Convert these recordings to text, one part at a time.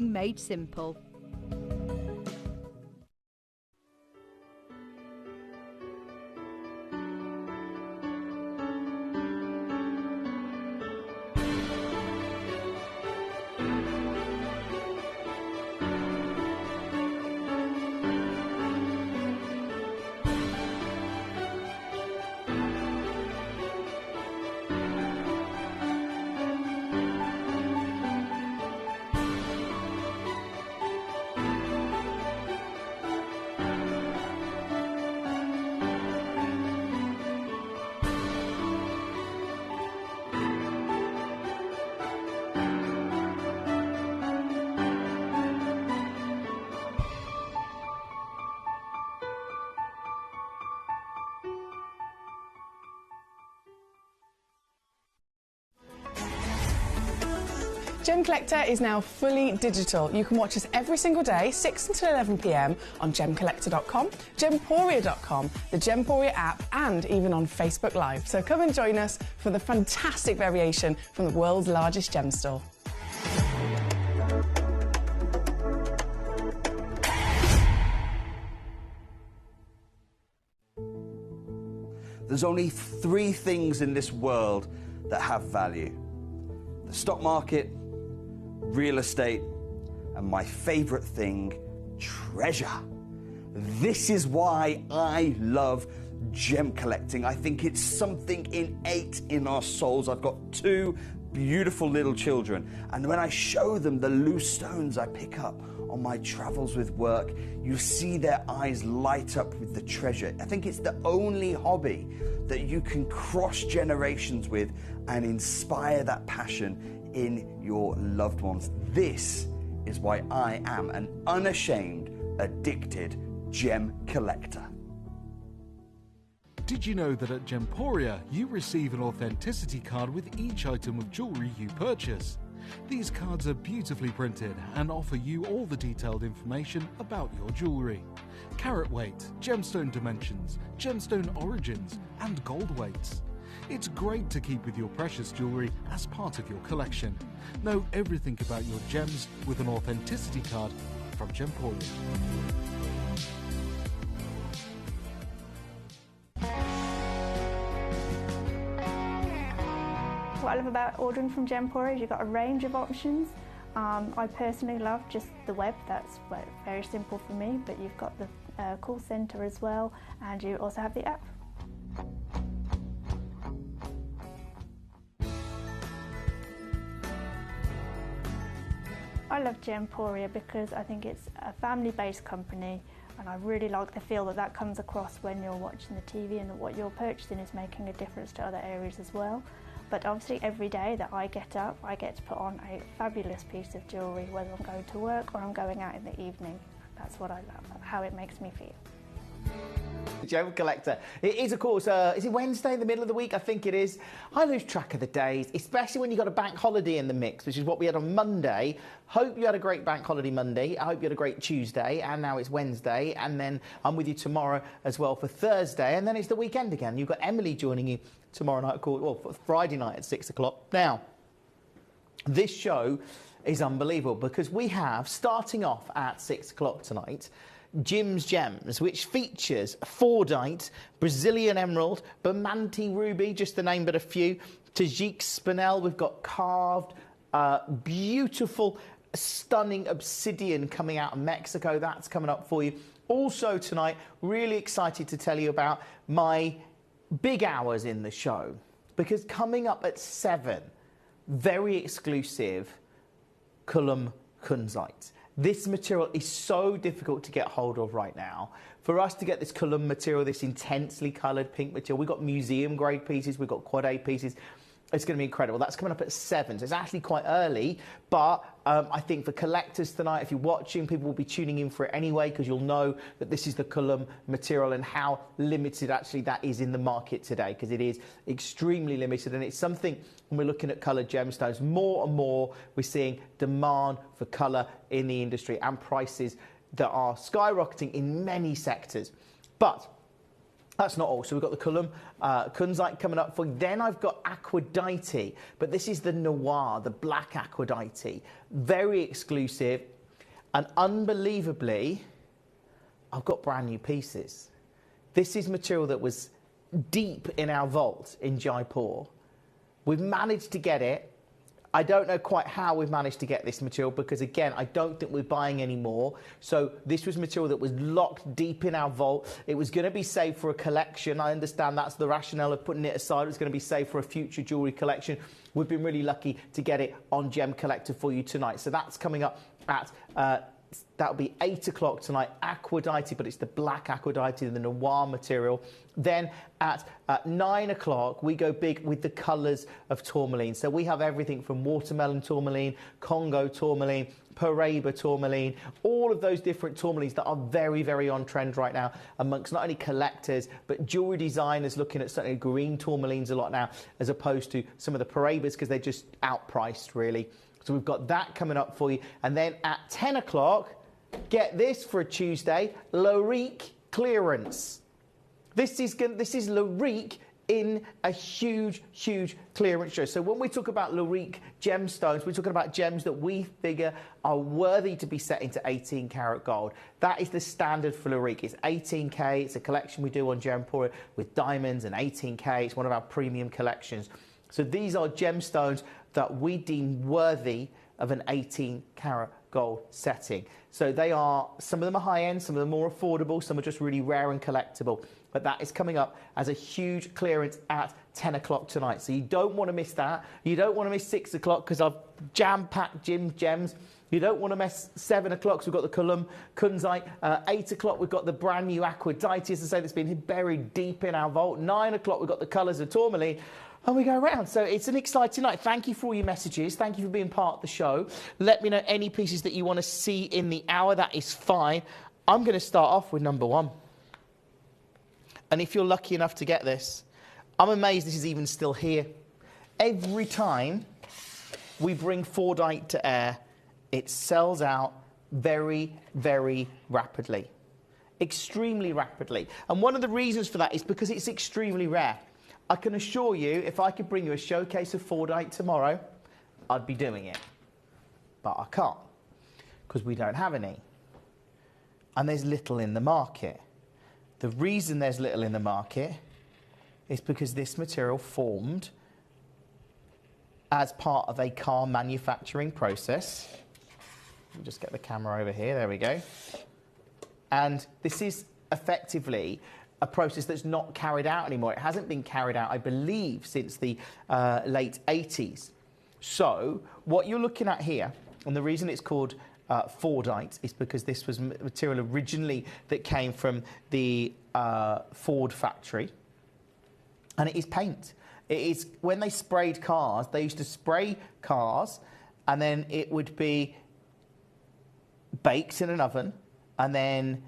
Made simple. Gemcollector is now fully digital. You can watch us every single day, 6 until 11 p.m. on gemcollector.com, gemporia.com, the Gemporia app, and even on Facebook Live. So come and join us for the fantastic variation from the world's largest gem store. There's only 3 things in this world that have value: the stock market, real estate, and my favorite thing, treasure. This is why I love gem collecting. I think it's something innate in our souls. I've got 2 beautiful little children, and when I show them the loose stones I pick up on my travels with work, you see their eyes light up with the treasure. I think it's the only hobby that you can cross generations with and inspire that passion in your loved ones. This is why I am an unashamed, addicted gem collector. Did you know that at Gemporia you receive an authenticity card with each item of jewellery you purchase? These cards are beautifully printed and offer you all the detailed information about your jewellery. Carat weight, gemstone dimensions, gemstone origins, and gold weights. It's great to keep with your precious jewellery as part of your collection. Know everything about your gems with an authenticity card from Gemporia. What I love about ordering from Gemporia is you've got a range of options. I personally love just the web, that's very simple for me, but you've got the call centre as well, and you also have the app. I love Gemporia because I think it's a family-based company, and I really like the feel that that comes across when you're watching the TV, and that what you're purchasing is making a difference to other areas as well. But obviously every day that I get up, I get to put on a fabulous piece of jewellery, whether I'm going to work or I'm going out in the evening. That's what I love, how it makes me feel. Gemcollector. It is, of course, is it Wednesday, in the middle of the week? I think it is. I lose track of the days, especially when you've got a bank holiday in the mix, which is what we had on Monday. Hope you had a great bank holiday Monday. I hope you had a great Tuesday, and now it's Wednesday, and then I'm with you tomorrow as well for Thursday, and then it's the weekend again. You've got Emily joining you tomorrow night, well, Friday night at 6 o'clock. Now, this show is unbelievable because we have, starting off at 6 o'clock tonight, Jim's Gems, which features Fordite, Brazilian Emerald, Bermanti Ruby, just to name but a few, Tajik Spinel. We've got carved, beautiful, stunning obsidian coming out of Mexico. That's coming up for you. Also tonight, really excited to tell you about my big hours in the show, because coming up at 7, very exclusive Kulum Kunzite. This material is so difficult to get hold of right now. For us to get this Kulum material, this intensely coloured pink material, we've got museum grade pieces, we've got quad A pieces. It's going to be incredible. That's coming up at 7, so it's actually quite early, but I think for collectors tonight, if you're watching, people will be tuning in for it anyway, because you'll know that this is the Kulum material and how limited actually that is in the market today, because it is extremely limited, and it's something, when we're looking at coloured gemstones, more and more we're seeing demand for colour in the industry and prices that are skyrocketing in many sectors. But That's not all. So we've got the Cullum Kunzite coming up for you. Then I've got Aquadite, but this is the Noir, the black Aquadite. Very exclusive. And unbelievably, I've got brand new pieces. This is material that was deep in our vault in Jaipur. We've managed to get it. I don't know quite how we've managed to get this material because, again, I don't think we're buying any more. So this was material that was locked deep in our vault. It was going to be saved for a collection. I understand that's the rationale of putting it aside. It was going to be saved for a future jewellery collection. We've been really lucky to get it on Gemcollector for you tonight. So that's coming up at... that'll be 8 o'clock tonight, Aquadite, but it's the black Aquadite, the Noir material. Then at 9 o'clock, we go big with the colours of tourmaline. So we have everything from watermelon tourmaline, Congo tourmaline, Paraiba tourmaline, all of those different tourmalines that are very, very on trend right now amongst not only collectors, but jewellery designers looking at certainly green tourmalines a lot now, as opposed to some of the Paraibas because they're just outpriced, really. So we've got that coming up for you. And then at 10 o'clock, get this for a Tuesday, Lorique clearance. This is Lorique in a huge, huge clearance show. So when we talk about Lorique gemstones, we're talking about gems that we figure are worthy to be set into 18 karat gold. That is the standard for Lorique. It's 18K. It's a collection we do on Gemporia with diamonds and 18K. It's one of our premium collections. So these are gemstones that we deem worthy of an 18 karat gold setting. So they are, some of them are high end, some of them more affordable, some are just really rare and collectible. But that is coming up as a huge clearance at 10 o'clock tonight. So you don't want to miss that. You don't want to miss 6 o'clock because I've jam-packed gems. You don't want to miss 7 o'clock, so we've got the Cullum Kunzite. 8 o'clock, we've got the brand new Aquadite, as I say, that's been buried deep in our vault. 9 o'clock, we've got the colours of tourmaline. And we go around. So it's an exciting night. Thank you for all your messages. Thank you for being part of the show. Let me know any pieces that you want to see in the hour. That is fine. I'm going to start off with number one. And if you're lucky enough to get this, I'm amazed this is even still here. Every time we bring Fordite to air, it sells out very, very rapidly. Extremely rapidly. And one of the reasons for that is because it's extremely rare. I can assure you, if I could bring you a showcase of Fordite tomorrow, I'd be doing it. But I can't, because we don't have any. And there's little in the market. The reason there's little in the market is because this material formed as part of a car manufacturing process. Let me just get the camera over here, there we go. And this is effectively a process that's not carried out anymore. It hasn't been carried out, I believe, since the late 80s. So what you're looking at here, and the reason it's called Fordite is because this was material originally that came from the Ford factory, and it is paint. It is, when they sprayed cars, they used to spray cars, and then it would be baked in an oven, and then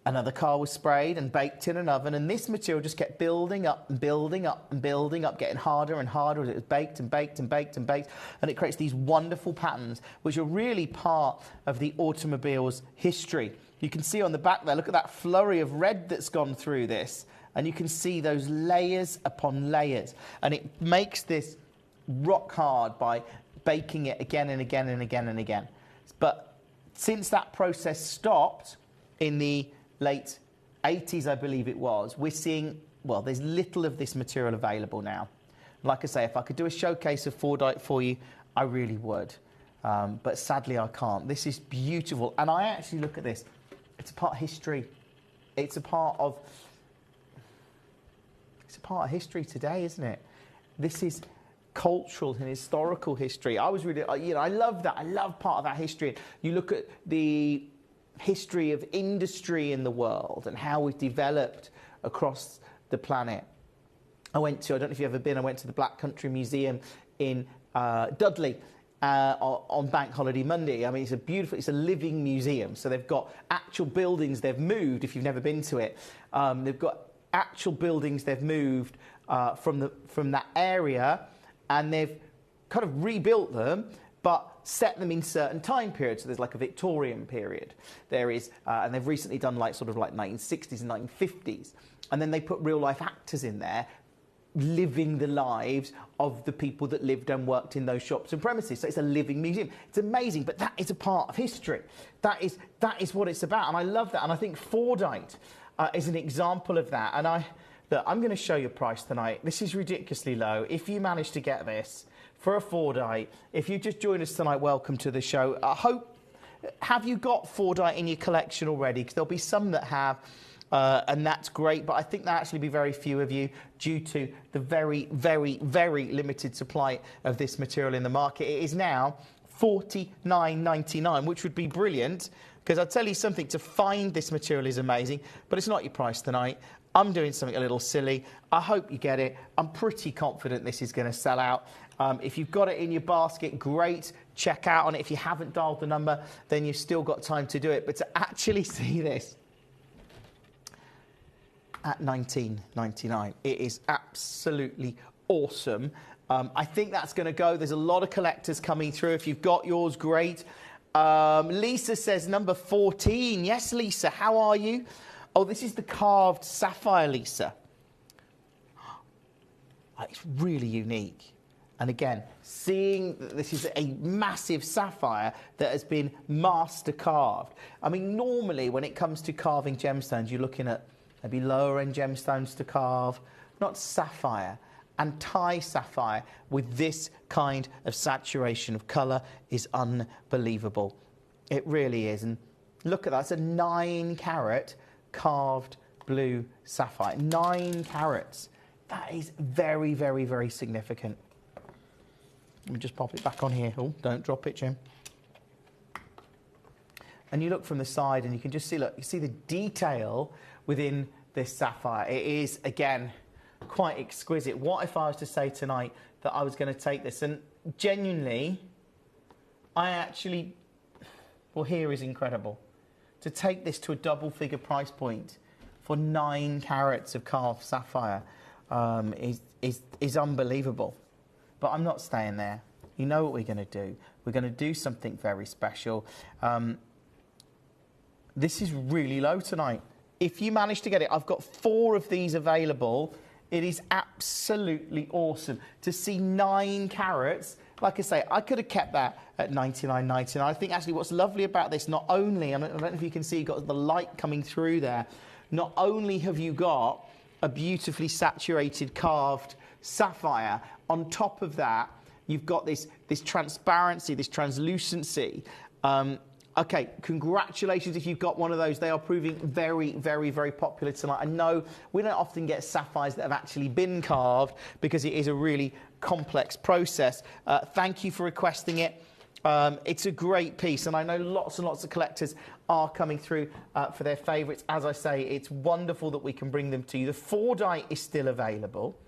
another car was sprayed and baked in an oven, and this material just kept building up and building up and building up, getting harder and harder as it was baked and baked and baked and baked, and it creates these wonderful patterns, which are really part of the automobile's history. You can see on the back there, look at that flurry of red that's gone through this, and you can see those layers upon layers, and it makes this rock hard by baking it again and again and again and again. But since that process stopped in the late 80s, I believe it was, we're seeing, well, there's little of this material available now. Like I say, if I could do a showcase of Fordite for you, I really would. But sadly, I can't. This is beautiful. And I actually look at this. It's a part of history. It's a part of history today, isn't it? This is cultural and historical history. I was really, I love that. I love part of that history. You look at the history of industry in the world and how we've developed across the planet. I don't know if you've ever been, I went to the Black Country Museum in Dudley on Bank Holiday Monday. I mean, it's a living museum. So they've got actual buildings they've moved, if you've never been to it. They've got actual buildings they've moved from that area, and they've kind of rebuilt them, but set them in certain time periods. So there's like a Victorian period. There is, and they've recently done like sort of like 1960s and 1950s. And then they put real life actors in there living the lives of the people that lived and worked in those shops and premises. So it's a living museum. It's amazing, but that is a part of history. That is what it's about, and I love that. And I think Fordite is an example of that. And look, I'm going to show you a price tonight. This is ridiculously low. If you manage to get this for a Fordite, if you just joined us tonight, welcome to the show. Have you got Fordite in your collection already? Because there'll be some that have. And that's great, but I think there'll actually be very few of you due to the very, very, very limited supply of this material in the market. It is now $49.99, which would be brilliant, because I'll tell you something, to find this material is amazing, but it's not your price tonight. I'm doing something a little silly. I hope you get it. I'm pretty confident this is going to sell out. If you've got it in your basket, great. Check out on it. If you haven't dialed the number, then you've still got time to do it. But to actually see this at $19.99. It is absolutely awesome. I think that's going to go. There's a lot of collectors coming through. If you've got yours, great. Lisa says number 14. Yes, Lisa, how are you? Oh, this is the carved sapphire, Lisa. It's really unique. And again, seeing that this is a massive sapphire that has been master carved. I mean, normally when it comes to carving gemstones, you're looking at maybe lower end gemstones to carve, not sapphire. And Thai sapphire with this kind of saturation of colour is unbelievable. It really is. And look at that, it's a 9 carat carved blue sapphire. 9 carats. That is very, very, very significant. Let me just pop it back on here. Oh, don't drop it, Jim. And you look from the side and you can just see, look, you see the detail within this sapphire. It is, again, quite exquisite. What if I was to say tonight that I was going to take this? And genuinely, well, here is incredible. To take this to a double-figure price point for 9 carats of carved sapphire is unbelievable. But I'm not staying there. You know what we're going to do. We're going to do something very special. This is really low tonight. If you manage to get it, I've got 4 of these available. It is absolutely awesome. To see 9 carats, like I say, I could have kept that at $99.99. I think actually what's lovely about this, not only, I don't know if you can see, you've got the light coming through there, not only have you got a beautifully saturated carved sapphire, on top of that, you've got this transparency, this translucency. Okay, congratulations if you've got one of those. They are proving very, very, very popular tonight. I know we don't often get sapphires that have actually been carved because it is a really complex process. Thank you for requesting it. It's a great piece, and I know lots and lots of collectors are coming through for their favourites. As I say, it's wonderful that we can bring them to you. The Fordite is still available,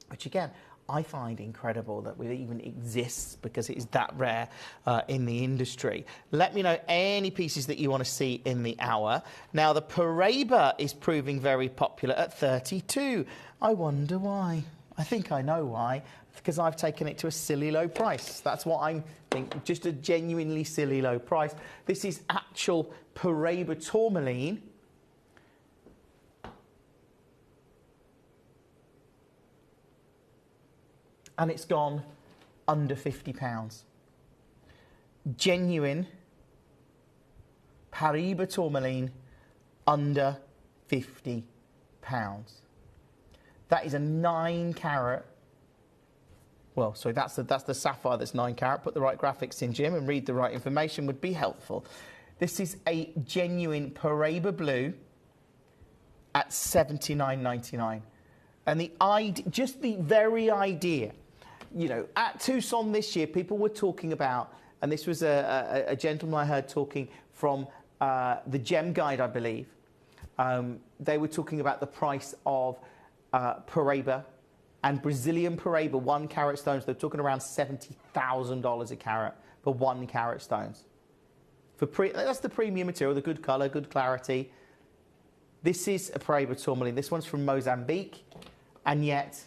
which again, I find incredible that it even exists because it is that rare in the industry. Let me know any pieces that you want to see in the hour. Now, the Paraiba is proving very popular at 32. I wonder why. I think I know why. Because I've taken it to a silly low price. That's what I'm thinking, just a genuinely silly low price. This is actual Paraiba tourmaline. And it's gone under £50. Genuine Paraiba tourmaline under £50. That is a 9 carat. Well, sorry, that's the sapphire that's 9 carat. Put the right graphics in, Jim, and read the right information would be helpful. This is a genuine Paraiba blue at $79.99. And just the very idea, you know, at Tucson this year, people were talking about, and this was a gentleman I heard talking from the Gem Guide, I believe. They were talking about the price of Paraiba and Brazilian Paraiba 1 carat stones. They're talking around $70,000 a carat for 1 carat stones. That's the premium material, the good colour, good clarity. This is a Paraiba tourmaline. This one's from Mozambique, and yet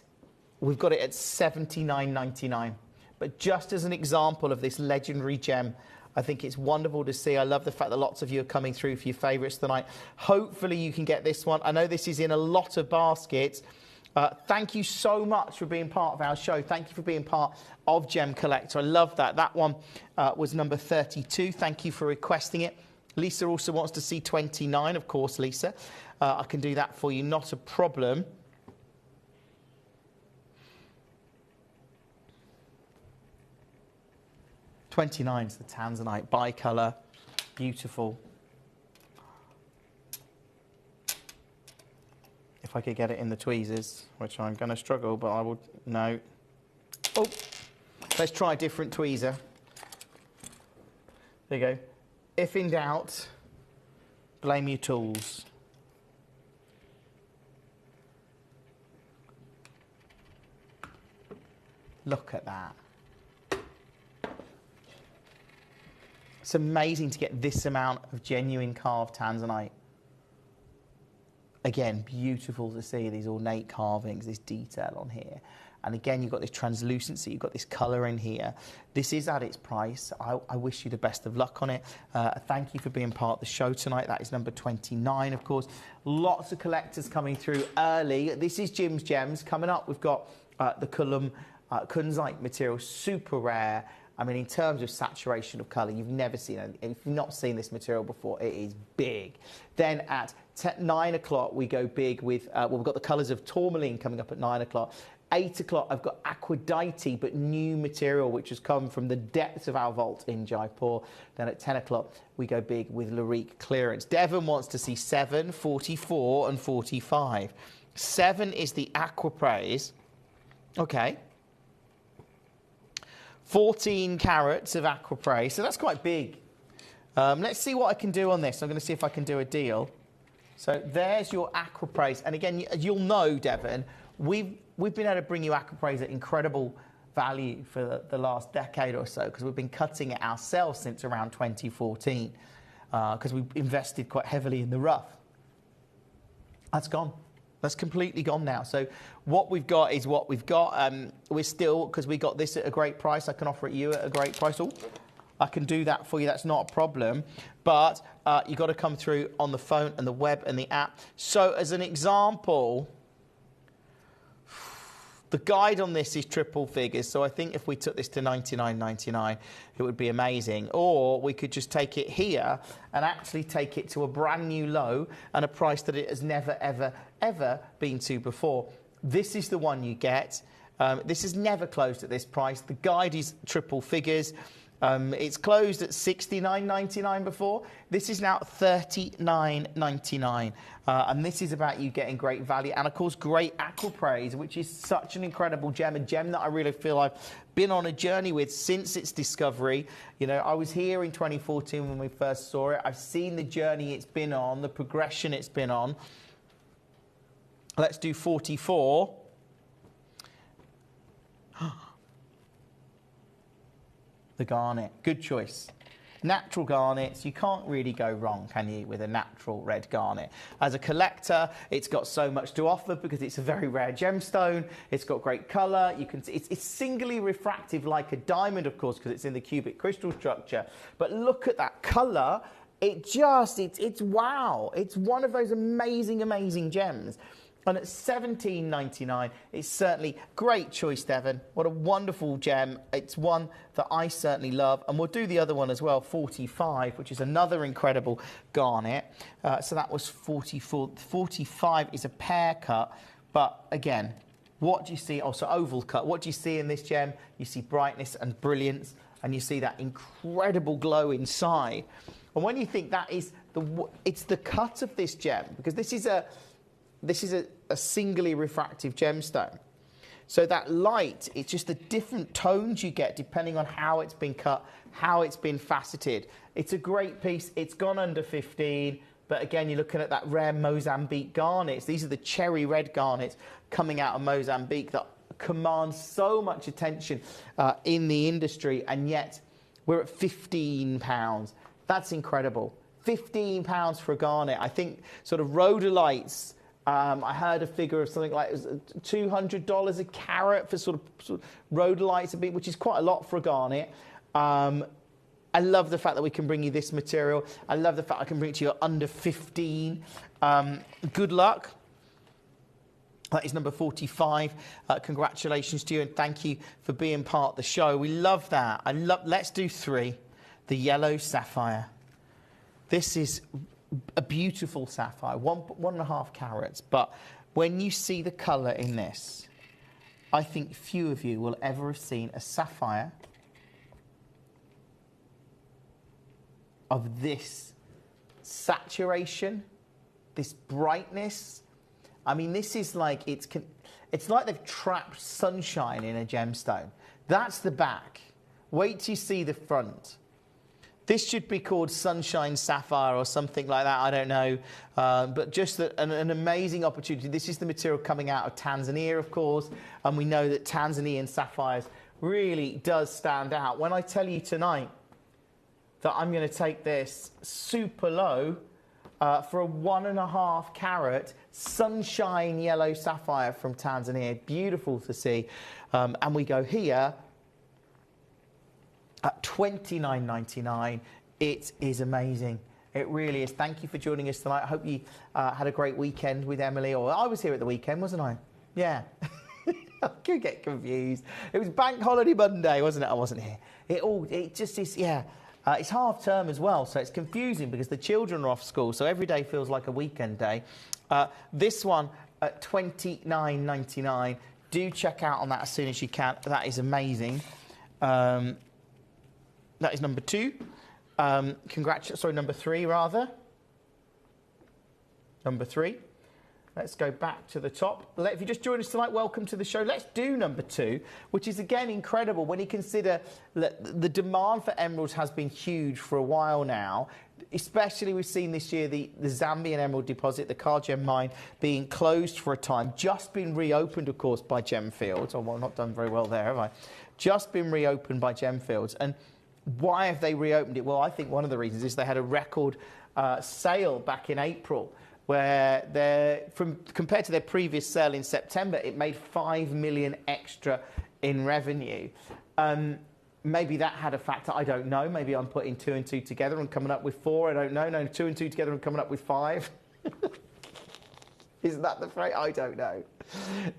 we've got it at $79.99. but just as an example of this legendary gem, I think it's wonderful to see. I love the fact that lots of you are coming through for your favourites tonight. Hopefully you can get this one. I know this is in a lot of baskets. Thank you so much for being part of our show. Thank you for being part of Gem Collector. I love that. That one was number 32. Thank you for requesting it. Lisa also wants to see 29, of course, Lisa. I can do that for you, not a problem. '29 is the Tanzanite bicolour. Beautiful. If I could get it in the tweezers, which I'm going to struggle, but I would... No. Oh, let's try a different tweezer. There you go. If in doubt, blame your tools. Look at that. It's amazing to get this amount of genuine carved Tanzanite. Again, beautiful to see these ornate carvings, this detail on here. And again, you've got this translucency, you've got this colour in here. This is at its price. I wish you the best of luck on it. Thank you for being part of the show tonight. That is number 29, of course. Lots of collectors coming through early. This is Jim's Gems. Coming up, we've got the Kulum Kunzite material, super rare. I mean, in terms of saturation of colour, you've never seen it. If you've not seen this material before, it is big. Then at 9 o'clock, we go big with, well, we've got the colours of tourmaline coming up at 9 o'clock. 8 o'clock, I've got Aquadite, but new material, which has come from the depths of our vault in Jaipur. Then at 10 o'clock, we go big with Larique clearance. Devon wants to see 7, 44 and 45. 7 is the Aquapraise. Okay. 14 carats of Aquapraise, so that's quite big. Let's see what I can do on this. I'm going to see if I can do a deal. So there's your Aquapraise. And again, you'll know, Devon, we've been able to bring you Aquapraise at incredible value for the last decade or so, because we've been cutting it ourselves since around 2014, because we've invested quite heavily in the rough. That's gone. That's completely gone now. So what we've got is what we've got. We're still, because we got this at a great price, I can offer it you at a great price. Oh, I can do that for you. That's not a problem. But you've got to come through on the phone and the web and the app. So as an example, the guide on this is triple figures. So I think if we took this to $99.99, it would be amazing. Or we could just take it here and actually take it to a brand new low and a price that it has never, ever, ever been to before. This is the one you get. This is never closed at this price. The guide is triple figures. It's closed at $69.99 before. This is now $39.99. And this is about you getting great value. And, of course, great Aquapraise, which is such an incredible gem, a gem that I really feel I've been on a journey with since its discovery. You know, I was here in 2014 when we first saw it. I've seen the journey it's been on, the progression it's been on. Let's do 44. The garnet, good choice. Natural garnets, you can't really go wrong, can you, with a natural red garnet? As a collector, it's got so much to offer because it's a very rare gemstone. It's got great colour. You can see it's singly refractive like a diamond, of course, because it's in the cubic crystal structure. But look at that colour. It's wow. It's one of those amazing, amazing gems. And at $17.99, it's certainly great choice, Devon. What a wonderful gem. It's one that I certainly love. And we'll do the other one as well, 45, which is another incredible garnet. So that was 44. 45 is a pear cut. But again, what do you see? Also oval cut. What do you see in this gem? You see brightness and brilliance. And you see that incredible glow inside. And when you think that is it's the cut of this gem, because this is a singly refractive gemstone. So that light, it's just the different tones you get depending on how it's been cut, how it's been faceted. It's a great piece. It's gone under 15. But again, you're looking at that rare Mozambique garnets. These are the cherry red garnets coming out of Mozambique that command so much attention in the industry. And yet we're at £15. That's incredible. £15 for a garnet. I think sort of rhodolites I heard a figure of something like $200 a carat for sort of rhodolite, which is quite a lot for a garnet. I love the fact that we can bring you this material. I love the fact I can bring it to you under 15. Good luck. That is number 45. Congratulations to you and thank you for being part of the show. We love that. Let's do 3. The yellow sapphire. This is a beautiful sapphire, 1.5 carats. But when you see the colour in this, I think few of you will ever have seen a sapphire of this saturation, this brightness. I mean, this is like, it's like they've trapped sunshine in a gemstone. That's the back. Wait till you see the front. This should be called Sunshine Sapphire or something like that, I don't know. But just an amazing opportunity. This is the material coming out of Tanzania, of course, and we know that Tanzanian sapphires really does stand out. When I tell you tonight that I'm going to take this super low for a 1.5 carat sunshine yellow sapphire from Tanzania, beautiful to see, and we go here at $29.99. It is amazing. It really is. Thank you for joining us tonight. I hope you had a great weekend with Emily. Or I was here at the weekend, wasn't I? Yeah. I could get confused. It was Bank Holiday Monday, wasn't it? I wasn't here. It just is, yeah. It's half term as well, so it's confusing because the children are off school, so every day feels like a weekend day. This one at $29.99. Do check out on that as soon as you can. That is amazing. That is number 2. Number 3 rather. Number 3. Let's go back to the top. If you just joined us tonight, welcome to the show. Let's do number 2, which is again incredible when you consider that the demand for emeralds has been huge for a while now. Especially we've seen this year the Zambian emerald deposit, the Cargem mine, being closed for a time. Just been reopened, of course, by Gemfields. Oh, well, not done very well there, have I? Just been reopened by Gemfields. And why have they reopened it? Well, I think one of the reasons is they had a record sale back in April, where compared to their previous sale in September, it made 5 million extra in revenue. Maybe that had a factor, I don't know. Maybe I'm putting 2 and 2 together and coming up with 4, I don't know. No, 2 and 2 together and coming up with 5. Isn't that the phrase? I don't know.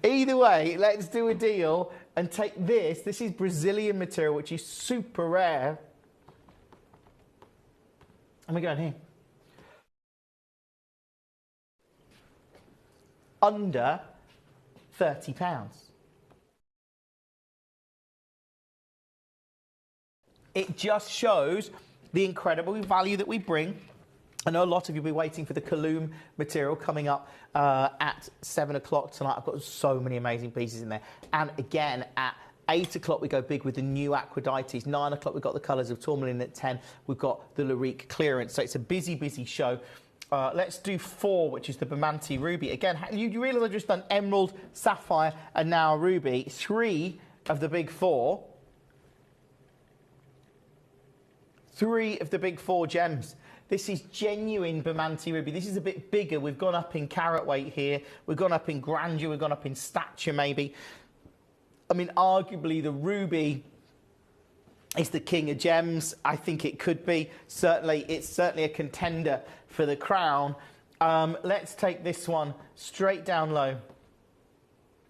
Either way, let's do a deal and take this. This is Brazilian material, which is super rare. And we're going here. Under £30. It just shows the incredible value that we bring. I know a lot of you will be waiting for the Coloom material coming up at 7 o'clock tonight. I've got so many amazing pieces in there. And again, at 8 o'clock, we go big with the new Aquadites. 9 o'clock, we've got the colours of tourmaline. At 10, we've got the Larique clearance. So it's a busy, busy show. Let's do 4, which is the Bemante Ruby. Again, you realise I've just done Emerald, Sapphire, and now Ruby. 3 of the big 4. 3 of the big 4 gems. This is genuine Bemante Ruby. This is a bit bigger. We've gone up in carat weight here. We've gone up in grandeur. We've gone up in stature, maybe. I mean, arguably, the Ruby is the king of gems. I think it could be. Certainly, it's certainly a contender for the crown. Let's take this one straight down low.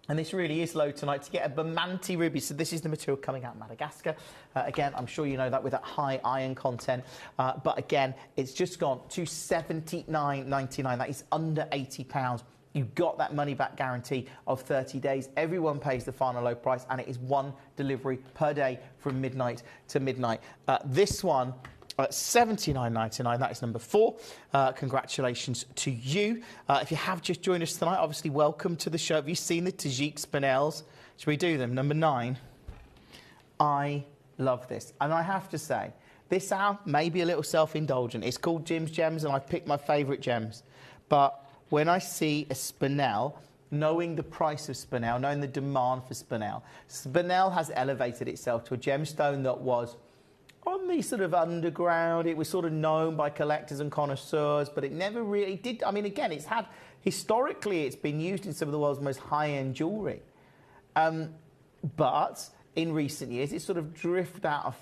And this really is low tonight to get a Bemante Ruby. So this is the material coming out of Madagascar. Again, I'm sure you know that with that high iron content. But again, it's just gone to $79.99. That is under £80. You've got that money back guarantee of 30 days. Everyone pays the final low price, and it is 1 delivery per day from midnight to midnight. This one, $79.99. That is number 4. Congratulations to you. If you have just joined us tonight, obviously welcome to the show. Have you seen the Tajik Spinels? Should we do them? Number 9. I love this. And I have to say, this hour may be a little self-indulgent. It's called Jim's Gems, and I've picked my favourite gems. But when I see a Spinel, knowing the price of Spinel, knowing the demand for Spinel, Spinel has elevated itself to a gemstone that was on be sort of underground. It was sort of known by collectors and connoisseurs, but it never really did. I mean, again, historically, it's been used in some of the world's most high-end jewellery. But in recent years, it's sort of drifted out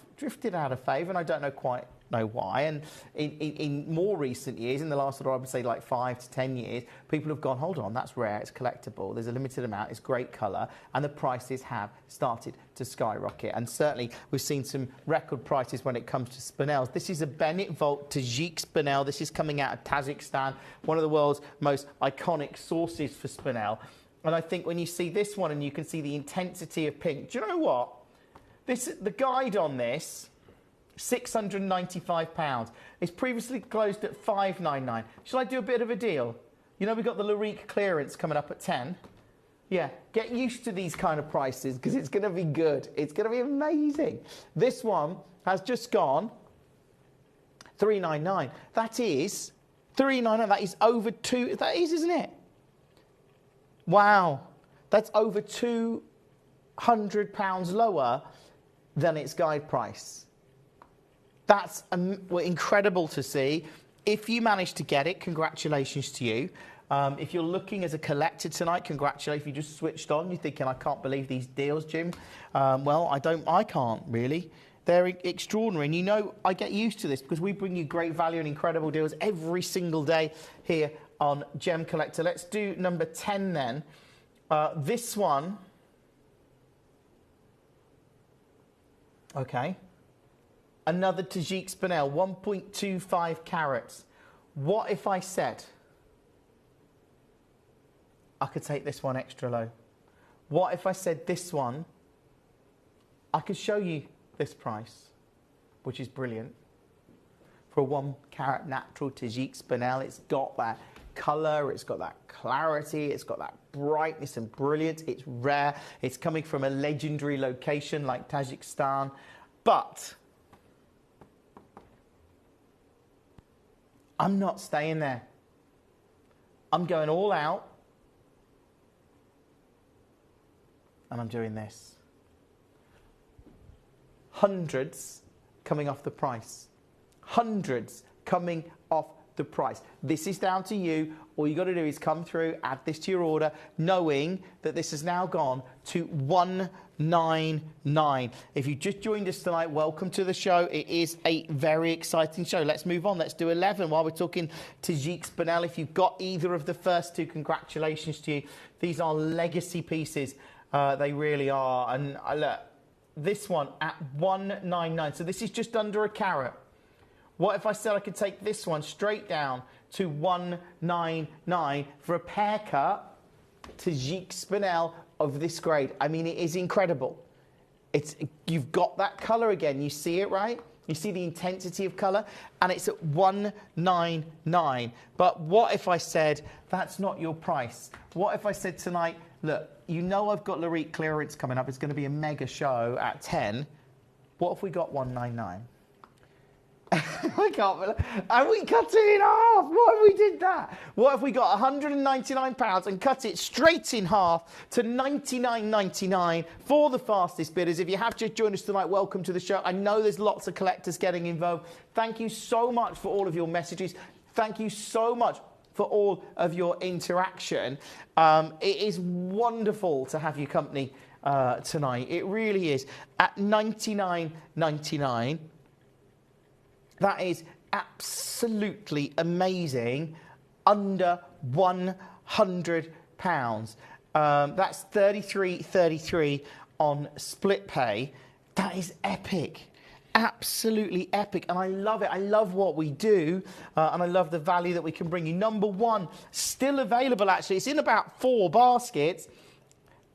of favour, and I don't quite know why. And in more recent years, in the last sort of, I would say, like 5 to 10 years, people have gone, hold on, that's rare, it's collectible, there's a limited amount, it's great colour, and the prices have started to skyrocket. And certainly, we've seen some record prices when it comes to spinels. This is a Bennett Vault Tajik spinel. This is coming out of Tajikistan, one of the world's most iconic sources for spinel. And I think when you see this one and you can see the intensity of pink, do you know what? The guide on this, £695. It's previously closed at $599. Shall I do a bit of a deal? You know, we've got the Larique clearance coming up at 10. Yeah, get used to these kind of prices because it's going to be good. It's going to be amazing. This one has just gone $399. That is $399. That is over two. That is, isn't it? Wow, that's over £200 lower than its guide price. That's incredible to see. If you manage to get it, congratulations to you. If you're looking as a collector tonight, congratulations. If you just switched on, you're thinking, I can't believe these deals, Jim. Well, I can't really. They're extraordinary. And you know, I get used to this because we bring you great value and incredible deals every single day here on Gemcollector. Let's do number 10 then. This one. Okay. Another Tajik spinel, 1.25 carats. What if I said I could take this one extra low? What if I said this one, I could show you this price, which is brilliant. For a 1 carat natural Tajik spinel, it's got that colour, it's got that clarity, it's got that brightness and brilliance. It's rare. It's coming from a legendary location like Tajikistan. But I'm not staying there. I'm going all out. And I'm doing this. Hundreds coming off the price. Hundreds coming off the price. This is down to you. All you got to do is come through, add this to your order, knowing that this has now gone to $199. If you just joined us tonight, welcome to the show. It is a very exciting show. Let's move on. Let's do 11 while we're talking Tajik spinel. If you've got either of the first two, congratulations to you. These are legacy pieces. They really are. And look, this one at $199. So this is just under a carat. What if I said I could take this one straight down to $199 for a pear cut Tajik spinel of this grade? I mean, it is incredible. You've got that colour again. You see it, right? You see the intensity of colour, and it's at $199. But what if I said that's not your price? What if I said tonight, look, you know I've got Larique clearance coming up. It's going to be a mega show at 10. What if we got $199? I can't believe, and we cut it in half. What if we did that? What if we got £199 and cut it straight in half to $99.99 for the fastest bidders? If you have just joined us tonight, welcome to the show. I know there's lots of collectors getting involved. Thank you so much for all of your messages. Thank you so much for all of your interaction. It is wonderful to have your company tonight. It really is. At $99.99. That is absolutely amazing. Under £100. That's $33.33 on split pay. That is epic. Absolutely epic. And I love it. I love what we do. And I love the value that we can bring you. Number one, still available actually. It's in about 4 baskets.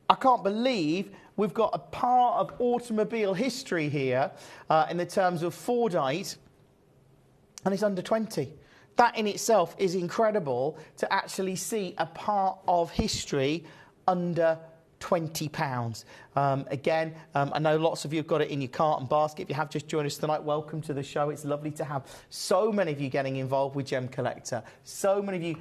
I can't believe we've got a part of automobile history here in the terms of Fordite. And it's under 20. That in itself is incredible to actually see a part of history under £20. Again, I know lots of you have got it in your cart and basket. If you have just joined us tonight, welcome to the show. It's lovely to have so many of you getting involved with Gemcollector. So many of you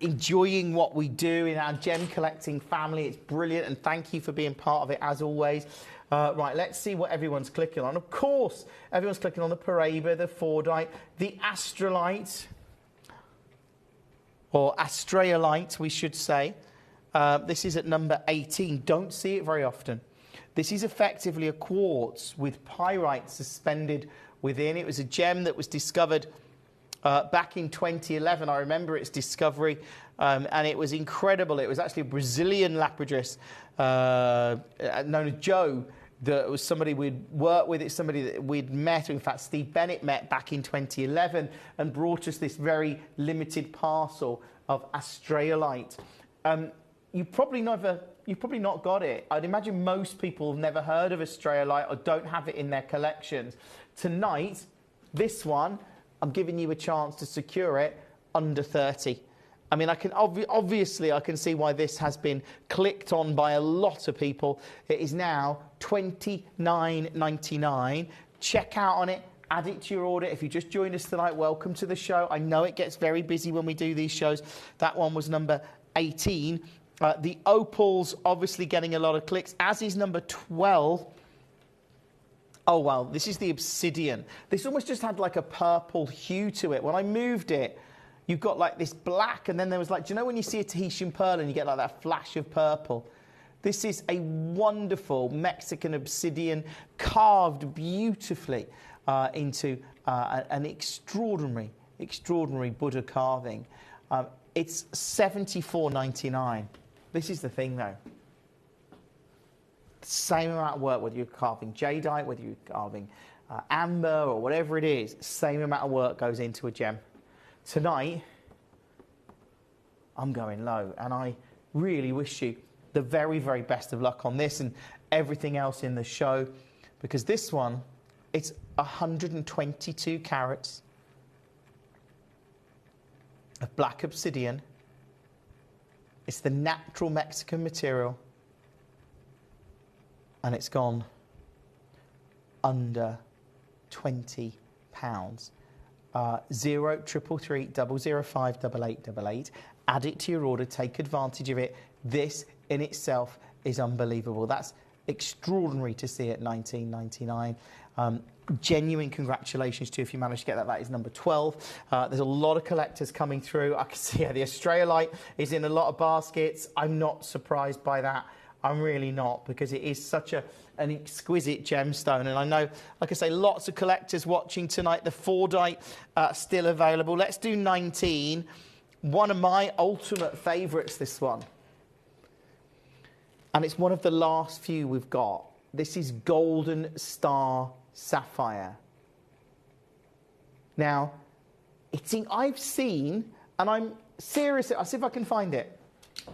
enjoying what we do in our gem collecting family. It's brilliant, and thank you for being part of it as always. Right, let's see what everyone's clicking on. Of course, everyone's clicking on the Paraiba, the Fordite, the Astrolite, or Australiolite, we should say. This is at number 18. Don't see it very often. This is effectively a quartz with pyrite suspended within. It was a gem that was discovered back in 2011. I remember its discovery, and it was incredible. It was actually a Brazilian lapidus known as Joe. That was somebody we'd worked with. It's somebody that we'd met. In fact, Steve Bennett met back in 2011 and brought us this very limited parcel of Australiolite. You've probably not got it. I'd imagine most people have never heard of Australiolite or don't have it in their collections. Tonight, this one, I'm giving you a chance to secure it under 30. I mean, I can obviously I can see why this has been clicked on by a lot of people. It is now $29.99. Check out on it. Add it to your order. If you just joined us tonight, welcome to the show. I know it gets very busy when we do these shows. That one was number 18. The opal's obviously getting a lot of clicks, as is number 12. Oh, wow, this is the obsidian. This almost just had like a purple hue to it. When I moved it, you've got like this black, and then there was like, do you know when you see a Tahitian pearl and you get like that flash of purple? This is a wonderful Mexican obsidian carved beautifully into an extraordinary Buddha carving. It's $74.99. This is the thing, though. Same amount of work, whether you're carving jadeite, whether you're carving amber or whatever it is, same amount of work goes into a gem. Tonight, I'm going low, and I really wish you the very, very best of luck on this and everything else in the show, because this one, it's 122 carats of black obsidian. It's the natural Mexican material, and it's gone under £20. 0333 005 8888. Add it to your order. Take advantage of it. This in itself is unbelievable. That's extraordinary to see at $19.99. Genuine congratulations to you if you managed to get that. That is number 12. There's a lot of collectors coming through. I can see the Australiolite is in a lot of baskets. I'm not surprised by that. I'm really not, because it is such an exquisite gemstone. And I know, like I say, lots of collectors watching tonight. The Fordite still available. Let's do 19. One of my ultimate favourites, this one. And it's one of the last few we've got. This is Golden Star Sapphire. Now, I've seen, and I'm serious, I'll see if I can find it.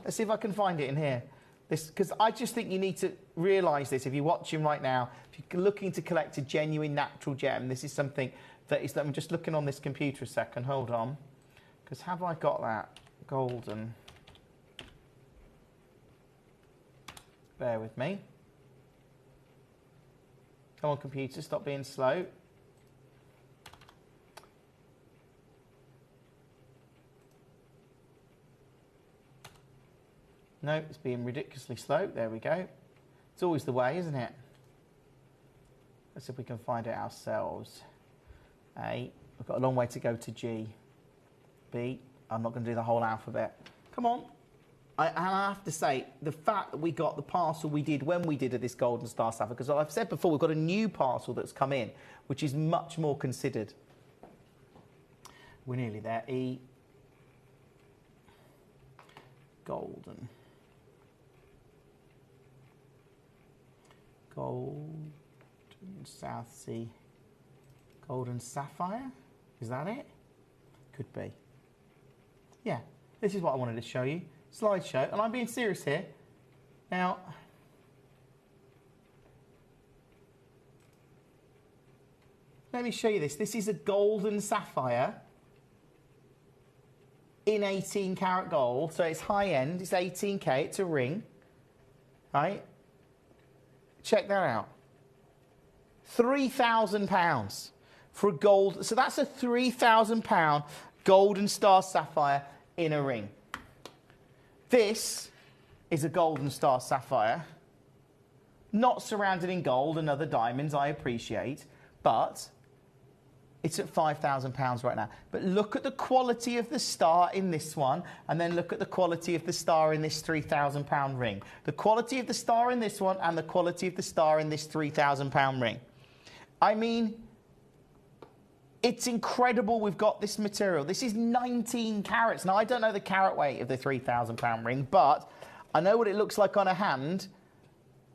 Let's see if I can find it in here. Because I just think you need to realise this. If you're watching right now, if you're looking to collect a genuine natural gem, this is something that is... I'm just looking on this computer a second. Hold on. Because have I got that? Golden. Bear with me. Come on, computer, stop being slow. No, it's being ridiculously slow. There we go. It's always the way, isn't it? Let's see if we can find it ourselves. A. We've got a long way to go to G. B. I'm not going to do the whole alphabet. Come on. And I have to say, the fact that we got the parcel we did when we did this Golden Star Sapphire, because I've said before, we've got a new parcel that's come in, which is much more considered. We're nearly there. E. Golden. Golden South Sea. Golden Sapphire? Is that it? Could be. Yeah, this is what I wanted to show you. Slideshow, and I'm being serious here. Now, let me show you this. This is a golden sapphire in 18 karat gold, so it's high end. It's 18K. It's a ring, right? Check that out. £3,000 for a gold. So that's a £3,000 Golden Star Sapphire in a ring. This is a Golden Star Sapphire. Not surrounded in gold and other diamonds, I appreciate, but it's at £5,000 right now. But look at the quality of the star in this one, and then look at the quality of the star in this £3,000 ring. The quality of the star in this one and the quality of the star in this £3,000 ring. I mean, it's incredible we've got this material. This is 19 carats. Now, I don't know the carat weight of the £3,000 ring, but I know what it looks like on a hand.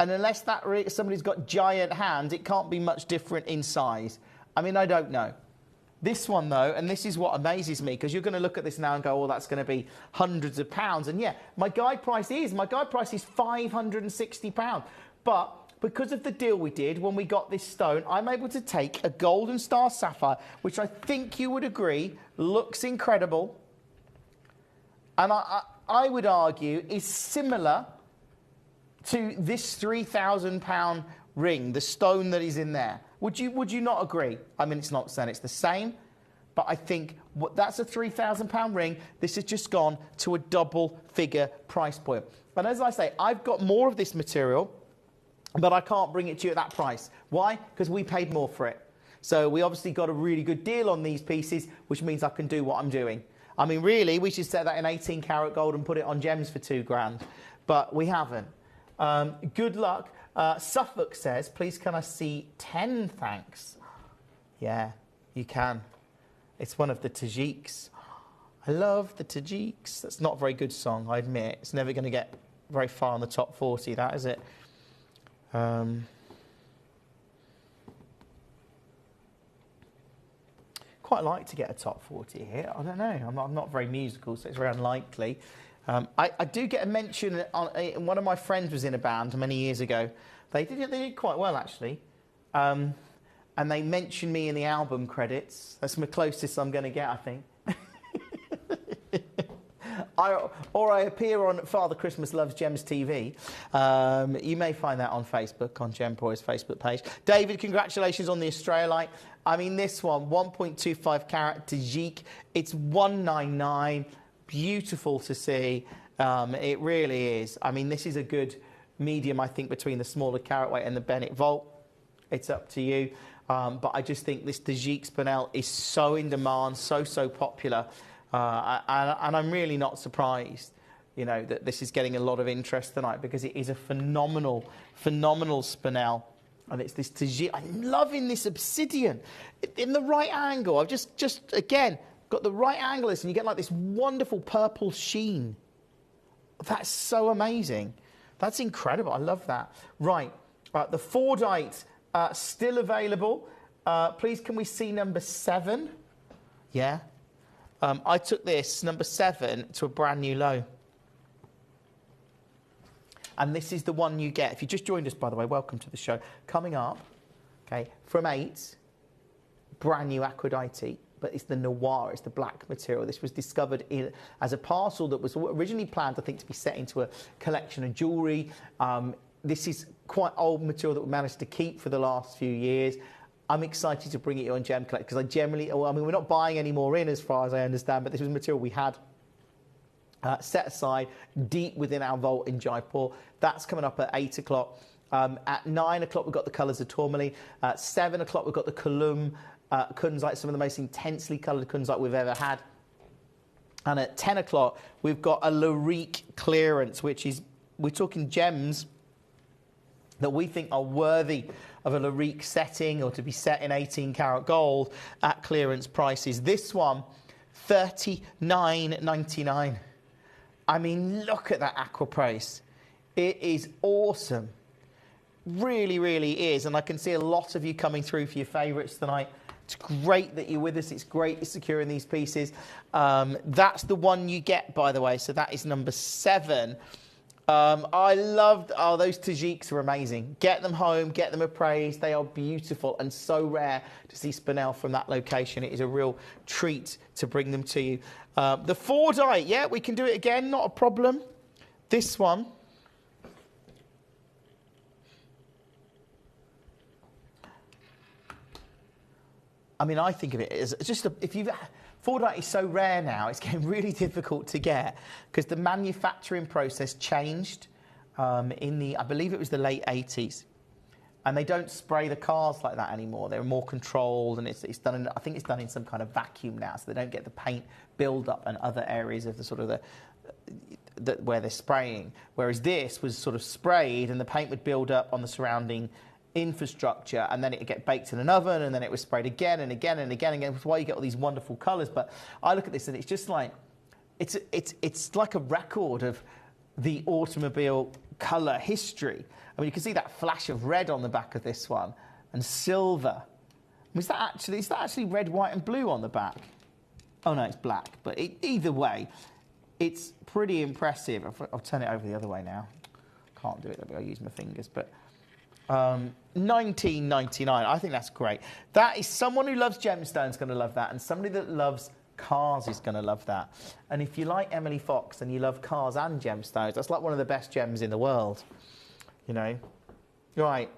And unless somebody's got giant hands, it can't be much different in size. I mean, I don't know. This one, though, and this is what amazes me, because you're going to look at this now and go, oh, that's going to be hundreds of pounds. And yeah, my guide price is £560. But because of the deal we did when we got this stone, I'm able to take a golden star sapphire, which I think you would agree looks incredible. And I would argue is similar to this £3,000 ring, the stone that is in there. Would you not agree? I mean, it's not saying it's the same, but I think that's a £3,000 ring. This has just gone to a double-figure price point. And as I say, I've got more of this material, but I can't bring it to you at that price. Why? Because we paid more for it. So we obviously got a really good deal on these pieces, which means I can do what I'm doing. I mean, really, we should set that in 18 karat gold and put it on gems for £2,000, but we haven't. Good luck. Suffolk says, please can I see 10 thanks? Yeah, you can. It's one of the Tajiks. I love the Tajiks. That's not a very good song, I admit. It's never going to get very far in the top 40, that is it. Quite like to get a top 40 here. I don't know. I'm not very musical, so it's very unlikely. I do get a mention on one of my friends was in a band many years ago. They did quite well, actually. And they mentioned me in the album credits. That's the closest I'm going to get, I think. Or I appear on Father Christmas Loves Gems TV. You may find that on Facebook, on Gemporia's Facebook page. David, congratulations on the Australite. I mean, this one, 1.25 carat Tajik. It's 199. Beautiful to see. It really is. I mean, this is a good medium, I think, between the smaller carat weight and the Bennett Vault. It's up to you. But I just think this Tajik Spinel is so in demand, so popular. And I'm really not surprised, you know, that this is getting a lot of interest tonight, because it is a phenomenal Spinel. And it's this Tajik. I'm loving this obsidian in the right angle. I've just again, got the right angle, and you get like this wonderful purple sheen. That's so amazing. That's incredible. I love that. Right. The Fordite still available. Please, can we see number 7? Yeah. I took this, number 7, to a brand new low. And this is the one you get. If you just joined us, by the way, welcome to the show. Coming up, okay, from 8, brand new Aquadite, but it's the Noir, it's the black material. This was discovered as a parcel that was originally planned, I think, to be set into a collection of jewellery. This is quite old material that we managed to keep for the last few years. I'm excited to bring it on Gemcollector, because I generally, well, I mean, we're not buying any more in as far as I understand, but this was material we had set aside deep within our vault in Jaipur. That's coming up at 8 o'clock. At 9 o'clock, we've got the colours of tourmaline. At 7 o'clock, we've got the Kulum kunzite, some of the most intensely coloured kunzite we've ever had. And at 10 o'clock, we've got a Larique clearance, which is, we're talking gems that we think are worthy of a Larique setting or to be set in 18 karat gold at clearance prices. This one, $39.99. I mean, look at that aqua price. It is awesome. Really, really is. And I can see a lot of you coming through for your favourites tonight. It's great that you're with us. It's great you're securing these pieces. That's the one you get, by the way. So that is number 7. I loved, those Tajiks are amazing. Get them home, get them appraised. They are beautiful and so rare to see Spinel from that location. It is a real treat to bring them to you. The Fordite, yeah, we can do it again, not a problem. This one. I mean, I think of it as just Fordite is so rare now, it's getting really difficult to get, because the manufacturing process changed in the, I believe it was the late 80s. And they don't spray the cars like that anymore. They're more controlled, and it's done in, I think it's done in some kind of vacuum now, so they don't get the paint build up in other areas of the sort of the where they're spraying. Whereas this was sort of sprayed, and the paint would build up on the surrounding infrastructure, and then it would get baked in an oven, and then it was sprayed again and again and again and again. That's why you get all these wonderful colours. But I look at this, and it's just like it's like a record of the automobile colour history. I mean, you can see that flash of red on the back of this one, and silver. I mean, is that actually red, white, and blue on the back? Oh no, it's black. But either way, it's pretty impressive. I'll turn it over the other way now. Can't do it. I'll use my fingers. But $19.99. I think that's great. That is someone who loves gemstones going to love that, and somebody that loves cars is going to love that. And if you like Emily Fox and you love cars and gemstones, that's like one of the best gems in the world. You know, right.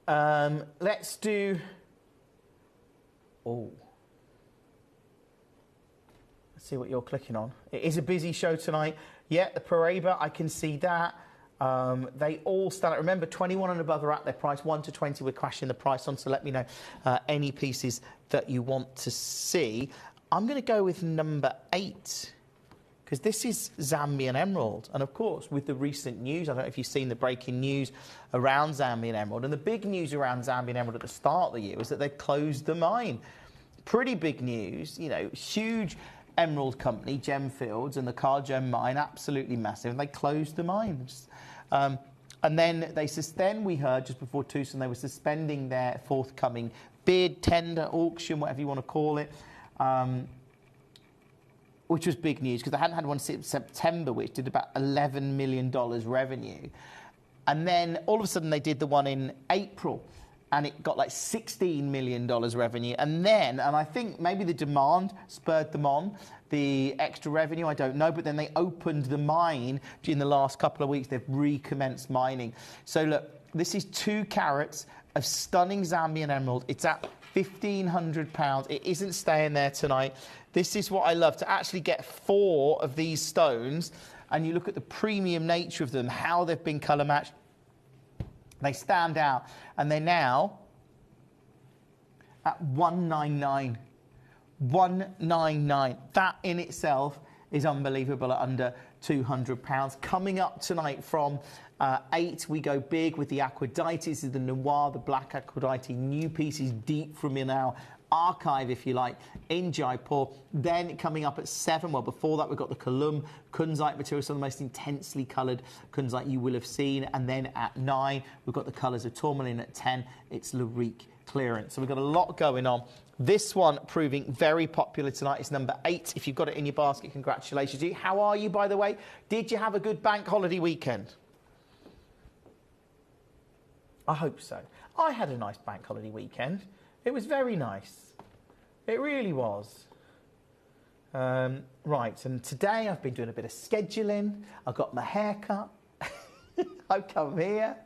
Let's do. Oh, let's see what you're clicking on. It is a busy show tonight. Yeah, the Paraiba, I can see that. They all start. Remember, 21 and above are at their price. 1 to 20, we're crashing the price on. So let me know any pieces that you want to see. I'm going to go with number 8. Because this is Zambian Emerald. And of course, with the recent news, I don't know if you've seen the breaking news around Zambian Emerald. And the big news around Zambian Emerald at the start of the year was that they closed the mine. Pretty big news, you know, huge emerald company, Gemfields, and the Car Gem mine, absolutely massive. And they closed the mines. And then we heard just before Tucson, they were suspending their forthcoming bid, tender, auction, whatever you want to call it. Which was big news because they hadn't had one since September, which did about $11 million revenue. And then all of a sudden they did the one in April, and it got like $16 million revenue. And I think maybe the demand spurred them on, the extra revenue, I don't know, but then they opened the mine in the last couple of weeks. They've recommenced mining. So look, this is 2 carats of stunning Zambian emerald. It's at £1,500. It isn't staying there tonight. This is what I love, to actually get 4 of these stones, and you look at the premium nature of them, how they've been colour matched. They stand out, and they're now at $199. $199. That in itself is unbelievable at under £200. Coming up tonight from 8, we go big with the Aphrodite. This is the Noir, the Black Aphrodite. New pieces deep from in our archive, if you like, in Jaipur. Then coming up at 7, well, before that, we've got the Kalum Kunzite material, some of the most intensely coloured Kunzite you will have seen. And then at 9, we've got the colours of tourmaline. At 10, it's Larique clearance. So we've got a lot going on. This one proving very popular tonight is number 8. If you've got it in your basket, congratulations to you. How are you, by the way? Did you have a good bank holiday weekend? I hope so. I had a nice bank holiday weekend. It was very nice. It really was. Right, and today I've been doing a bit of scheduling. I got my hair cut. I come here.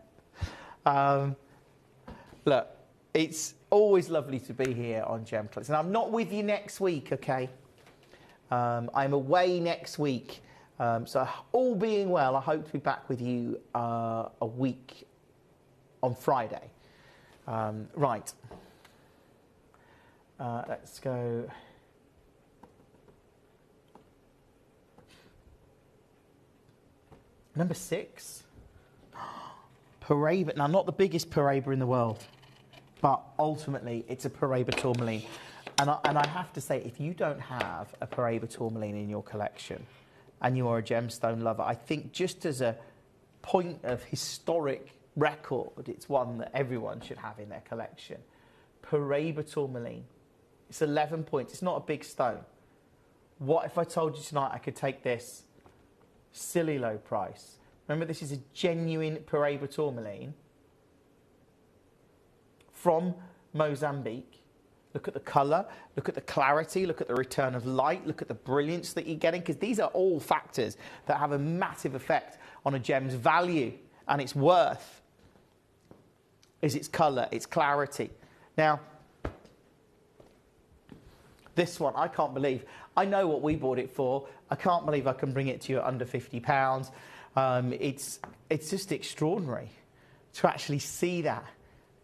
Look, it's always lovely to be here on Gemcollector. And I'm not with you next week, okay? I'm away next week. So all being well, I hope to be back with you a week on Friday. Right. Let's go. Number 6. Paraiba. Now, not the biggest Paraiba in the world, but ultimately it's a Paraiba tourmaline. And I have to say, if you don't have a Paraiba tourmaline in your collection and you are a gemstone lover, I think just as a point of historic record, it's one that everyone should have in their collection. Paraiba tourmaline. It's 11 points. It's not a big stone. What if I told you tonight I could take this silly low price? Remember, this is a genuine Paraiba tourmaline from Mozambique. Look at the colour, look at the clarity, look at the return of light, look at the brilliance that you're getting, because these are all factors that have a massive effect on a gem's value and its worth. Is its colour, its clarity. Now, this one, I can't believe. I know what we bought it for. I can't believe I can bring it to you at under £50. It's just extraordinary to actually see that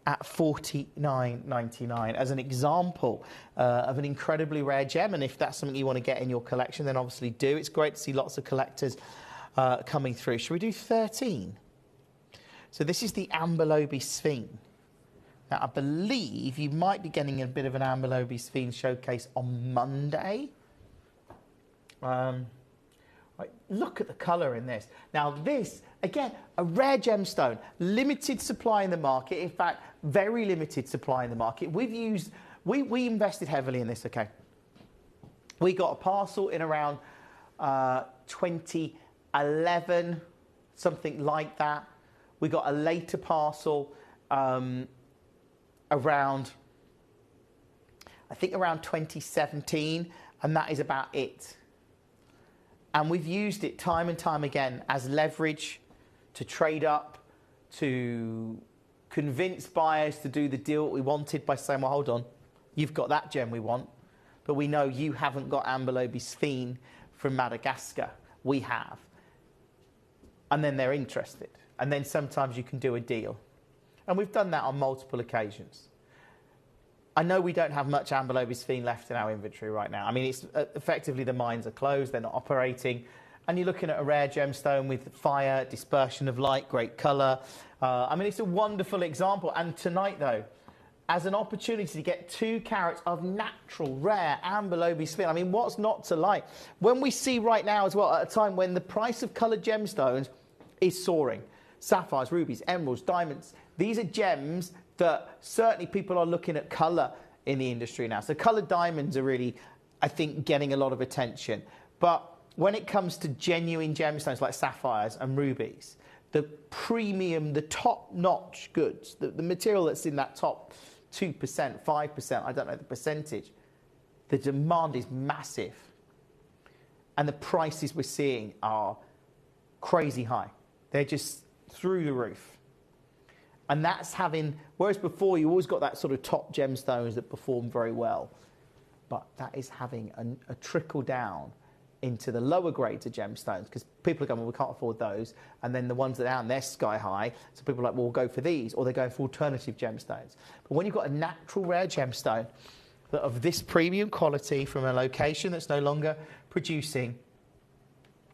at $49.99 as an example of an incredibly rare gem. And if that's something you want to get in your collection, then obviously do. It's great to see lots of collectors coming through. Should we do 13? So this is the Amberlobe Sphene. Now, I believe you might be getting a bit of an Amberlobe Sphene showcase on Monday. Right, look at the colour in this. Now this, again, a rare gemstone, limited supply in the market. In fact, very limited supply in the market. We invested heavily in this, okay? We got a parcel in around 2011, something like that. We got a later parcel around, I think around 2017, and that is about it. And we've used it time and time again as leverage to trade up, to convince buyers to do the deal we wanted by saying, well, hold on, you've got that gem we want, but we know you haven't got Amberlobe Sphene from Madagascar. We have. And then they're interested. And then sometimes you can do a deal. And we've done that on multiple occasions. I know we don't have much Amberlobe Sphene left in our inventory right now. I mean, it's effectively the mines are closed, they're not operating, and you're looking at a rare gemstone with fire, dispersion of light, great colour. I mean, it's a wonderful example. And tonight, though, as an opportunity to get 2 carats of natural, rare Amberlobe Sphene, I mean, what's not to like? When we see right now as well, at a time when the price of coloured gemstones is soaring, sapphires, rubies, emeralds, diamonds, these are gems that certainly people are looking at colour in the industry now. So coloured diamonds are really, I think, getting a lot of attention. But when it comes to genuine gemstones like sapphires and rubies, the premium, the top-notch goods, the material that's in that top 2%, 5%, I don't know the percentage, the demand is massive. And the prices we're seeing are crazy high. They're just through the roof. And that's having, whereas before you always got that sort of top gemstones that perform very well, but that is having a trickle down into the lower grades of gemstones, because people are going, well, we can't afford those, and then the ones that are down, they're sky high, so people are like, well, we'll go for these, or they're going for alternative gemstones. But when you've got a natural rare gemstone that of this premium quality from a location that's no longer producing,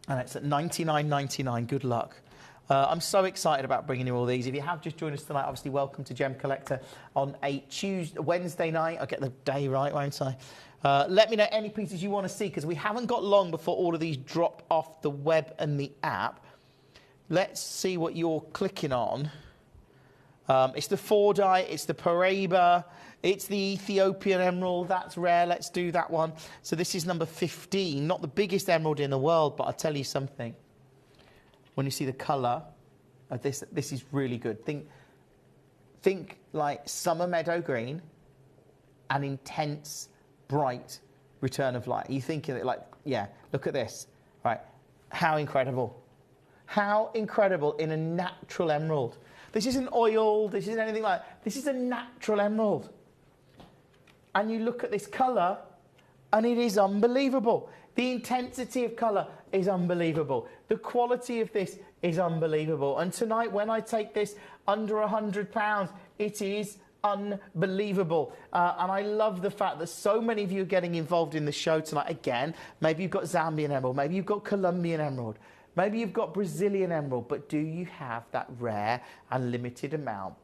and it's at $99.99, good luck. I'm so excited about bringing you all these. If you have just joined us tonight, obviously welcome to Gemcollector on a Wednesday night. I'll get the day right, won't I? Let me know any pieces you want to see, because we haven't got long before all of these drop off the web and the app. Let's see what you're clicking on. It's the 4-dye, it's the Paraiba, it's the Ethiopian emerald. That's rare. Let's do that one. So this is number 15. Not the biggest emerald in the world, but I'll tell you something. When you see the colour of this, this is really good. Think like summer meadow green and intense, bright return of light. You think of it like, yeah, look at this. Right, how incredible. How incredible in a natural emerald. This isn't oil, this isn't anything like that. This is a natural emerald. And you look at this colour and it is unbelievable. The intensity of colour is unbelievable. The quality of this is unbelievable. And tonight, when I take this under £100, it is unbelievable. And I love the fact that so many of you are getting involved in the show tonight. Again, maybe you've got Zambian emerald, maybe you've got Colombian emerald, maybe you've got Brazilian emerald, but do you have that rare and limited amount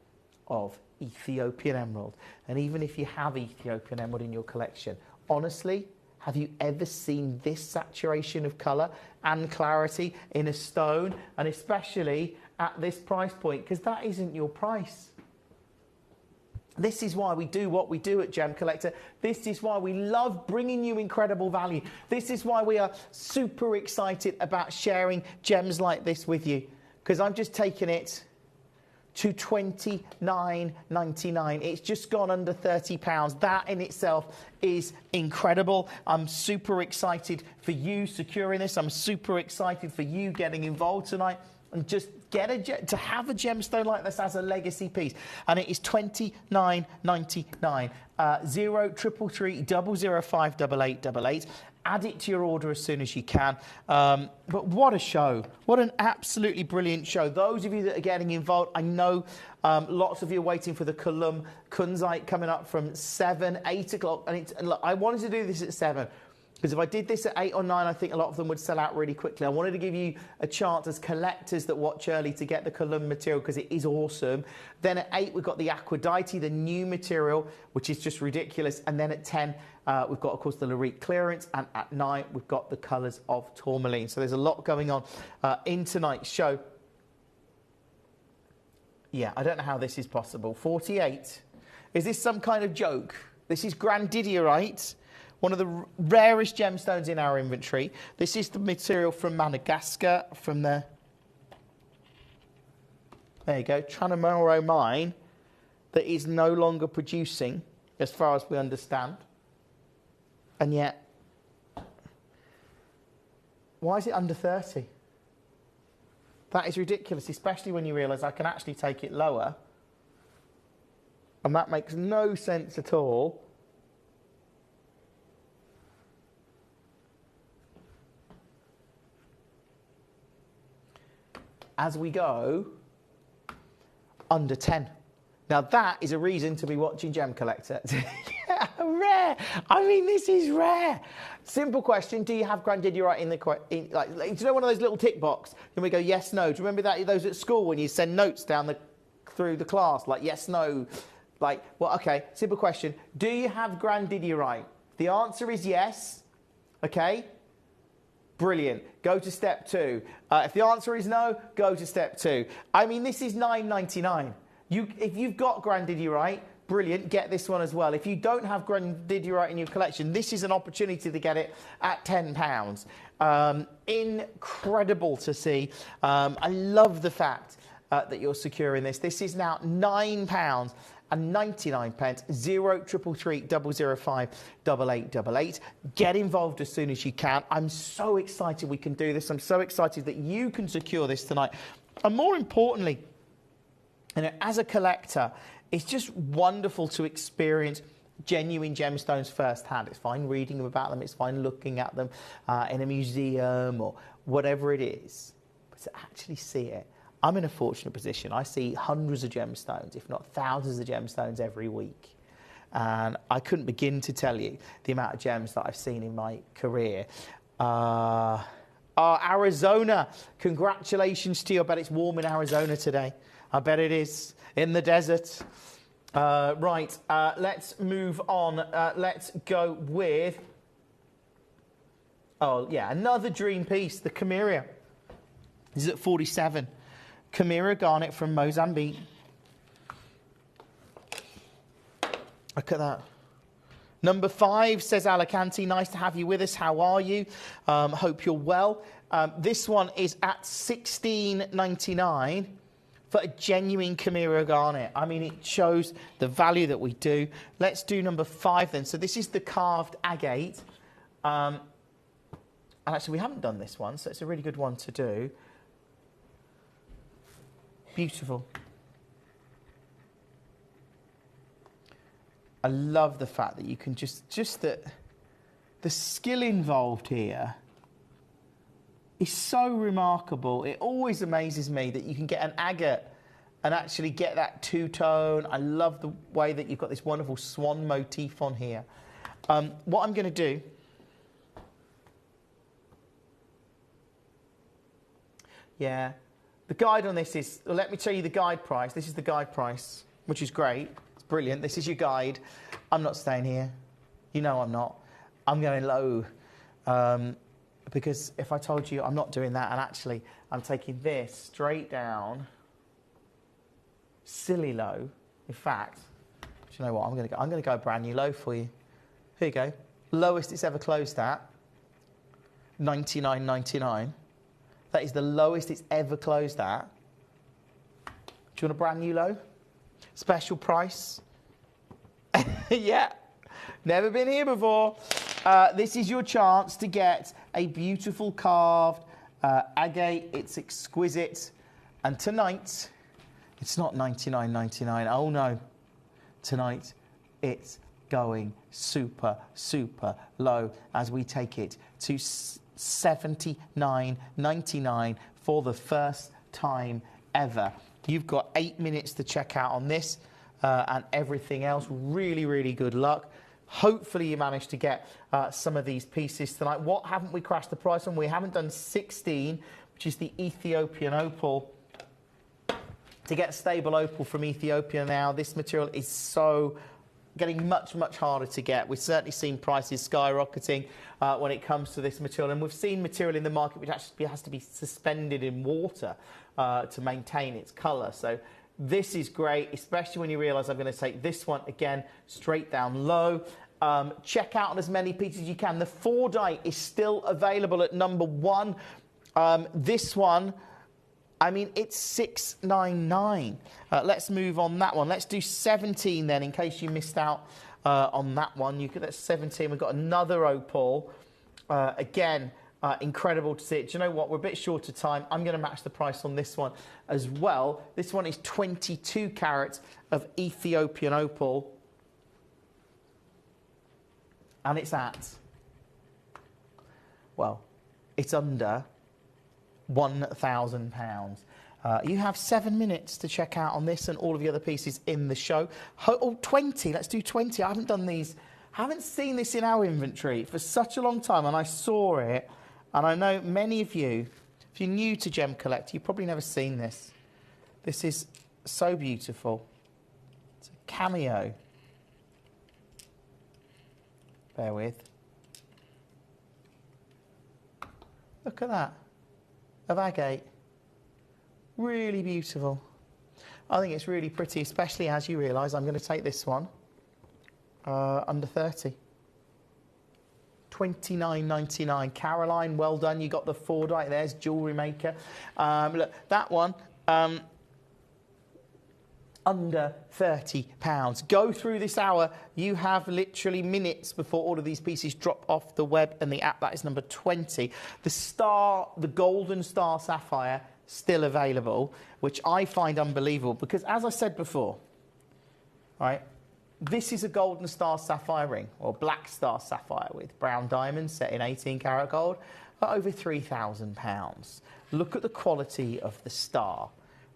of Ethiopian emerald? And even if you have Ethiopian emerald in your collection, honestly, have you ever seen this saturation of colour and clarity in a stone, and especially at this price point? Because that isn't your price. This is why we do what we do at Gemcollector. This is why we love bringing you incredible value. This is why we are super excited about sharing gems like this with you. Because I'm just taking it to $29.99. It's just gone under £30. That in itself is incredible. I'm super excited for you securing this. I'm super excited for you getting involved tonight and just to have a gemstone like this as a legacy piece, and it is $29.99. 0333 005 8888. Add it to your order as soon as you can. But what a show. What an absolutely brilliant show. Those of you that are getting involved, I know lots of you are waiting for the Kunzite coming up from 7, 8 o'clock. And look, I wanted to do this at 7. Because if I did this at 8 or 9, I think a lot of them would sell out really quickly. I wanted to give you a chance as collectors that watch early to get the Column material because it is awesome. Then at 8, we've got the Aquadite, the new material, which is just ridiculous. And then at 10, we've got, of course, the Larique clearance. And at 9, we've got the colours of tourmaline. So there's a lot going on in tonight's show. Yeah, I don't know how this is possible. 48. Is this some kind of joke? This is grandidierite. One of the rarest gemstones in our inventory. This is the material from Madagascar, from the, there you go, Tranamoro mine, that is no longer producing, as far as we understand. And yet, why is it under 30? That is ridiculous, especially when you realise I can actually take it lower. And that makes no sense at all. As we go under 10. Now that is a reason to be watching Gemcollector. Yeah, rare. I mean, this is rare. Simple question: do you have grandidierite in the do you know one of those little tick box? Then we go yes, no. Do you remember that those at school when you send notes down through the class like yes, no? Like, well, okay. Simple question: do you have grandidierite? The answer is yes. Okay. Brilliant. Go to step 2. If the answer is no, go to step 2. I mean, this is $9.99. If you've got grandidierite, brilliant, get this one as well. If you don't have grandidierite in your collection, this is an opportunity to get it at £10. Incredible to see. I love the fact that you're securing this. This is now £9.99. 0333 005 8888. Get involved as soon as you can. I'm so excited we can do this. I'm so excited that you can secure this tonight. And more importantly, you know, as a collector, it's just wonderful to experience genuine gemstones firsthand. It's fine reading about them. It's fine looking at them in a museum or whatever it is. But to actually see it, I'm in a fortunate position. I see hundreds of gemstones, if not thousands of gemstones every week. And I couldn't begin to tell you the amount of gems that I've seen in my career. Arizona, congratulations to you. I bet it's warm in Arizona today. I bet it is, in the desert. Right, let's move on. Let's go with, oh yeah, another dream piece, the Cameria. This is at 47. Cameria garnet from Mozambique. Look at that. Number 5, says Alicante. Nice to have you with us. How are you? Hope you're well. This one is at $16.99 for a genuine Cameria garnet. I mean, it shows the value that we do. Let's do number 5 then. So this is the carved agate. And actually, we haven't done this one, so it's a really good one to do. Beautiful. I love the fact that you can just the skill involved here is so remarkable. It always amazes me that you can get an agate and actually get that two-tone. I love the way that you've got this wonderful swan motif on here. What I'm going to do, yeah, the guide on this is, let me tell you the guide price. This is the guide price, which is great. It's brilliant. This is your guide. I'm not staying here. You know I'm not. I'm going low. Because if I told you I'm not doing that, and actually I'm taking this straight down, silly low. In fact, do you know what? I'm going to go a brand new low for you. Here you go. Lowest it's ever closed at, $99.99. That is the lowest it's ever closed at. Do you want a brand new low? Special price. Yeah, never been here before. This is your chance to get a beautiful carved agate. It's exquisite. And tonight, it's not $99.99. Oh no, tonight it's going super, super low as we take it to $79.99 for the first time ever. You've got 8 minutes to check out on this and everything else. Really, really good luck. Hopefully you managed to get some of these pieces tonight. What haven't we crashed the price on? We haven't done 16, which is the Ethiopian opal. To get stable opal from Ethiopia now, this material is so getting much, much harder to get. We've certainly seen prices skyrocketing when it comes to this material, and we've seen material in the market which actually has to be suspended in water to maintain its colour. So this is great, especially when you realise I'm going to take this one again straight down low. Check out on as many pieces as you can. The 4-dye is still available at number 1. This one, I mean, it's $6.99. Let's move on that one. Let's do 17 then, in case you missed out on that one. That's 17. We've got another opal. Again, incredible to see it. Do you know what? We're a bit short of time. I'm going to match the price on this one as well. This one is 22 carats of Ethiopian opal. And it's at, well, it's under £1,000. You have 7 minutes to check out on this and all of the other pieces in the show. Oh, 20. Let's do 20. I haven't done these. I haven't seen this in our inventory for such a long time, and I saw it. And I know many of you, if you're new to Gemcollector, you've probably never seen this. This is so beautiful. It's a cameo. Bear with. Look at that. Of agate. Really beautiful. I think it's really pretty, especially as you realise I'm going to take this one under 30. $29.99. Caroline, well done. You got the 4-dye. There's jewellery maker. Look, that one under £30. Go through this hour. You have literally minutes before all of these pieces drop off the web and the app. That is number 20. The golden star sapphire, still available, which I find unbelievable because, as I said before, right, this is a golden star sapphire ring, or black star sapphire with brown diamonds set in 18 karat gold at over £3,000. Look at the quality of the star,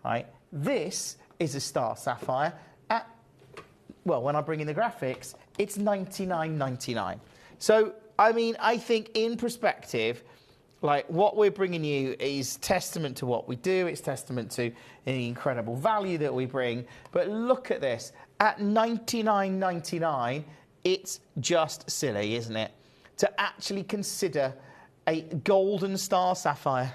right? This is a star sapphire at, well, when I bring in the graphics, it's $99.99. So, I mean, I think in perspective, like, what we're bringing you is testament to what we do. It's testament to the incredible value that we bring. But look at this. At $99.99, it's just silly, isn't it? To actually consider a golden star sapphire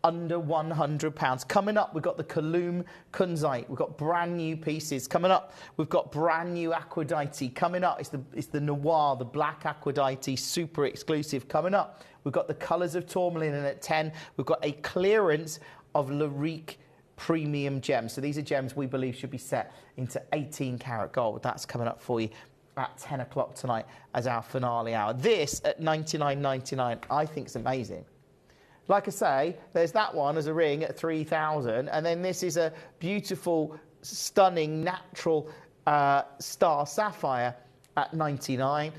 under £100. Coming up, we've got the Kaloum Kunzite. We've got brand new pieces. Coming up, we've got brand new Aquadite. Coming up, it's the Noir, the black Aquadite, super exclusive. Coming up, we've got the colours of tourmaline, and at 10, we've got a clearance of Larique premium gems. So these are gems we believe should be set into 18 karat gold. That's coming up for you at 10 o'clock tonight as our finale hour. This at $99.99, I think is amazing. Like I say, there's that one as a ring at $3,000, and then this is a beautiful, stunning, natural star sapphire at $99.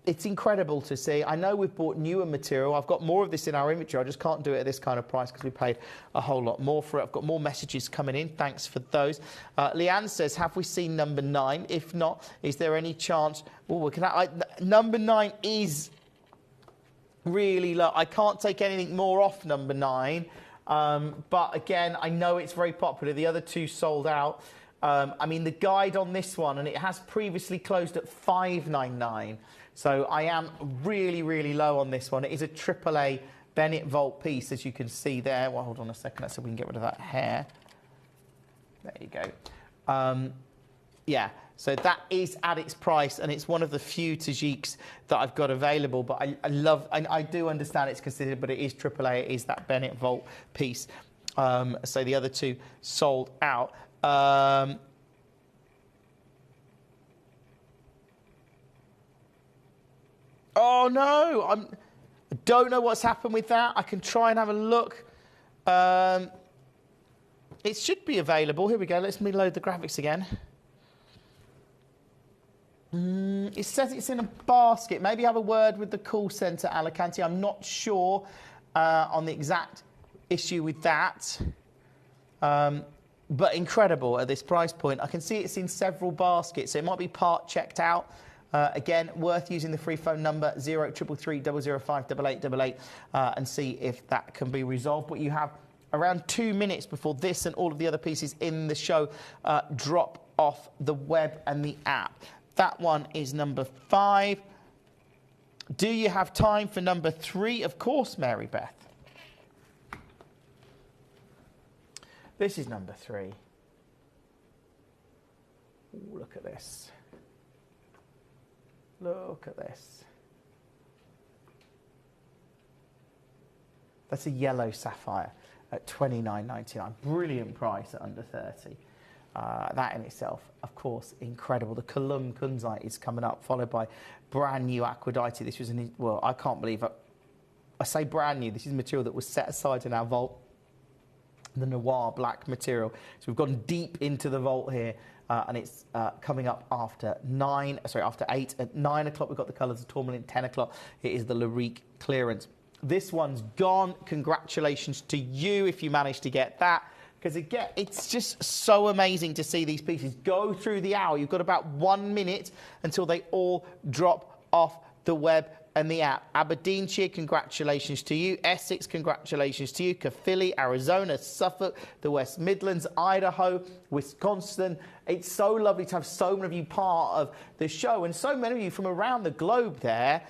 It's incredible to see. I know we've bought newer material. I've got more of this in our inventory. I just can't do it at this kind of price because we paid a whole lot more for it. I've got more messages coming in. Thanks for those. Leanne says, have we seen number 9? If not, is there any chance? Oh, number 9 is really low. I can't take anything more off number 9. But again, I know it's very popular. The other two sold out. I mean, the guide on this one, and it has previously closed at $5.99. So I am really, really low on this one. It is a AAA Bennett Vault piece, as you can see there. Well, hold on a second. Let's see if we can get rid of that hair. There you go. Yeah, so that is at its price, and it's one of the few Tajiks that I've got available. But I do understand it's considered, but it is AAA. It is that Bennett Vault piece. So the other two sold out. Oh no, I don't know what's happened with that. I can try and have a look. it should be available. Here we go. Let's load the graphics again. It says it's in a basket. Maybe have a word with the call centre, Alicante. I'm not sure on the exact issue with that. But incredible at this price point. I can see it's in several baskets, so it might be part checked out. Again, worth using the free phone number 0333 005 8888 and see if that can be resolved. But you have around 2 minutes before this and all of the other pieces in the show drop off the web and the app. That one is number 5. Do you have time for number 3? Of course, Mary Beth. This is number 3. Ooh, look at this. Look at this. That's a yellow sapphire at $29.99. Brilliant price at under 30. That in itself, of course, incredible. The Column Kunzite is coming up, followed by brand new Aquadite. This was well, I can't believe it. I say brand new. This is material that was set aside in our vault. The Noir black material. So we've gone deep into the vault here, and it's coming up after 8. At 9 o'clock, we've got the colours of Tourmaline. 10 o'clock, it is the Larique clearance. This one's gone. Congratulations to you if you managed to get that. Because again, it's just so amazing to see these pieces go through the hour. You've got about 1 minute until they all drop off the web and the app. Aberdeenshire, congratulations to you. Essex, congratulations to you. Caerphilly, Arizona, Suffolk, the West Midlands, Idaho, Wisconsin. It's so lovely to have so many of you part of the show and so many of you from around the globe there.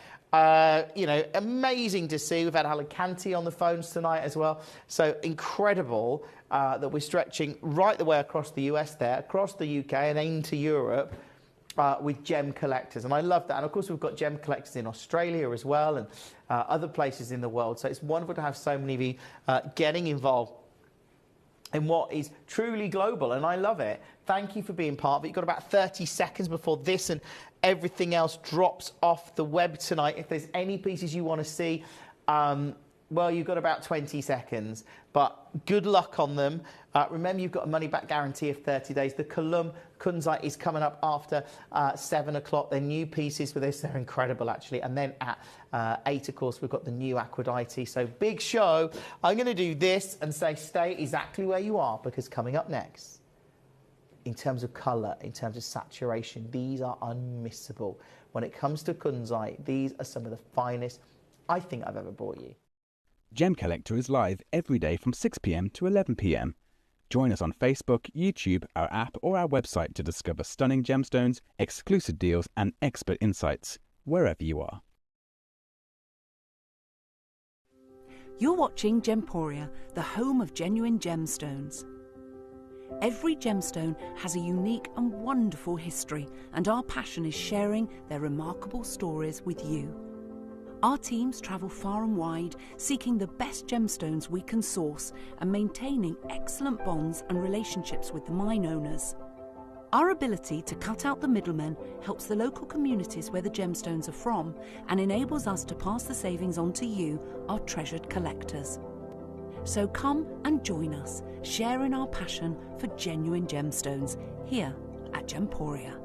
You know, amazing to see. We've had Alicante on the phones tonight as well. So incredible that we're stretching right the way across the US there, across the UK and into Europe with gem collectors. And I love that. And of course, we've got gem collectors in Australia as well and other places in the world. So it's wonderful to have so many of you getting involved in what is truly global, and I love it. Thank you for being part of it. You've got about 30 seconds before this and everything else drops off the web tonight. If there's any pieces you want to see, well, you've got about 20 seconds, but good luck on them. Remember, you've got a money-back guarantee of 30 days. The Column Kunzite is coming up after 7 o'clock. They're new pieces for this. They're incredible, actually. And then at 8, of course, we've got the new Aquadite. So big show. I'm going to do this and say stay exactly where you are, because coming up next, in terms of colour, in terms of saturation, these are unmissable. When it comes to Kunzite, these are some of the finest I think I've ever bought you. Gemcollector is live every day from 6 p.m. to 11 p.m. Join us on Facebook, YouTube, our app or our website to discover stunning gemstones, exclusive deals and expert insights, wherever you are. You're watching Gemporia, the home of genuine gemstones. Every gemstone has a unique and wonderful history, and our passion is sharing their remarkable stories with you. Our teams travel far and wide, seeking the best gemstones we can source and maintaining excellent bonds and relationships with the mine owners. Our ability to cut out the middlemen helps the local communities where the gemstones are from and enables us to pass the savings on to you, our treasured collectors. So come and join us, sharing our passion for genuine gemstones here at Gemporia.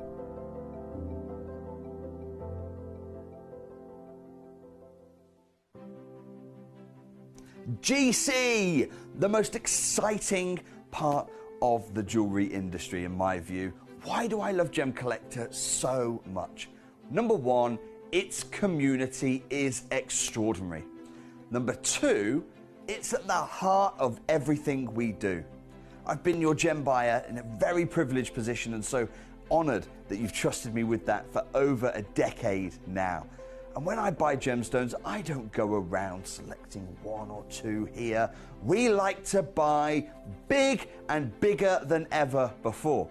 GC, the most exciting part of the jewellery industry in my view. Why do I love Gemcollector so much? Number one, its community is extraordinary. Number two, it's at the heart of everything we do. I've been your gem buyer in a very privileged position and so honoured that you've trusted me with that for over a decade now. And when I buy gemstones, I don't go around selecting one or two here. We like to buy big and bigger than ever before.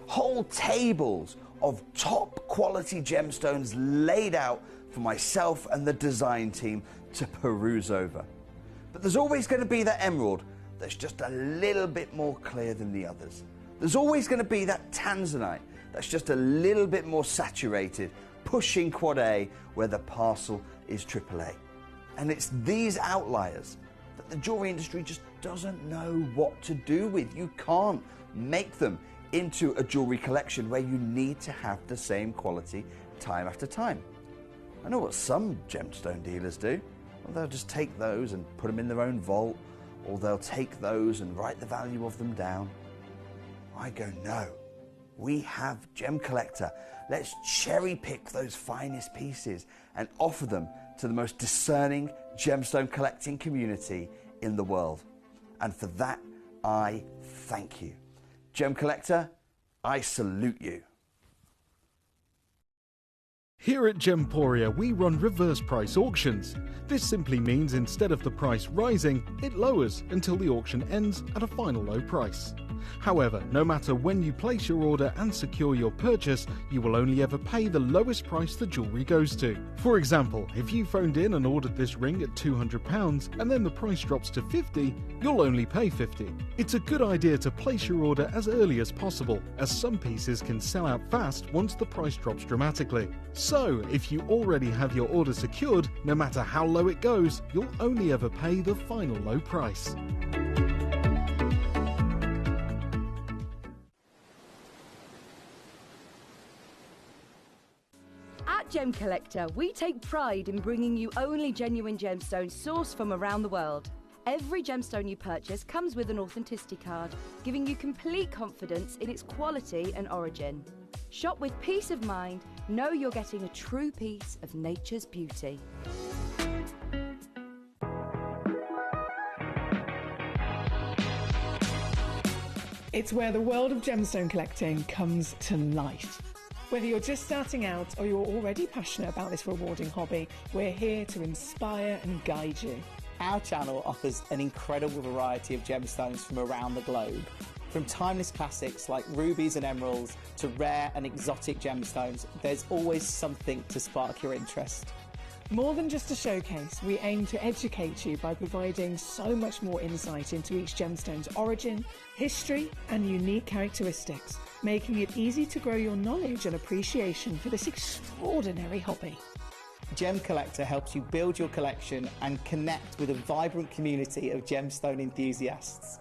Whole tables of top quality gemstones laid out for myself and the design team to peruse over. But there's always going to be that emerald that's just a little bit more clear than the others. There's always going to be that tanzanite that's just a little bit more saturated, pushing quad A where the parcel is AAA. And it's these outliers that the jewellery industry just doesn't know what to do with. You can't make them into a jewellery collection where you need to have the same quality time after time. I know what some gemstone dealers do. Well, they'll just take those and put them in their own vault, or they'll take those and write the value of them down. I go, no, we have Gemcollector. Let's cherry pick those finest pieces and offer them to the most discerning gemstone collecting community in the world. And for that, I thank you. Gemcollector, I salute you. Here at Gemporia, we run reverse price auctions. This simply means instead of the price rising, it lowers until the auction ends at a final low price. However, no matter when you place your order and secure your purchase, you will only ever pay the lowest price the jewellery goes to. For example, if you phoned in and ordered this ring at £200 and then the price drops to £50, you'll only pay £50. It's a good idea to place your order as early as possible, as some pieces can sell out fast once the price drops dramatically. So, if you already have your order secured, no matter how low it goes, you'll only ever pay the final low price. At Gemcollector, we take pride in bringing you only genuine gemstones sourced from around the world. Every gemstone you purchase comes with an authenticity card, giving you complete confidence in its quality and origin. Shop with peace of mind, know you're getting a true piece of nature's beauty. It's where the world of gemstone collecting comes to life. Whether you're just starting out or you're already passionate about this rewarding hobby, we're here to inspire and guide you. Our channel offers an incredible variety of gemstones from around the globe. From timeless classics like rubies and emeralds to rare and exotic gemstones, there's always something to spark your interest. More than just a showcase, we aim to educate you by providing so much more insight into each gemstone's origin, history, and unique characteristics, making it easy to grow your knowledge and appreciation for this extraordinary hobby. Gemcollector helps you build your collection and connect with a vibrant community of gemstone enthusiasts.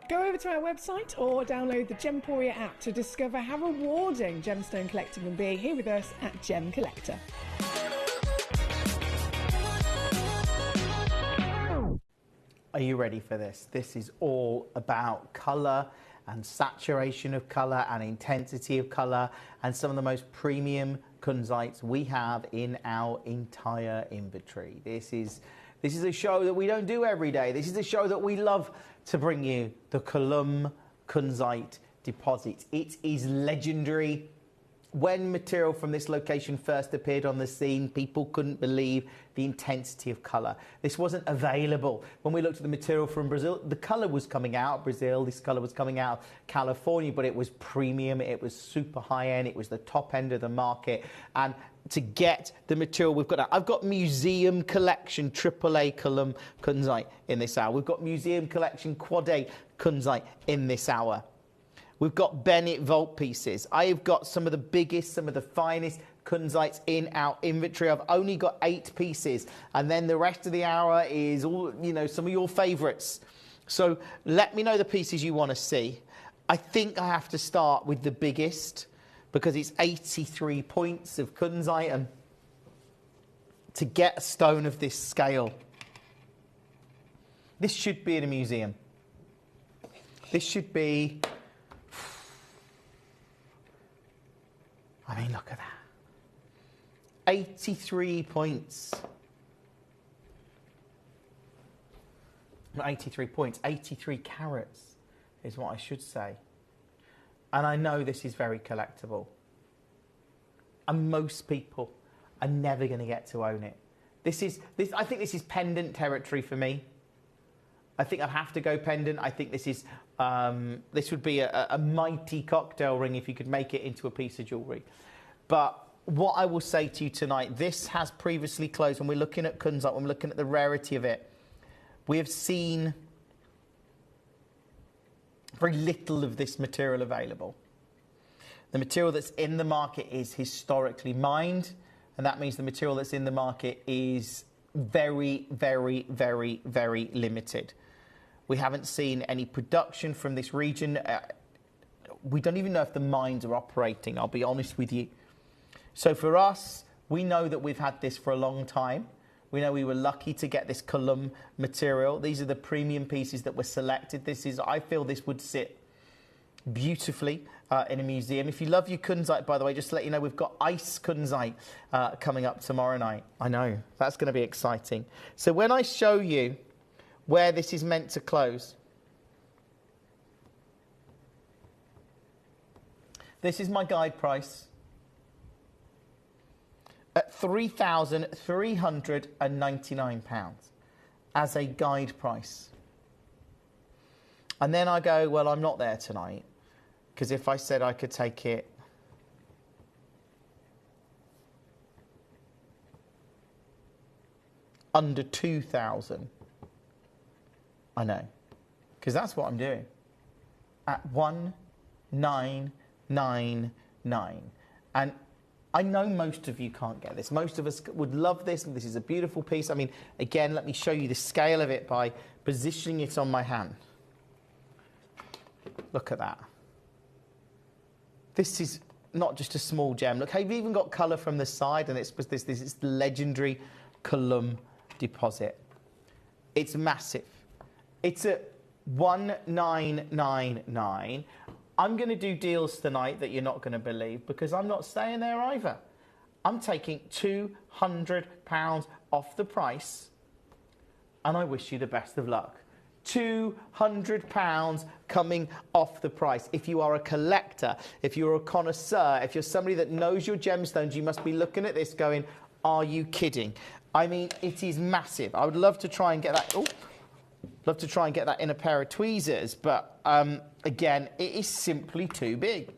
Go over to our website or download the Gemporia app to discover how rewarding gemstone collecting can be here with us at Gemcollector. Are you ready for this? This is all about colour and saturation of colour and intensity of colour and some of the most premium kunzites we have in our entire inventory. This is a show that we don't do every day. This is a show that we love to bring you, the Column Kunzite deposit. It is legendary. When material from this location first appeared on the scene, people couldn't believe the intensity of colour. This wasn't available. When we looked at the material from Brazil, the colour was coming out of Brazil, this colour was coming out of California, but it was premium, it was super high end, it was the top end of the market. And to get the material we've got, I've got museum collection AAA Column Kunzite in this hour. We've got museum collection Quad A Kunzite in this hour. We've got Bennett vault pieces. I've got some of the biggest, some of the finest kunzites in our inventory. I've only got 8 pieces, and then the rest of the hour is all, you know, some of your favorites. So let me know the pieces you want to see. I think I have to start with the biggest because it's 83 points of kunzite, and to get a stone of this scale, this should be in a museum. This should be, I mean, look at that. 83 points. Not 83 points, 83 carats is what I should say. And I know this is very collectible. And most people are never going to get to own it. I think this is pendant territory for me. I think I'd have to go pendant. I think this is this would be a mighty cocktail ring if you could make it into a piece of jewellery. But what I will say to you tonight, this has previously closed. When we're looking at kunzite, when we're looking at the rarity of it, we have seen very little of this material available. The material that's in the market is historically mined, and that means the material that's in the market is very, very, very, very limited. We haven't seen any production from this region. We don't even know if the mines are operating, I'll be honest with you. So for us, we know that we've had this for a long time. We know we were lucky to get this column material. These are the premium pieces that were selected. I feel this would sit beautifully in a museum. If you love your kunzite, by the way, just to let you know, we've got ice kunzite coming up tomorrow night. I know, that's going to be exciting. So when I show you where this is meant to close, this is my guide price at £3,399 as a guide price. And then I go, well, I'm not there tonight, because if I said I could take it under 2,000, I know, because that's what I'm doing, at 1,999. And I know most of you can't get this. Most of us would love this. This is a beautiful piece. I mean, again, let me show you the scale of it by positioning it on my hand. Look at that. This is not just a small gem. Look, I've even got colour from the side, and it's this legendary Column deposit. It's massive. It's at 1,999. I'm going to do deals tonight that you're not going to believe, because I'm not staying there either. I'm taking £200 off the price, and I wish you the best of luck. £200 coming off the price. If you are a collector, if you're a connoisseur, if you're somebody that knows your gemstones, you must be looking at this going, are you kidding? I mean, it is massive. I would love to try and get that. Oh, love to try and get that in a pair of tweezers, but again, it is simply too big.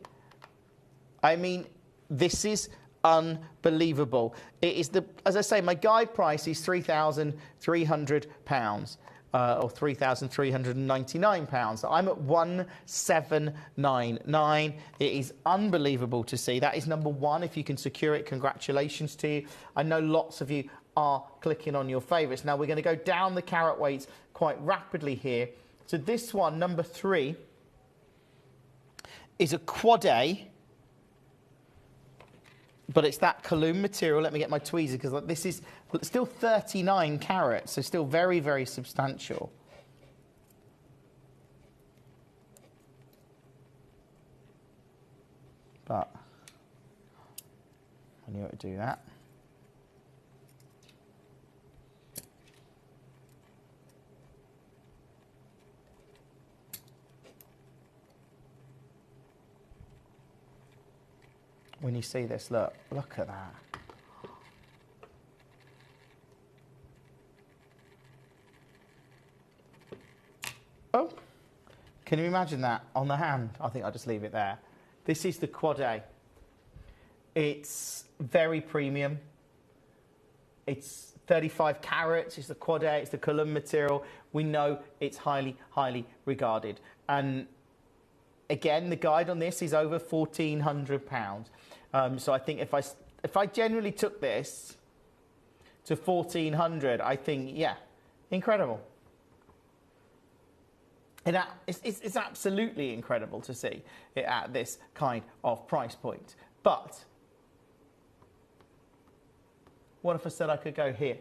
I mean, this is unbelievable. It is as I say, my guide price is £3,300 or £3,399. I'm at 1,799. It is unbelievable to see. That is number one. If you can secure it, congratulations to you. I know lots of you are clicking on your favourites. Now we're going to go down the carat weights quite rapidly here. So this one, number 3, is a quad A, but it's that Column material. Let me get my tweezer, because this is still 39 carats, so still very, very substantial. But I knew it would do that. When you see this, look at that. Oh, can you imagine that on the hand? I think I'll just leave it there. This is the quad A. It's very premium. It's 35 carats, it's the quad A, it's the Column material. We know it's highly, highly regarded. And again, the guide on this is over £1,400. So I think if I generally took this to 1,400, I think, yeah, incredible. It's absolutely incredible to see it at this kind of price point. But what if I said I could go here?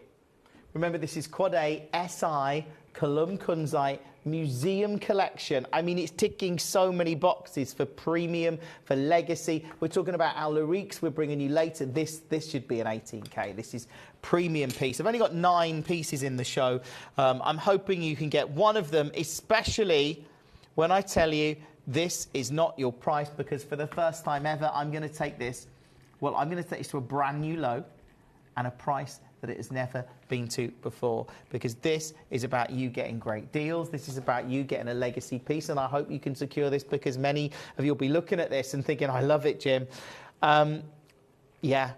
Remember, this is Quad A, SI, Column Kunzite, museum collection. I mean, it's ticking so many boxes for premium, for legacy. We're talking about our Lariques we're bringing you later. This should be an 18K. This is premium piece. I've only got 9 pieces in the show. I'm hoping you can get one of them, especially when I tell you this is not your price, because for the first time ever, I'm going to take this. Well, I'm going to take this to a brand new low and a price that it has never been to before, because this is about you getting great deals. This is about you getting a legacy piece, and I hope you can secure this, because many of you will be looking at this and thinking, I love it, Jim. Yeah,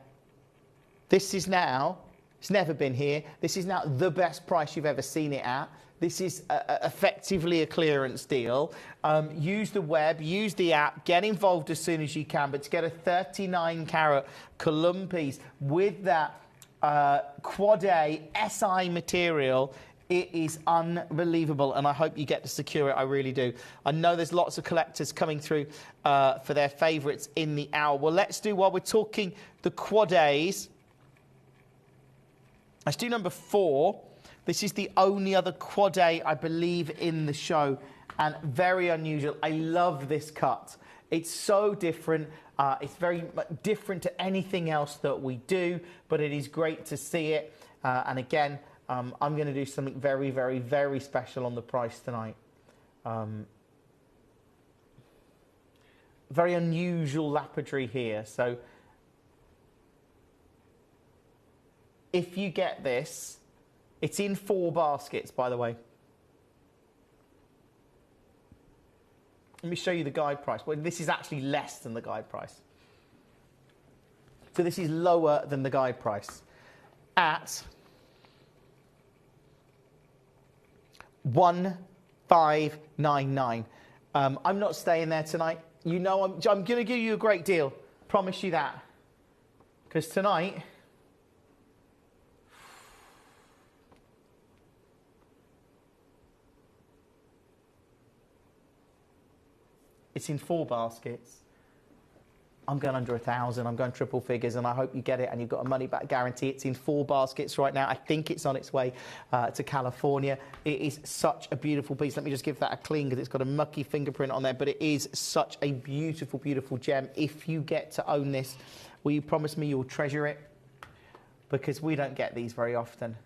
this is now, it's never been here. This is now the best price you've ever seen it at. This is effectively a clearance deal. Use the web, use the app, get involved as soon as you can, but to get a 39 carat Column piece with that Quad A SI material. It is unbelievable, and I hope you get to secure it. I really do. I know there's lots of collectors coming through for their favourites in the hour. Well, let's do, while we're talking the Quad A's, let's do number 4. This is the only other Quad A, I believe, in the show, and very unusual. I love this cut. It's so different. It's very different to anything else that we do, but it is great to see it. And again, I'm going to do something very, very, very special on the price tonight. Very unusual lapidary here. So if you get this, it's in 4 baskets, by the way. Let me show you the guide price. Well, this is actually less than the guide price. So this is lower than the guide price at $1,599. I'm not staying there tonight. You know I'm going to give you a great deal. Promise you that. Because tonight, it's in 4 baskets. I'm going under 1,000. I'm going triple figures, and I hope you get it, and you've got a money-back guarantee. It's in 4 baskets right now. I think it's on its way to California. It is such a beautiful piece. Let me just give that a clean because it's got a mucky fingerprint on there, but it is such a beautiful, beautiful gem. If you get to own this, will you promise me you'll treasure it? Because we don't get these very often.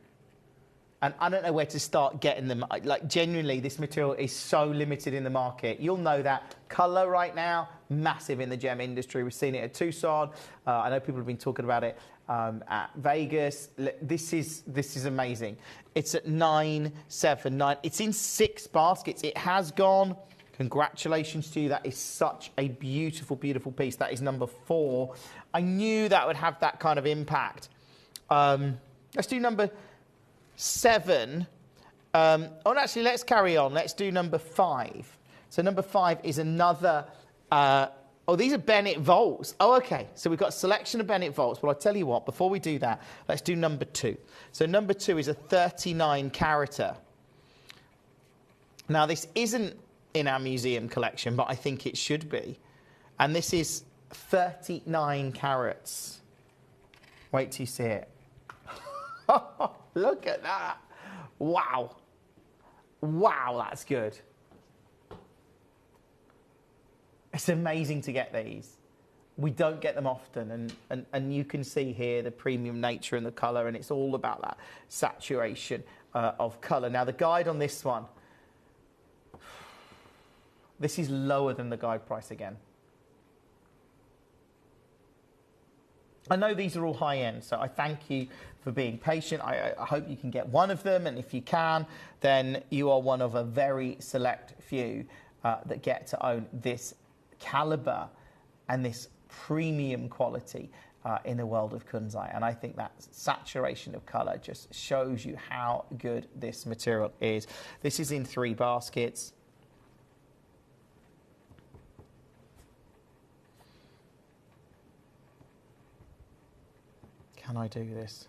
And I don't know where to start getting them. Like, genuinely, this material is so limited in the market. You'll know that. Colour right now, massive in the gem industry. We've seen it at Tucson. I know people have been talking about it at Vegas. This is amazing. It's at 979. It's in 6 baskets. It has gone. Congratulations to you. That is such a beautiful, beautiful piece. That is number 4. I knew that would have that kind of impact. Let's do number 7. Actually, let's carry on. Let's do number 5. So number 5 is another... these are Bennett Volts. Oh, okay. So we've got a selection of Bennett Volts. Well, I'll tell you what, before we do that, let's do number 2. So number 2 is a 39 carater. Now, this isn't in our museum collection, but I think it should be. And this is 39 carats. Wait till you see it. Look at that. Wow. Wow, that's good. It's amazing to get these. We don't get them often, and you can see here the premium nature and the colour, and it's all about that saturation of colour. Now, the guide on this one, this is lower than the guide price again. I know these are all high-end, so I thank you for being patient. I hope you can get one of them, and if you can, then you are one of a very select few that get to own this calibre and this premium quality in the world of kunzite. And I think that saturation of colour just shows you how good this material is. This is in 3 baskets. Can I do this?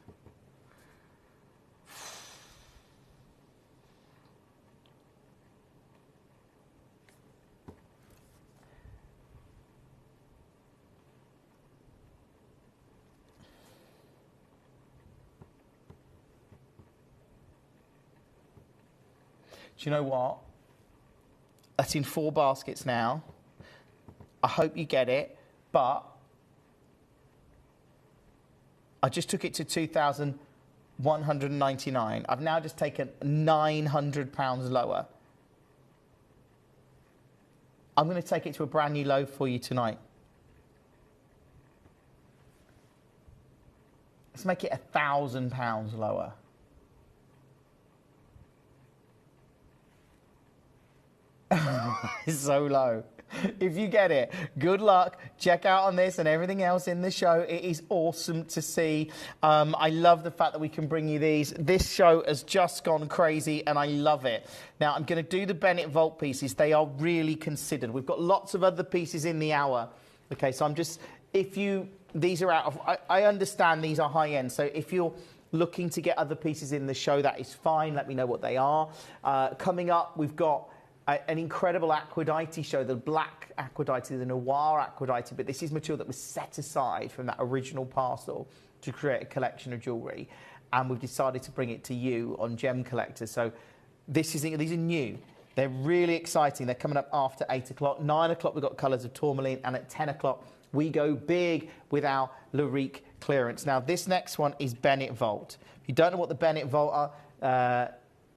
Do you know what? That's in 4 baskets now. I hope you get it, but I just took it to 2,199. I've now just taken £900 lower. I'm going to take it to a brand new low for you tonight. Let's make it £1,000 lower. It's so low. If you get it, good luck. Check out on this and everything else in the show. It is awesome to see. I love the fact that we can bring you these. This show has just gone crazy, and I love it. Now, I'm going to do the Bennett Volt pieces. They are really considered. We've got lots of other pieces in the hour. Okay, so I'm just these are out of, I understand these are high end, so if you're looking to get other pieces in the show, that is fine. Let me know what they are. Coming up, we've got an incredible Aphrodite show, the black Aphrodite, the noir Aphrodite, but this is material that was set aside from that original parcel to create a collection of jewellery, and we've decided to bring it to you on Gemcollector. So these are new. They're really exciting. They're coming up after 8 o'clock. 9 o'clock, we've got colours of tourmaline, and at 10 o'clock, we go big with our Larique clearance. Now, this next one is Bennett Vault. If you don't know what the Bennett Vault are,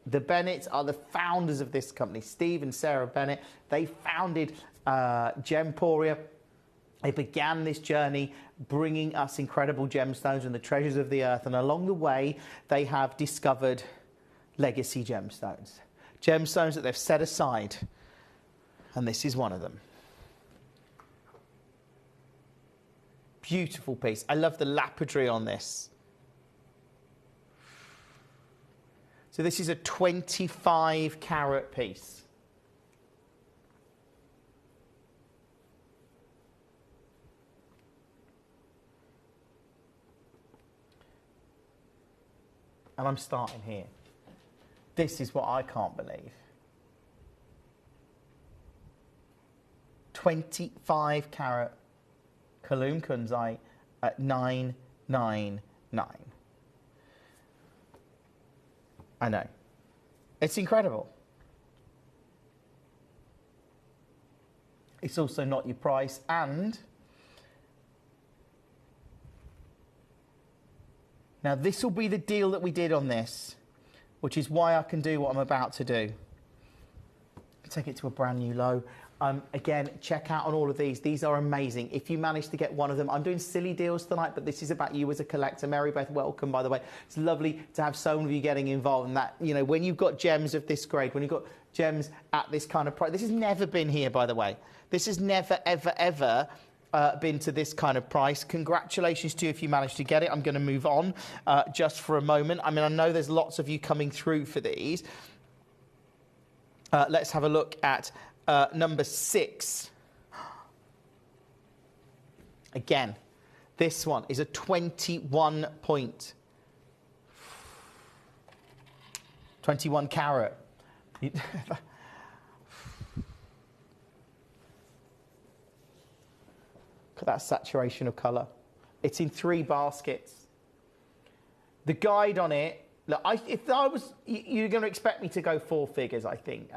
the Bennetts are the founders of this company, Steve and Sarah Bennett. They founded Gemporia. They began this journey bringing us incredible gemstones and the treasures of the earth. And along the way, they have discovered legacy gemstones. Gemstones that they've set aside. And this is one of them. Beautiful piece. I love the lapidary on this. So this is a 25 carat piece. And I'm starting here. This is what I can't believe. 25 carat Kalum Kunzite at 999. I know. It's incredible. It's also not your price, and now this will be the deal that we did on this, which is why I can do what I'm about to do. Take it to a brand new low. Again, check out on all of these. These are amazing. If you manage to get one of them, I'm doing silly deals tonight, but this is about you as a collector. Mary Beth, welcome, by the way. It's lovely to have so many of you getting involved in that. You know, when you've got gems of this grade, when you've got gems at this kind of price, this has never been here, by the way. This has never, ever, ever been to this kind of price. Congratulations to you if you managed to get it. I'm going to move on just for a moment. I mean, I know there's lots of you coming through for these. Let's have a look at number 6. Again, this one is a 21 point. 21 carat. Look at that saturation of colour. It's in 3 baskets. The guide on it, look, if I was, you're going to expect me to go 4 figures, I think.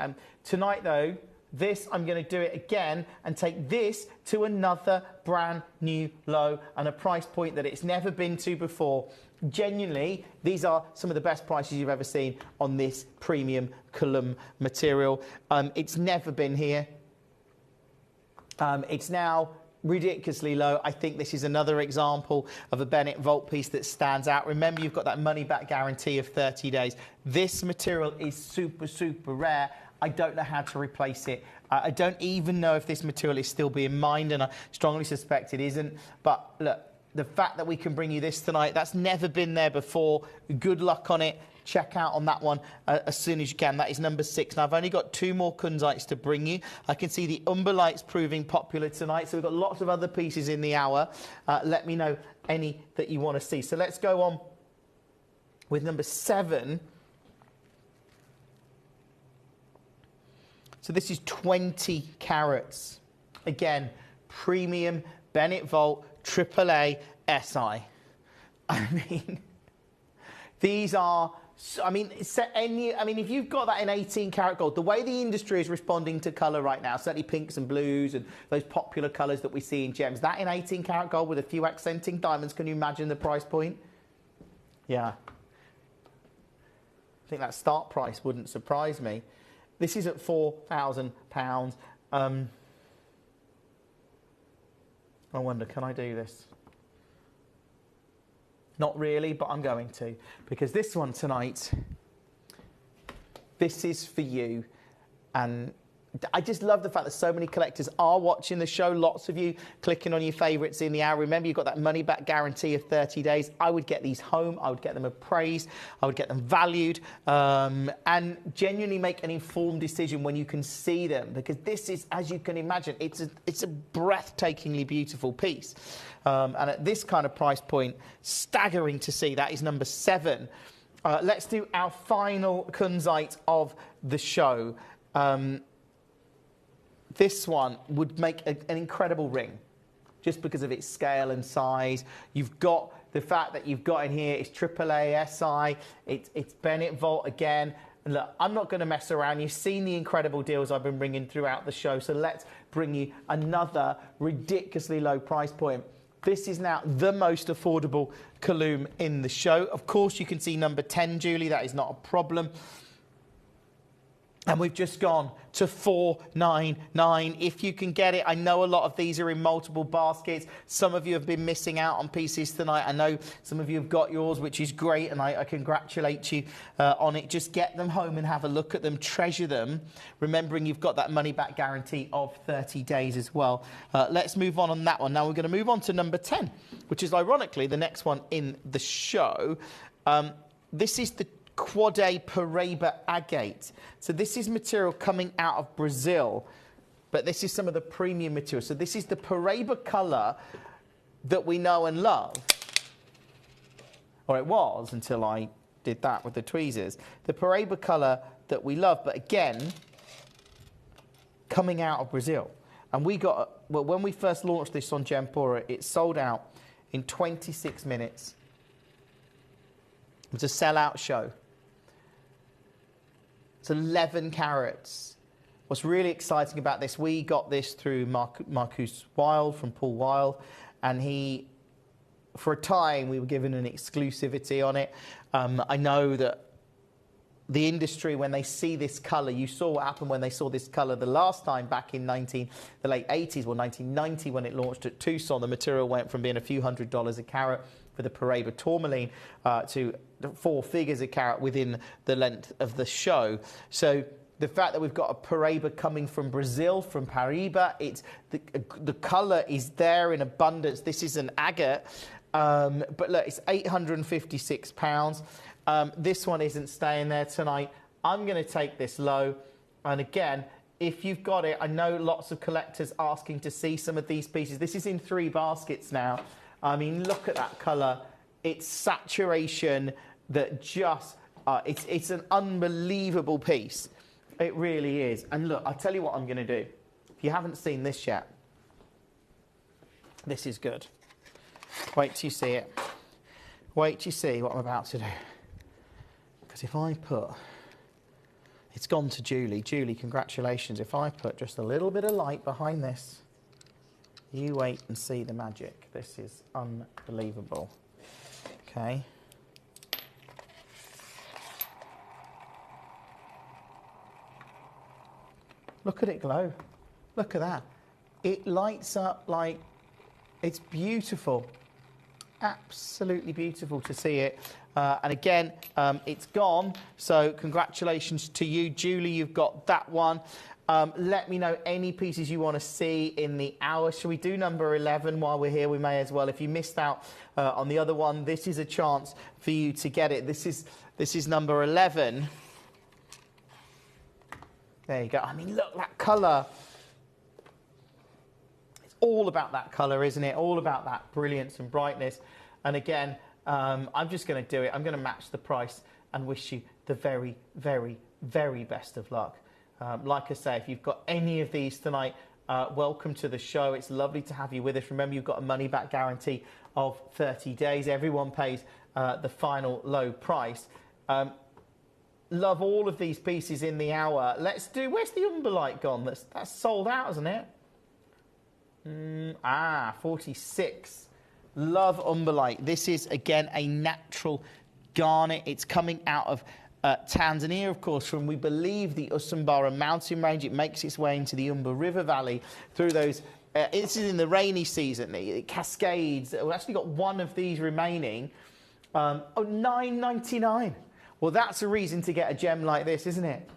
Tonight, though, this, I'm going to do it again and take this to another brand new low and a price point that it's never been to before. Genuinely, these are some of the best prices you've ever seen on this premium Kalum material. It's never been here. It's now ridiculously low. I think this is another example of a Bennett Vault piece that stands out. Remember, you've got that money back guarantee of 30 days. This material is super, super rare. I don't know how to replace it. I don't even know if this material is still being mined, and I strongly suspect it isn't. But look, the fact that we can bring you this tonight, that's never been there before. Good luck on it. Check out on that one as soon as you can. That is number 6. Now, I've only got 2 more Kunzites to bring you. I can see the Umber Lights proving popular tonight, so we've got lots of other pieces in the hour. Let me know any that you want to see. So let's go on with number 7. So this is 20 carats. Again, premium Bennett Vault AAA SI. I mean, these are, I mean, if you've got that in 18 karat gold, the way the industry is responding to colour right now, certainly pinks and blues and those popular colours that we see in gems, that in 18 karat gold with a few accenting diamonds, can you imagine the price point? Yeah. I think that start price wouldn't surprise me. This is at £4,000. I wonder, can I do this? Not really, but I'm going to. Because this one tonight, this is for you. And I just love the fact that so many collectors are watching the show. Lots of you clicking on your favourites in the hour. Remember, you've got that money-back guarantee of 30 days. I would get these home. I would get them appraised. I would get them valued, and genuinely make an informed decision when you can see them, because this is, as you can imagine, it's a breathtakingly beautiful piece. And at this kind of price point, staggering to see. That is number 7. Let's do our final kunzite of the show. This one would make an incredible ring, just because of its scale and size. You've got the fact that you've got in here, it's AAA SI, it's Bennett Vault again. And look, I'm not going to mess around. You've seen the incredible deals I've been bringing throughout the show, so let's bring you another ridiculously low price point. This is now the most affordable Coloom in the show. Of course, you can see number 10, Julie. That is not a problem. And we've just gone to $499. If you can get it, I know a lot of these are in multiple baskets. Some of you have been missing out on pieces tonight. I know some of you have got yours, which is great, and I congratulate you on it. Just get them home and have a look at them, treasure them, remembering you've got that money-back guarantee of 30 days as well. Let's move on that one. Now we're going to move on to number 10, which is ironically the next one in the show. This is the Quade Paraíba agate. So this is material coming out of Brazil, but this is some of the premium material. So this is the Paraíba colour that we know and love, or it was until I did that with the tweezers. The Paraíba colour that we love, but again, coming out of Brazil. And we got, well, when we first launched this on Gemporia, it sold out in 26 minutes. It was a sellout show. It's 11 carats. What's really exciting about this, we got this through Marcus Wild from Paul Wild, and he, for a time, we were given an exclusivity on it. I know that the industry, when they see this colour, you saw what happened when they saw this colour the last time back in the late 80s, well, 1990, when it launched at Tucson. The material went from being a few $100s a carat for the Paraíba tourmaline to 4 figures a carat within the length of the show. So the fact that we've got a Paraíba coming from Brazil, from Paraíba, it's the colour is there in abundance. This is an agate, but look, it's £856. This one isn't staying there tonight. I'm going to take this low, and again, if you've got it, I know lots of collectors asking to see some of these pieces. This is in 3 baskets now. I mean, look at that colour. It's saturation that just, it's an unbelievable piece. It really is. And look, I'll tell you what I'm going to do. If you haven't seen this yet, this is good. Wait till you see it. Wait till you see what I'm about to do. Because if I put, it's gone to Julie. Julie, congratulations. If I put just a little bit of light behind this, you wait and see the magic. This is unbelievable. Okay. Look at it glow. Look at that. It lights up like, it's beautiful. Absolutely beautiful to see it. And again, it's gone. So congratulations to you, Julie. You've got that one. Let me know any pieces you want to see in the hour. Shall we do number 11 while we're here? We may as well. If you missed out on the other one, this is a chance for you to get it. This is number 11. There you go. I mean, look, that colour. It's all about that colour, isn't it? All about that brilliance and brightness. And again, I'm just going to do it. I'm going to match the price and wish you the very, very, very best of luck. Like I say, if you've got any of these tonight, welcome to the show. It's lovely to have you with us. Remember, you've got a money-back guarantee of 30 days. Everyone pays the final low price. Love all of these pieces in the hour. Let's do, where's the Umberlite gone? That's sold out, isn't it? 46. Love Umberlite. This is, again, a natural garnet. It's coming out of Tanzania, of course, from, we believe, the Usambara mountain range. It makes its way into the Umba River Valley through those. This is in the rainy season. It cascades. We've actually got one of these remaining. $9.99. Well, that's a reason to get a gem like this, isn't it?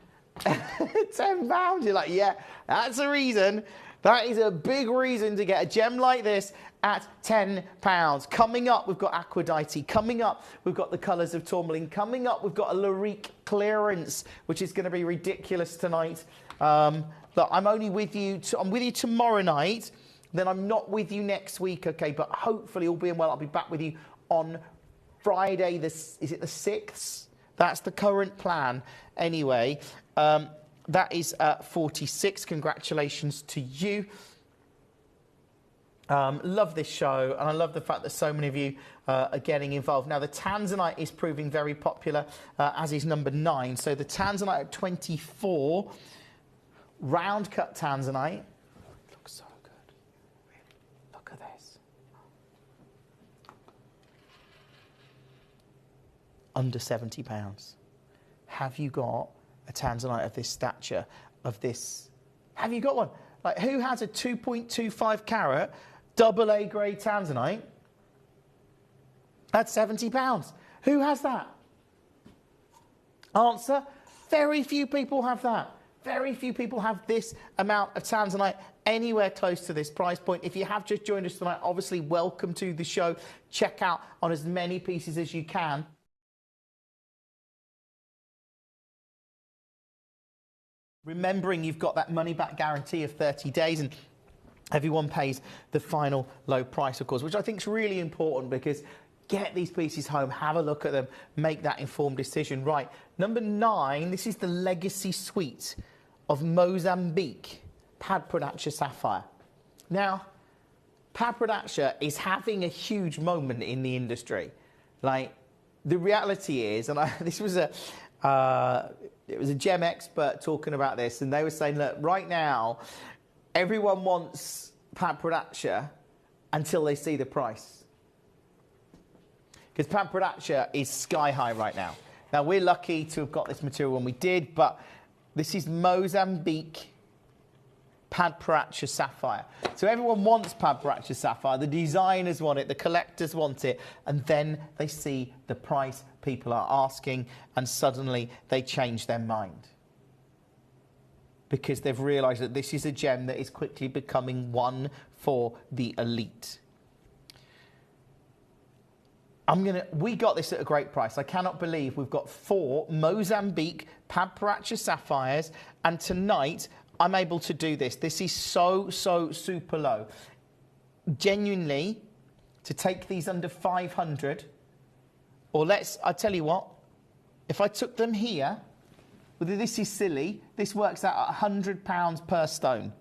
£10. You're like, yeah, that's a reason. That is a big reason to get a gem like this at £10. Coming up, we've got Aquadite. Coming up, we've got the colours of tourmaline. Coming up, we've got a Larique clearance, which is going to be ridiculous tonight. Look, I'm only with you. I'm with you tomorrow night. Then I'm not with you next week, okay? But hopefully, all being well, I'll be back with you on Friday. Is it the 6th? That's the current plan. Anyway, that is 46. Congratulations to you. Love this show, and I love the fact that so many of you are getting involved. Now, the Tanzanite is proving very popular, as is number 9. So the Tanzanite at 24, round cut Tanzanite. Looks so good. Look at this. Under £70. Have you got a Tanzanite of this stature, of this? Have you got one? Like, who has a 2.25 carat double A grade Tanzanite? That's £70. Who has that? Answer, very few people have that. Very few people have this amount of Tanzanite anywhere close to this price point. If you have just joined us tonight, obviously welcome to the show. Check out on as many pieces as you can. Remembering you've got that money-back guarantee of 30 days and everyone pays the final low price, of course, which I think is really important because get these pieces home, have a look at them, make that informed decision. Right, number 9, this is the Legacy Suite of Mozambique Padprodaccia Sapphire. Now, Padprodaccia is having a huge moment in the industry. Like, the reality is, and this was it was a gem expert talking about this, and they were saying, look, right now, everyone wants Padprodaccia until they see the price. Because Padprodaccia is sky high right now. Now, we're lucky to have got this material when we did, but this is Mozambique Padprodaccia Sapphire. So everyone wants Padprodaccia Sapphire. The designers want it, the collectors want it, and then they see the price people are asking, and suddenly they change their mind. Because they've realised that this is a gem that is quickly becoming one for the elite. We got this at a great price. I cannot believe we've got 4 Mozambique Padprodaccia Sapphires, and tonight I'm able to do this. This is so super low. Genuinely, to take these under 500, or I tell you what, if I took them here, well, this is silly, this works out at £100 per stone.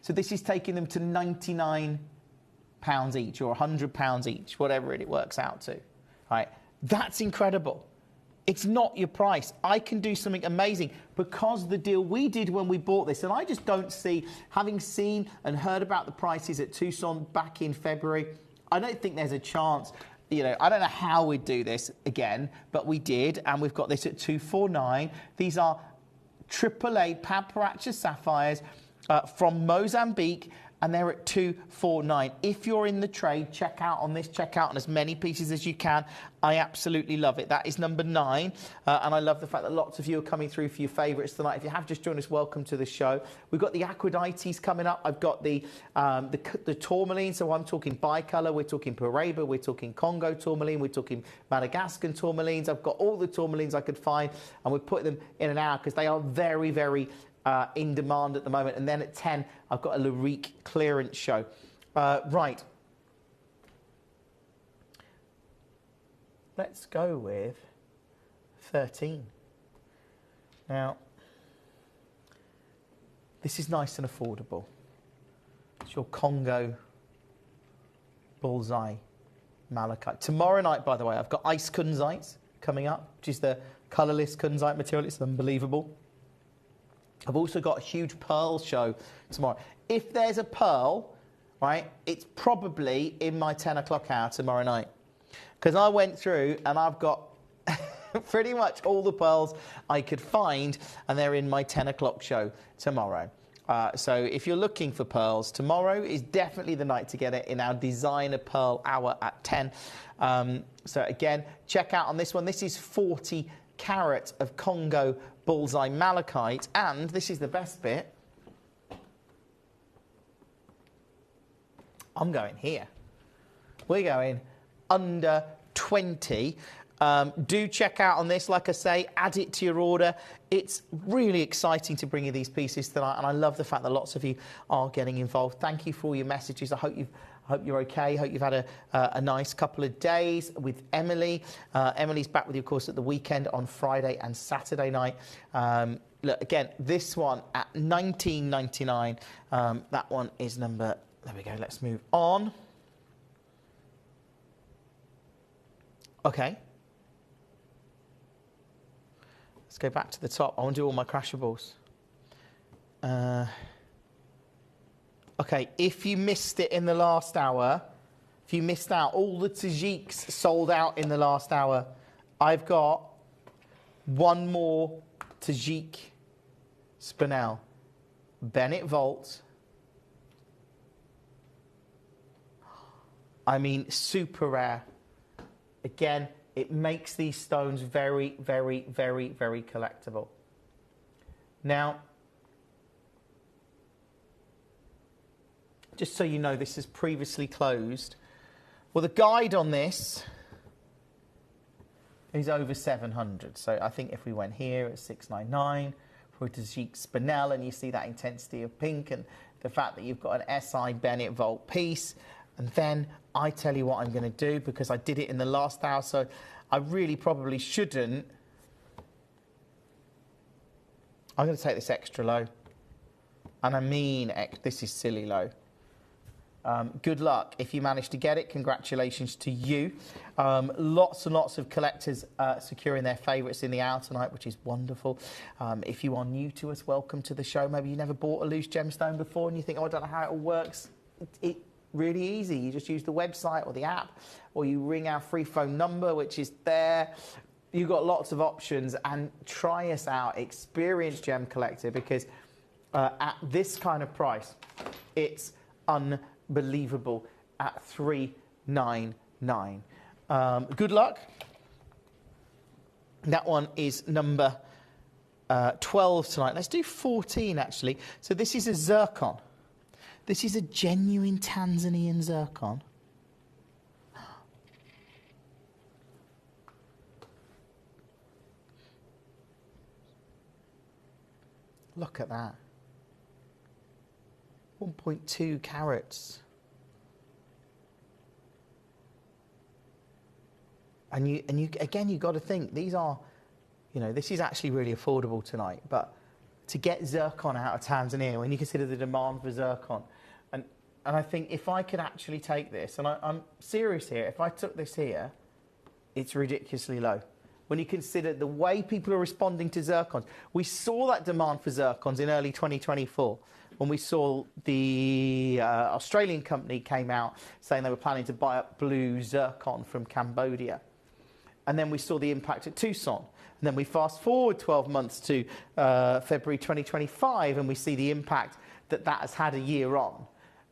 So this is taking them to £99 each, or £100 each, whatever it works out to. Right? That's incredible. It's not your price. I can do something amazing because the deal we did when we bought this, and I just don't see, having seen and heard about the prices at Tucson back in February, I don't think there's a chance. You know, I don't know how we'd do this again, but we did, and we've got this at $249. These are AAA Padprodaccia Sapphires from Mozambique, and they're at $249. If you're in the trade, check out on this, check out on as many pieces as you can. I absolutely love it. That is number 9, and I love the fact that lots of you are coming through for your favourites tonight. If you have just joined us, welcome to the show. We've got the Aquadites coming up. I've got the tourmaline, so I'm talking bicolour, we're talking Paraiba, we're talking Congo tourmaline, we're talking Madagascar tourmalines. I've got all the tourmalines I could find, and we're putting them in an hour because they are very, very in demand at the moment. And then at 10, I've got a Larique clearance show. Right. Let's go with 13. Now, this is nice and affordable. It's your Congo Bullseye Malachite. Tomorrow night, by the way, I've got Ice Kunzite coming up, which is the colourless Kunzite material. It's unbelievable. I've also got a huge pearl show tomorrow. If there's a pearl, right, it's probably in my 10 o'clock hour tomorrow night. Because I went through and I've got pretty much all the pearls I could find, and they're in my 10 o'clock show tomorrow. So if you're looking for pearls, tomorrow is definitely the night to get it in our designer pearl hour at 10. So again, check out on this one. This is 40 carat of Congo bullseye malachite, and this is the best bit, I'm going here. We're going under 20. Do check out on this, like I say, add it to your order. It's really exciting to bring you these pieces tonight, and I love the fact that lots of you are getting involved. Thank you for all your messages. I hope you're okay. Hope you've had a nice couple of days with Emily. Emily's back with you, of course, at the weekend on Friday and Saturday night. Look, again, this one at $19.99. That one is number... There we go. Let's move on. Okay. Let's go back to the top. I want to do all my crashables. Okay, if you missed it in the last hour, if you missed out, all the Tajiks sold out in the last hour. I've got one more Tajik Spinel. Bennett Vault. I mean, super rare. Again, it makes these stones very, very, very, very collectible. Now, just so you know, this is previously closed. Well, the guide on this is over 700. So I think if we went here at 699 for a Tajik Spinel, and you see that intensity of pink and the fact that you've got an SI Bennett Vault piece, and then I tell you what I'm going to do, because I did it in the last hour, so I really probably shouldn't. I'm going to take this extra low. And I mean, this is silly low. Good luck. If you manage to get it, congratulations to you. Lots and lots of collectors securing their favourites in the hour tonight, which is wonderful. If you are new to us, welcome to the show. Maybe you never bought a loose gemstone before and you think, oh, I don't know how it all works. It really easy. You just use the website or the app, or you ring our free phone number, which is there. You've got lots of options, and try us out. Experience Gemcollector, because at this kind of price, it's unbelievable at $399. Good luck. That one is number 12 tonight. Let's do 14, actually. So this is a zircon. This is a genuine Tanzanian zircon. Look at that. 1.2 carats. And you again, you've got to think, these are, you know, this is actually really affordable tonight, but to get zircon out of Tanzania, when you consider the demand for zircon, and I think if I could actually take this, and I'm serious here, if I took this here, it's ridiculously low. When you consider the way people are responding to zircons. We saw that demand for zircons in early 2024, when we saw the Australian company came out saying they were planning to buy up blue zircon from Cambodia. And then we saw the impact at Tucson. And then we fast forward 12 months to February 2025, and we see the impact that that has had a year on.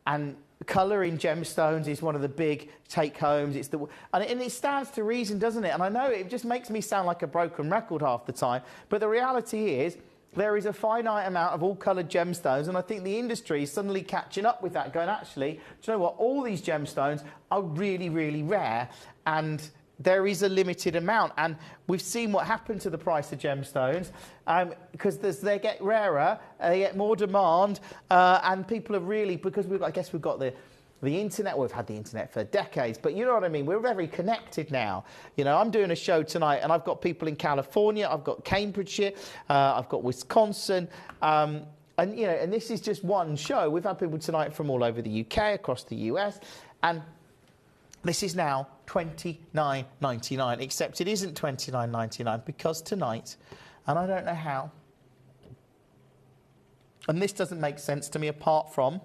And colour in gemstones is one of the big take-homes. And it stands to reason, doesn't it? And I know it just makes me sound like a broken record half the time, but the reality is there is a finite amount of all-coloured gemstones, and I think the industry is suddenly catching up with that, going, actually, do you know what? All these gemstones are really, really rare, and there is a limited amount. And we've seen what happened to the price of gemstones, because they get rarer, they get more demand, and people are really, because I guess we've got the internet. We've had the internet for decades, but you know what I mean, we're very connected now. You know, I'm doing a show tonight and I've got people in California, I've got Cambridgeshire, I've got Wisconsin, and you know, and this is just one show. We've had people tonight from all over the UK, across the US, and this is now $29.99, except it isn't $29.99, because tonight, and I don't know how, and this doesn't make sense to me apart from,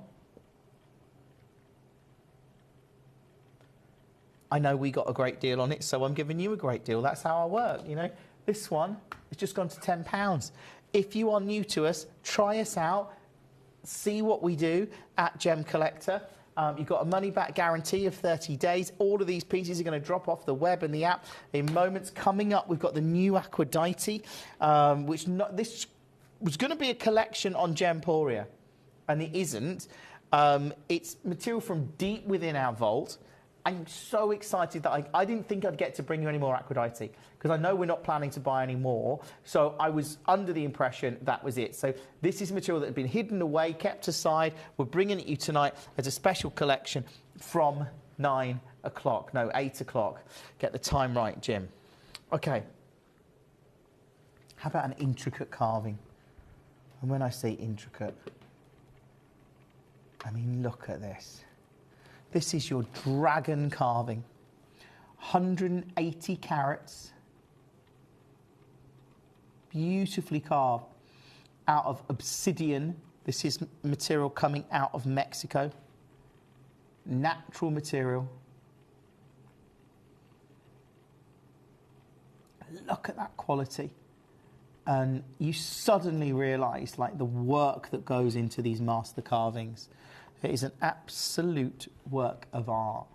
I know we got a great deal on it, so I'm giving you a great deal. That's how I work, you know. This one has just gone to £10. If you are new to us, try us out, see what we do at Gemcollector. You've got a money-back guarantee of 30 days. All of these pieces are going to drop off the web and the app in moments. Coming up, we've got the new Aphrodite, this was going to be a collection on Gemporia, and it isn't. It's material from deep within our vault. I'm so excited that I didn't think I'd get to bring you any more Aphrodite, because I know we're not planning to buy any more. So I was under the impression that was it. So this is material that had been hidden away, kept aside. We're bringing it you tonight as a special collection from 9 o'clock. No, 8 o'clock. Get the time right, Jim. Okay. How about an intricate carving? And when I say intricate, I mean, look at this. This is your dragon carving. 180 carats. Beautifully carved out of obsidian. This is material coming out of Mexico. Natural material. Look at that quality. And you suddenly realise, like, the work that goes into these master carvings. It is an absolute work of art.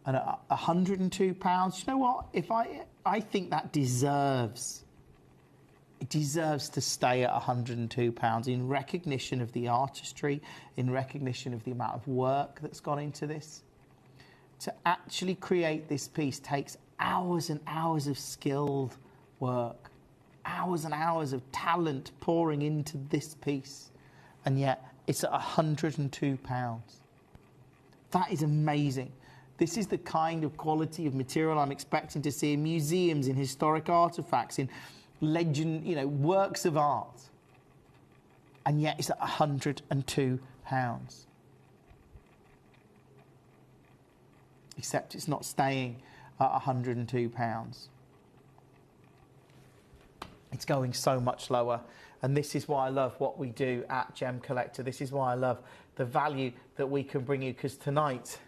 And at £102, you know what? I think that deserves to stay at £102 in recognition of the artistry, in recognition of the amount of work that's gone into this. To actually create this piece takes hours and hours of skilled work, hours and hours of talent pouring into this piece, and yet it's at £102. That is amazing. This is the kind of quality of material I'm expecting to see in museums, in historic artefacts, in legend, works of art. And yet it's at £102. Except it's not staying at £102. It's going so much lower. And this is why I love what we do at Gemcollector. This is why I love the value that we can bring you, because tonight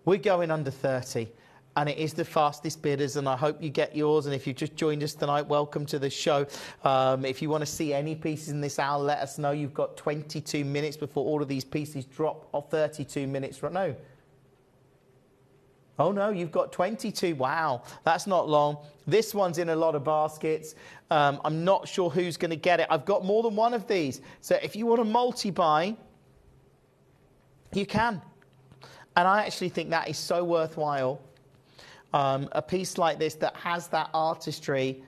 we're going under 30, and it is the fastest bidders, and I hope you get yours. And if you've just joined us tonight, welcome to the show. If you want to see any pieces in this hour, let us know. You've got 22 minutes before all of these pieces drop, or 32 minutes. No. Oh, no, you've got 22. Wow, that's not long. This one's in a lot of baskets. I'm not sure who's going to get it. I've got more than one of these. So if you want to multi-buy, you can. And I actually think that is so worthwhile. A piece like this that has that artistry,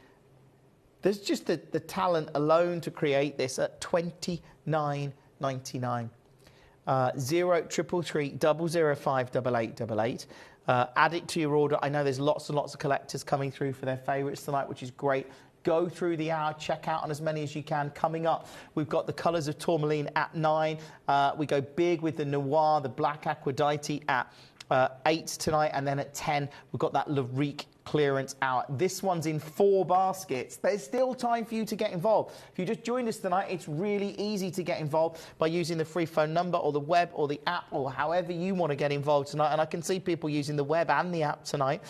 there's just the talent alone to create this at $29.99. 0333 005 8888. Add it to your order. I know there's lots and lots of collectors coming through for their favourites tonight, which is great. Go through the hour, check out on as many as you can. Coming up, we've got the colours of tourmaline at 9. We go big with the noir, the black Aphrodite at 8 tonight, and then at 10 we've got that Larique clearance hour. This one's in 4 baskets. There's still time for you to get involved. If you just joined us tonight, it's really easy to get involved by using the free phone number or the web or the app, or however you want to get involved tonight. And I can see people using the web and the app tonight.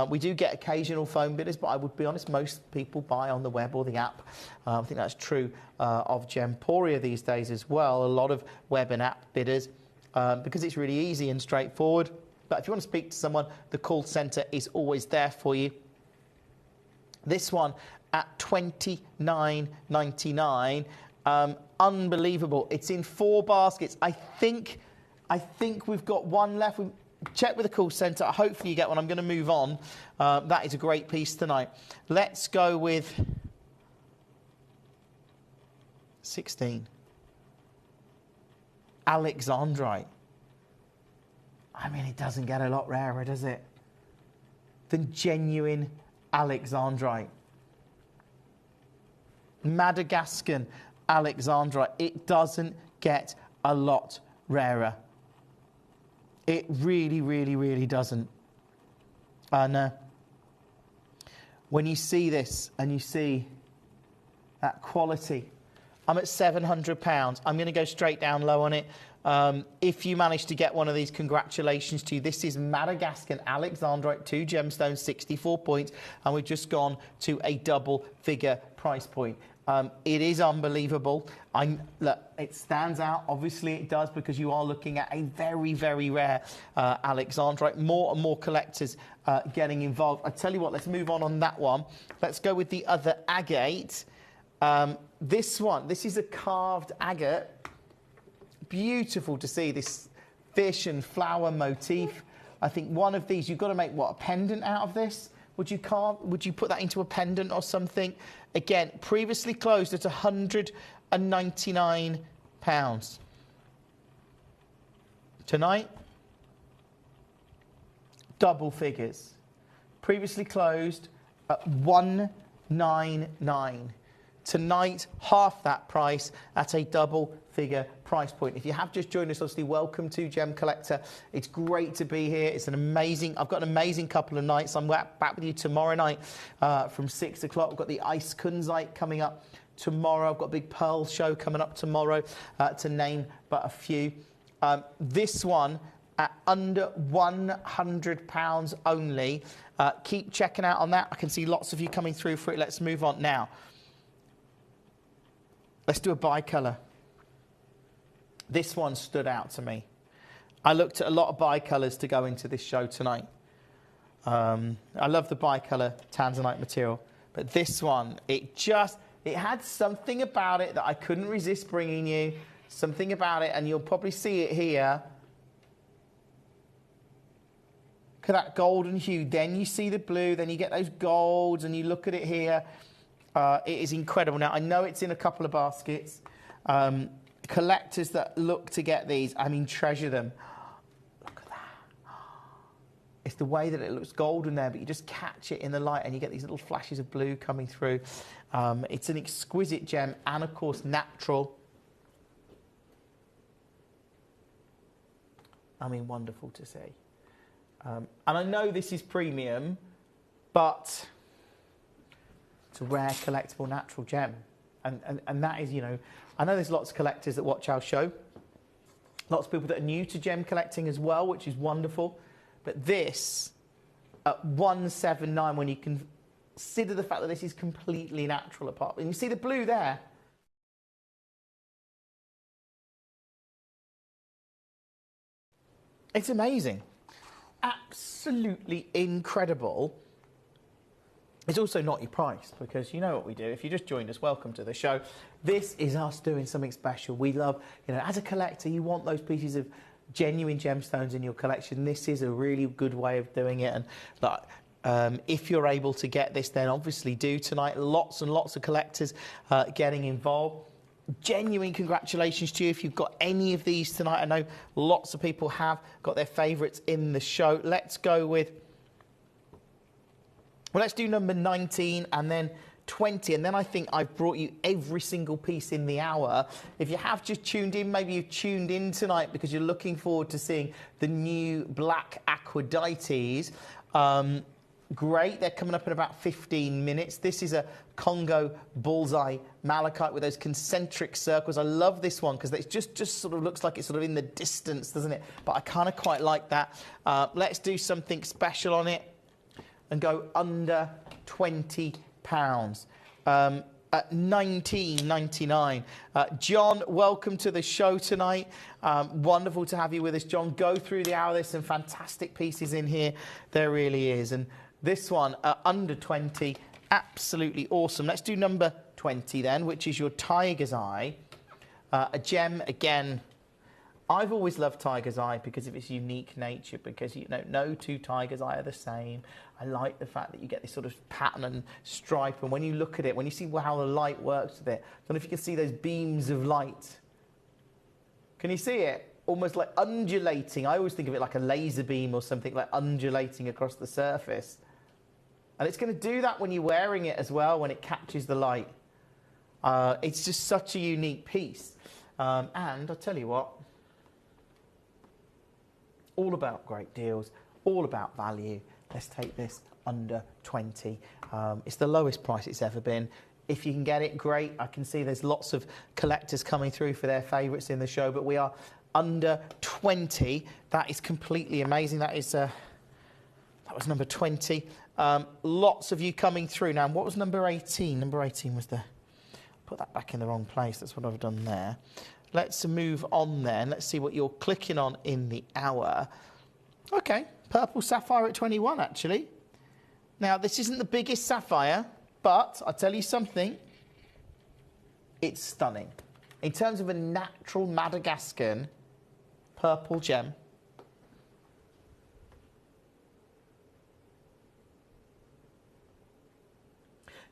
We do get occasional phone bidders, but I would be honest, most people buy on the web or the app. I think that's true of Gemporia these days as well. A lot of web and app bidders, because it's really easy and straightforward. But if you want to speak to someone, the call centre is always there for you. This one at $29.99. Unbelievable. It's in 4 baskets. I think we've got one left. Check with the call centre. Hopefully you get one. I'm going to move on. That is a great piece tonight. Let's go with 16. Alexandrite. I mean, it doesn't get a lot rarer, does it? Than genuine Alexandrite. Madagascan Alexandrite. It doesn't get a lot rarer. It really, really, really doesn't. And when you see this and you see that quality, I'm at £700. I'm going to go straight down low on it. If you manage to get one of these, congratulations to you. This is Madagascan Alexandrite, 2 gemstones, 64 points, and we've just gone to a double-figure price point. It is unbelievable. Look, it stands out. Obviously, it does, because you are looking at a very, very rare Alexandrite. More and more collectors getting involved. I tell you what, let's move on that one. Let's go with the other agate. This one, this is a carved agate. Beautiful to see this fish and flower motif. I think one of these, you've got to make, what, a pendant out of this? Would you put that into a pendant or something? Again, previously closed at £199. Tonight, double figures. Previously closed at £199. Tonight, half that price at a double figure price point. If you have just joined us, obviously, welcome to Gem Collector. It's great to be here. It's an amazing, I've got an amazing couple of nights. I'm back with you tomorrow night from 6 o'clock. We've got the Ice Kunzite coming up tomorrow. I've got a big Pearl show coming up tomorrow, to name but a few. This one at under £100 only. Keep checking out on that. I can see lots of you coming through for it. Let's move on now. Let's do a bicolour. This one stood out to me. I looked at a lot of bicolours to go into this show tonight. I love the bicolour tanzanite material, but this one, it had something about it that I couldn't resist bringing you. Something about it, and you'll probably see it here. Look at that golden hue. Then you see the blue, then you get those golds, and you look at it here. It is incredible. Now, I know it's in a couple of baskets. Collectors that look to get these, I mean, treasure them. Look at that. It's the way that it looks golden there, but you just catch it in the light and you get these little flashes of blue coming through. It's an exquisite gem and, of course, natural. I mean, wonderful to see. And I know this is premium, but it's a rare, collectible, natural gem. And that is, you know, I know there's lots of collectors that watch our show. Lots of people that are new to gem collecting as well, which is wonderful. But this, at £179, when you consider the fact that this is completely natural apart. And you see the blue there. It's amazing. Absolutely incredible. It's also not your price, because you know what we do. If you just joined us, welcome to the show. This is us doing something special. We love, you know, as a collector, you want those pieces of genuine gemstones in your collection. This is a really good way of doing it. And if you're able to get this, then obviously do tonight. Lots and lots of collectors getting involved. Genuine congratulations to you if you've got any of these tonight. I know lots of people have got their favourites in the show. Let's go with... Well, let's do number 19 and then 20, and then I think I've brought you every single piece in the hour. If you have just tuned in, maybe you've tuned in tonight because you're looking forward to seeing the new black Aquadites. Great, they're coming up in about 15 minutes. This is a Congo bullseye malachite with those concentric circles. I love this one because it just sort of looks like it's sort of in the distance, doesn't it? But I kind of quite like that. Let's do something special on it and go under £20 at $19.99. John, welcome to the show tonight. Wonderful to have you with us, John. Go through the hour. There's some fantastic pieces in here. There really is. And this one, under 20, absolutely awesome. Let's do number 20 then, which is your Tiger's Eye. A gem, again, I've always loved Tiger's Eye because of its unique nature, because, you know, no two Tiger's Eye are the same. I like the fact that you get this sort of pattern and stripe, and when you look at it, when you see how the light works with it, I don't know if you can see those beams of light. Can you see it? Almost like undulating. I always think of it like a laser beam or something, like undulating across the surface. And it's going to do that when you're wearing it as well, when it catches the light. It's just such a unique piece. And I'll tell you what, all about great deals, all about value. Let's take this under 20. It's the lowest price it's ever been. If you can get it, great. I can see there's lots of collectors coming through for their favourites in the show, but we are under 20. That is completely amazing. That is that was number 20. Lots of you coming through. Now, what was number 18? Number 18 was the Put that back in the wrong place. That's what I've done there. Let's move on then. Let's see what you're clicking on in the hour. Okay, purple sapphire at 21, actually. Now, this isn't the biggest sapphire, but I'll tell you something. It's stunning. In terms of a natural Madagascan purple gem.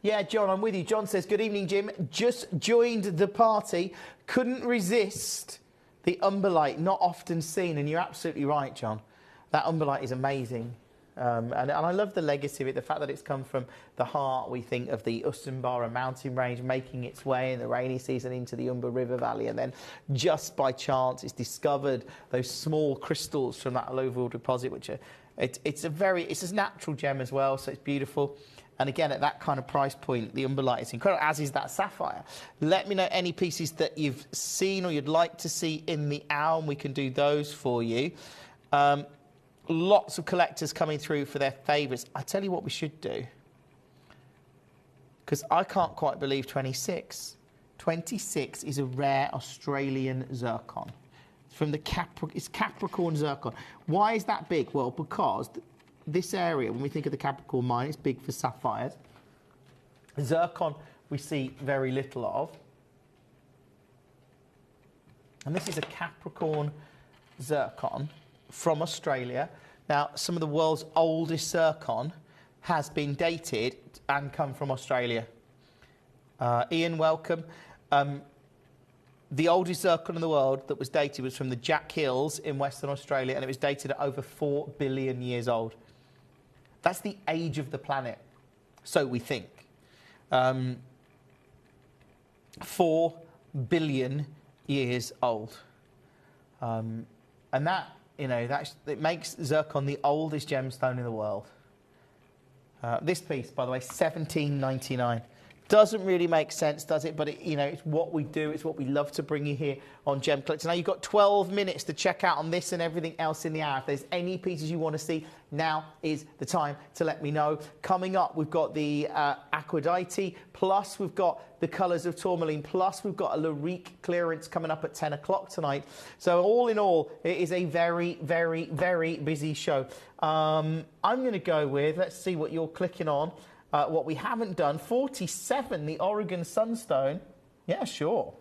Yeah, John, I'm with you. John says, good evening, Jim. Just joined the party. Couldn't resist the umberlite, not often seen. And you're absolutely right, John. That umberlite is amazing. And I love the legacy of it, the fact that it's come from the heart, we think, of the Usambara mountain range, making its way in the rainy season into the Umber River Valley. And then just by chance, it's discovered those small crystals from that alluvial deposit, which are, it's a natural gem as well, so it's beautiful. And again, at that kind of price point, the umberlite is incredible, as is that sapphire. Let me know any pieces that you've seen or you'd like to see in the hour, and we can do those for you. Lots of collectors coming through for their favourites. I tell you what we should do, because I can't quite believe 26. 26 is a rare Australian zircon. It's from the Capricorn zircon. Why is that big? Well, because this area, when we think of the Capricorn mine, it's big for sapphires. Zircon we see very little of. And this is a Capricorn zircon from Australia. Now, some of the world's oldest zircon has been dated and come from Australia. Ian, welcome. The oldest zircon in the world that was dated was from the Jack Hills in Western Australia, and it was dated at over 4 billion years old. That's the age of the planet, so we think. 4 billion years old. And that, you know, it makes zircon the oldest gemstone in the world. This piece, by the way, $17.99. Doesn't really make sense, does it? But, it's what we do. It's what we love to bring you here on Gem Collector. Now, you've got 12 minutes to check out on this and everything else in the hour. If there's any pieces you want to see, now is the time to let me know. Coming up, we've got the Aphrodite, plus we've got the colours of tourmaline, plus we've got a Lyrique clearance coming up at 10 o'clock tonight. So all in all, it is a very, very, very busy show. I'm going to go with, let's see what you're clicking on. What we haven't done, 47, the Oregon Sunstone. Yeah, sure.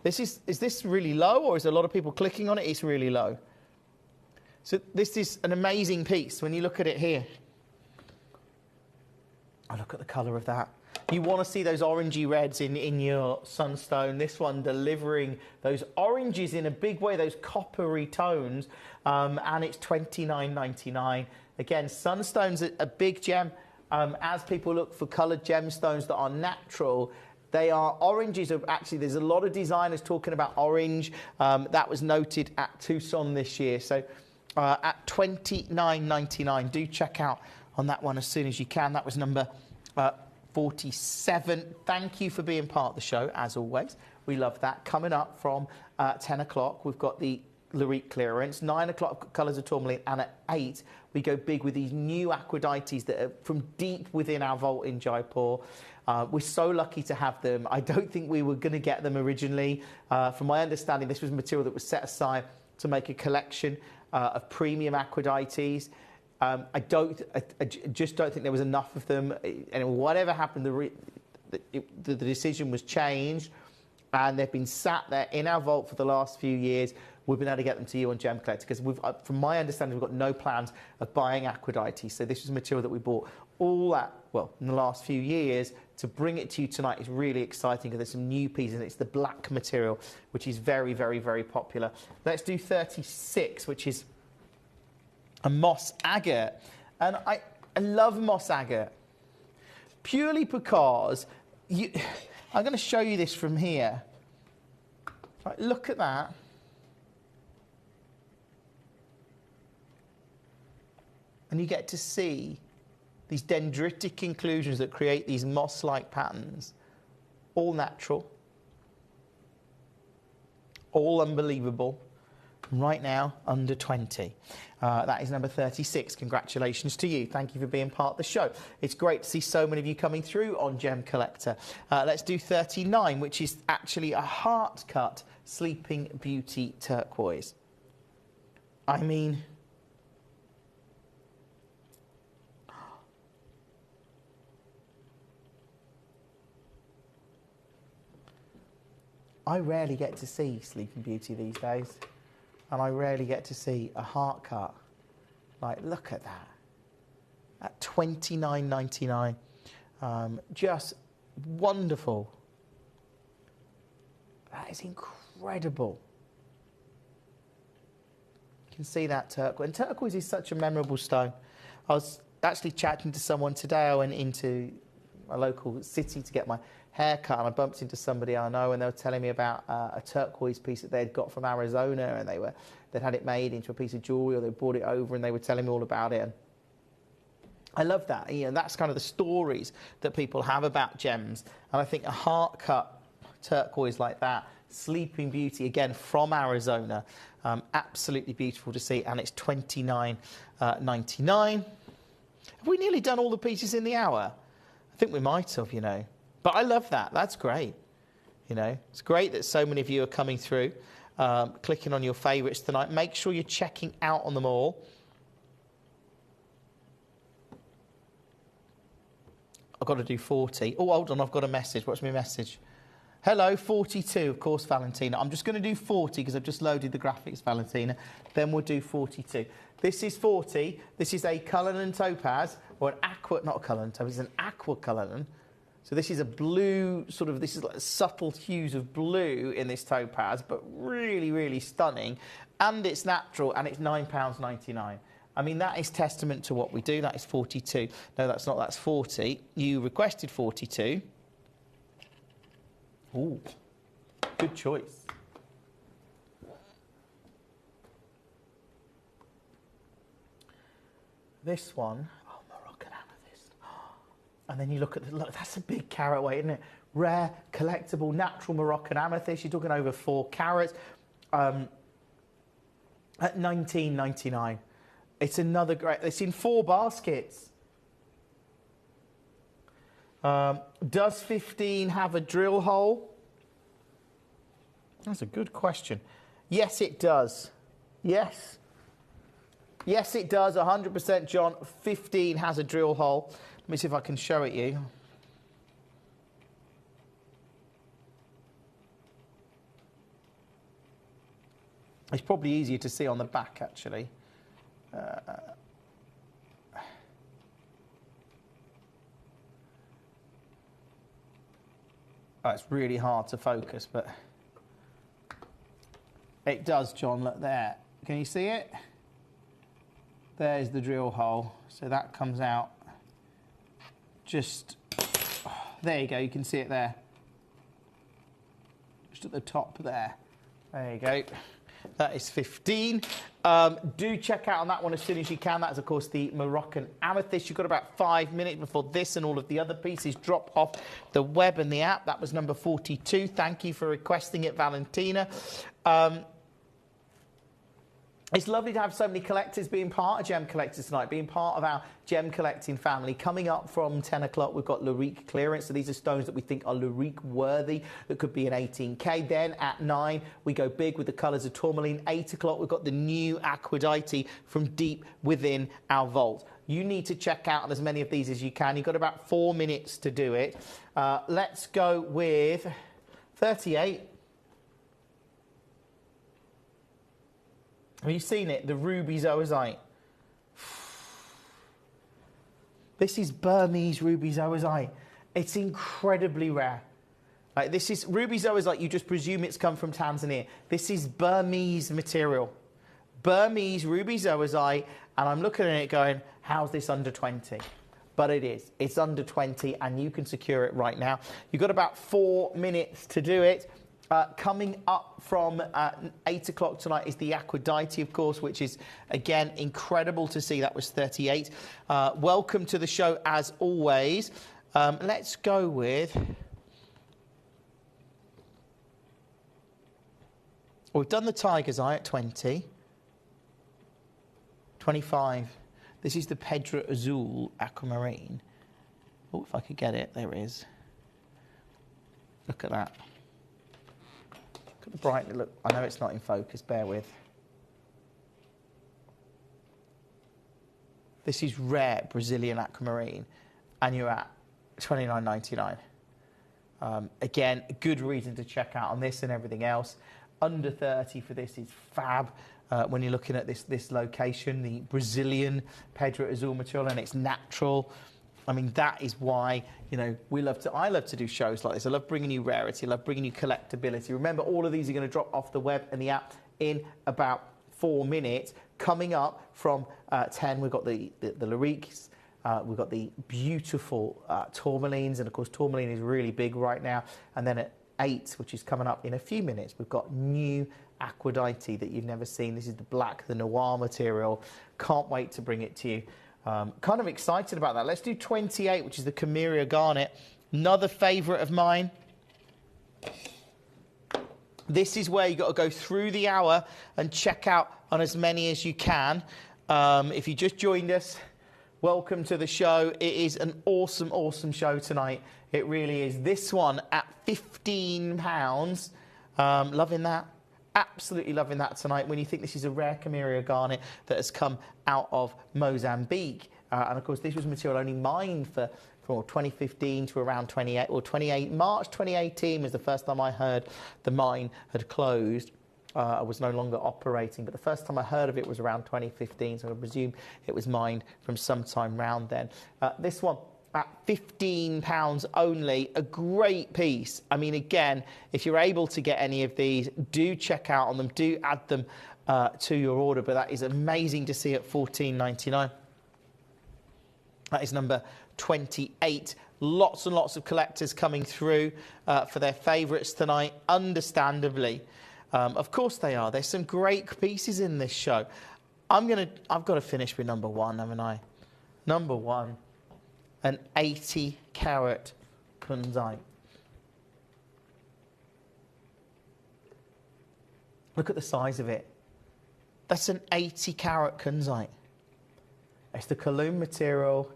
Is this really low, or is there a lot of people clicking on it? It's really low. So this is an amazing piece when you look at it here. Oh, look at the colour of that. You want to see those orangey reds in your sunstone. This one delivering those oranges in a big way, those coppery tones, and it's $29.99. Again, sunstone's a big gem. As people look for coloured gemstones that are natural, they are oranges. Actually, there's a lot of designers talking about orange. That was noted at Tucson this year. So at $29.99, do check out on that one as soon as you can. That was number 47. Thank you for being part of the show, as always. We love that. Coming up from 10 o'clock, we've got the Lyrique clearance, 9 o'clock colours of tourmaline, and at 8 we go big with these new Aphrodites that are from deep within our vault in Jaipur. We're so lucky to have them. I don't think we were going to get them originally. From my understanding, this was material that was set aside to make a collection of premium Aphrodites. I just don't think there was enough of them. And whatever happened, the decision was changed, and they've been sat there in our vault for the last few years. We've been able to get them to you on Gem Collector because, from my understanding, we've got no plans of buying Aphrodite. So this was material that we bought in the last few years. To bring it to you tonight is really exciting because there's some new pieces. It's the black material, which is very, very, very popular. Let's do 36, which is a moss agate. And I love moss agate purely because I'm going to show you this from here. Right, look at that. And you get to see these dendritic inclusions that create these moss-like patterns. All natural. All unbelievable. right now, under 20. That is number 36. Congratulations to you. Thank you for being part of the show. It's great to see so many of you coming through on Gem Collector. Let's do 39, which is actually a heart cut Sleeping Beauty turquoise. I mean, I rarely get to see Sleeping Beauty these days, and I rarely get to see a heart cut. Like, look at that. At $29.99. Just wonderful. That is incredible. You can see that turquoise. And turquoise is such a memorable stone. I was actually chatting to someone today. I went into a local city to get my haircut, and I bumped into somebody I know, and they were telling me about a turquoise piece that they'd got from Arizona, and they'd had it made into a piece of jewellery, or they brought it over, and they were telling me all about it. And I love that. You know, that's kind of the stories that people have about gems. And I think a heart cut turquoise like that, Sleeping Beauty, again from Arizona, absolutely beautiful to see, and it's $29.99. Have we nearly done all the pieces in the hour? I think we might have, you know. But I love that. That's great. You know, it's great that so many of you are coming through, clicking on your favourites tonight. Make sure you're checking out on them all. I've got to do 40. Oh, hold on, I've got a message. What's my message? Hello, 42, of course, Valentina. I'm just going to do 40 because I've just loaded the graphics, Valentina. Then we'll do 42. This is 40. This is a Cullinan topaz, or an aqua, not a Cullinan topaz, it's an aqua Cullinan. So this is a blue, sort of, this is like subtle hues of blue in this topaz, but really, really stunning. And it's natural, and it's £9.99. I mean, that is testament to what we do. That is 42. No, that's not, that's 40. You requested 42. Ooh, good choice. This one, oh, Moroccan amethyst. And then you look at the, look, that's a big carat weight, isn't it? Rare, collectible, natural Moroccan amethyst. You're talking over 4 carats at $19.99. It's another great, it's in 4 baskets. Does 15 have a drill hole? That's a good question. Yes, it does. Yes. Yes, it does. 100%, John. 15 has a drill hole. Let me see if I can show it you. It's probably easier to see on the back, actually. Oh, it's really hard to focus, but it does, John. Look there. Can you see it? There's the drill hole. So that comes out just... Oh, there you go. You can see it there. Just at the top there. There you go. That is 15. Do check out on that one as soon as you can. That is, of course, the Moroccan amethyst. You've got about 5 minutes before this and all of the other pieces drop off the web and the app. That was number 42. Thank you for requesting it, Valentina. It's lovely to have so many collectors being part of Gem Collectors tonight, being part of our gem collecting family. Coming up from 10 o'clock, we've got Lurique clearance. So these are stones that we think are Lurique worthy, that could be an 18K. Then at 9, we go big with the colours of tourmaline. 8 o'clock, we've got the new Aquadite from deep within our vault. You need to check out as many of these as you can. You've got about 4 minutes to do it. Let's go with 38. Have you seen it? The ruby zoisite. This is Burmese ruby zoisite. It's incredibly rare. Like, this is ruby zoisite. You just presume it's come from Tanzania. This is Burmese material. Burmese ruby zoisite. And I'm looking at it going, how's this under 20? But it is. It's under 20, and you can secure it right now. You've got about 4 minutes to do it. Coming up from 8 o'clock tonight is the Aquadite, of course, which is, again, incredible to see. That was 38. Welcome to the show, as always. Let's go with... We've done the tiger's eye at 20. 25. This is the Pedra Azul Aquamarine. Oh, if I could get it, there it is. Look at that. Look at the brightness. Look, I know it's not in focus, bear with. This is rare Brazilian aquamarine, and you're at $29.99. Again, a good reason to check out on this and everything else. Under 30 for this is fab. When you're looking at this location, the Brazilian Pedra Azul material, and it's natural. I mean, that is why, you know, I love to do shows like this. I love bringing you rarity. I love bringing you collectability. Remember, all of these are going to drop off the web and the app in about 4 minutes. Coming up from 10, we've got the Lariques. We've got the beautiful tourmalines, and of course tourmaline is really big right now. And then at 8, which is coming up in a few minutes, we've got new Aquadite that you've never seen. This is the black, the noir material. Can't wait to bring it to you. Kind of excited about that. Let's do 28, which is the Cameria Garnet. Another favourite of mine. This is where you've got to go through the hour and check out on as many as you can. If you just joined us, welcome to the show. It is an awesome, awesome show tonight. It really is. This one at £15. Loving that. Absolutely loving that tonight. When you think this is a rare Cameria Garnet that has come out of Mozambique. And of course, this was material only mined from 2015 to around 28. March 2018 was the first time I heard the mine had closed. I was no longer operating, but the first time I heard of it was around 2015, so I presume it was mined from sometime round then. This one at £15 only, a great piece. I mean, again, if you're able to get any of these, do check out on them, do add them to your order, but that is amazing to see at $14.99. That is number 28. Lots and lots of collectors coming through for their favourites tonight, understandably. Of course they are. There's some great pieces in this show. I've got to finish with number 1, haven't I? Number 1, an 80-carat kunzite. Look at the size of it. That's an 80-carat kunzite. It's the Kaloum material.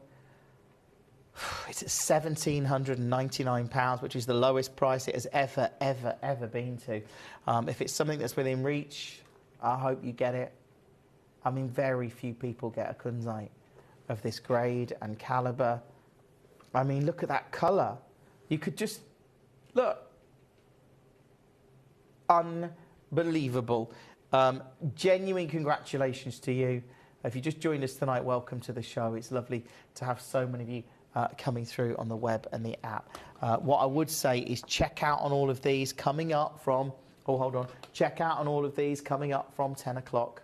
It's at £1,799, which is the lowest price it has ever been to. If it's something that's within reach, I hope you get it. I mean, very few people get a kunzite of this grade and calibre. I mean, look at that colour. You could just... Look. Unbelievable. Genuine congratulations to you. If you just joined us tonight, welcome to the show. It's lovely to have so many of you coming through on the web and the app. What I would say is check out on all of these coming up from... Oh, hold on. Check out on all of these coming up from 10 o'clock.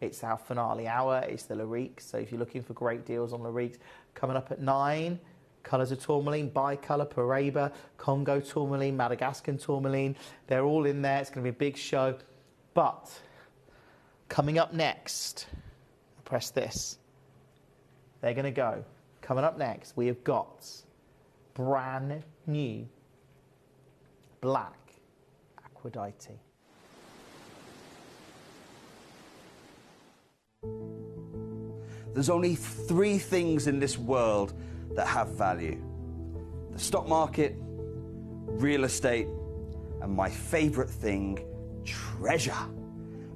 It's our finale hour. It's the Lariques. So if you're looking for great deals on Lariques, coming up at 9... Colours of tourmaline, bicolour, Paraiba, Congo tourmaline, Madagascar tourmaline. They're all in there. It's going to be a big show. But coming up next, press this. They're going to go. Coming up next, we have got brand new black Aquadite. There's only 3 things in this world that have value: the stock market, real estate, and my favorite thing, treasure.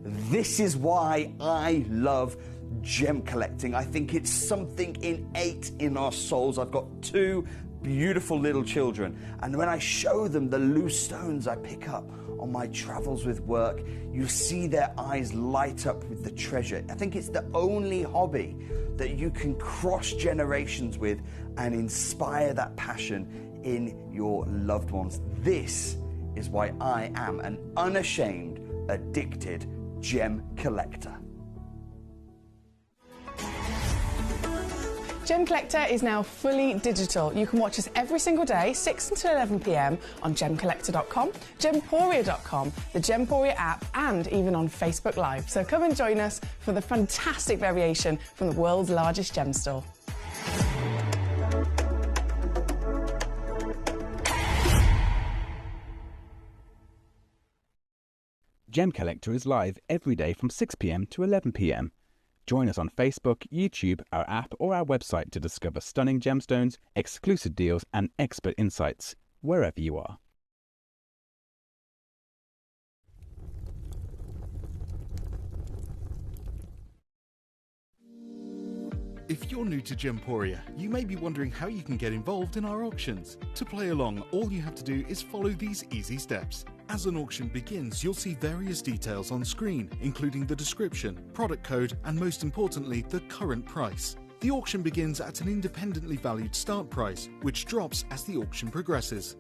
This is why I love gem collecting. I think it's something innate in our souls. I've got 2 beautiful little children, and when I show them the loose stones I pick up on my travels with work, you see their eyes light up with the treasure. I think it's the only hobby that you can cross generations with and inspire that passion in your loved ones. This is why I am an unashamed, addicted gem collector. Gemcollector is now fully digital. You can watch us every single day, 6 until 11 p.m. on Gemcollector.com, Gemporia.com, the Gemporia app, and even on Facebook Live. So come and join us for the fantastic variation from the world's largest gem store. Gemcollector is live every day from 6 p.m. to 11 p.m. Join us on Facebook, YouTube, our app, or our website to discover stunning gemstones, exclusive deals, and expert insights wherever you are. If you're new to Gemporia, you may be wondering how you can get involved in our auctions. To play along, all you have to do is follow these easy steps. As an auction begins, you'll see various details on screen, including the description, product code, and most importantly, the current price. The auction begins at an independently valued start price, which drops as the auction progresses.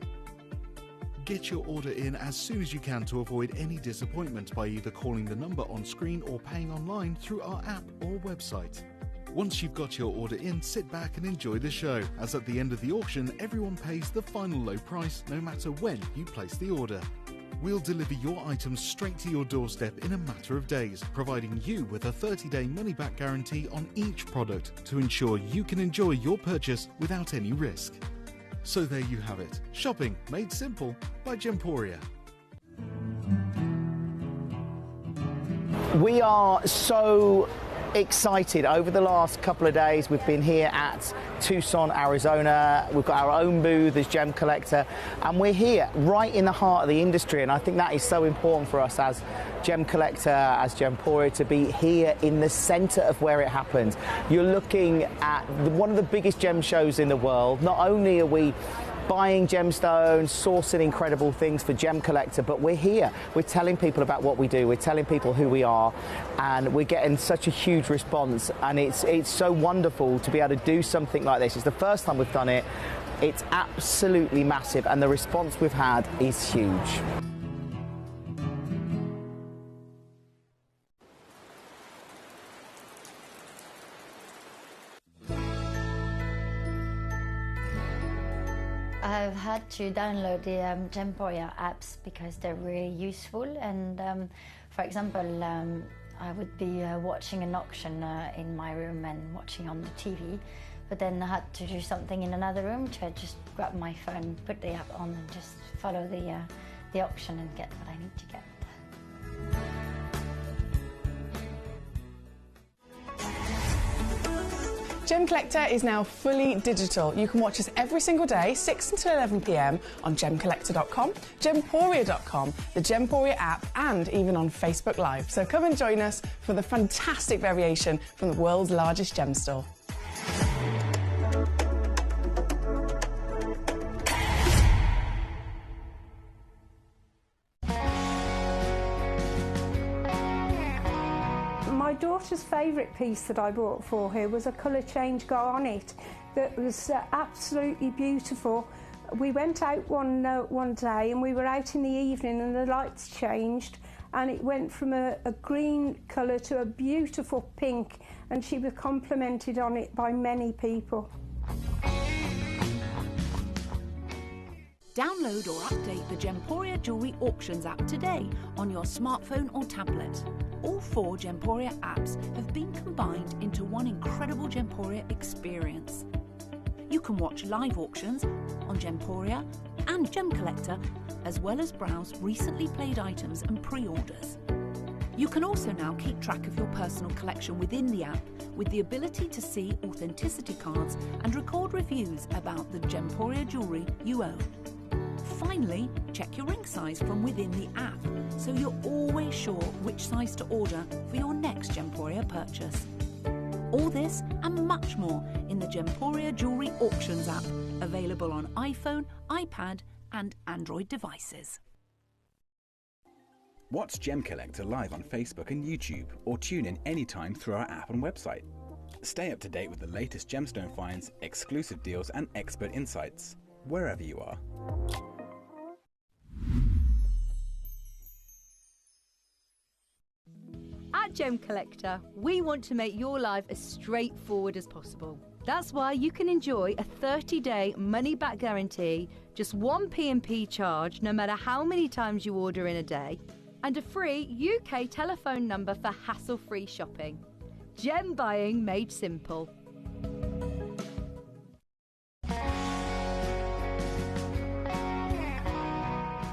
Get your order in as soon as you can to avoid any disappointment by either calling the number on screen or paying online through our app or website. Once you've got your order in, sit back and enjoy the show, as at the end of the auction, everyone pays the final low price no matter when you place the order. We'll deliver your items straight to your doorstep in a matter of days, providing you with a 30-day money-back guarantee on each product to ensure you can enjoy your purchase without any risk. So there you have it, shopping made simple by Gemporia. We are so excited. Over the last couple of days, we've been here at Tucson, Arizona. We've got our own booth as Gemcollector, and we're here right in the heart of the industry, and I think that is so important for us as Gemcollector, as Gemporia, to be here in the centre of where it happens. You're looking at one of the biggest gem shows in the world. Not only are we buying gemstones, sourcing incredible things for Gemcollector, but we're here. We're telling people about what we do. We're telling people who we are, and we're getting such a huge response. And it's so wonderful to be able to do something like this. It's the first time we've done it. It's absolutely massive, and the response we've had is huge. I've had to download the Gemporia apps because they're really useful, and for example, I would be watching an auction in my room and watching on the TV, but then I had to do something in another room, so I just grab my phone, put the app on and just follow the auction and get what I need to get. Gemcollector is now fully digital. You can watch us every single day, 6 until 11 p.m. on gemcollector.com, gemporia.com, the Gemporia app, and even on Facebook Live. So come and join us for the fantastic variation from the world's largest gem store. My daughter's favourite piece that I bought for her was a colour change garnet that was absolutely beautiful. We went out one day, and we were out in the evening, and the lights changed, and it went from a green colour to a beautiful pink, and she was complimented on it by many people. Download or update the Gemporia Jewellery Auctions app today on your smartphone or tablet. All 4 Gemporia apps have been combined into one incredible Gemporia experience. You can watch live auctions on Gemporia and Gemcollector, as well as browse recently played items and pre-orders. You can also now keep track of your personal collection within the app, with the ability to see authenticity cards and record reviews about the Gemporia jewellery you own. Finally, check your ring size from within the app, so you're always sure which size to order for your next Gemporia purchase. All this and much more in the Gemporia Jewellery Auctions app, available on iPhone, iPad and Android devices. Watch Gemcollector live on Facebook and YouTube, or tune in anytime through our app and website. Stay up to date with the latest gemstone finds, exclusive deals and expert insights, wherever you are. At Gemcollector, we want to make your life as straightforward as possible. That's why you can enjoy a 30-day money-back guarantee, just one P&P charge no matter how many times you order in a day, and a free UK telephone number for hassle-free shopping. Gem buying made simple.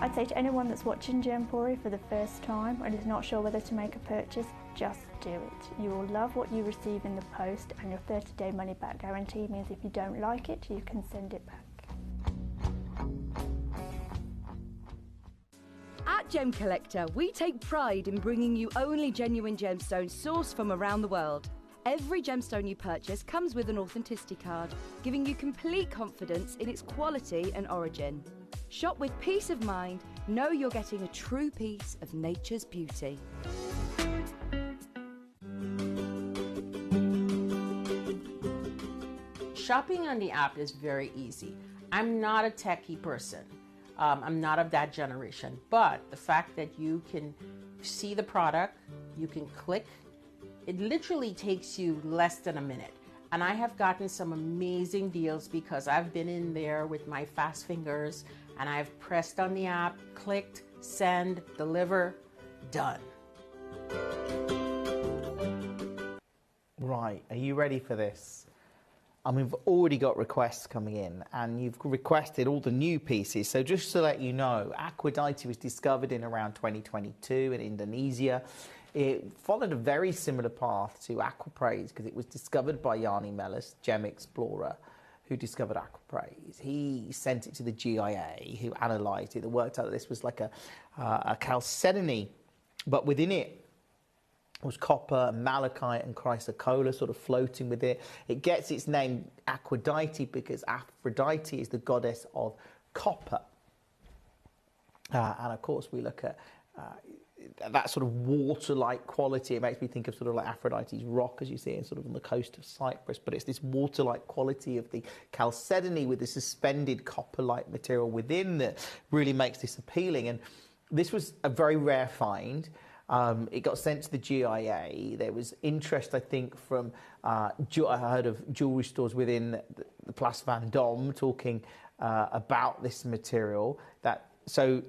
I I'd say to anyone that's watching Gemporia for the first time and is not sure whether to make a purchase, just do it. You will love what you receive in the post, and your 30-day money-back guarantee means if you don't like it, you can send it back. At Gemcollector, we take pride in bringing you only genuine gemstones sourced from around the world. Every gemstone you purchase comes with an authenticity card, giving you complete confidence in its quality and origin. Shop with peace of mind, know you're getting a true piece of nature's beauty. Shopping on the app is very easy. I'm not a techie person. I'm not of that generation, but the fact that you can see the product, you can click, it literally takes you less than a minute. And I have gotten some amazing deals because I've been in there with my fast fingers and I've pressed on the app, clicked, send, deliver, done. Right, are you ready for this? And we've already got requests coming in, and you've requested all the new pieces. So just to let you know, Aphrodite was discovered in around 2022 in Indonesia. It followed a very similar path to Aquapraise because it was discovered by Yanni Mellis, gem explorer, who discovered Aquapraise. He sent it to the GIA, who analysed it. They worked out that this was like a chalcedony, but within it was copper, malachite and chrysocolla sort of floating with it. It gets its name Aphrodite because Aphrodite is the goddess of copper. And of course we look at that sort of water-like quality. It makes me think of sort of like Aphrodite's rock, as you see in sort of on the coast of Cyprus, but it's this water-like quality of the chalcedony with the suspended copper-like material within that really makes this appealing. And this was a very rare find. It got sent to the GIA. There was interest, I think, from, I heard of jewellery stores within the Place Vendôme talking about this material. So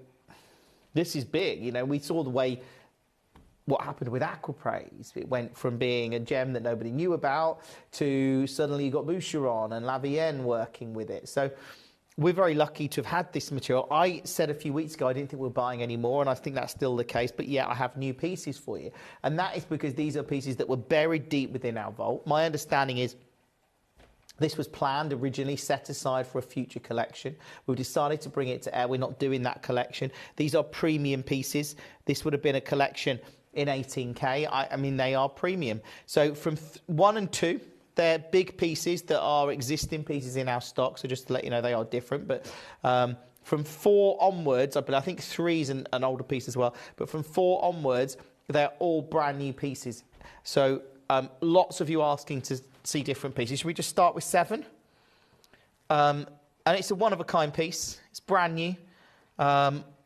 this is big. You know, we saw the way what happened with Aquapraise. It went from being a gem that nobody knew about to suddenly you got Boucheron and Lavienne working with it. So we're very lucky to have had this material. I said a few weeks ago I didn't think we were buying any more, and I think that's still the case. But yeah, I have new pieces for you. And that is because these are pieces that were buried deep within our vault. My understanding is this was planned originally, set aside for a future collection. We've decided to bring it to air. We're not doing that collection. These are premium pieces. This would have been a collection in 18K. I mean, they are premium. So from 1 and 2, they're big pieces that are existing pieces in our stock. So just to let you know, they are different. But from 4 onwards, I think 3 is an older piece as well. But from 4 onwards, they're all brand new pieces. So lots of you asking to see different pieces. Should we just start with 7? And it's a one-of-a-kind piece. It's brand new.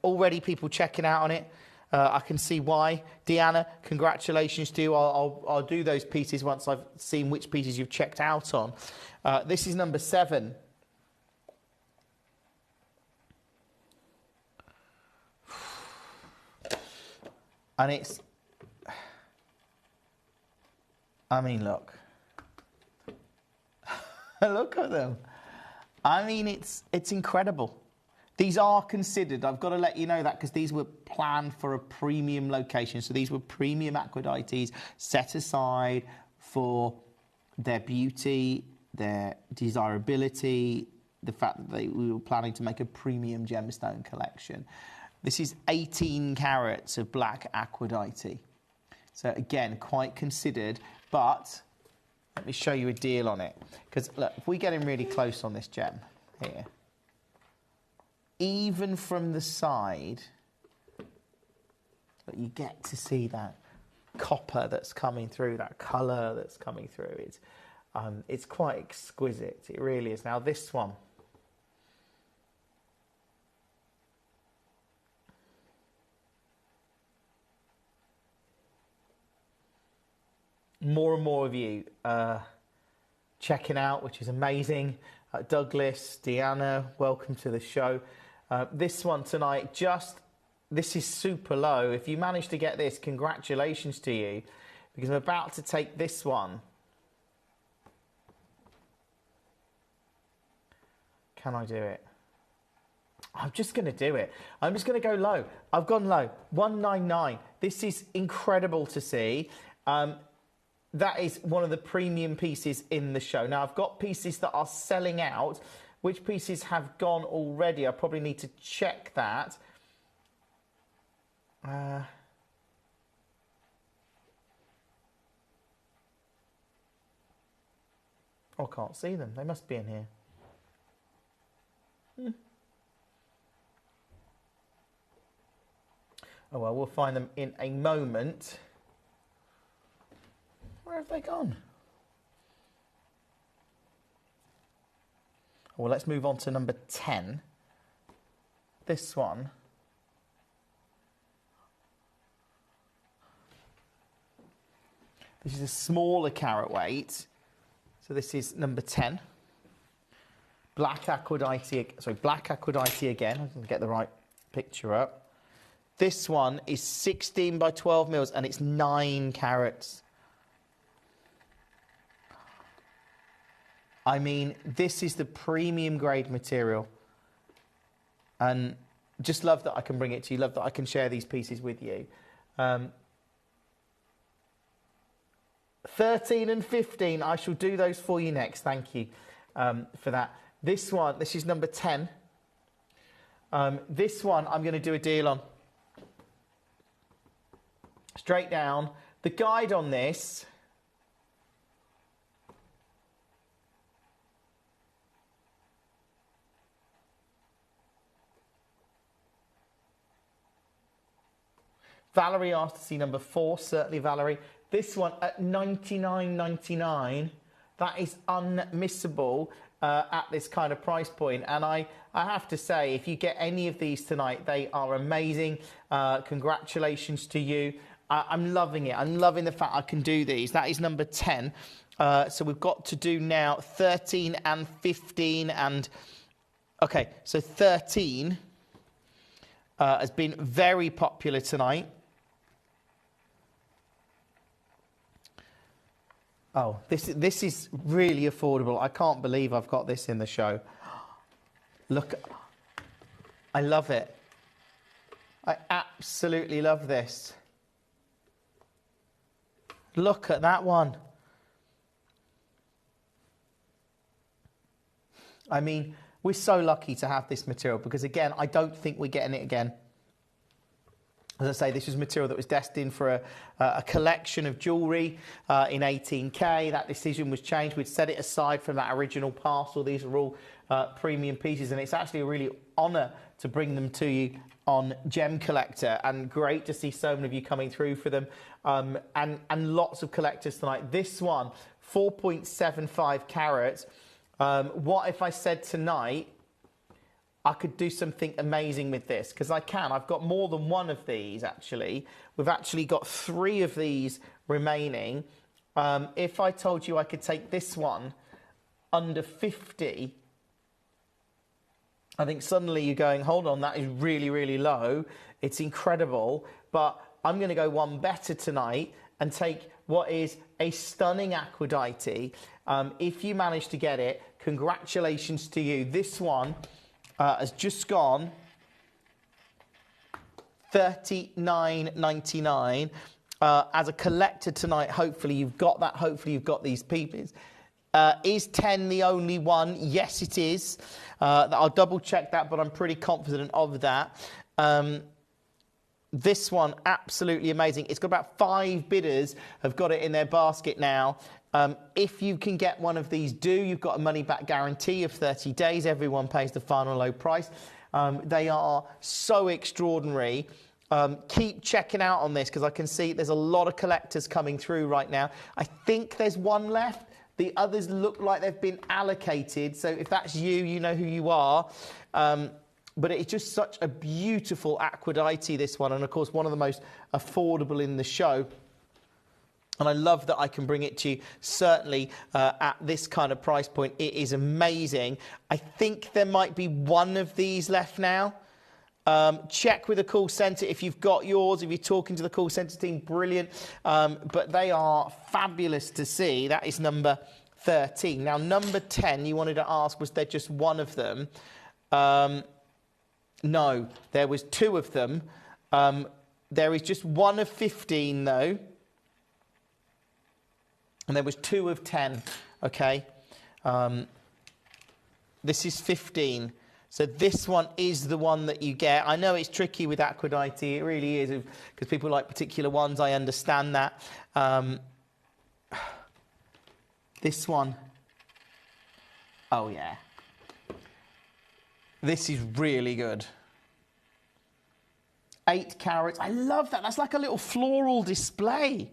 Already people checking out on it. I can see why. Deanna, congratulations to you. I'll do those pieces once I've seen which pieces you've checked out on. This is number 7. And it's... I mean, look. Look at them. I mean, it's incredible. These are considered, I've got to let you know that, because these were planned for a premium location. So these were premium Aquadites set aside for their beauty, their desirability, the fact that we were planning to make a premium gemstone collection. This is 18 carats of black Aquadite. So again, quite considered, but let me show you a deal on it. Because look, if we get in really close on this gem here, even from the side, but you get to see that copper that's coming through, that colour that's coming through. It's quite exquisite. It really is. Now this one, more and more of you checking out, which is amazing. Douglas, Deanna, welcome to the show. This one tonight, this is super low. If you manage to get this, congratulations to you, because I'm about to take this one. Can I do it? I'm just going to do it. I'm just going to go low. I've gone low. 199. This is incredible to see. That is one of the premium pieces in the show. Now, I've got pieces that are selling out. Which pieces have gone already? I probably need to check that. Oh, I can't see them. They must be in here. Oh, well, we'll find them in a moment. Where have they gone? Well, let's move on to number 10. This one. This is a smaller carat weight. So this is number 10. Black Aphrodite, sorry, Black Aphrodite again. I'm going to get the right picture up. This one is 16 by 12 mils and it's 9 carats. I mean, this is the premium grade material. And just love that I can bring it to you. Love that I can share these pieces with you. 13 and 15, I shall do those for you next. Thank you for that. This one, this is number 10. This one I'm going to do a deal on. Straight down. The guide on this... Valerie asked to see number 4, certainly Valerie. This one at $99.99, that is unmissable at this kind of price point. And I have to say, if you get any of these tonight, they are amazing. Congratulations to you. I'm loving it. I'm loving the fact I can do these. That is number 10. So we've got to do now 13 and 15 and... Okay, so 13 has been very popular tonight. Oh, this is really affordable. I can't believe I've got this in the show. Look, I love it. I absolutely love this. Look at that one. I mean, we're so lucky to have this material because, again, I don't think we're getting it again. As I say, this was material that was destined for a collection of jewellery in 18K. That decision was changed. We'd set it aside from that original parcel. These are all premium pieces, and it's actually a really honour to bring them to you on Gem Collector, and great to see so many of you coming through for them, and lots of collectors tonight. This one, 4.75 carats. What if I said tonight I could do something amazing with this? Because I can. I've got more than one of these, actually. We've actually got 3 of these remaining. If I told you I could take this one under 50, I think suddenly you're going, hold on, that is really, really low. It's incredible. But I'm going to go one better tonight and take what is a stunning Aphrodite. If you manage to get it, congratulations to you. This one has just gone $39.99. As a collector tonight, hopefully you've got that. Hopefully you've got these pieces. Is 10 the only one? Yes, it is. I'll double check that, but I'm pretty confident of that. This one, absolutely amazing. It's got about 5 bidders have got it in their basket now. If you can get one of these, you've got a money-back guarantee of 30 days. Everyone pays the final low price. They are so extraordinary. Keep checking out on this because I can see there's a lot of collectors coming through right now. I think there's one left. The others look like they've been allocated. So if that's you, you know who you are. But it's just such a beautiful Aphrodite, this one. And, of course, one of the most affordable in the show. And I love that I can bring it to you, certainly at this kind of price point. It is amazing. I think there might be one of these left now. Check with the call centre if you've got yours. If you're talking to the call centre team, brilliant. But they are fabulous to see. That is number 13. Now, number 10, you wanted to ask, was there just one of them? No, there was 2 of them. There is just 1 of 15 though. And there was 2 of 10, okay? This is 15. So this one is the one that you get. I know it's tricky with Aquadite, it really is, because people like particular ones, I understand that. This one, oh yeah. This is really good. 8 carats, I love that, that's like a little floral display.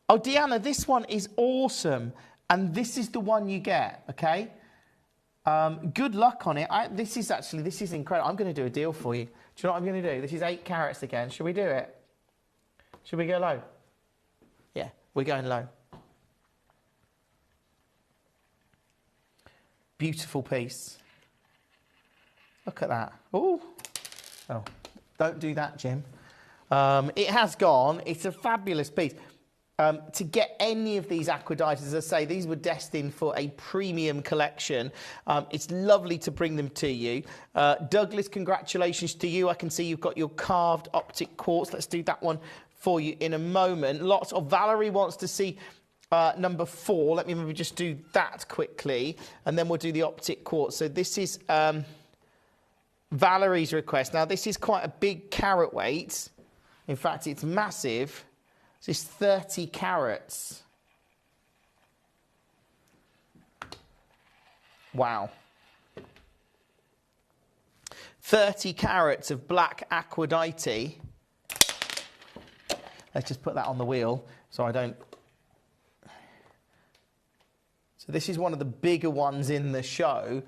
Oh, Deanna, this one is awesome, and this is the one you get, okay? Good luck on it. This is incredible. I'm going to do a deal for you. Do you know what I'm going to do? This is 8 carats again. Should we do it? Should we go low? Yeah, we're going low. Beautiful piece. Look at that. Ooh. Oh, don't do that, Jim. It has gone. It's a fabulous piece. To get any of these Aquadites, as I say, these were destined for a premium collection. It's lovely to bring them to you. Douglas, congratulations to you. I can see you've got your carved optic quartz. Let's do that one for you in a moment. Lots of Valerie wants to see number 4. Let me maybe just do that quickly, and then we'll do the optic quartz. So this is Valerie's request. Now, this is quite a big carat weight. In fact, it's massive. This is 30 carats. Wow. 30 carats of black Aquadite. Let's just put that on the wheel so I don't... So this is one of the bigger ones in the show.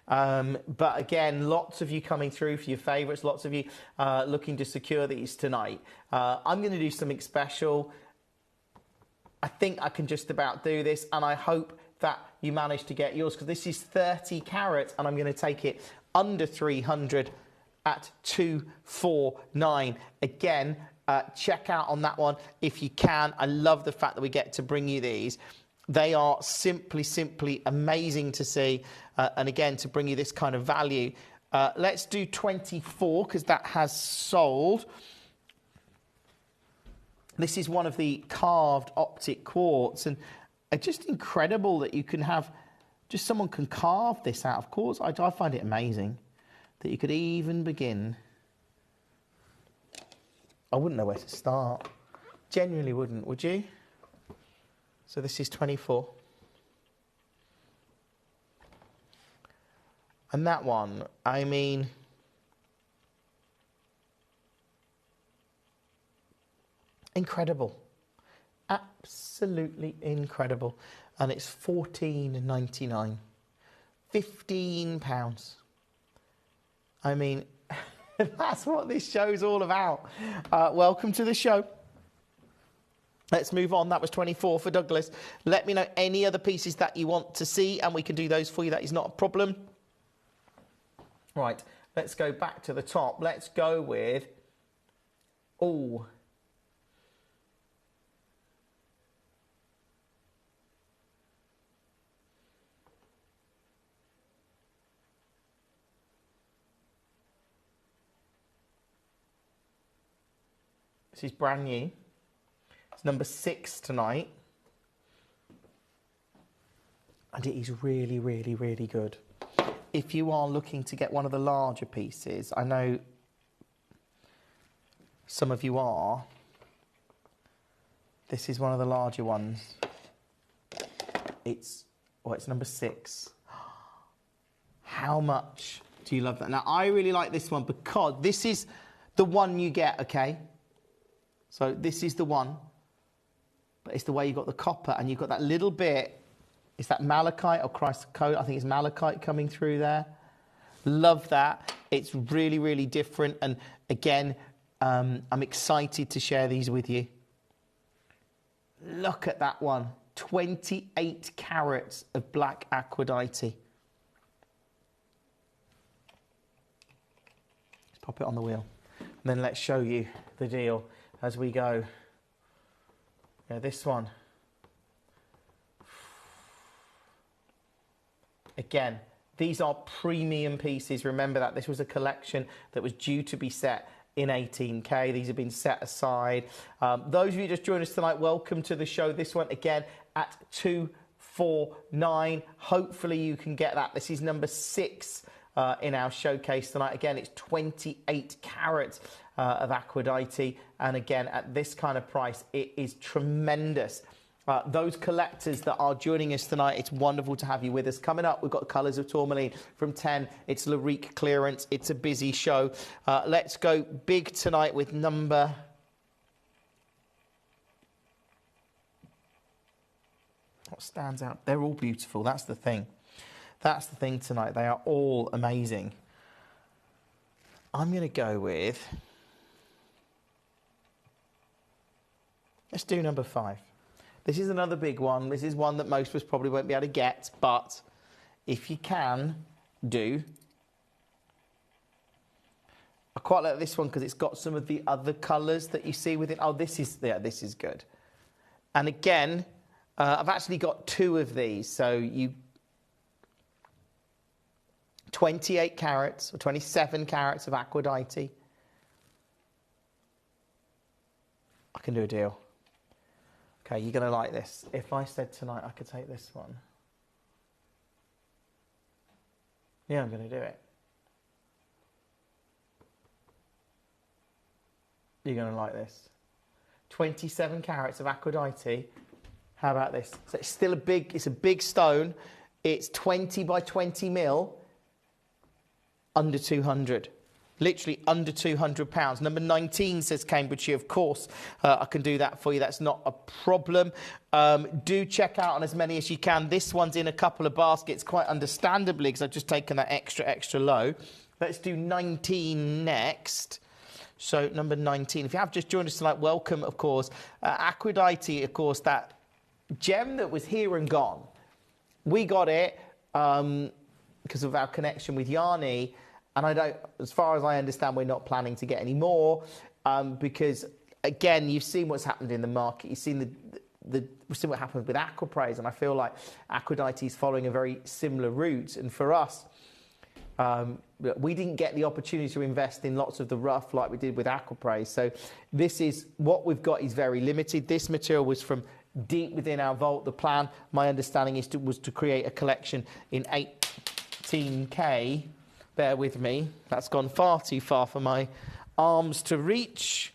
But again, lots of you coming through for your favourites, lots of you looking to secure these tonight. I'm going to do something special. I think I can just about do this, and I hope that you manage to get yours, because this is 30 carats, and I'm going to take it under 300 at 249. Again, check out on that one if you can. I love the fact that we get to bring you these. They are simply amazing to see, and again, to bring you this kind of value. Let's do 24, because that has sold. This is one of the carved optic quartz, and it's just incredible that you can have, just someone can carve this out of quartz. I find it amazing that you could even begin. I wouldn't know where to start. Genuinely wouldn't, would you? So this is 24. And that one, I mean, incredible. Absolutely incredible. And it's £14.99. £15. I mean, that's what this show's all about. Welcome to the show. Let's move on. That was 24 for Douglas. Let me know any other pieces that you want to see, and we can do those for you. That is not a problem. Right, let's go back to the top. Let's go with... Oh. This is brand new. It's number 6 tonight. And it is really, really, really good. If you are looking to get one of the larger pieces, I know some of you are. This is one of the larger ones. It's number 6. How much do you love that? Now, I really like this one because this is the one you get, okay? So this is the one. But it's the way you've got the copper, and you've got that little bit. It's that malachite or chrysocolla. I think it's malachite coming through there. Love that. It's really, really different. And again, I'm excited to share these with you. Look at that one. 28 carats of black Aquadite. Let's pop it on the wheel. And then let's show you the deal as we go. Yeah, this one. Again, These are premium pieces. Remember that this was a collection that was due to be set in 18K. These have been set aside. Those of you just joined us tonight, welcome to the show. This one again at 249. Hopefully you can get that. This is number 6 in our showcase tonight. Again, it's 28 carats of Aphrodite, and again at this kind of price it is tremendous. Those collectors that are joining us tonight, it's wonderful to have you with us. Coming up, we've got Colours of Tourmaline from 10. It's Larique clearance. It's a busy show. Let's go big tonight with number... What stands out? They're all beautiful. That's the thing. That's the thing tonight. They are all amazing. I'm going to go with... Let's do number 5. This is another big one. This is one that most of us probably won't be able to get, but if you can, do. I quite like this one because it's got some of the other colours that you see within. Oh, this is good. And again, I've actually got 2 of these. So you 28 carats or 27 carats of Aphrodite. I can do a deal. Okay, you're going to like this. If I said tonight I could take this one. Yeah, I'm going to do it. You're going to like this. 27 carats of Aphrodite. How about this? So it's still it's a big stone. It's 20 by 20 mil. Under 200. Literally under £200. Number 19 says Cambridgeshire. Of course, I can do that for you. That's not a problem. Do check out on as many as you can. This one's in a couple of baskets, quite understandably, because I've just taken that extra low. Let's do 19 next. So number 19. If you have just joined us tonight, welcome, of course. Aphrodite, of course, that gem that was here and gone. We got it because of our connection with Yanni. And I don't, as far as I understand, we're not planning to get any more because, again, you've seen what's happened in the market. You've seen we've seen what happened with Aquapraise, and I feel like Aphrodite is following a very similar route. And for us, we didn't get the opportunity to invest in lots of the rough like we did with Aquapraise. So this is what we've got is very limited. This material was from deep within our vault. The plan, my understanding, was to create a collection in 18K. Bear with me. That's gone far too far for my arms to reach.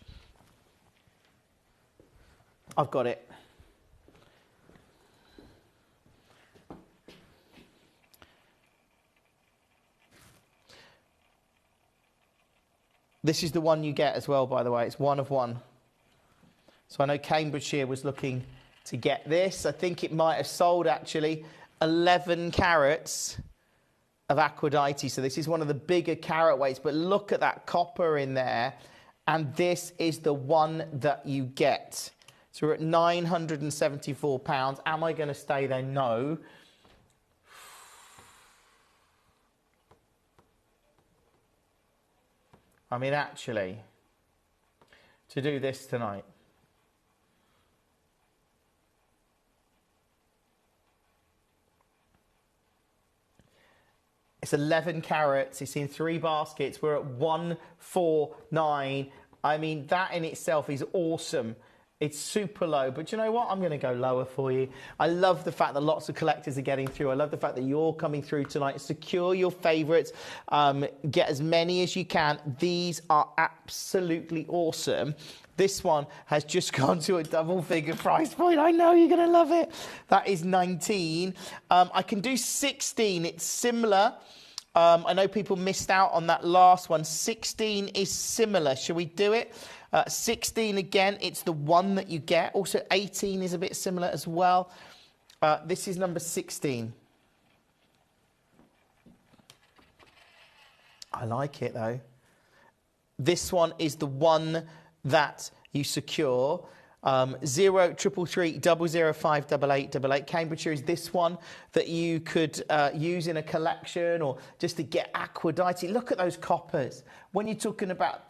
I've got it. This is the one you get as well, by the way. It's 1 of 1. So I know Cambridgeshire was looking to get this. I think it might have sold, actually, 11 carats of Aphrodite. So this is one of the bigger carat weights, but look at that copper in there. And this is the one that you get. So we're at £974. Am I going to stay there? No. I mean, actually, to do this tonight, it's 11 carats. It's in 3 baskets. We're at 149. I mean, that in itself is awesome. It's super low, but you know what? I'm going to go lower for you. I love the fact that lots of collectors are getting through. I love the fact that you're coming through tonight. Secure your favourites. Get as many as you can. These are absolutely awesome. This one has just gone to a double-figure price point. I know you're going to love it. That is 19. I can do 16. It's similar. I know people missed out on that last one. 16 is similar. Shall we do it? 16 again, it's the one that you get. Also, 18 is a bit similar as well. This is number 16. I like it, though. This one is the one that you secure. 0333 005 8888. Cambridgeshire is this one that you could use in a collection or just to get Aphrodite. Look at those coppers. When you're talking about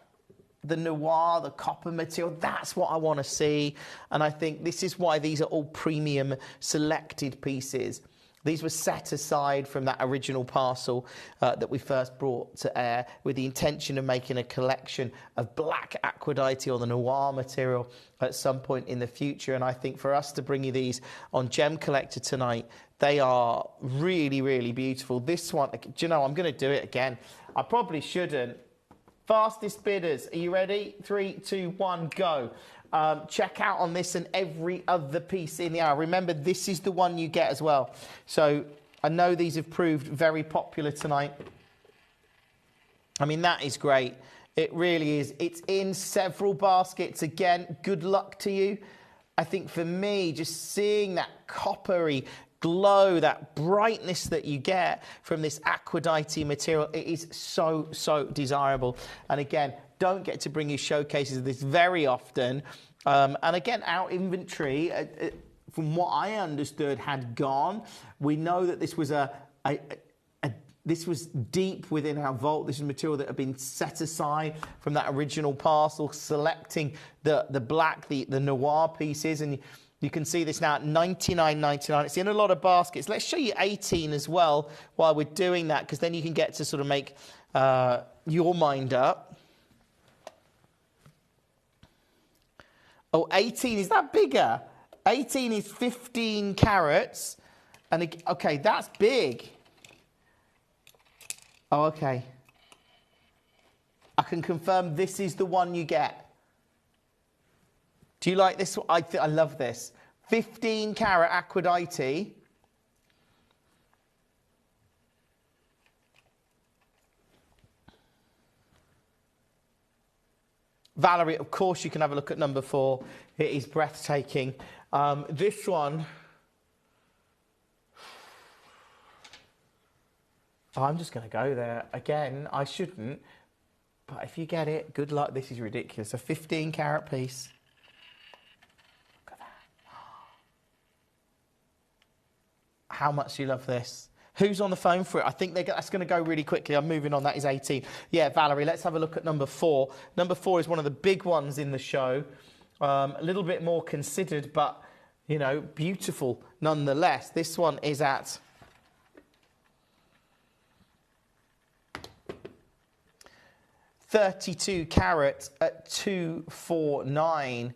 the noir, the copper material, that's what I want to see. And I think this is why these are all premium selected pieces. These were set aside from that original parcel that we first brought to air with the intention of making a collection of black aquadite or the noir material at some point in the future. And I think for us to bring you these on Gem Collector tonight, they are really, really beautiful. This one, do you know, I'm going to do it again. I probably shouldn't. Fastest bidders, are you ready? 3, 2, 1, go. Check out on this and every other piece in the hour. Remember, this is the one you get as well. So I know these have proved very popular tonight. I mean, that is great. It really is. It's in several baskets. Again, good luck to you. I think for me, just seeing that coppery glow, that brightness that you get from this aquadite material, it is so, so desirable. And again, don't get to bring you showcases of this very often. And again, our inventory, from what I understood, had gone. We know that this was this was deep within our vault. This is material that had been set aside from that original parcel, selecting the black, the noir pieces. And you can see this now at $99.99. It's in a lot of baskets. Let's show you 18 as well while we're doing that, because then you can get to sort of make your mind up. Oh, 18, is that bigger? 18 is 15 carats. And okay, that's big. Oh, okay. I can confirm this is the one you get. Do you like this? I love this. 15 carat aquadite. Valerie, of course, you can have a look at number 4. It is breathtaking. This one, I'm just going to go there. Again, I shouldn't. But if you get it, good luck. This is ridiculous. A 15 carat piece. Look at that. How much do you love this? Who's on the phone for it? I think that's going to go really quickly. I'm moving on. That is 18. Yeah, Valerie, let's have a look at number 4. Number 4 is one of the big ones in the show. A little bit more considered, but, you know, beautiful nonetheless. This one is at $32 carat at $249.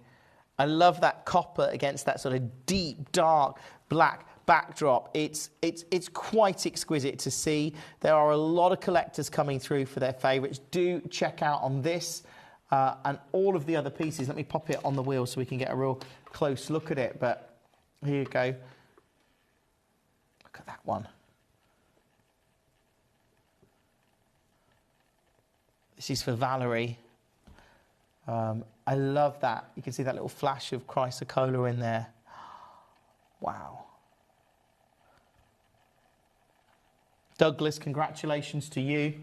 I love that copper against that sort of deep, dark black backdrop. It's quite exquisite to see. There are a lot of collectors coming through for their favourites. Do check out on this and all of the other pieces. Let me pop it on the wheel so we can get a real close look at it. But here you go. Look at that one. This is for Valerie. I love that. You can see that little flash of chrysocolla in there. Wow. Douglas, congratulations to you.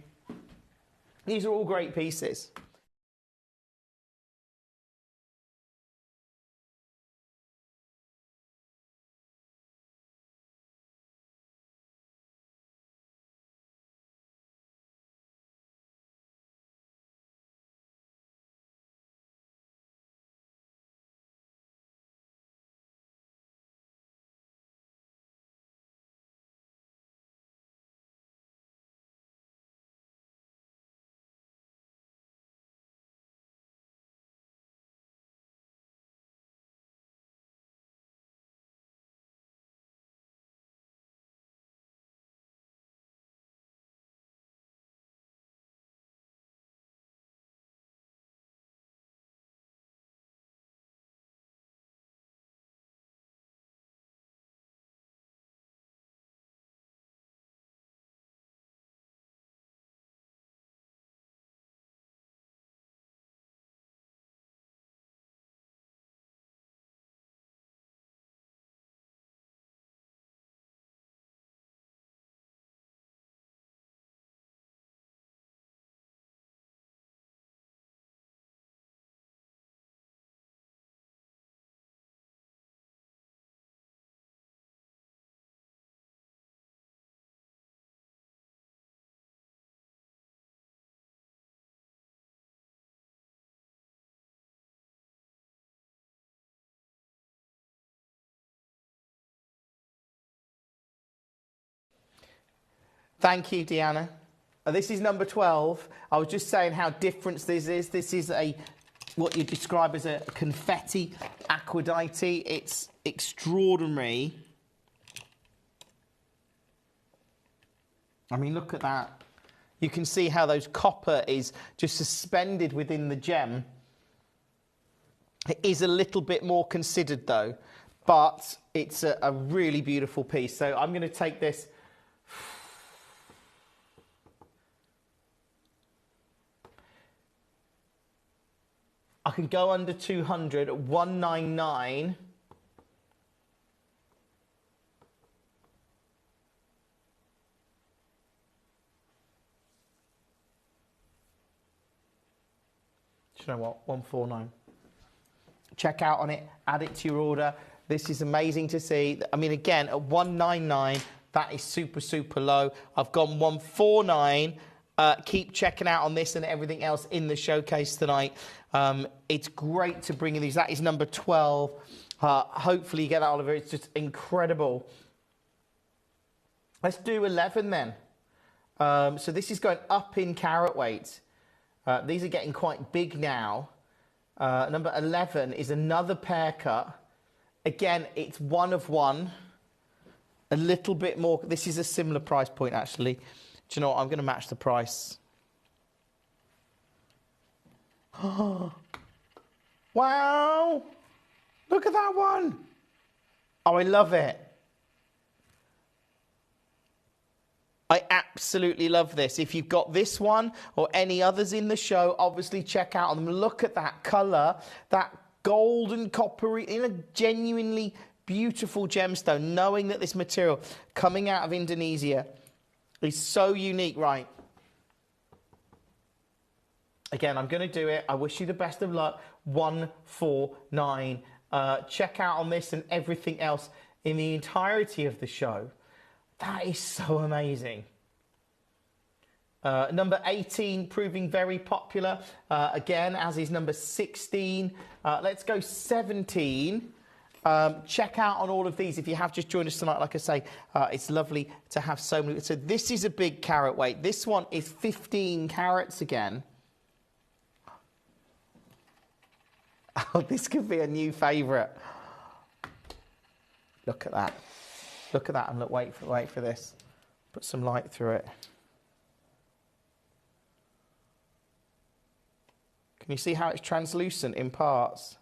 These are all great pieces. Thank you, Deanna. This is number 12. I was just saying how different this is. This is what you describe as a confetti aquadite. It's extraordinary. I mean, look at that. You can see how those copper is just suspended within the gem. It is a little bit more considered though, but it's a really beautiful piece. So I'm going to take this. I can go under 200 at 199. Do you know what? 149. Check out on it, add it to your order. This is amazing to see. I mean, again, at 199, that is super, super low. I've gone 149. Keep checking out on this and everything else in the showcase tonight. It's great to bring you these. That is number 12. Hopefully you get that, Oliver. It's just incredible. Let's do 11 then. So this is going up in carat weight. These are getting quite big now. Number 11 is another pear cut. Again, it's one of one. A little bit more. This is a similar price point, actually. Do you know what? I'm going to match the price. Wow! Look at that one. Oh, I love it. I absolutely love this. If you've got this one or any others in the show, obviously check out on them. Look at that colour, that golden coppery, in a genuinely beautiful gemstone, knowing that this material coming out of Indonesia is so unique, right? Again, I'm going to do it. I wish you the best of luck. 149. Check out on this and everything else in the entirety of the show. That is so amazing. Number 18 proving very popular. Again, as is number 16. Let's go 17. Check out on all of these. If you have just joined us tonight, like I say, it's lovely to have so many. So this is a big carat weight. This one is 15 carats again. Oh, this could be a new favourite. Look at that. Look at that and look, wait for this. Put some light through it. Can you see how it's translucent in parts?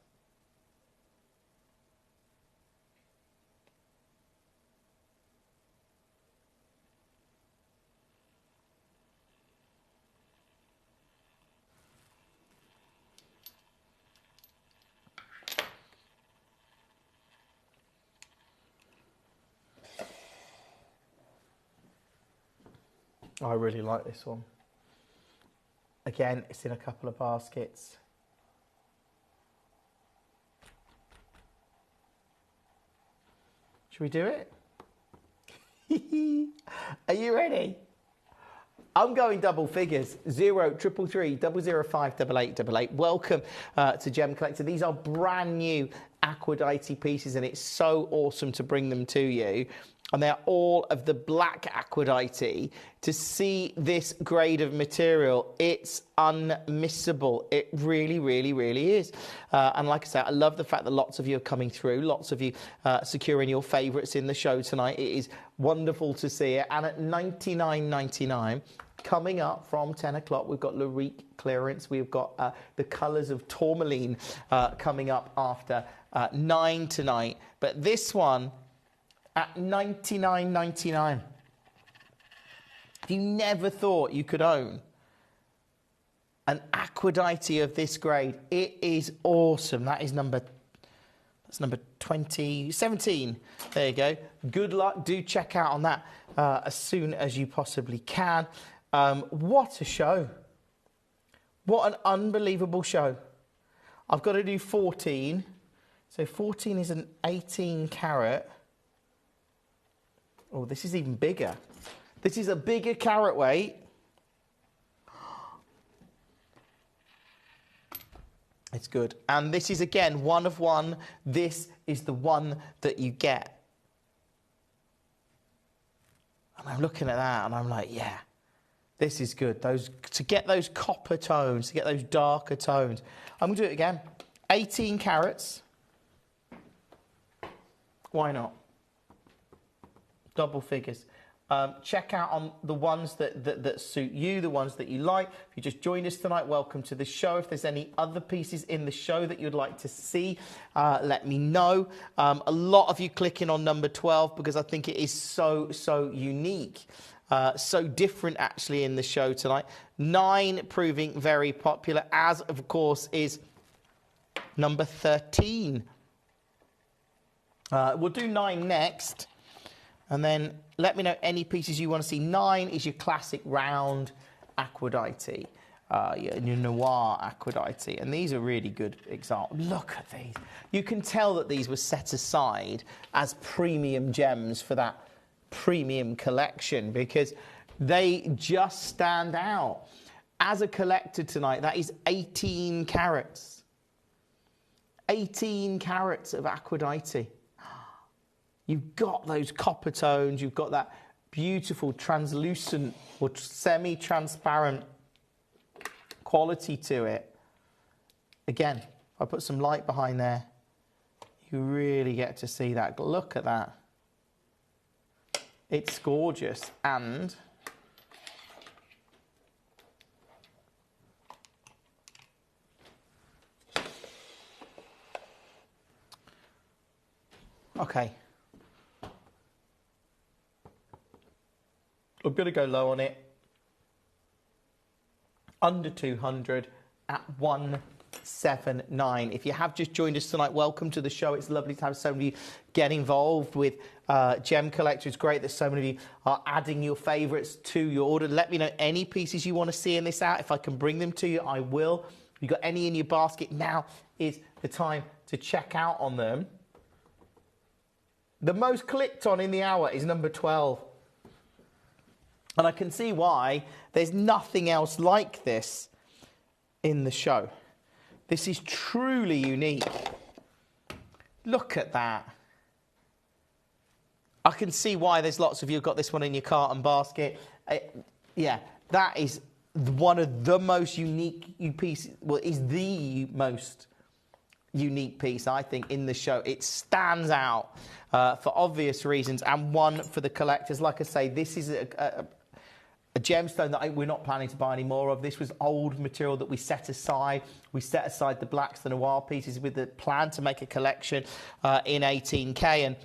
I really like this one. Again, it's in a couple of baskets. Should we do it? Are you ready? I'm going double figures. 0333 005 8888. Welcome to Gemcollector. These are brand new Aquadite pieces and it's so awesome to bring them to you. And they're all of the black Aquadite. To see this grade of material, it's unmissable. It really, really, really is. And like I said, I love the fact that lots of you are coming through, lots of you securing your favourites in the show tonight. It is wonderful to see it. And at $99.99, coming up from 10 o'clock, we've got Larique clearance. We've got the colours of tourmaline coming up after 9 tonight. But this one, at $99.99. If you never thought you could own an Aquadite of this grade, it is awesome. That's number 17. There you go. Good luck. Do check out on that as soon as you possibly can. What a show. What an unbelievable show. I've got to do 14. So 14 is an 18 carat. Oh, this is even bigger. This is a bigger carat weight. It's good. And this is, again, one of one. This is the one that you get. And I'm looking at that and I'm like, yeah, this is good. To get those copper tones, to get those darker tones. I'm going to do it again. 18 carats. Why not? Double figures. Check out on the ones that suit you, the ones that you like. If you just joined us tonight, welcome to the show. If there's any other pieces in the show that you'd like to see, let me know. A lot of you clicking on number 12 because I think it is so unique. So different actually in the show tonight. 9 proving very popular, as of course is number 13. We'll do 9 next. And then let me know any pieces you want to see. 9 is your classic round Aquadite, your noir Aquadite. And these are really good examples. Look at these. You can tell that these were set aside as premium gems for that premium collection because they just stand out. As a collector tonight, that is 18 carats. 18 carats of Aquadite. You've got those copper tones, you've got that beautiful translucent or semi-transparent quality to it. Again, if I put some light behind there, you really get to see that. Look at that. It's gorgeous. And okay. I'm going to go low on it. Under 200 at 179. If you have just joined us tonight, welcome to the show. It's lovely to have so many of you get involved with Gemcollector. It's great that so many of you are adding your favourites to your order. Let me know any pieces you want to see in this out. If I can bring them to you, I will. If you've got any in your basket, now is the time to check out on them. The most clicked on in the hour is number 12. And I can see why. There's nothing else like this in the show. This is truly unique. Look at that. I can see why there's lots of you who've got this one in your cart and basket. Yeah, that is one of the most unique pieces. Well, is the most unique piece, I think, in the show. It stands out for obvious reasons, and one for the collectors. Like I say, this is a gemstone that we're not planning to buy any more of. This was old material that we set aside. We set aside the blacks, the noir pieces with the plan to make a collection in 18K. And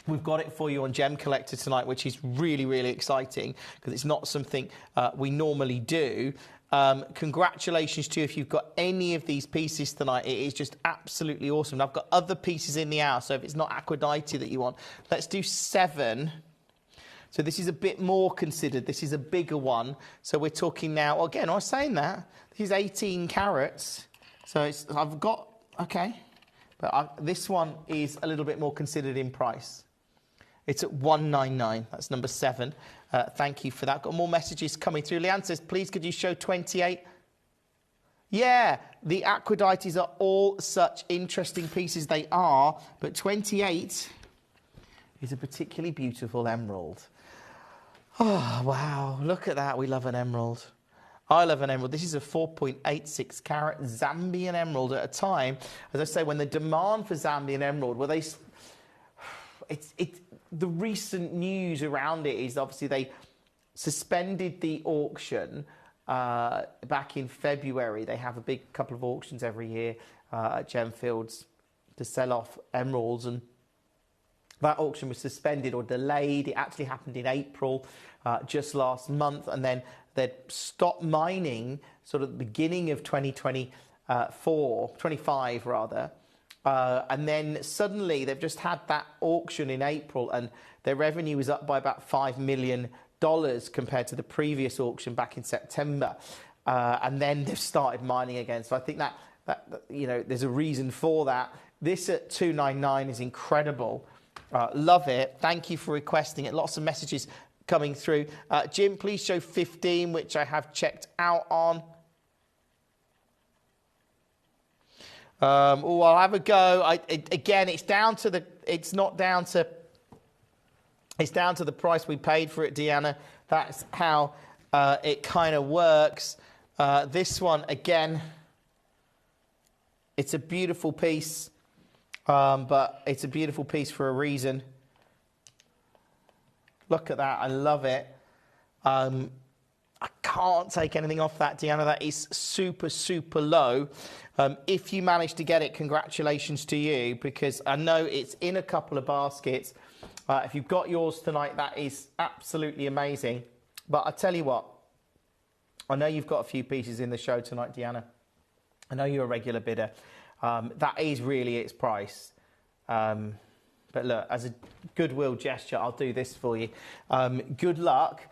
we've got it for you on Gemcollector tonight, which is really, really exciting because it's not something we normally do. Congratulations to you if you've got any of these pieces tonight. It is just absolutely awesome. And I've got other pieces in the hour, so if it's not Aquadite that you want, let's do 7. So this is a bit more considered. This is a bigger one. So we're talking now, again, I was saying that. This is 18 carats. So I've got, okay. But this one is a little bit more considered in price. It's at 199. That's number 7. Thank you for that. Got more messages coming through. Leanne says, please could you show 28? Yeah, the Aquadites are all such interesting pieces. They are. But 28 is a particularly beautiful emerald. Oh, wow. Look at that. We love an emerald. I love an emerald. This is a 4.86 carat Zambian emerald at a time, as I say, when the demand for Zambian emerald, well, the recent news around it is obviously they suspended the auction back in February. They have a big couple of auctions every year at Gemfields to sell off emeralds, and that auction was suspended or delayed. It actually happened in April, just last month, and then they'd stopped mining sort of the beginning of 25 rather. And then suddenly they've just had that auction in April, and their revenue is up by about $5 million compared to the previous auction back in September. And then they've started mining again. So I think that you know, there's a reason for that. This at 299 is incredible. Love it. Thank you for requesting it. Lots of messages coming through. Jim, please show 15, which I have checked out on. I'll have a go. Again, it's not down to It's down to the price we paid for it, Deanna. That's how it kind of works. This one, again, it's a beautiful piece, but it's a beautiful piece for a reason. Look at that. I love it. I can't take anything off that, Deanna. That is super, super low. If you manage to get it, congratulations to you, because I know it's in a couple of baskets. If you've got yours tonight, that is absolutely amazing. But I tell you what, I know you've got a few pieces in the show tonight, Deanna. I know you're a regular bidder. That is really its price. But look, as a goodwill gesture, I'll do this for you. Good luck.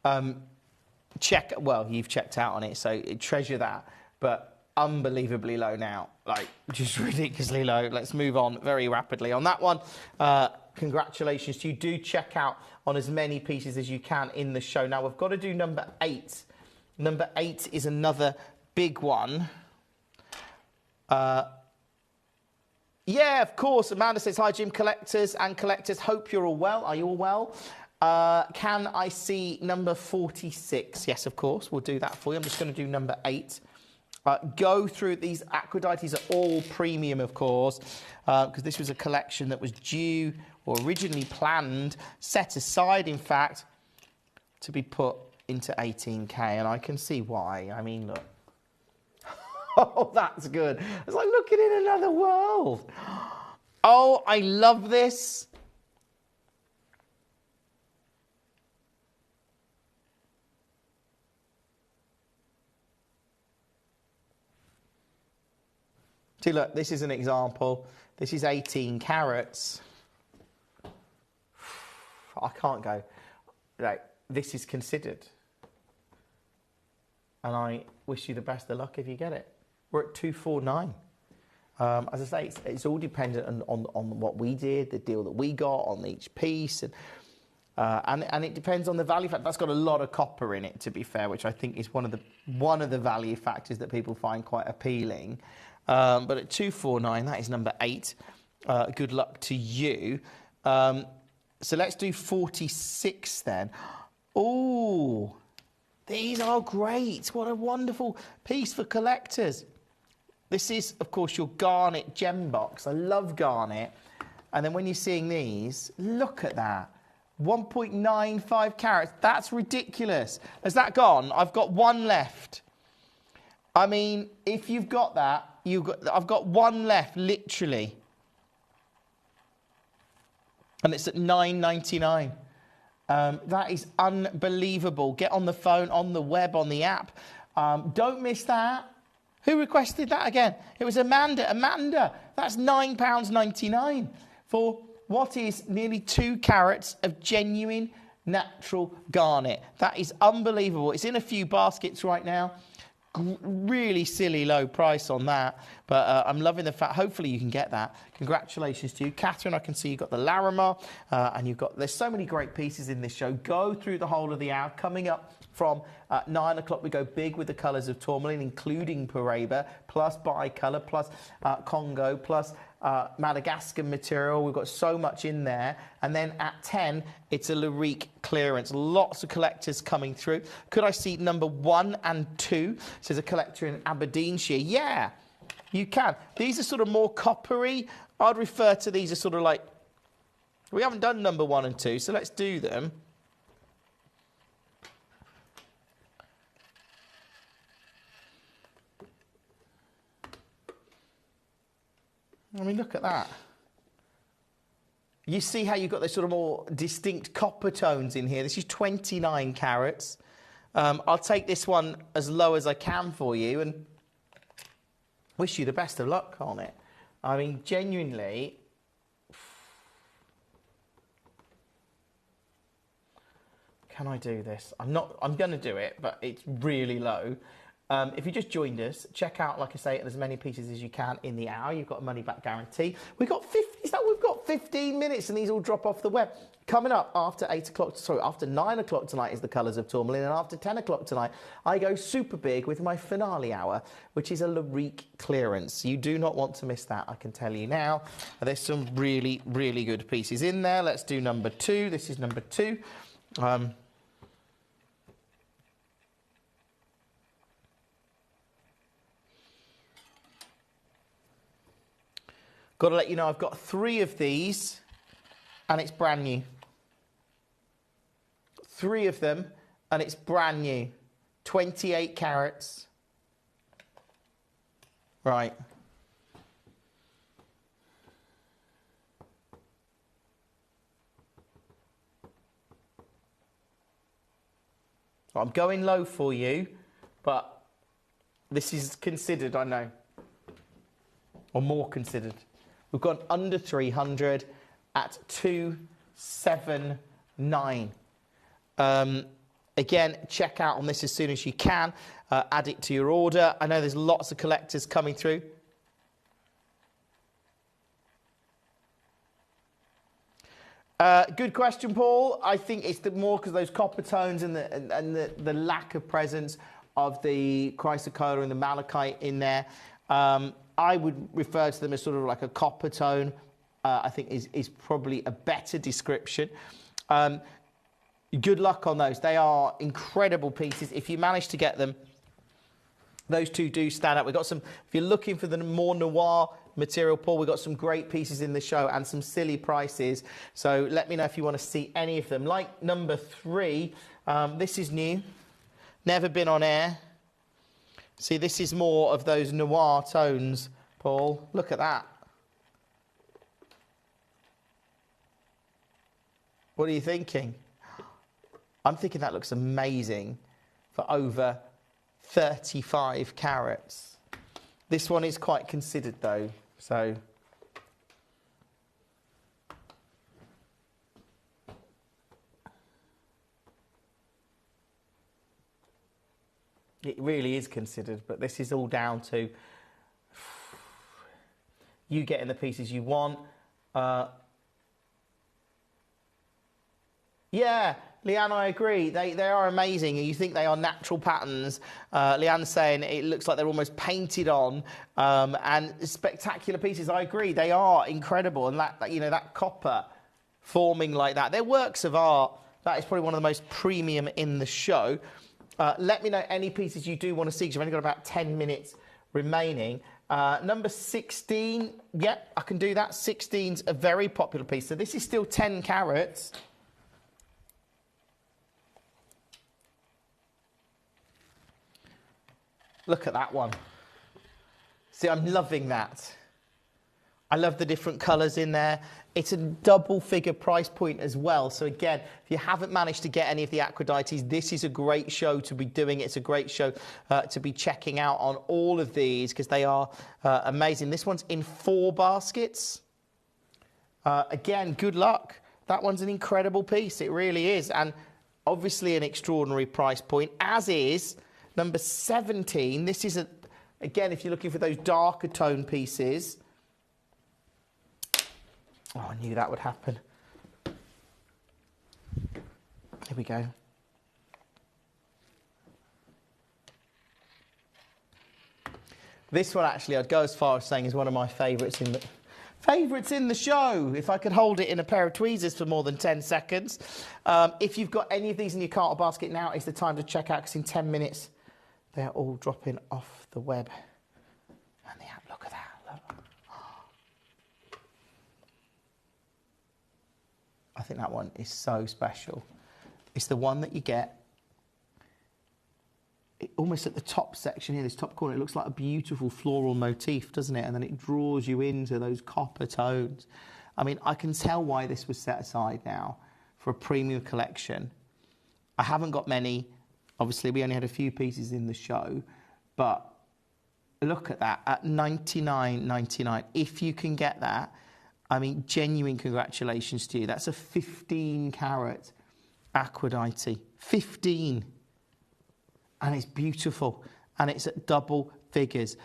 Well, you've checked out on it, so treasure that. But unbelievably low now, like just ridiculously low. Let's move on very rapidly on that one. Congratulations to you. Do check out on as many pieces as you can in the show. Now, we've got to do number 8. Number 8 is another big one. Yeah, of course. Amanda says, hi, Jim collectors and collectors. Hope you're all well. Are you all well? Can I see number 46? Yes, of course. We'll do that for you. I'm just going to do number 8. Go through these. Aquadites are all premium, of course, because this was a collection that was due or originally planned, set aside, in fact, to be put into 18K. And I can see why. I mean, look. Oh, that's good. It's like looking in another world. Oh, I love this. See, look, this is an example. This is 18 carats. I can't go. Like, this is considered. And I wish you the best of luck if you get it. We're at 249. As I say, it's all dependent on what we did, the deal that we got on each piece. And it depends on the value factor. That's got a lot of copper in it, to be fair, which I think is one of the value factors that people find quite appealing. But at 249, that is number 8. Good luck to you. So let's do 46 then. Oh, these are great. What a wonderful piece for collectors. This is, of course, your garnet gem box. I love garnet. And then when you're seeing these, look at that. 1.95 carats. That's ridiculous. Has that gone? I've got one left. I mean, if you've got that, I've got one left, literally. And it's at $9.99. That is unbelievable. Get on the phone, on the web, on the app. Don't miss that. Who requested that again? It was Amanda. Amanda, that's £9.99 for what is nearly 2 carats of genuine natural garnet. That is unbelievable. It's in a few baskets right now. Really silly low price on that, but I'm loving the fact. Hopefully you can get that. Congratulations to you, Catherine. I can see you've got the Larimar, and there's so many great pieces in this show. Go through the whole of the hour. Coming up from 9 o'clock, we go big with the colours of tourmaline, including Paraiba, plus bicolour, plus Congo, plus Madagascar material. We've got so much in there. And then at 10, it's a Larique clearance. Lots of collectors coming through. Could I see number 1 and 2? Says a collector in Aberdeenshire. Yeah, you can. These are sort of more coppery. I'd refer to these as sort of like, we haven't done number 1 and 2, so let's do them. I mean, look at that. You see how you've got those sort of more distinct copper tones in here. This is 29 carats. I'll take this one as low as I can for you and wish you the best of luck on it. I mean, genuinely. Can I do this? I'm going to do it, but it's really low. If you just joined us, check out, like I say, as many pieces as you can in the hour. You've got a money-back guarantee. We've got 15 minutes, and these all drop off the web. Coming up after 9 o'clock tonight is the Colours of Tourmaline, and after 10 o'clock tonight, I go super big with my finale hour, which is a Larique clearance. You do not want to miss that, I can tell you now. There's some really, really good pieces in there. Let's do number 2. This is number 2. Got to let you know, I've got 3 of these, and it's brand new. 3 of them, and it's brand new. 28 carats. Right. So I'm going low for you, but this is considered, I know. Or more considered. We've gone under 300 at 279. Again, check out on this as soon as you can. Add it to your order. I know there's lots of collectors coming through. Good question, Paul. I think it's more because those copper tones and the lack of presence of the chrysocolla and the malachite in there. I would refer to them as sort of like a copper tone. I think is probably a better description. Good luck on those. They are incredible pieces. If you manage to get them, those 2 do stand out. We've got some, if you're looking for the more noir material, Paul, we've got some great pieces in the show and some silly prices. So let me know if you want to see any of them. Like number 3, this is new. Never been on air. See, this is more of those noir tones, Paul. Look at that. What are you thinking? I'm thinking that looks amazing for over 35 carats. This one is quite considered, though, so... It really is considered, but this is all down to you getting the pieces you want. Yeah, Leanne, I agree. They are amazing, and you think they are natural patterns. Leanne's saying it looks like they're almost painted on, and spectacular pieces. I agree, they are incredible, and that you know, that copper forming like that, they're works of art. That is probably one of the most premium in the show. Let me know any pieces you do want to see, because you've only got about 10 minutes remaining. Number 16, yeah, I can do that. 16's a very popular piece. So this is still 10 carats. Look at that one. See, I'm loving that. I love the different colours in there. It's a double figure price point as well. So again, if you haven't managed to get any of the Acridites, this is a great show to be doing. It's a great show to be checking out on all of these, because they are amazing. This one's in 4 baskets. Again, good luck. That one's an incredible piece. It really is. And obviously an extraordinary price point, as is number 17. This is, again, if you're looking for those darker tone pieces. Oh, I knew that would happen. Here we go. This one, actually, I'd go as far as saying is one of my favourites in the show. If I could hold it in a pair of tweezers for more than 10 seconds. If you've got any of these in your cart or basket, now is the time to check out, because in 10 minutes they're all dropping off the web. And the app, look at that. Look. I think that one is so special. It's the one that you get almost at the top section here, this top corner. It looks like a beautiful floral motif, doesn't it? And then it draws you into those copper tones. I mean, I can tell why this was set aside now for a premium collection. I haven't got many. Obviously, we only had a few pieces in the show, but look at that at $99.99. If you can get that, I mean, genuine congratulations to you. That's a 15 carat Acridites. 15. And it's beautiful. and it's at double figures.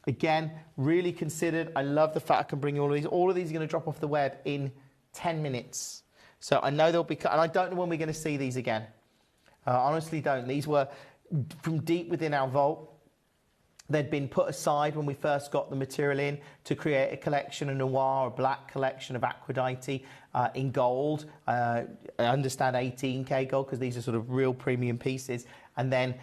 Again, really considered. I love the fact I can bring you all of these. All of these are going to drop off the web in 10 minutes. So I know they'll be, and I don't know when we're going to see these again. I honestly don't. These were from deep within our vault. They'd been put aside when we first got the material in to create a collection, a noir, a black collection of Aphrodite in gold. I understand 18K gold because these are sort of real premium pieces. And then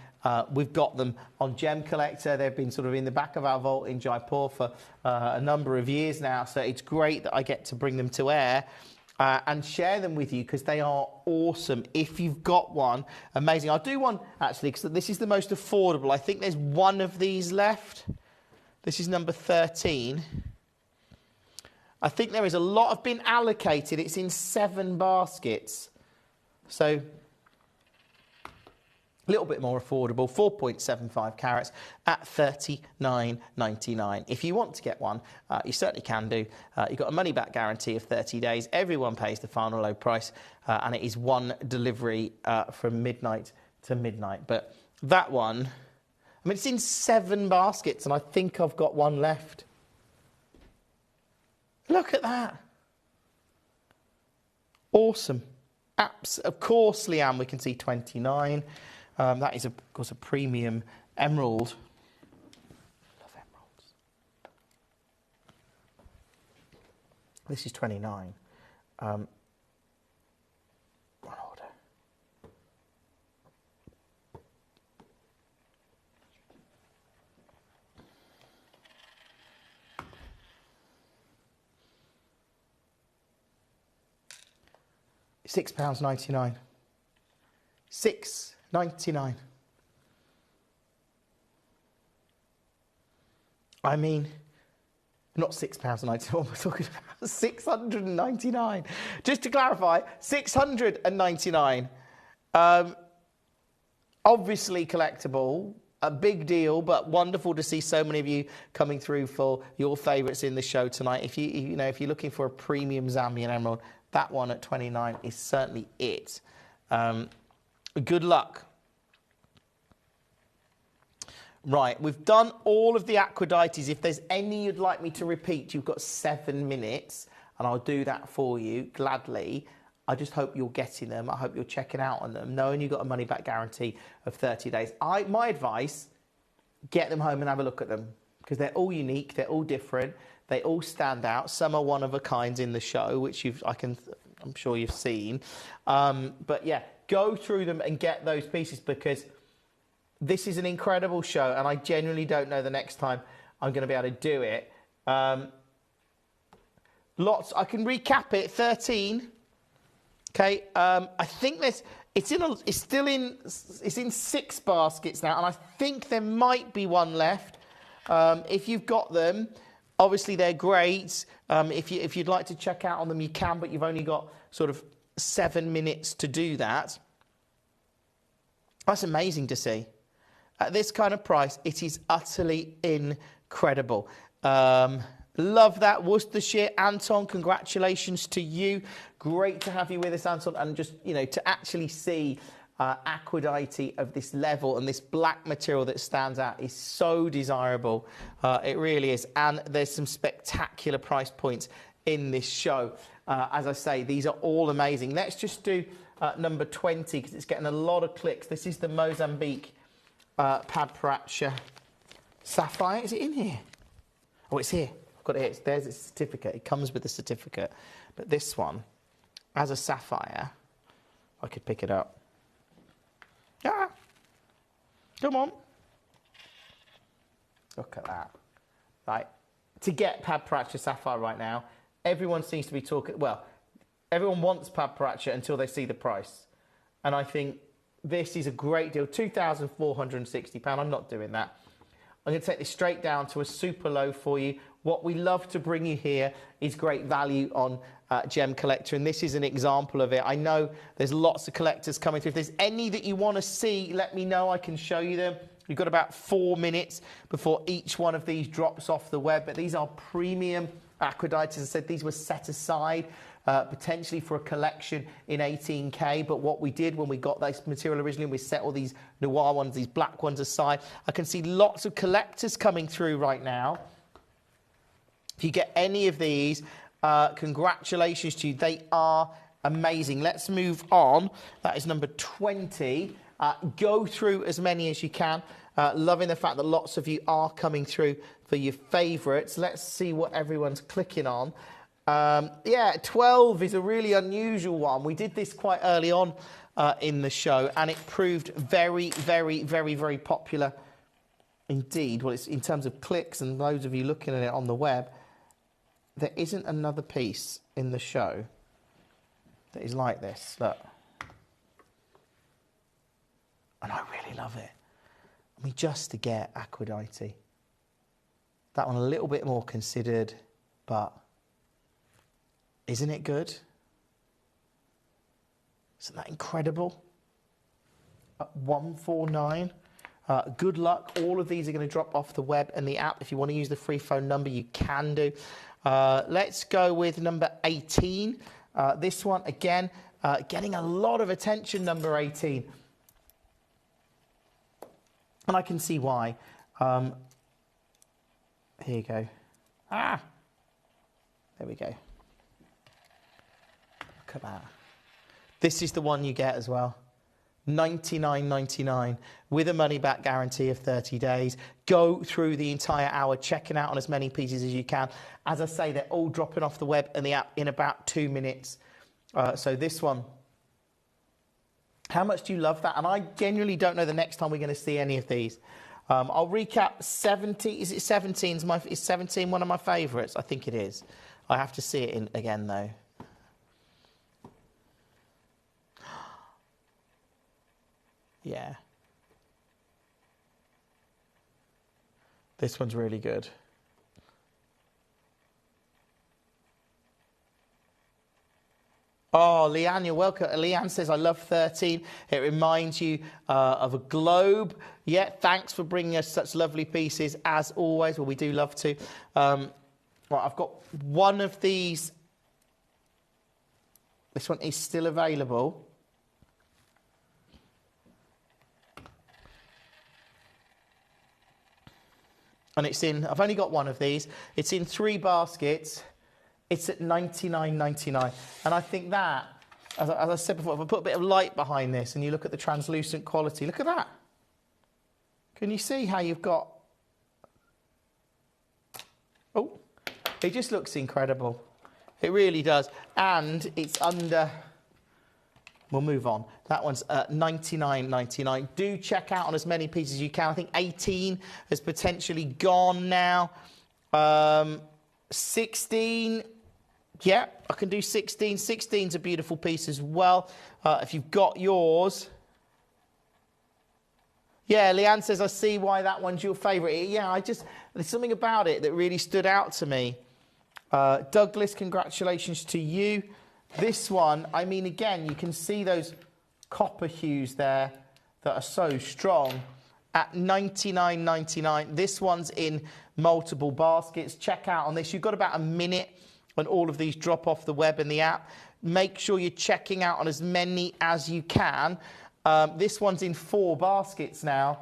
we've got them on Gemcollector. They've been sort of in the back of our vault in Jaipur for a number of years now. So it's great that I get to bring them to air. And share them with you because they are awesome. If you've got one, amazing. I'll do one, actually, because this is the most affordable. I think there's one of these left. This is number 13. I think there is a lot have been allocated. It's in 7 baskets. So a little bit more affordable, 4.75 carats at $39.99. If you want to get one, you certainly can do. You've got a money-back guarantee of 30 days. Everyone pays the final low price, and it is one delivery from midnight to midnight. But that one, I mean, it's in 7 baskets, and I think I've got one left. Look at that. Awesome. Of course, Leanne, we can see 29. That is, of course, a premium emerald. Love emeralds. This is 29. One order. £6.99. £6.99. I mean, not £6.99. What am I talking about? £699. Just to clarify, £699. Obviously collectible. A big deal, but wonderful to see so many of you coming through for your favourites in the show tonight. If if you're looking for a premium Zambian emerald, that one at 29 is certainly it. Good luck. Right, we've done all of the Aphrodite's. If there's any you'd like me to repeat, you've got 7 minutes, and I'll do that for you gladly. I just hope you're getting them. I hope you're checking out on them, knowing you've got a money-back guarantee of 30 days. My advice, get them home and have a look at them, because they're all unique, they're all different, they all stand out. Some are one of a kind in the show, which I'm sure you've seen. But yeah, go through them and get those pieces, because this is an incredible show, and I genuinely don't know the next time I'm going to be able to do it. Lots. I can recap it. 13. Okay. I think it's in 6 baskets now, and I think there might be one left. If you've got them, obviously they're great. If you'd like to check out on them, you can, but you've only got sort of 7 minutes to do that. That's amazing to see. At this kind of price, it is utterly incredible. Love that. Worcestershire. Anton, congratulations to you. Great to have you with us, Anton. And just, to actually see Aphrodite of this level and this black material that stands out is so desirable. It really is. And there's some spectacular price points in this show. As I say, these are all amazing. Let's just do number 20, because it's getting a lot of clicks. This is the Mozambique Padparacha Sapphire. Is it in here? Oh, it's here. I've got it here. There's its certificate. It comes with the certificate. But this one, as a sapphire, I could pick it up. Ah! Come on. Look at that. Right. To get Padparacha Sapphire right now, everyone seems to be talking... Well, everyone wants Padparacha until they see the price. And I think this is a great deal. £2,460. I'm not doing that. I'm going to take this straight down to a super low for you. What we love to bring you here is great value on Gemcollector, and this is an example of it. I know there's lots of collectors coming through. If there's any that you want to see, let me know. I can show you them. You've got about 4 minutes before each one of these drops off the web, but these are premium Aphrodite. As I said, these were set aside potentially for a collection in 18K. But what we did when we got this material originally, we set all these noir ones, these black ones aside. I can see lots of collectors coming through right now. If you get any of these, congratulations to you. They are amazing. Let's move on. That is number 20. Go through as many as you can. Loving the fact that lots of you are coming through for your favourites. Let's see what everyone's clicking on. Yeah, 12 is a really unusual one. We did this quite early on in the show, and it proved very, very, very, very popular indeed. Well, it's in terms of clicks and loads of you looking at it on the web. There isn't another piece in the show that is like this. Look. And I really love it. I mean, just to get Aphrodite. That one a little bit more considered, but isn't it good? Isn't that incredible? At 149. Good luck. All of these are going to drop off the web and the app. If you want to use the free phone number, you can do. Let's go with number 18. This one, again, getting a lot of attention, number 18. And I can see why. Here you go. There we go. Look at that. This is the one you get as well. $99.99 with a money-back guarantee of 30 days. Go through the entire hour, checking out on as many pieces as you can. As I say, they're all dropping off the web and the app in about 2 minutes. So this one, how much do you love that? And I genuinely don't know the next time we're going to see any of these. I'll recap. 17, is it 17? Is 17 one of my favourites? I think it is. I have to see it in again, though. Yeah. This one's really good. Oh, Leanne, you're welcome. Leanne says, I love 13. It reminds you of a globe. Yeah, thanks for bringing us such lovely pieces, as always. Well, we do love to. Right, I've got one of these. This one is still available. And it's in, I've only got one of these. It's in 3 baskets. It's at $99.99. And I think that, as I said before, if I put a bit of light behind this and you look at the translucent quality, look at that. Can you see how you've got... Oh, it just looks incredible. It really does. And it's under... We'll move on. That one's $99.99. Do check out on as many pieces as you can. I think 18 has potentially gone now. 16... Yeah, I can do 16. 16's a beautiful piece as well. If you've got yours. Yeah, Leanne says, I see why that one's your favourite. Yeah, there's something about it that really stood out to me. Douglas, congratulations to you. This one, I mean, again, you can see those copper hues there that are so strong. At $99.99. This one's in multiple baskets. Check out on this. You've got about a minute when all of these drop off the web and the app. Make sure you're checking out on as many as you can. This one's in 4 baskets now.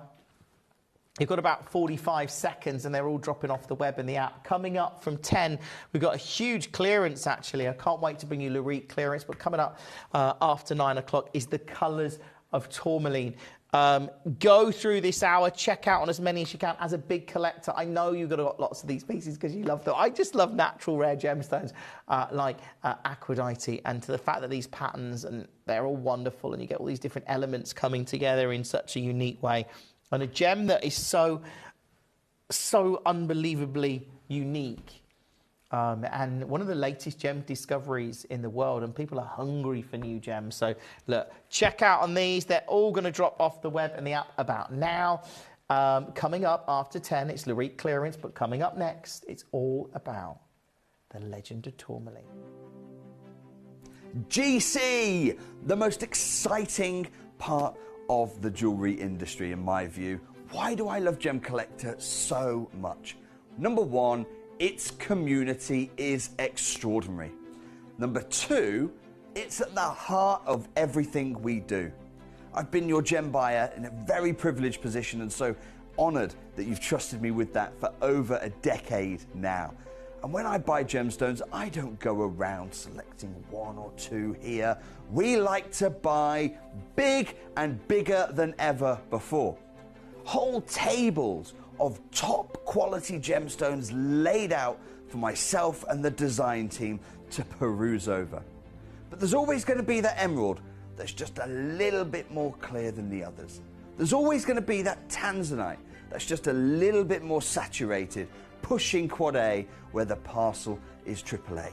You've got about 45 seconds and they're all dropping off the web and the app. Coming up from 10, we've got a huge clearance, actually. I can't wait to bring you Larique clearance, but coming up after 9 o'clock is the colours of tourmaline. Go through this hour, check out on as many as you can. As a big collector, I know you've got lots of these pieces because you love them. I just love natural rare gemstones like Aphrodite, and to the fact that these patterns, and they're all wonderful, and you get all these different elements coming together in such a unique way. And a gem that is so unbelievably unique. And one of the latest gem discoveries in the world, and people are hungry for new gems. So look, check out on these. They're all going to drop off the web and the app about now. Coming up after 10, it's Larique clearance, but coming up next, it's all about the legend of tourmaline. GC, the most exciting part of the jewellery industry in my view. Why do I love Gemcollector so much? Number one, its community is extraordinary. Number 2, it's at the heart of everything we do. I've been your gem buyer in a very privileged position and so honoured that you've trusted me with that for over a decade now. And when I buy gemstones, I don't go around selecting 1 or 2 here. We like to buy big and bigger than ever before. Whole tables of top quality gemstones laid out for myself and the design team to peruse over. But there's always going to be that emerald that's just a little bit more clear than the others. There's always going to be that tanzanite that's just a little bit more saturated, pushing quad A where the parcel is AAA.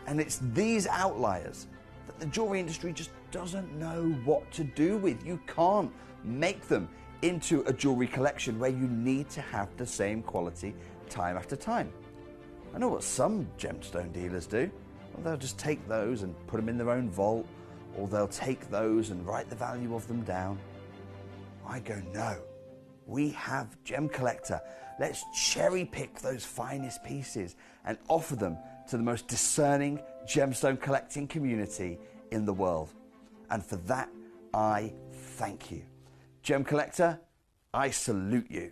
And it's these outliers that the jewelry industry just doesn't know what to do with. You can't make them into a jewelry collection where you need to have the same quality time after time. I know what some gemstone dealers do. Well, they'll just take those and put them in their own vault, or they'll take those and write the value of them down. I go, no, we have Gemcollector. Let's cherry pick those finest pieces and offer them to the most discerning gemstone collecting community in the world. And for that, I thank you. Gemcollector, I salute you.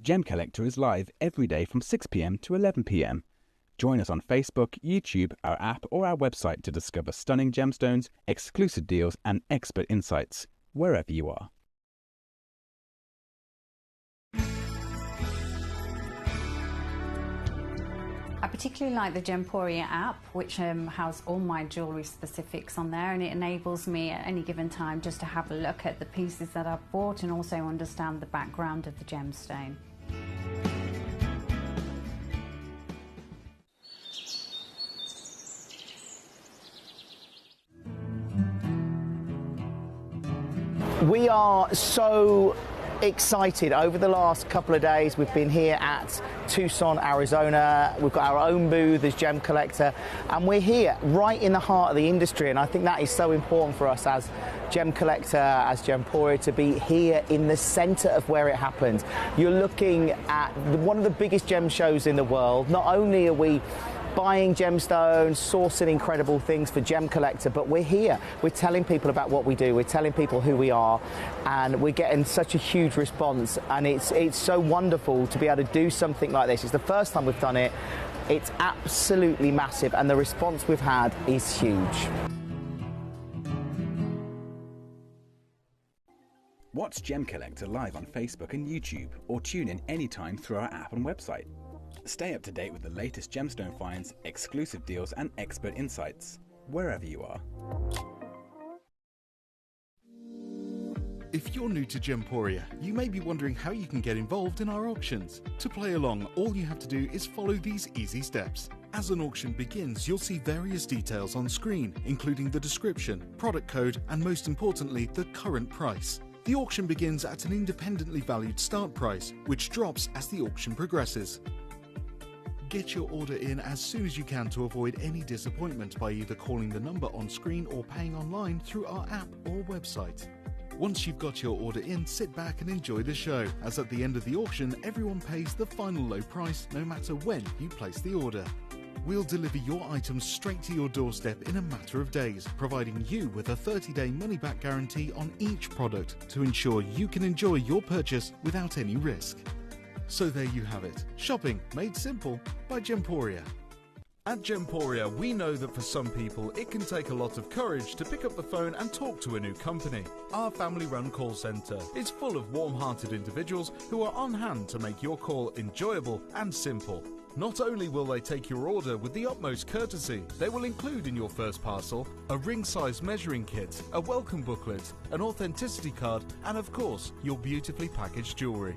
Gemcollector is live every day from 6 p.m. to 11 p.m. Join us on Facebook, YouTube, our app or our website to discover stunning gemstones, exclusive deals and expert insights, wherever you are. I particularly like the Gemporia app, which has all my jewellery specifics on there, and it enables me at any given time just to have a look at the pieces that I've bought and also understand the background of the gemstone. We are so excited. Over the last couple of days we've been here at Tucson, Arizona. We've got our own booth as Gemcollector, and we're here right in the heart of the industry, and I think that is so important for us as Gemcollector, as Gemporia, to be here in the center of where it happens. You're looking at one of the biggest gem shows in the world. Not only are we buying gemstones, sourcing incredible things for Gemcollector, but we're here. We're telling people about what we do. We're telling people who we are, and we're getting such a huge response. And it's so wonderful to be able to do something like this. It's the first time we've done it. It's absolutely massive, and the response we've had is huge. Watch Gemcollector live on Facebook and YouTube, or tune in anytime through our app and website. Stay up to date with the latest gemstone finds, exclusive deals and expert insights, wherever you are. If you're new to Gemporia, you may be wondering how you can get involved in our auctions. To play along, all you have to do is follow these easy steps. As an auction begins, you'll see various details on screen, including the description, product code, and most importantly, the current price. The auction begins at an independently valued start price, which drops as the auction progresses. Get your order in as soon as you can to avoid any disappointment by either calling the number on screen or paying online through our app or website. Once you've got your order in, sit back and enjoy the show, as at the end of the auction, everyone pays the final low price no matter when you place the order. We'll deliver your items straight to your doorstep in a matter of days, providing you with a 30-day money-back guarantee on each product to ensure you can enjoy your purchase without any risk. So there you have it, shopping made simple by Gemporia. At Gemporia, we know that for some people it can take a lot of courage to pick up the phone and talk to a new company. Our family-run call centre is full of warm-hearted individuals who are on hand to make your call enjoyable and simple. Not only will they take your order with the utmost courtesy, they will include in your first parcel a ring-size measuring kit, a welcome booklet, an authenticity card, and of course, your beautifully packaged jewellery.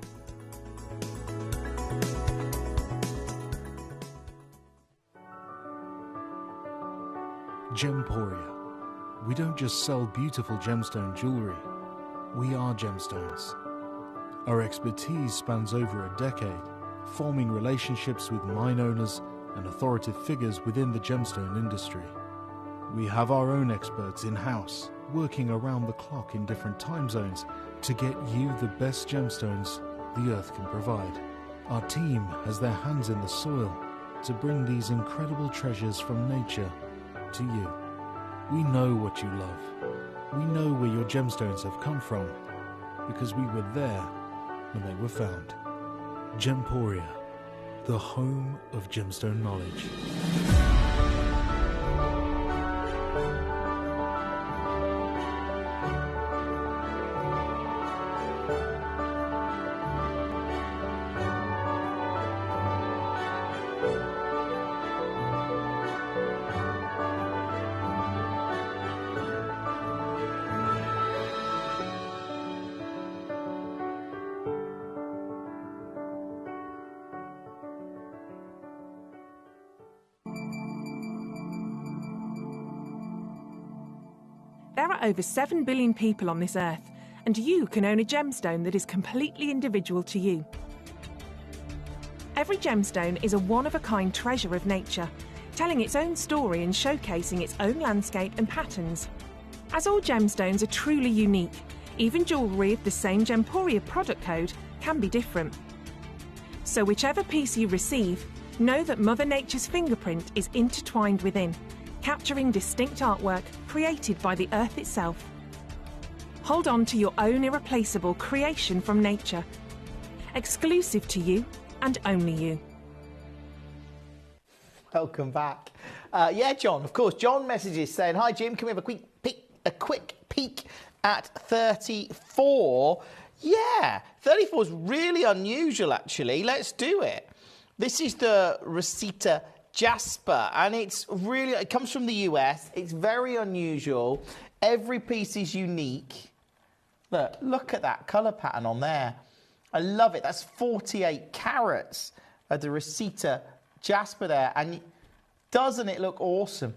Gemporia. We don't just sell beautiful gemstone jewellery, we are gemstones. Our expertise spans over a decade, forming relationships with mine owners and authoritative figures within the gemstone industry. We have our own experts in-house, working around the clock in different time zones to get you the best gemstones the earth can provide. Our team has their hands in the soil, to bring these incredible treasures from nature to you. We know what you love. We know where your gemstones have come from because we were there when they were found. Gemporia, the home of gemstone knowledge. There are over 7 billion people on this earth, and you can own a gemstone that is completely individual to you. Every gemstone is a one-of-a-kind treasure of nature, telling its own story and showcasing its own landscape and patterns. As all gemstones are truly unique, even jewellery of the same Gemporia product code can be different. So whichever piece you receive, know that Mother Nature's fingerprint is intertwined within, capturing distinct artwork created by the earth itself. Hold on to your own irreplaceable creation from nature, exclusive to you and only you. Welcome back. Yeah, John, of course. John messages saying, "Hi, Jim, can we have a quick peek at 34? Yeah, 34 is really unusual, actually. Let's do it. This is the Rosita Jasper, and it comes from the US. It's very unusual. Every piece is unique. Look at that colour pattern on there. I love it. That's 48 carats of the Rosita Jasper there, and doesn't it look awesome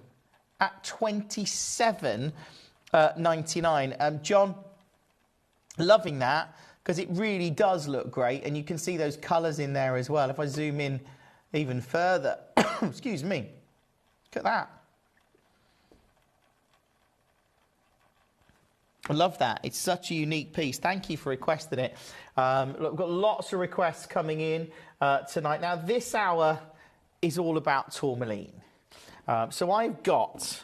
at $27.99? John, loving that because it really does look great, and you can see those colours in there as well. If I zoom in even further, excuse me, look at that. I love that. It's such a unique piece. Thank you for requesting it. Look, we've got lots of requests coming in tonight. Now, this hour is all about tourmaline. So we've got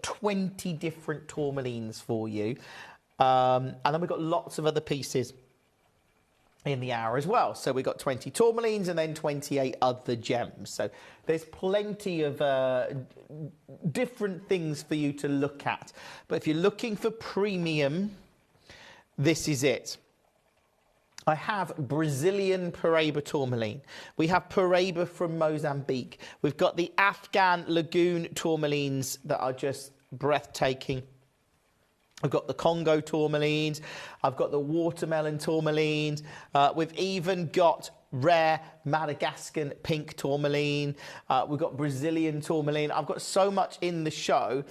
20 different tourmalines for you. And then we've got lots of other pieces in the hour as well. So we've got 20 tourmalines and then 28 other gems. So there's plenty of different things for you to look at. But if you're looking for premium, this is it. I have Brazilian Paraíba tourmaline. We have Paraíba from Mozambique. We've got the Afghan Lagoon tourmalines that are just breathtaking. I've got the Congo tourmalines. I've got the watermelon tourmalines. We've even got rare Madagascan pink tourmaline. We've got Brazilian tourmaline. I've got so much in the show.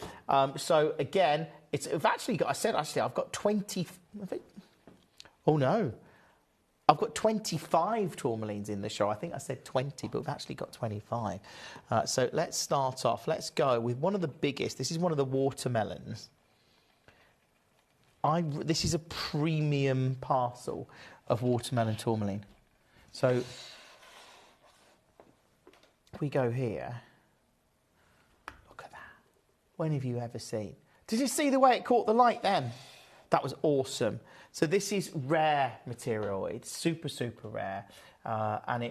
So again, I've actually got, I've got 20. Oh no. I've got 25 tourmalines in the show. I think I said 20, but we've actually got 25. So let's start off. Let's go with one of the biggest. This is one of the watermelons. This is a premium parcel of watermelon tourmaline. So if we go here, look at that. When have you ever seen? Did you see the way it caught the light then? That was awesome. So this is rare material. It's super, super rare. And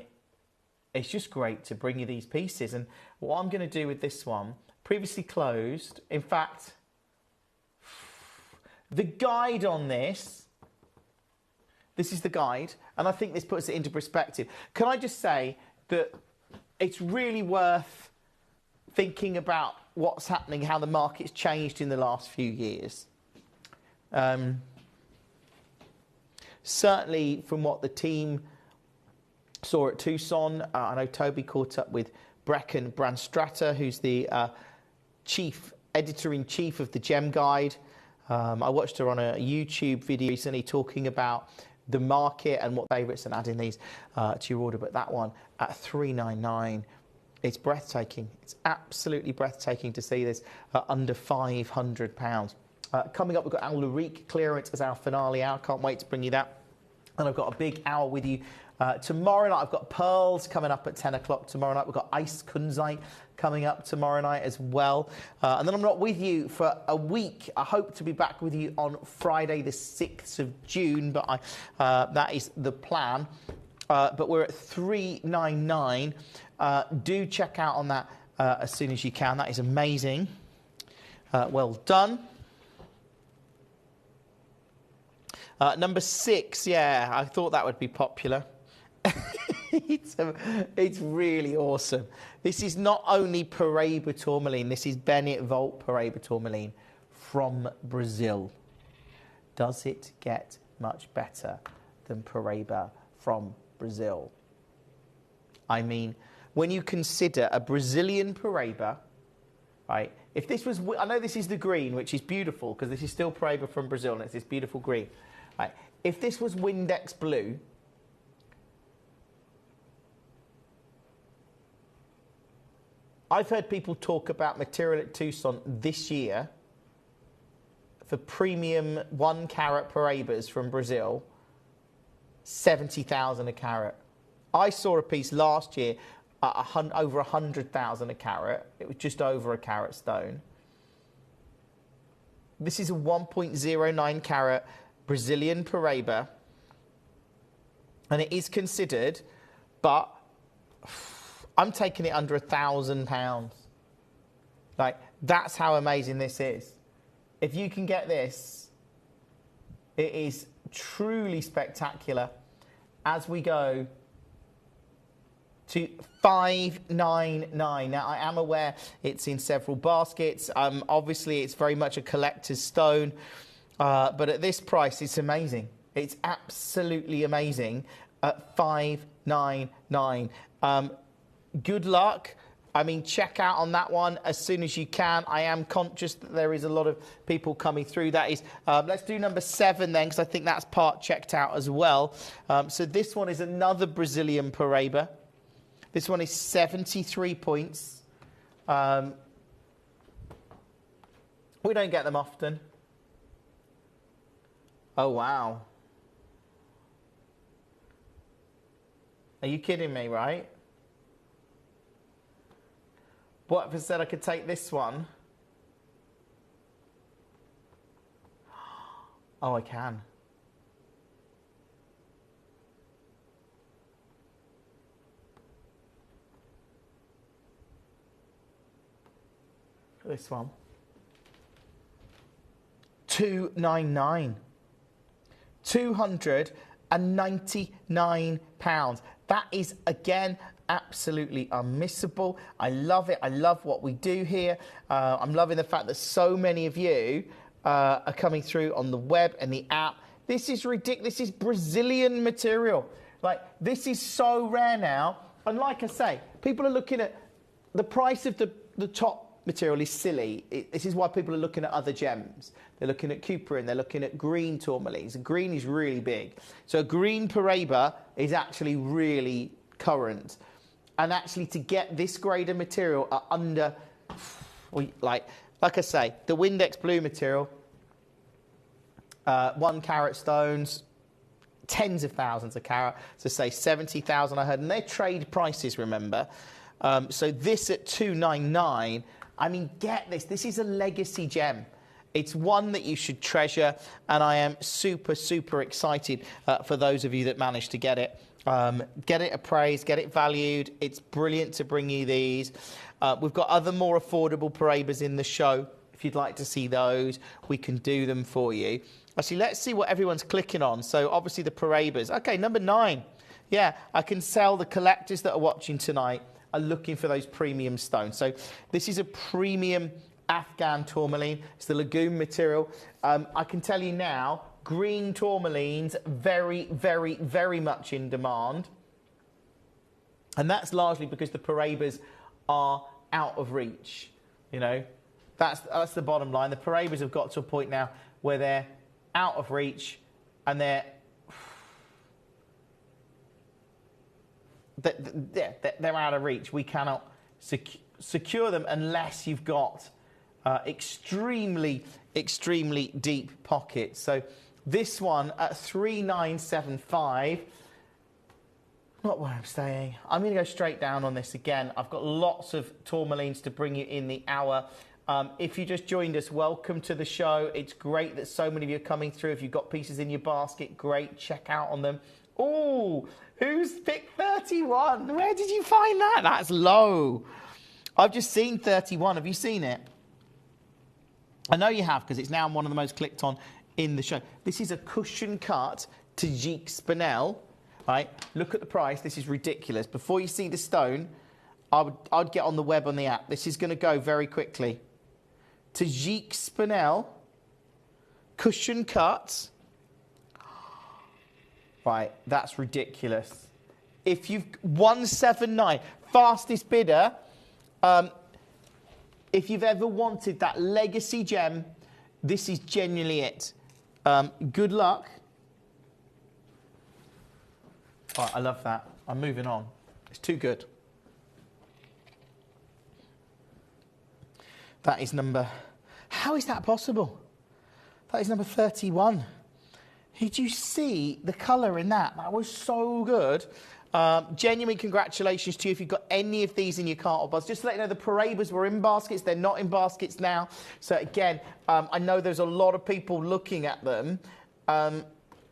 it's just great to bring you these pieces. And what I'm going to do with this one, previously closed, in fact, the guide on this is the guide, and I think this puts it into perspective. Can I just say that it's really worth thinking about what's happening, how the market's changed in the last few years. Certainly from what the team saw at Tucson, I know Toby caught up with Brecken Brandstrata, who's the chief editor-in-chief of the Gem Guide. I watched her on a YouTube video recently talking about the market and what favourites and adding these to your order. But that one at $399, it's breathtaking. It's absolutely breathtaking to see this under £500. Coming up, we've got our Lurique clearance as our finale hour. Can't wait to bring you that. And I've got a big hour with you tomorrow night. I've got pearls coming up at 10 o'clock tomorrow night. We've got ice kunzite coming up tomorrow night as well. And then I'm not with you for a week. I hope to be back with you on Friday the 6th of June, but that is the plan. But we're at 399. Do check out on that as soon as you can. That is amazing. Well done. Number 6, yeah, I thought that would be popular. It's really awesome. This is not only Paraíba tourmaline, this is Bennett Volt Paraíba tourmaline from Brazil. Does it get much better than Paraíba from Brazil? I mean, when you consider a Brazilian Paraíba, right? If this was, I know this is the green, which is beautiful because this is still Paraíba from Brazil and it's this beautiful green. Right. If this was Windex blue, I've heard people talk about material at Tucson this year for premium 1 carat Paraíbas from Brazil, 70,000 a carat. I saw a piece last year at over 100,000 a carat. It was just over a carat stone. This is a 1.09 carat Brazilian Paraíba, and it is considered, but I'm taking it under £1,000. Like, that's how amazing this is. If you can get this, it is truly spectacular. As we go to 599. Now, I am aware it's in several baskets. Obviously, it's very much a collector's stone. But at this price, it's amazing. It's absolutely amazing at 599. Good luck. I mean, check out on that one as soon as you can. I am conscious that there is a lot of people coming through. That is, let's do number 7 then, because I think that's part checked out as well. So this one is another Brazilian Paraíba. This one is 73 points. We don't get them often. Oh, wow. Are you kidding me, right? What if I said I could take this one? Oh, I can. This one. 299. £299. That is, again, absolutely unmissable. I love it. I love what we do here. I'm loving the fact that so many of you are coming through on the web and the app. This is ridiculous. This is Brazilian material. Like, this is so rare now. And like I say, people are looking at the price of the top material is silly. This is why people are looking at other gems. They're looking at Cooper, they're looking at green tourmalines. And green is really big. So a green Paraíba is actually really current. And actually to get this grade of material at under, like I say, the Windex blue material, 1 carat stones, tens of thousands a carat. So say 70,000 I heard. And they're trade prices, remember. So this at 299, I mean, get this. This is a legacy gem. It's one that you should treasure, and I am super, super excited for those of you that managed to get it. Get it appraised, get it valued. It's brilliant to bring you these. We've got other more affordable Paraíbas in the show. If you'd like to see those, we can do them for you. Actually, let's see what everyone's clicking on. So obviously the Paraíbas. Okay, number 9. Yeah, I can sell the collectors that are watching tonight are looking for those premium stones. So this is a premium Afghan tourmaline. It's the Lagoon material. I can tell you now, green tourmalines, very, very, very much in demand. And that's largely because the Paraíbas are out of reach. You know, that's the bottom line. The Paraíbas have got to a point now where they're out of reach and they're out of reach. We cannot secure them unless you've got extremely, extremely deep pockets. So This one at 3,975. Not where I'm staying. I'm going to go straight down on this again. I've got lots of tourmalines to bring you in the hour. If you just joined us, welcome to the show. It's great that so many of you are coming through. If you've got pieces in your basket, great. Check out on them. Oh, who's picked 31? Where did you find that? That's low. I've just seen 31. Have you seen it? I know you have, because it's now one of the most clicked on in the show. This is a cushion cut Tajik spinel. Right, look at the price. This is ridiculous. Before you see the stone, I'd get on the web on the app. This is going to go very quickly. Tajik spinel, cushion cut. Right, that's ridiculous. If you've 179, fastest bidder. If you've ever wanted that legacy gem, this is genuinely it. Good luck. Oh, I love that. I'm moving on. It's too good. That is number... How is that possible? That is number 31. Did you see the colour in that? That was so good. Genuine congratulations to you if you've got any of these in your cart or buzz. Just to let you know, the Parabas were in baskets. They're not in baskets now. So again, I know there's a lot of people looking at them.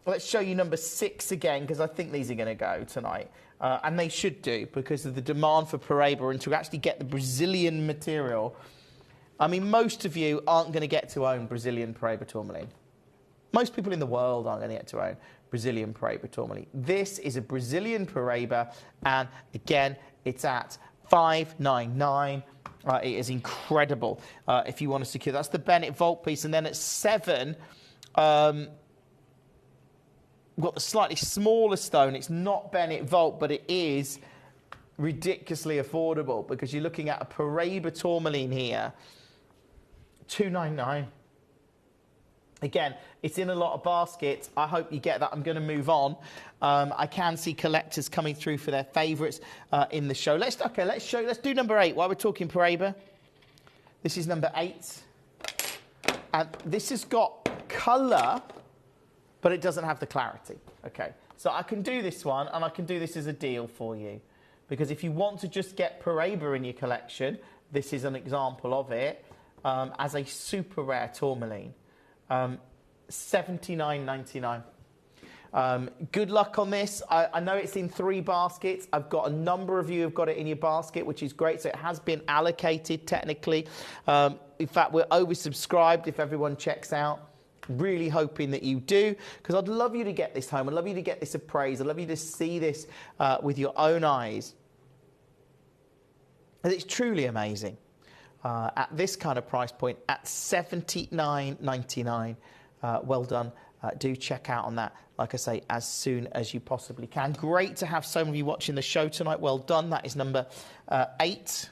Let's show you number 6 again, because I think these are going to go tonight. And they should do, because of the demand for Paraba and to actually get the Brazilian material. I mean, most of you aren't going to get to own Brazilian Paraba tourmaline. Most people in the world aren't going to get to own Brazilian Paraba tourmaline. This is a Brazilian Paraba, and again, it's at $599. It is incredible if you want to secure. That's the Bennett Vault piece. And then at 7... we've got the slightly smaller stone. It's not Bennett Vault, but it is ridiculously affordable, because you're looking at a Paraba tourmaline here, $299. Again, it's in a lot of baskets. I hope you get that. I'm going to move on. I can see collectors coming through for their favourites in the show. Let's do number 8 while we're talking Paraba. This is number 8, and this has got colour, but it doesn't have the clarity. Okay, so I can do this one, and I can do this as a deal for you. Because if you want to just get Paraba in your collection, this is an example of it, as a super rare tourmaline. $79.99. Good luck on this. I know it's in 3 baskets. I've got a number of you who've got it in your basket, which is great. So it has been allocated technically. In fact, we're oversubscribed if everyone checks out. Really hoping that you do, because I'd love you to get this home. I'd love you to get this appraised. I'd love you to see this with your own eyes. And it's truly amazing. At this kind of price point, at $79.99. Well done. Do check out on that, like I say, as soon as you possibly can. Great to have so many of you watching the show tonight. Well done. That is number 8.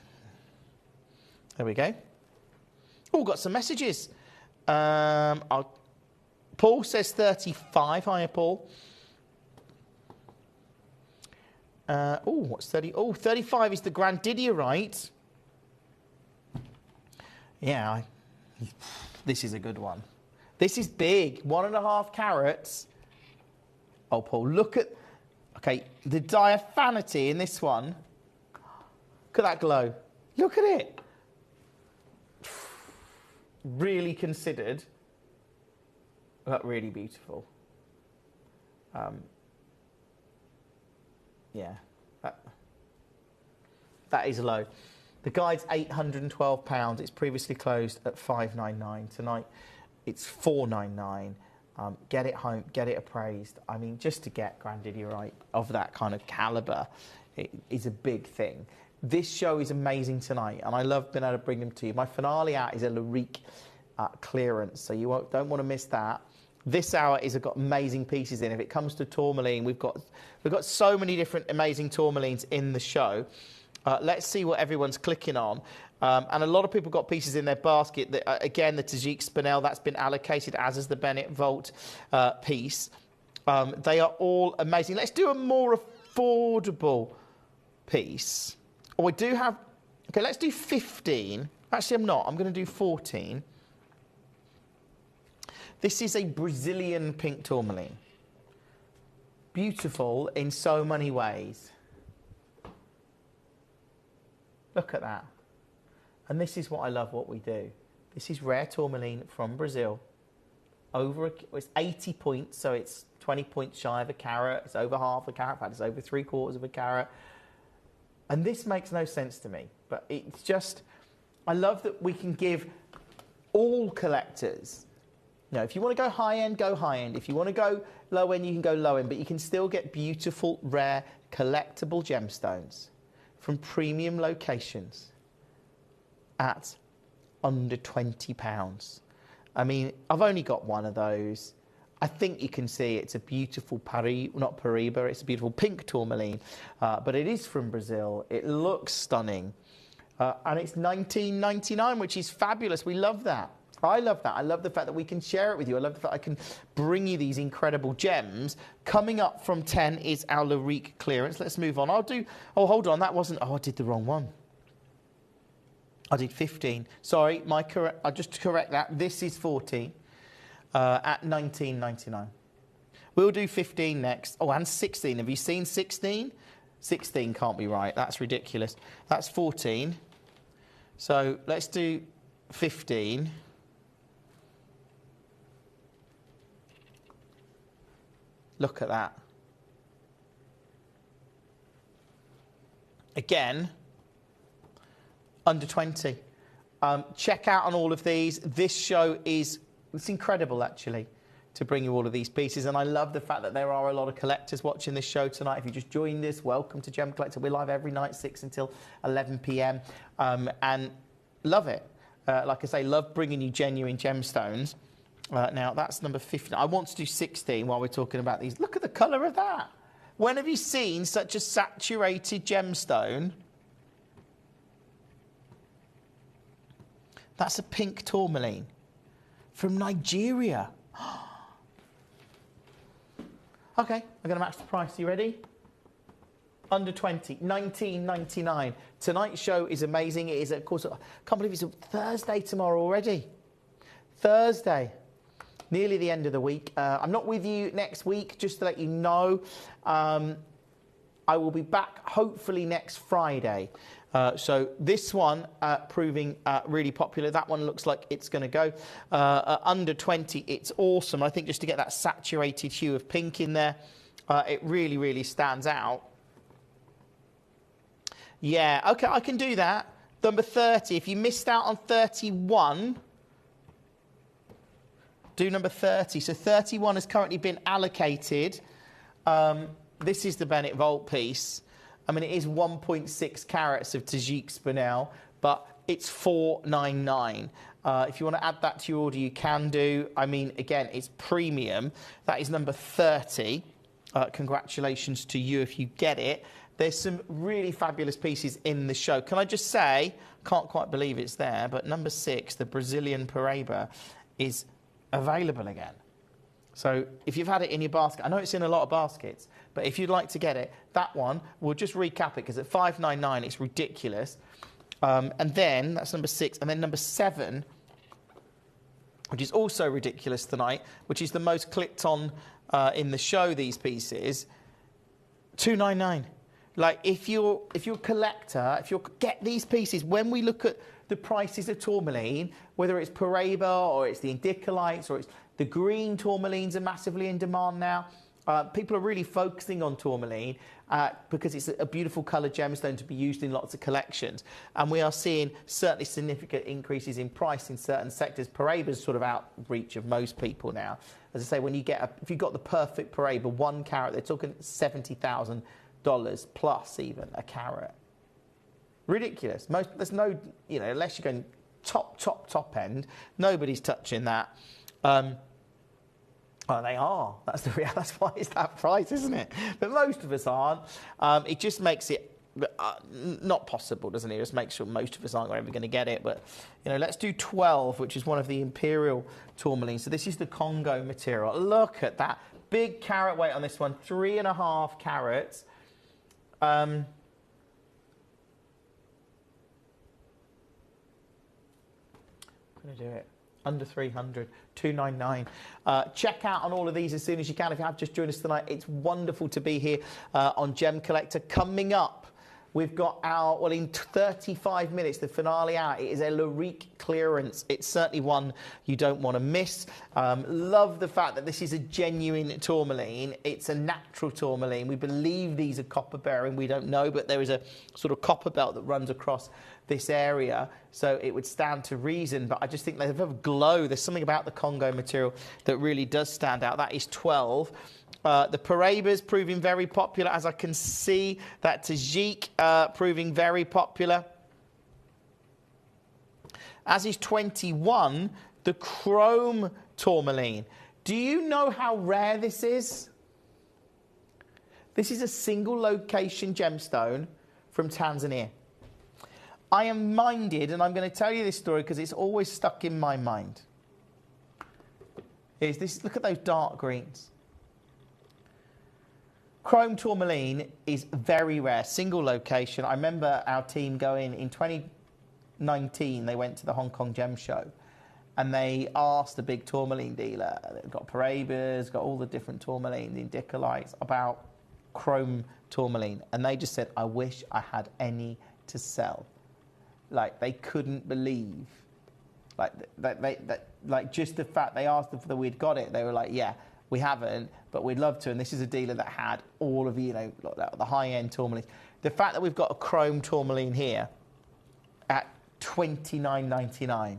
There we go. Oh, got some messages. Paul says 35. Hiya, Paul. What's 30? Oh, 35 is the Grandidierite. Yeah, this is a good one. This is big. 1.5 carats. Oh, Paul, look at... Okay, the diaphanity in this one. Look at that glow. Look at it. Really considered. But really beautiful. Yeah. That is low. The guide's £812. It's previously closed at $599. Tonight, it's $499. Get it home, get it appraised. I mean, just to get Grandidierite of that kind of calibre, it is a big thing. This show is amazing tonight, and I love being able to bring them to you. My finale out is a Larique clearance, so you don't want to miss that. This hour has got amazing pieces in. If it comes to tourmaline, we've got so many different amazing tourmalines in the show. Let's see what everyone's clicking on. And a lot of people got pieces in their basket. Again, the Tajik Spinel, that's been allocated, as is the Bennett Vault piece. They are all amazing. Let's do a more affordable piece. Oh, we do have... Okay, let's do 15. Actually, I'm not. I'm going to do 14. This is a Brazilian pink tourmaline. Beautiful in so many ways. Look at that. And this is what I love what we do. This is rare tourmaline from Brazil. It's 80 points, so it's 20 points shy of a carat. It's over half a carat. In fact, it's over 3/4 of a carat. And this makes no sense to me. But it's just, I love that we can give all collectors, if you want to go high end, go high end. If you want to go low end, you can go low end. But you can still get beautiful, rare, collectible gemstones from premium locations at under £20. I mean, I've only got one of those. I think you can see it's a beautiful not Paraiba, it's a beautiful pink tourmaline, but it is from Brazil. It looks stunning, and it's $19.99, which is fabulous. We love that. I love that. I love the fact that we can share it with you. I love the fact I can bring you these incredible gems. Coming up from 10 is our Larique clearance. Let's move on. Oh, hold on, that wasn't, I did the wrong one. I did 15. Sorry, I'll just correct that. This is 14 at $19.99. We'll do 15 next. Oh, and 16. Have you seen 16? 16 can't be right. That's ridiculous. That's 14. So let's do 15. Look at that. Again, under 20. Check out on all of these. This show it's incredible, actually, to bring you all of these pieces. And I love the fact that there are a lot of collectors watching this show tonight. If you just joined us, welcome to Gem Collector. We're live every night, 6 until 11 p.m. And love it. Like I say, love bringing you genuine gemstones. Now, that's number 15. I want to do 16 while we're talking about these. Look at the colour of that. When have you seen such a saturated gemstone? That's a pink tourmaline from Nigeria. Okay, I'm going to match the price. You ready? Under 20, $19.99. Tonight's show is amazing. It is, of course, I can't believe it's a Thursday tomorrow already. Thursday. Nearly the end of the week. I'm not with you next week, just to let you know. I will be back hopefully next Friday. So this one proving really popular. That one looks like it's going to go under 20. It's awesome. I think just to get that saturated hue of pink in there, it really, really stands out. Yeah, okay, I can do that. Number 30. If you missed out on 31, do number 30. So 31 has currently been allocated. This is the Bennett Vault piece. I mean, it is 1.6 carats of Tajik Spinel, but it's $4.99. If you want to add that to your order, you can do. I mean, again, it's premium. That is number 30. Congratulations to you if you get it. There's some really fabulous pieces in the show. Can I just say, can't quite believe it's there, but number 6, the Brazilian Paraiba, is available again. So if you've had it in your basket, I know it's in a lot of baskets, but if you'd like to get it, that one, we'll just recap it, because at $5.99 it's ridiculous. And then, that's number 6, and then number 7, which is also ridiculous tonight, which is the most clicked on in the show, these pieces, $2.99. Like, if you're a collector, get these pieces, when we look at the prices of tourmaline, whether it's Paraiba or it's the Indicolites or it's the green tourmalines are massively in demand now. People are really focusing on tourmaline because it's a beautiful coloured gemstone to be used in lots of collections. And we are seeing certainly significant increases in price in certain sectors. Paraiba's sort of out of reach of most people now. As I say, when you if you've got the perfect Paraiba, 1 carat, they're talking $70,000 plus even a carat. Ridiculous. There's no, unless you're going top end, nobody's touching that. Well, they are. That's why it's that price, isn't it? But most of us aren't. It just makes it not possible, doesn't it? It just makes sure most of us aren't ever going to get it. But, let's do 12, which is one of the imperial tourmalines. So this is the Congo material. Look at that. Big carat weight on this one, 3.5 carats. I'm going to do it. Under 300, 299. Check out on all of these as soon as you can. If you have just joined us tonight, it's wonderful to be here on Gem Collector. Coming up, we've got our, well, in 35 minutes, the finale hour. It is a Larique clearance. It's certainly one you don't want to miss. Love the fact that this is a genuine tourmaline. It's a natural tourmaline. We believe these are copper bearing. We don't know, but there is a sort of copper belt that runs across this area, so it would stand to reason. But I just think they have a glow. There's something about the Congo material that really does stand out. That is 12. The Parabas proving very popular, as I can see. That Tajik proving very popular. As is 21, the Chrome Tourmaline. Do you know how rare this is? This is a single location gemstone from Tanzania. I am minded, and I'm going to tell you this story because it's always stuck in my mind. Is this? Look at those dark greens. Chrome tourmaline is very rare, single location. I remember our team going in 2019, they went to the Hong Kong Gem Show and they asked the big tourmaline dealer, they've got Parabas, got all the different tourmalines, indicolites, about chrome tourmaline. And they just said, I wish I had any to sell. Like, they couldn't believe. Like just the fact they asked if we'd got it, they were like, yeah, we haven't, but we'd love to. And this is a dealer that had all of, you know, the high-end tourmalines. The fact that we've got a chrome tourmaline here at $29.99.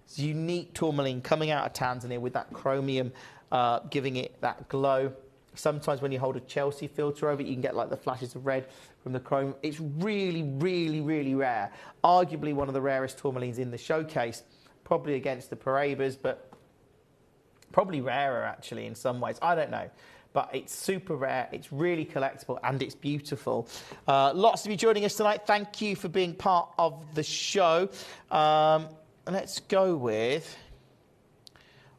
It's a unique tourmaline coming out of Tanzania with that chromium giving it that glow. Sometimes when you hold a Chelsea filter over it, you can get like the flashes of red from the chrome. It's really, really, really rare. Arguably one of the rarest tourmalines in the showcase, probably against the Parabas, but probably rarer actually in some ways. I don't know. But it's super rare, it's really collectible, and it's beautiful. Lots of you joining us tonight. Thank you for being part of the show. Let's go with...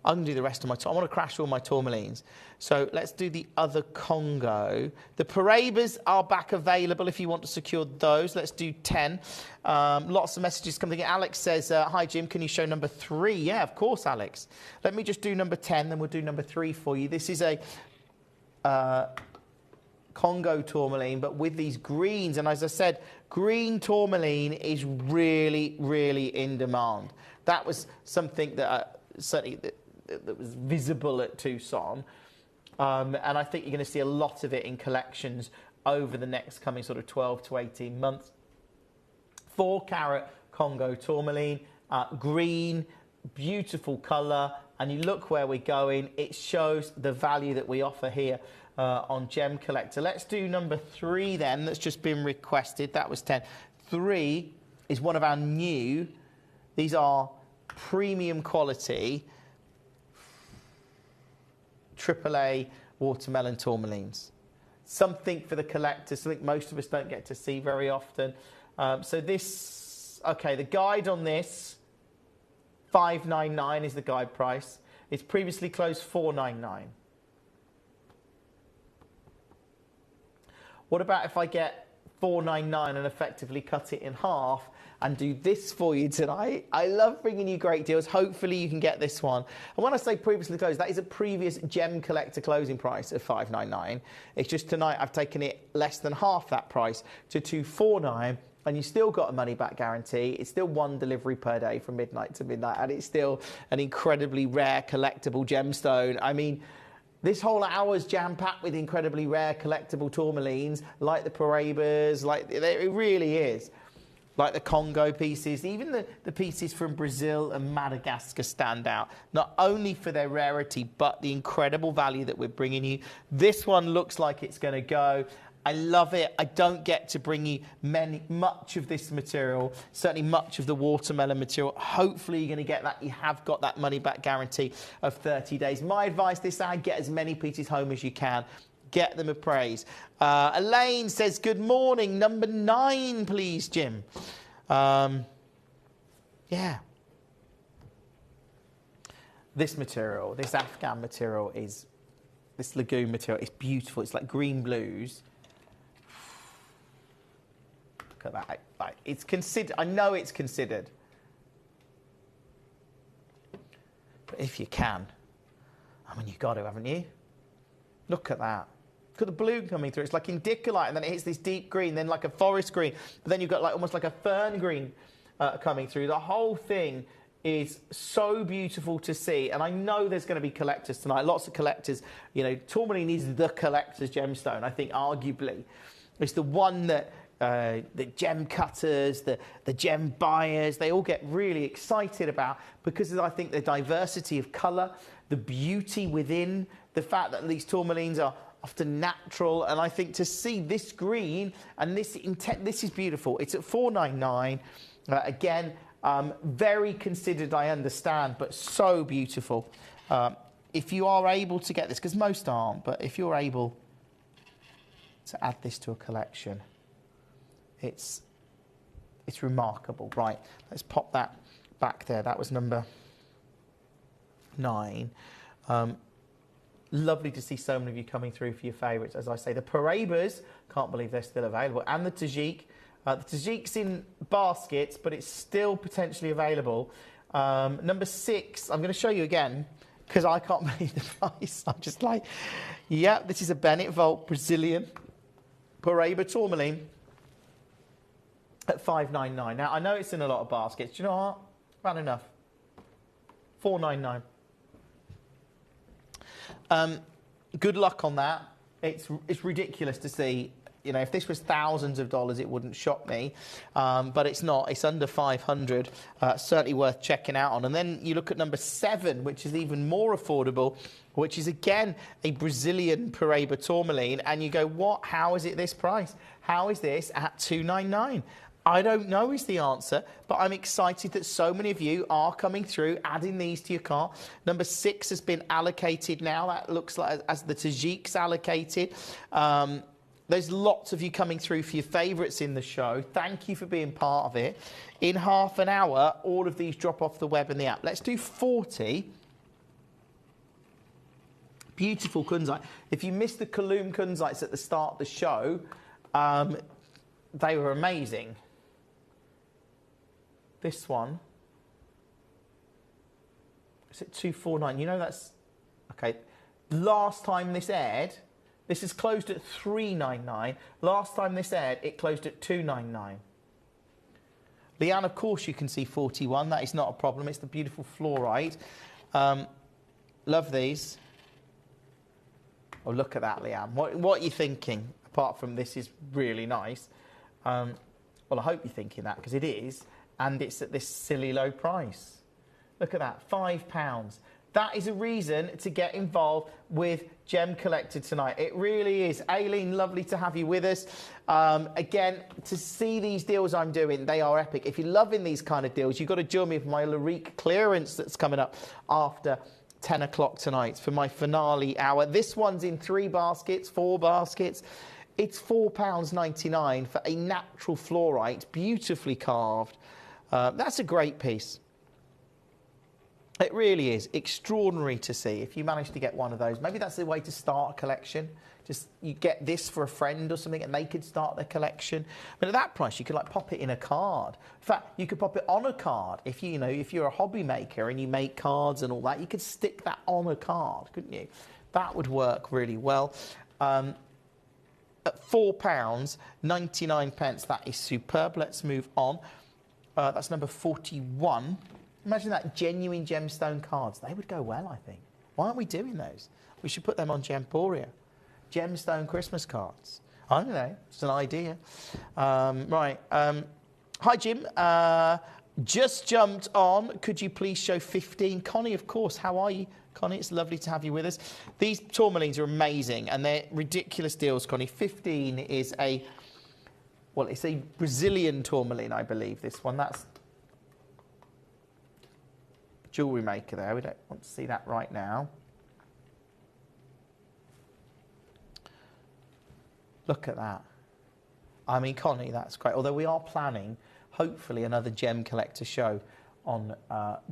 I'm going to do the rest of my... I want to crash all my tourmalines. So let's do the other Congo. The Parabas are back available if you want to secure those. Let's do 10. Lots of messages coming in. Alex says, hi, Jim, can you show number 3? Yeah, of course, Alex. Let me just do number 10, then we'll do number 3 for you. This is a Congo tourmaline, but with these greens. And as I said, green tourmaline is really, really in demand. That was something that certainly... that was visible at Tucson. And I think you're going to see a lot of it in collections over the next coming sort of 12 to 18 months. 4-carat Congo tourmaline, green, beautiful colour, and you look where we're going, it shows the value that we offer here on Gem Collector. Let's do number 3 then, that's just been requested. That was 10. 3 is one of our new, these are premium quality, AAA watermelon tourmalines. Something for the collectors, something most of us don't get to see very often. So this, okay, the guide on this, $599 is the guide price. It's previously closed $499. What about if I get $499 and effectively cut it in half and do this for you tonight? I love bringing you great deals. Hopefully you can get this one. And when I say previously closed, that is a previous Gem Collector closing price of $599. It's just tonight I've taken it less than half that price to $249, and you still got a money back guarantee. It's still 1 delivery per day from midnight to midnight, and it's still an incredibly rare collectible gemstone. I mean, this whole hour's jam-packed with incredibly rare collectible tourmalines, like the Parabas, like it really is. Like the Congo pieces, even the pieces from Brazil and Madagascar stand out, not only for their rarity, but the incredible value that we're bringing you. This one looks like it's going to go. I love it. I don't get to bring you much of this material, certainly much of the watermelon material. Hopefully you're going to get that. You have got that money back guarantee of 30 days. My advice this hour, get as many pieces home as you can. Get them appraised. Elaine says, good morning. Number 9, please, Jim. Yeah. This material, this Afghan material is, this lagoon material is beautiful. It's like green blues. Look at that. Like, it's considered, I know it's considered But if you can, I mean, you've got to, haven't you? Look at that. Look at the blue coming through. It's like indicolite, and then it hits this deep green, then like a forest green. But then you've got like almost like a fern green coming through. The whole thing is so beautiful to see, and I know there's going to be collectors tonight. Lots of collectors. You know, tourmaline is the collector's gemstone. I think arguably it's the one that the gem cutters, the gem buyers, they all get really excited about, because of, I think, the diversity of colour, the beauty within, the fact that these tourmalines are often natural, and I think to see this green and this intent, this is beautiful. It's at $4.99. Again, very considered, I understand, but so beautiful. If you are able to get this, because most aren't, but if you're able to add this to a collection, it's remarkable. Right, let's pop that back there. That was number 9. Lovely to see so many of you coming through for your favourites. As I say, the Parabas, can't believe they're still available, and the Tajik. The Tajik's in baskets, but it's still potentially available. Number 6, I'm going to show you again, because I can't believe the price. I'm just like, yeah, this is a Bennett Volt Brazilian Paraba tourmaline at $5.99. Now, I know it's in a lot of baskets. Do you know what? About enough. $4.99. Good luck on that. It's ridiculous to see. You know, if this was thousands of dollars, it wouldn't shock me, but it's not. It's under 500. Certainly worth checking out on. And then you look at number 7, which is even more affordable, which is again a Brazilian Paraba tourmaline, and you go, what? How is it this price? How is this at $2.99? I don't know is the answer, but I'm excited that so many of you are coming through, adding these to your cart. Number 6 has been allocated now. That looks like as the Tajik's allocated. There's lots of you coming through for your favourites in the show. Thank you for being part of it. In half an hour, all of these drop off the web and the app. Let's do 40. Beautiful kunzite. If you missed the Kaloum kunzites at the start of the show, they were amazing. This one, is it $2.49? You know that's okay. Last time this aired, this is closed at $3.99. Last time this aired, it closed at $2.99. Leanne, of course, you can see 41. That is not a problem. It's the beautiful fluorite. Love these. Oh, look at that, Leanne. What are you thinking? Apart from this is really nice. Well, I hope you're thinking that, because it is. And it's at this silly low price. Look at that, £5. That is a reason to get involved with Gemcollector tonight. It really is. Aileen, lovely to have you with us. Again, to see these deals I'm doing, they are epic. If you're loving these kind of deals, you've got to join me for my Larique clearance that's coming up after 10 o'clock tonight for my finale hour. This one's in 3 baskets, 4 baskets. It's £4.99 for a natural fluorite, beautifully carved. That's a great piece. It really is extraordinary to see if you manage to get one of those. Maybe that's the way to start a collection. Just you get this for a friend or something and they could start their collection. But at that price, you could like pop it in a card. In fact, you could pop it on a card. If you know, if you're a hobby maker and you make cards and all that, you could stick that on a card, couldn't you? That would work really well. At £4.99, that is superb. Let's move on. That's number 41. Imagine that, genuine gemstone cards. They would go well, I think. Why aren't we doing those? We should put them on Gemporia. Gemstone Christmas cards. I don't know. It's an idea. Right. Hi, Jim. Just jumped on. Could you please show 15? Connie, of course. How are you, Connie? It's lovely to have you with us. These tourmalines are amazing, and they're ridiculous deals, Connie. 15 is a... Well, it's a Brazilian tourmaline, I believe, this one. That's jewellery maker there. We don't want to see that right now. Look at that. I mean, Connie, that's great. Although we are planning, hopefully, another Gemcollector show on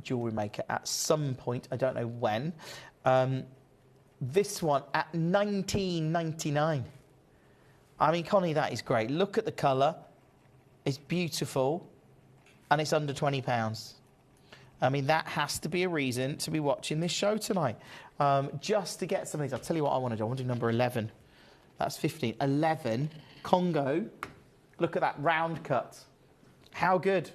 jewellery maker at some point. I don't know when. This one at $19.99. I mean, Connie, that is great. Look at the colour. It's beautiful. And it's under £20. I mean, that has to be a reason to be watching this show tonight. Just to get some of these. I'll tell you what I want to do. I want to do number 11. That's 15. 11, Congo. Look at that round cut. How good.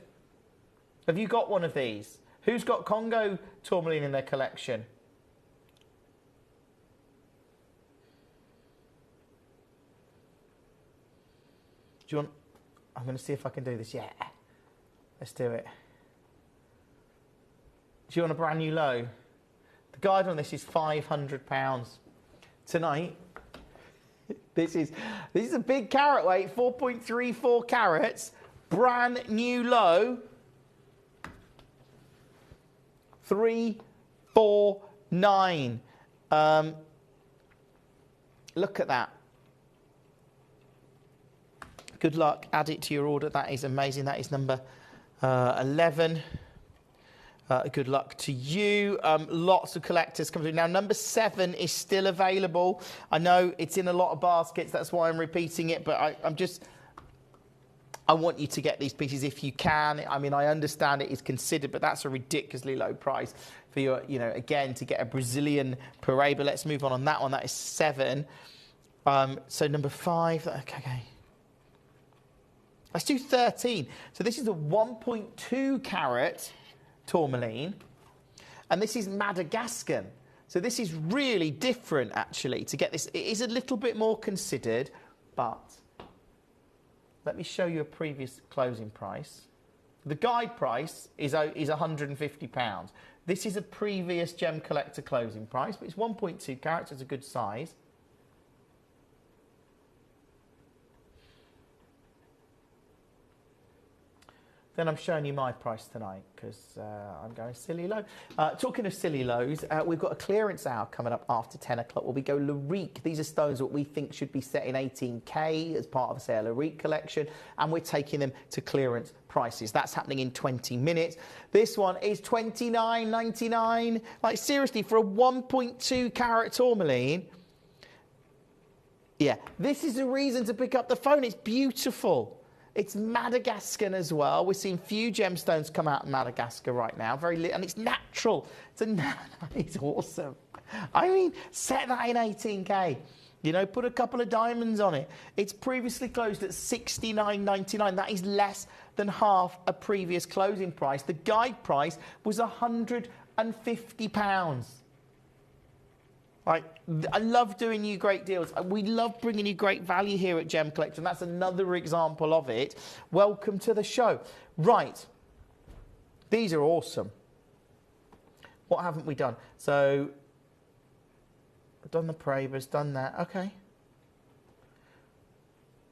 Have you got one of these? Who's got Congo tourmaline in their collection? Do you want... I'm going to see if I can do this. Yeah. Let's do it. Do you want a brand new low? The guide on this is £500. Tonight, this is a big carat weight, 4.34 carats, brand new low, 349. Look at that. Good luck. Add it to your order. That is amazing. That is number 11. Good luck to you. Lots of collectors coming through. Now, number 7 is still available. I know it's in a lot of baskets. That's why I'm repeating it. But I want you to get these pieces if you can. I mean, I understand it is considered, but that's a ridiculously low price for your, again, to get a Brazilian Paraíba. Let's move on that one. That is 7. So number 5. Okay. Let's do 13. So this is a 1.2 carat tourmaline, and this is Madagascan. So this is really different, actually, to get this. It is a little bit more considered, but let me show you a previous closing price. The guide price is £150. This is a previous Gemcollector closing price, but it's 1.2 carats. It's a good size. Then I'm showing you my price tonight because I'm going silly low. Talking of silly lows, we've got a clearance hour coming up after 10 o'clock where we go Larique. These are stones that we think should be set in 18K as part of, say, a Larique collection, and we're taking them to clearance prices. That's happening in 20 minutes. This one is $29.99. Like, seriously, for a 1.2 carat tourmaline. Yeah, this is a reason to pick up the phone. It's beautiful. It's Madagascan as well. We're seeing few gemstones come out of Madagascar right now. And it's natural. It's awesome. I mean, set that in 18K. Put a couple of diamonds on it. It's previously closed at $69.99. That is less than half a previous closing price. The guide price was £150. I love doing you great deals. We love bringing you great value here at Gemcollector, and that's another example of it. Welcome to the show. Right. These are awesome. What haven't we done? So, I've done the Paraíbas, done that. Okay.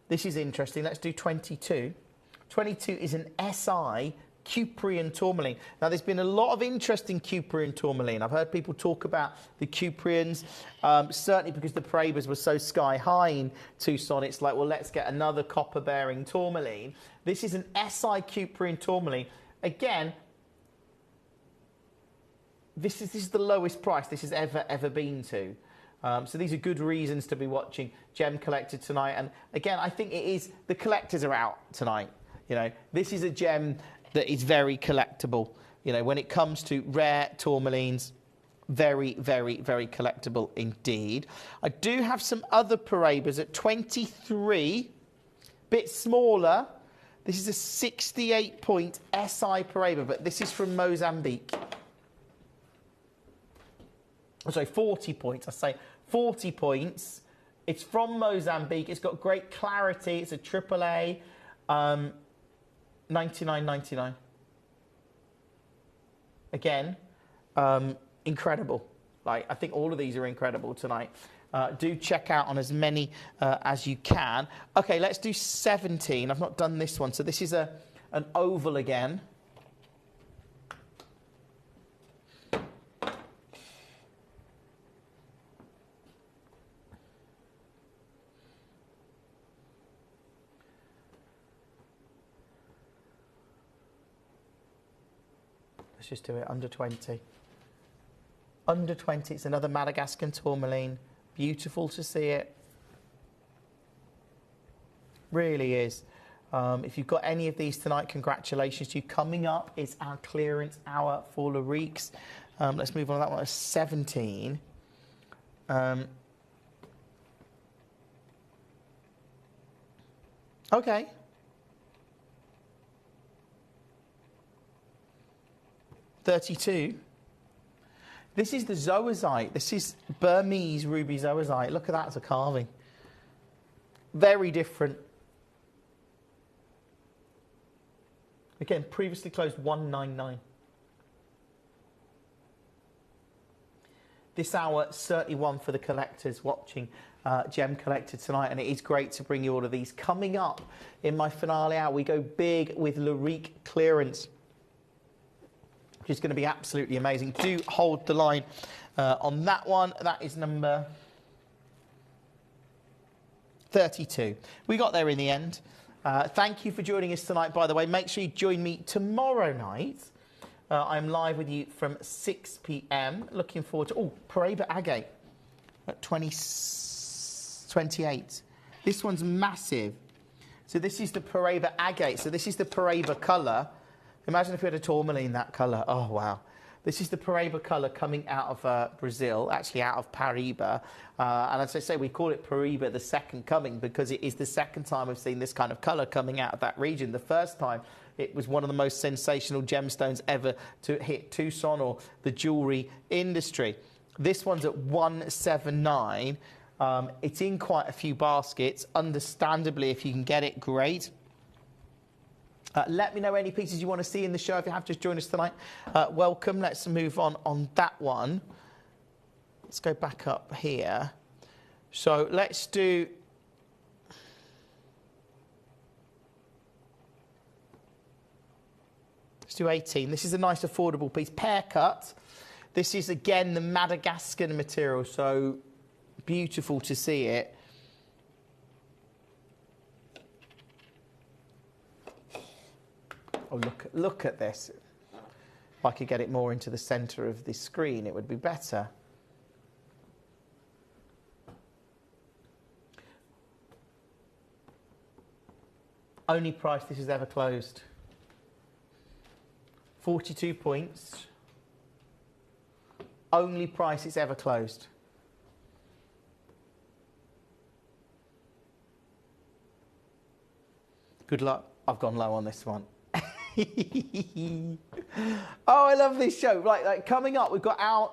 This is interesting. Let's do 22. 22 is an SI Cuprian tourmaline. Now, there's been a lot of interest in Cuprian tourmaline. I've heard people talk about the Cuprians, certainly because the Paraíbas were so sky high in Tucson. It's like, well, let's get another copper-bearing tourmaline. This is an SI Cuprian tourmaline. Again, this is the lowest price this has ever been to. So these are good reasons to be watching Gemcollector tonight. And again, I think it is, the collectors are out tonight. This is a gem that is very collectible. When it comes to rare tourmalines, very, very, very collectible indeed. I do have some other Paraíbas at 23, bit smaller. This is a 68-point SI Paraíba, but this is from Mozambique. Oh, sorry, 40 points. I say 40 points. It's from Mozambique. It's got great clarity. It's a AAA. $99.99. Again, incredible. I think all of these are incredible tonight. Do check out on as many as you can. Okay, let's do 17. I've not done this one. So this is an oval again. Let's just do it under 20. Under 20, it's another Madagascan tourmaline. Beautiful to see it. Really is. If you've got any of these tonight, congratulations to you. Coming up is our clearance hour for Larique's. Let's move on to that one. 17. Okay. $32. This is the zoazite. This is Burmese ruby zoazite. Look at that as a carving. Very different. Again, previously closed $199. This hour, certainly one for the collectors watching Gem Collector tonight, and it is great to bring you all of these. Coming up in my finale hour, we go big with Larique clearance, which is going to be absolutely amazing. Do hold the line on that one. That is number 32. We got there in the end. Thank you for joining us tonight, by the way. Make sure you join me tomorrow night. I'm live with you from 6 p.m. Looking forward to... Oh, Paraiba Agate at 28. This one's massive. So this is the Paraiba Agate. So this is the Paraiba colour. Imagine if we had a tourmaline that colour. Oh, wow. This is the Paraiba colour coming out of Brazil, actually out of Paraiba. And as I say, we call it Paraiba the second coming because it is the second time we've seen this kind of colour coming out of that region. The first time, it was one of the most sensational gemstones ever to hit Tucson or the jewellery industry. This one's at $179. It's in quite a few baskets. Understandably, if you can get it, great. Let me know any pieces you want to see in the show. If you have just joined us tonight, welcome. Let's move on that one. Let's go back up here. So let's do... Let's do 18. This is a nice affordable piece. Pear cut. This is, again, the Madagascan material, so beautiful to see it. Oh, look at this. If I could get it more into the centre of the screen, it would be better. Only price this has ever closed. 42 points. Only price it's ever closed. Good luck. I've gone low on this one. Oh, I love this show. Right, coming up, we've got our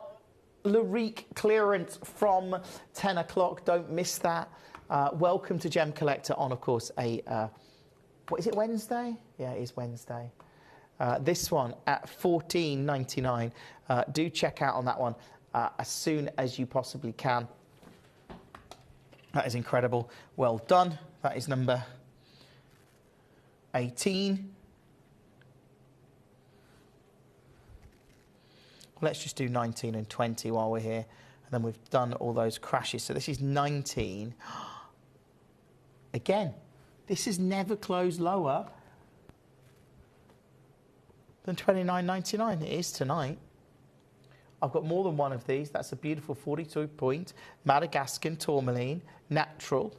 Larique clearance from 10 o'clock. Don't miss that. Welcome to Gem Collector on, of course, what is it, Wednesday? Yeah, it is Wednesday. This one at $14.99. Do check out on that one as soon as you possibly can. That is incredible. Well done. That is number 18. Let's just do 19 and 20 while we're here. And then we've done all those crashes. So this is 19. Again, this has never closed lower than $29.99. It is tonight. I've got more than one of these. That's a beautiful 42-point Madagascan tourmaline, natural.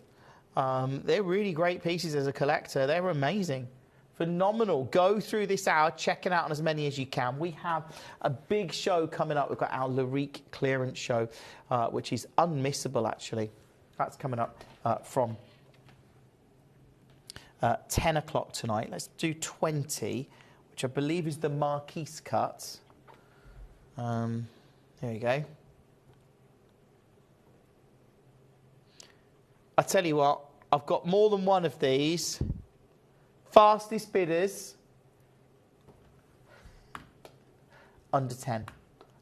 They're really great pieces as a collector. They're amazing. Phenomenal. Go through this hour, check it out on as many as you can. We have a big show coming up. We've got our Larique clearance show, which is unmissable, actually. That's coming up from 10 o'clock tonight. Let's do 20, which I believe is the Marquise cut. There you go. I tell you what, I've got more than one of these. Fastest bidders, under 10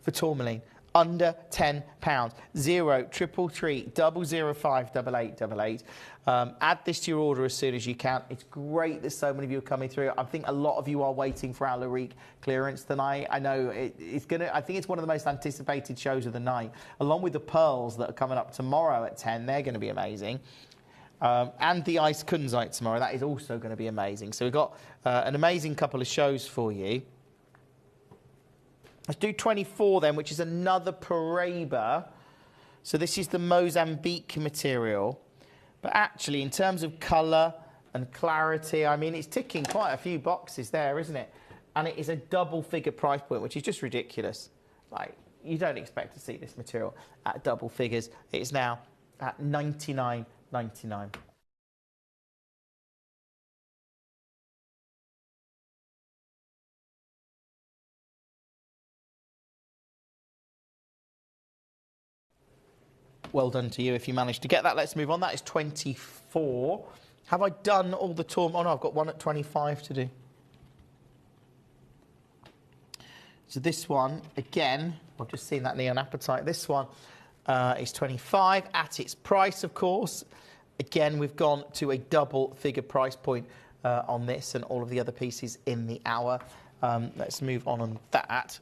for tourmaline. Under £10. 0333 005 8888. Add this to your order as soon as you can. It's great that so many of you are coming through. I think a lot of you are waiting for our Larique clearance tonight. I know it's gonna. I think it's one of the most anticipated shows of the night, along with the pearls that are coming up tomorrow at 10. They're going to be amazing. And the ice kunzite tomorrow. That is also going to be amazing. So we've got an amazing couple of shows for you. Let's do 24 then, which is another Paraiba. So this is the Mozambique material. But actually, in terms of colour and clarity. I mean, it's ticking quite a few boxes there, isn't it? And it is a double figure price point, which is just ridiculous. Like, you don't expect to see this material at double figures. It is now at $99.99. Well done to you if you managed to get that. Let's move on. That is 24. Have I done all the tour? Oh, no, I've got one at 25 to do. So this one, again, I've just seen that neon appetite. This one is 25 at its price, of course. Again, we've gone to a double figure price point on this and all of the other pieces in the hour. Let's move on that.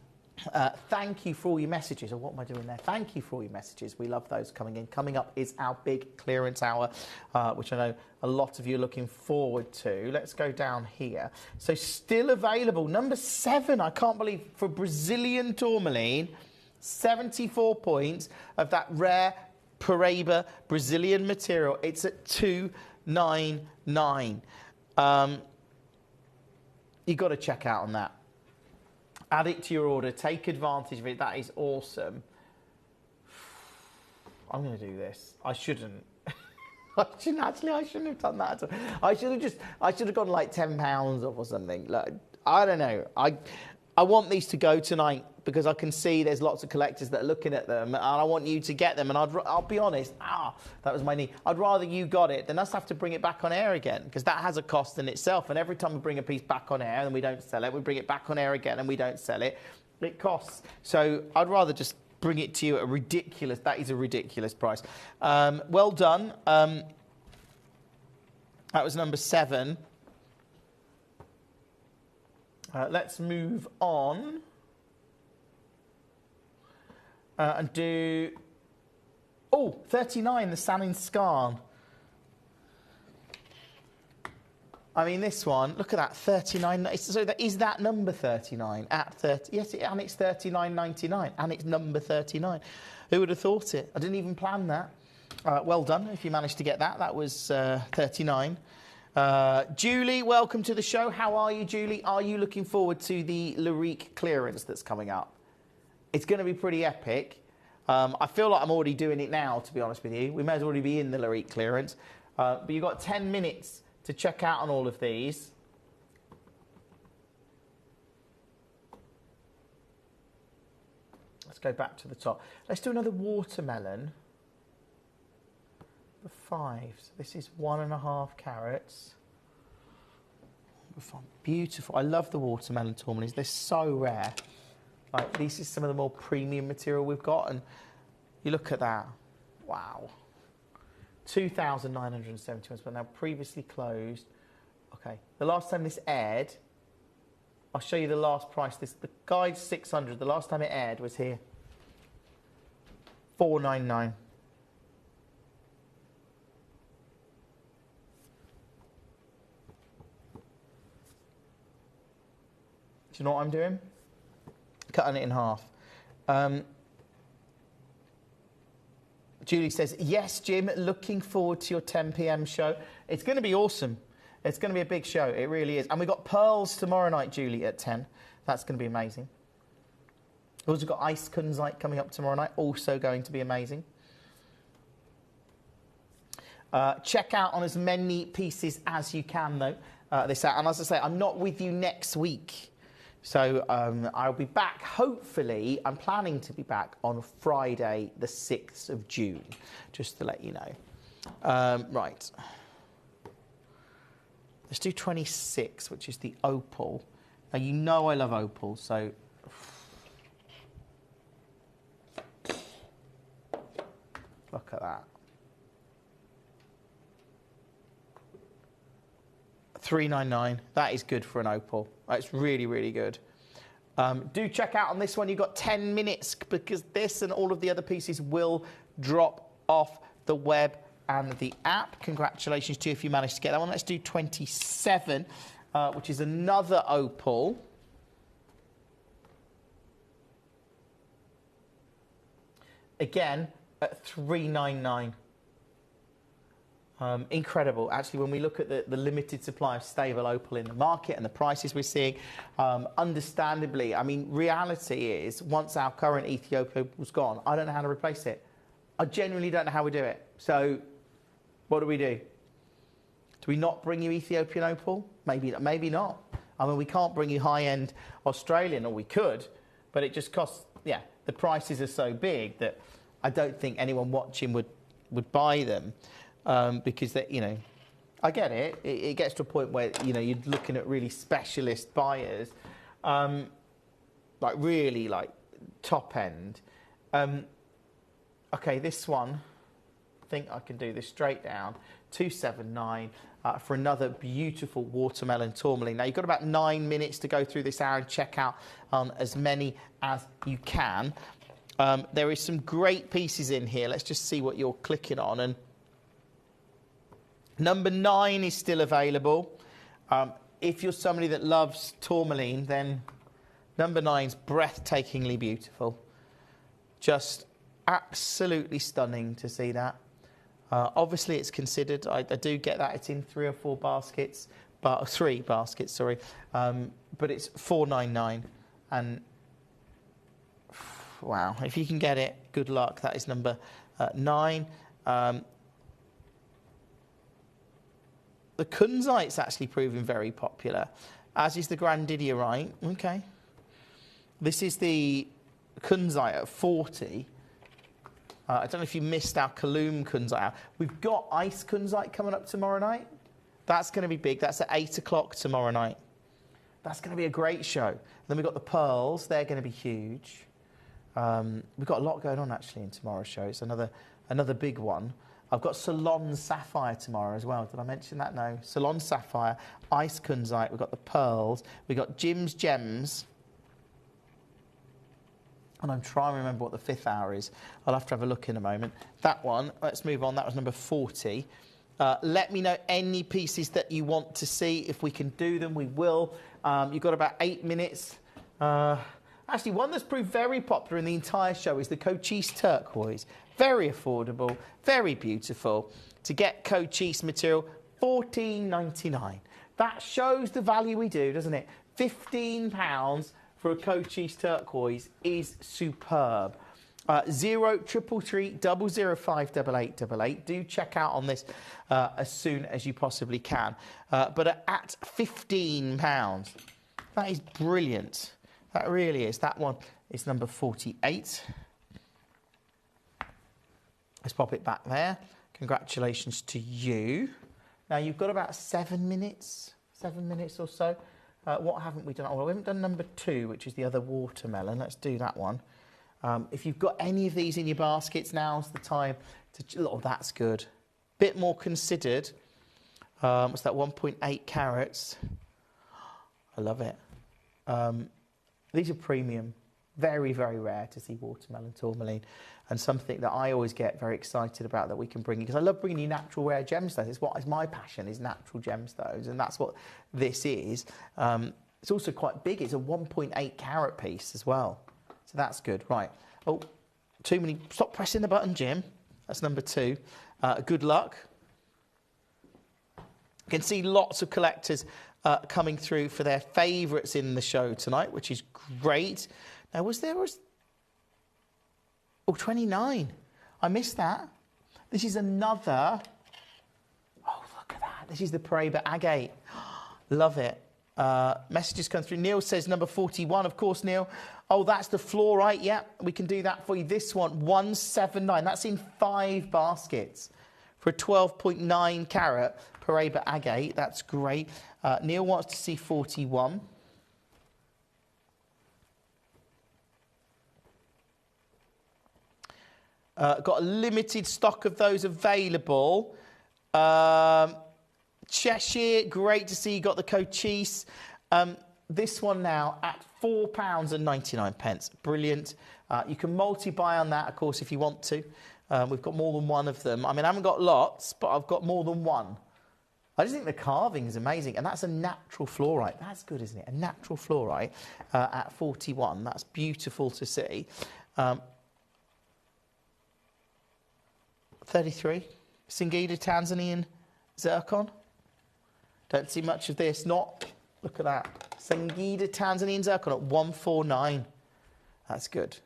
Thank you for all your messages. Or what am I doing there? Thank you for all your messages. We love those coming in. Coming up is our big clearance hour, which I know a lot of you are looking forward to. Let's go down here. So still available. Number 7, I can't believe, for Brazilian tourmaline, 74 points of that rare Paraíba Brazilian material. It's at $299. You've got to check out on that. Add it to your order. Take advantage of it. That is awesome. I'm going to do this. I shouldn't. I shouldn't have done that. I should have gone like £10 off or something. Like, I don't know. I want these to go tonight because I can see there's lots of collectors that are looking at them, and I want you to get them. And I'll be honest. That was my knee. I'd rather you got it than us have to bring it back on air again, because that has a cost in itself. And every time we bring a piece back on air and we don't sell it, we bring it back on air again and we don't sell it. It costs. So I'd rather just bring it to you at a ridiculous. That is a ridiculous price. Well done. That was number 7. Let's move on and do 39, the Sanin Scan. I mean, this one, look at that, 39. So that is that number 39 at 30? Yes, and it's 39.99, and it's number 39. Who would have thought it? I didn't even plan that. Well done if you managed to get that. That was 39. Julie, welcome to the show. How are you, Julie? Are you looking forward to the Larique clearance that's coming up? It's going to be pretty epic. I feel like I'm already doing it now, to be honest with you. We may as well already be in the Larique clearance. But you've got 10 minutes to check out on all of these. Let's go back to the top. Let's do another watermelon. The 5. So this is 1.5 carats. Beautiful. I love the watermelon tourmalines. They're so rare. Like, this is some of the more premium material we've got, and you look at that. Wow. 2,971, but now previously closed. Okay. The last time this aired, I'll show you the last price. The guide's 600. The last time it aired was here. 499. Do you know what I'm doing? Cutting it in half. Julie says, yes, Jim, looking forward to your 10 p.m. show. It's going to be awesome. It's going to be a big show. It really is. And we've got pearls tomorrow night, Julie, at 10. That's going to be amazing. We've also got ice kunzite coming up tomorrow night. Also going to be amazing. Check out on as many pieces as you can, though, this out. And as I say, I'm not with you next week. So I'll be back, hopefully, I'm planning to be back on Friday, the 6th of June, just to let you know. Right. Let's do 26, which is the opal. Now, you know I love opal, so... Look at that. $399. That is good for an opal. It's really, really good. Do check out on this one. You've got 10 minutes because this and all of the other pieces will drop off the web and the app. Congratulations to you if you managed to get that one. Let's do 27, which is another opal. Again, at $399. Incredible. Actually, when we look at the limited supply of stable opal in the market and the prices we're seeing, understandably, I mean, reality is once our current Ethiopian opal's gone, I don't know how to replace it. I genuinely don't know how we do it. So what do? Do we not bring you Ethiopian opal? Maybe not. I mean, we can't bring you high-end Australian, or we could, but it just costs, yeah, the prices are so big that I don't think anyone watching would buy them. Because they, you know, I get it. It gets to a point where, you know, you're looking at really specialist buyers, like really like top end. Okay, this one, I think I can do this straight down, 279 for another beautiful watermelon tourmaline. Now you've got about 9 minutes to go through this hour and check out as many as you can. There is some great pieces in here. Let's just see what you're clicking on. And number 9 is still available. If you're somebody that loves tourmaline, then number 9's breathtakingly beautiful. Just absolutely stunning to see that. Obviously, it's considered. I do get that it's in 3 or 4 baskets, but 3 baskets, sorry. But it's $4.99, and wow, if you can get it, good luck. That is number 9. The kunzite's actually proving very popular, as is the grandidierite. Okay. This is the kunzite at 40. I don't know if you missed our Kaloum kunzite. We've got ice kunzite coming up tomorrow night. That's going to be big. That's at 8 o'clock tomorrow night. That's going to be a great show. Then we've got the pearls. They're going to be huge. We've got a lot going on, actually, in tomorrow's show. It's another big one. I've got Ceylon Sapphire tomorrow as well. Did I mention that? No. Ceylon Sapphire, Ice Kunzite. We've got the pearls. We've got Jim's Gems. And I'm trying to remember what the 5th hour is. I'll have to have a look in a moment. That one, let's move on. That was number 40. Let me know any pieces that you want to see. If we can do them, we will. You've got about 8 minutes. Actually, one that's proved very popular in the entire show is the Cochise turquoise. Very affordable, very beautiful. To get Cochise material, $14.99. That shows the value we do, doesn't it? £15 for a Cochise turquoise is superb. 0333 005 8888. Do check out on this as soon as you possibly can. But at £15, that is brilliant. That really is. That one is number 48. Let's pop it back there. Congratulations to you. Now, you've got about 7 minutes or so. What haven't we done? Oh, well, we haven't done number 2, which is the other watermelon. Let's do that one. If you've got any of these in your baskets, now's the time to... Oh, that's good. Bit more considered. What's that, 1.8 carats? I love it. These are premium. Very, very rare to see watermelon tourmaline, and something that I always get very excited about that we can bring you, because I love bringing you natural rare gemstones. It's what is my passion, is natural gemstones, and that's what this is. It's also quite big. It's a 1.8 carat piece as well, so that's good. Right. Oh, too many. Stop pressing the button, Jim. That's number 2. Good luck. You can see lots of collectors coming through for their favourites in the show tonight, which is great. Now, was 29. I missed that. This is another... Oh, look at that. This is the Paraiba agate. Love it. Messages come through. Neil says number 41. Of course, Neil. Oh, that's the fluorite. Yeah, we can do that for you. This one, 179. That's in 5 baskets for a 12.9 carat Paraiba agate. That's great. Neil wants to see 41. Got a limited stock of those available. Cheshire, great to see you got the Cochise. This one now at £4.99. Brilliant. You can multi-buy on that, of course, if you want to. We've got more than one of them. I mean, I haven't got lots, but I've got more than one. I just think the carving is amazing, and that's a natural fluorite. That's good, isn't it? A natural fluorite at 41. That's beautiful to see. 33, Singida Tanzanian zircon. Don't see much of this. Not, look at that. Singida Tanzanian zircon at 149. That's good.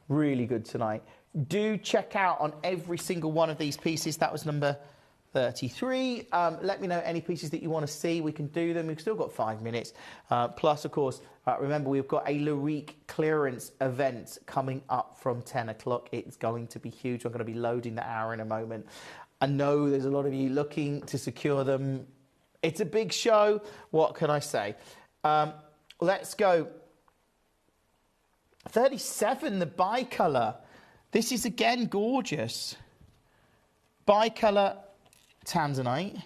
Really good tonight. Do check out on every single one of these pieces. That was number 33. Let me know any pieces that you want to see. We can do them. We've still got 5 minutes. Plus, of course, remember, we've got a Larique clearance event coming up from 10 o'clock. It's going to be huge. I'm going to be loading the hour in a moment. I know there's a lot of you looking to secure them. It's a big show. What can I say? Let's go. 37, the bicolour. This is, again, gorgeous. Bicolour Tanzanite.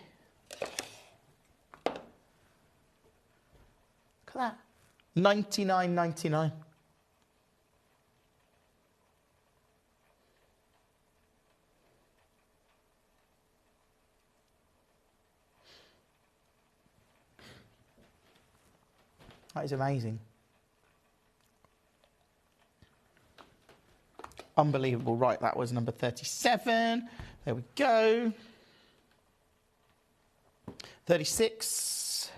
Look at that. $99.99. That is amazing. Unbelievable. Right, that was number 37. There we go. 36.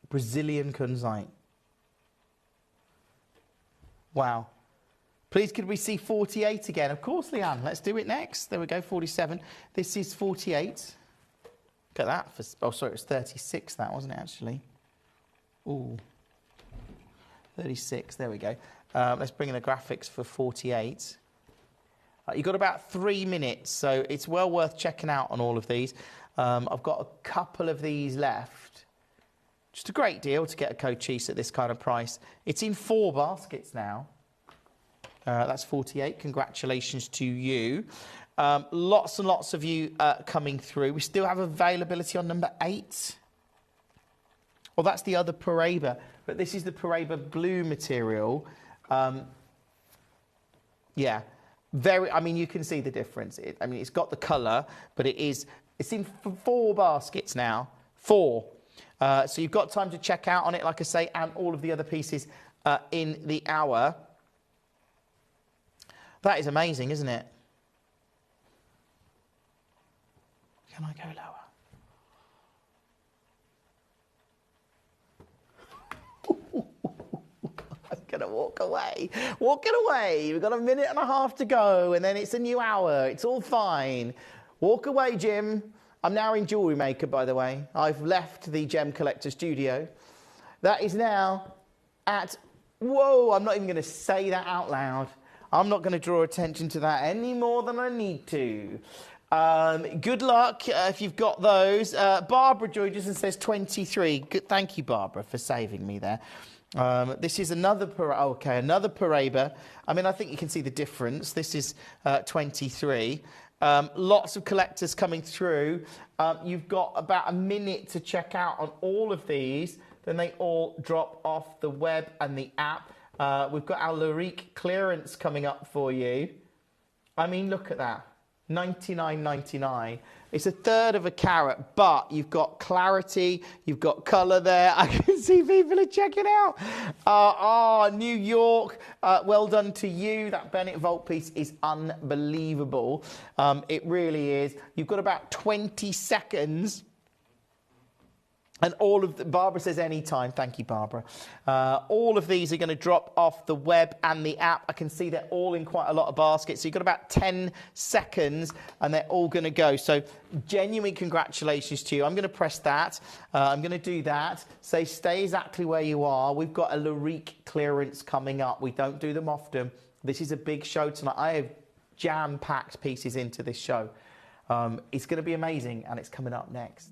Brazilian kunzite. Wow. Please, could we see 48 again? Of course, Leanne. Let's do it next. There we go, 47. This is 48. Look at that. Oh, sorry, it was 36, that, wasn't it, actually? Ooh. 36, there we go. Let's bring in the graphics for 48. You've got about 3 minutes, so it's well worth checking out on all of these. I've got a couple of these left. Just a great deal to get a Cochise at this kind of price. It's in 4 baskets now. That's 48. Congratulations to you. Lots and lots of you coming through. We still have availability on number 8. Well, that's the other Paraiba, but this is the Paraiba blue material. Yeah, I mean, you can see the difference. I mean, it's got the colour, but it's in 4 baskets now. 4. So you've got time to check out on it, like I say, and all of the other pieces in the hour. That is amazing, isn't it? Can I go lower? I'm going to walk away. Walking away. We've got a minute and a half to go, and then it's a new hour. It's all fine. Walk away, Jim. I'm now in Jewellery Maker, by the way. I've left the Gemcollector studio. That is now at... Whoa, I'm not even going to say that out loud. I'm not going to draw attention to that any more than I need to. Good luck if you've got those. Barbara joins us and says 23. Good, thank you, Barbara, for saving me there. This is another another Paraiba. I mean, I think you can see the difference. This is 23. Lots of collectors coming through. You've got about a minute to check out on all of these. Then they all drop off the web and the app. We've got our Larique clearance coming up for you. I mean, look at that. $99.99. It's a third of a carat, but you've got clarity, you've got colour there. I can see people are checking out. New York, well done to you. That Bennett Vault piece is unbelievable. It really is. You've got about 20 seconds. And all of Barbara says anytime. Thank you, Barbara. All of these are going to drop off the web and the app. I can see they're all in quite a lot of baskets. So you've got about 10 seconds and they're all going to go. So genuine congratulations to you. I'm going to press that. I'm going to do that. Say stay exactly where you are. We've got a Larique clearance coming up. We don't do them often. This is a big show tonight. I have jam-packed pieces into this show. It's going to be amazing, and it's coming up next.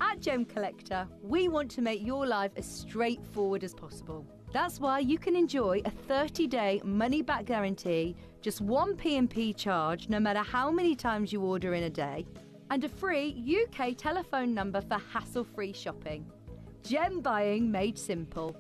At Gemcollector, we want to make your life as straightforward as possible. That's why you can enjoy a 30-day money-back guarantee, just one P&P charge, no matter how many times you order in a day, and a free UK telephone number for hassle-free shopping. Gem buying made simple.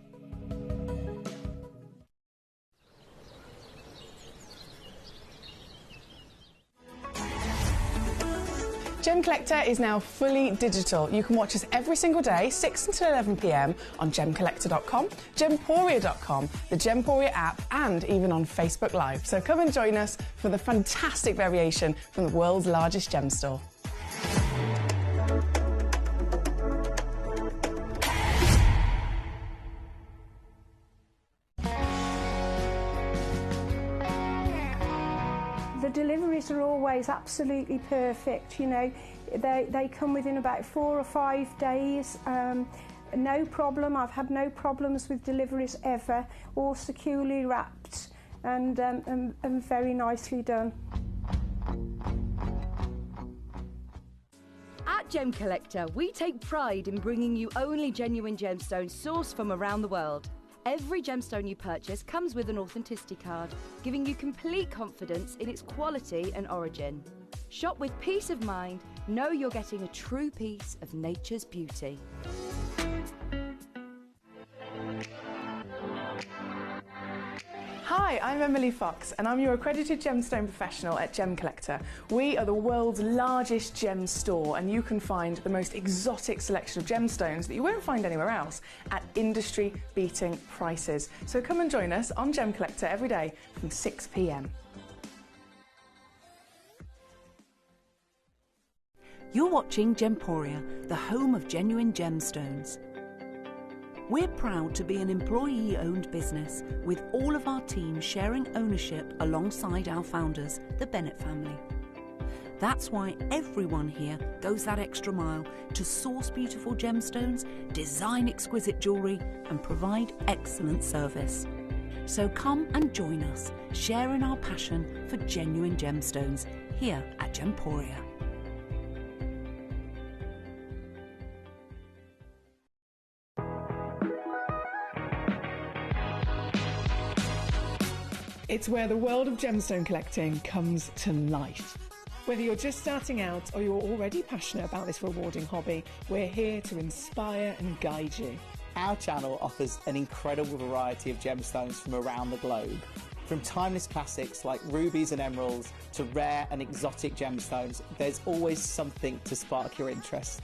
Gemcollector is now fully digital. You can watch us every single day, 6 until 11 p.m. on Gemcollector.com, Gemporia.com, the Gemporia app, and even on Facebook Live. So come and join us for the fantastic variation from the world's largest gem store. The deliveries are always absolutely perfect, you know. They come within about 4 or 5 days. No problem. I've had no problems with deliveries ever. All securely wrapped and very nicely done. At Gemcollector, we take pride in bringing you only genuine gemstones sourced from around the world. Every gemstone you purchase comes with an authenticity card, giving you complete confidence in its quality and origin. Shop with peace of mind, know you're getting a true piece of nature's beauty. Hi, I'm Emily Fox and I'm your accredited gemstone professional at Gemcollector. We are the world's largest gem store and you can find the most exotic selection of gemstones that you won't find anywhere else at industry-beating prices. So come and join us on Gemcollector every day from 6 p.m. You're watching Gemporia, the home of genuine gemstones. We're proud to be an employee-owned business with all of our team sharing ownership alongside our founders, the Bennett family. That's why everyone here goes that extra mile to source beautiful gemstones, design exquisite jewellery and provide excellent service. So come and join us, sharing our passion for genuine gemstones here at Gemporia. It's where the world of gemstone collecting comes to life. Whether you're just starting out or you're already passionate about this rewarding hobby, we're here to inspire and guide you. Our channel offers an incredible variety of gemstones from around the globe. From timeless classics like rubies and emeralds to rare and exotic gemstones, there's always something to spark your interest.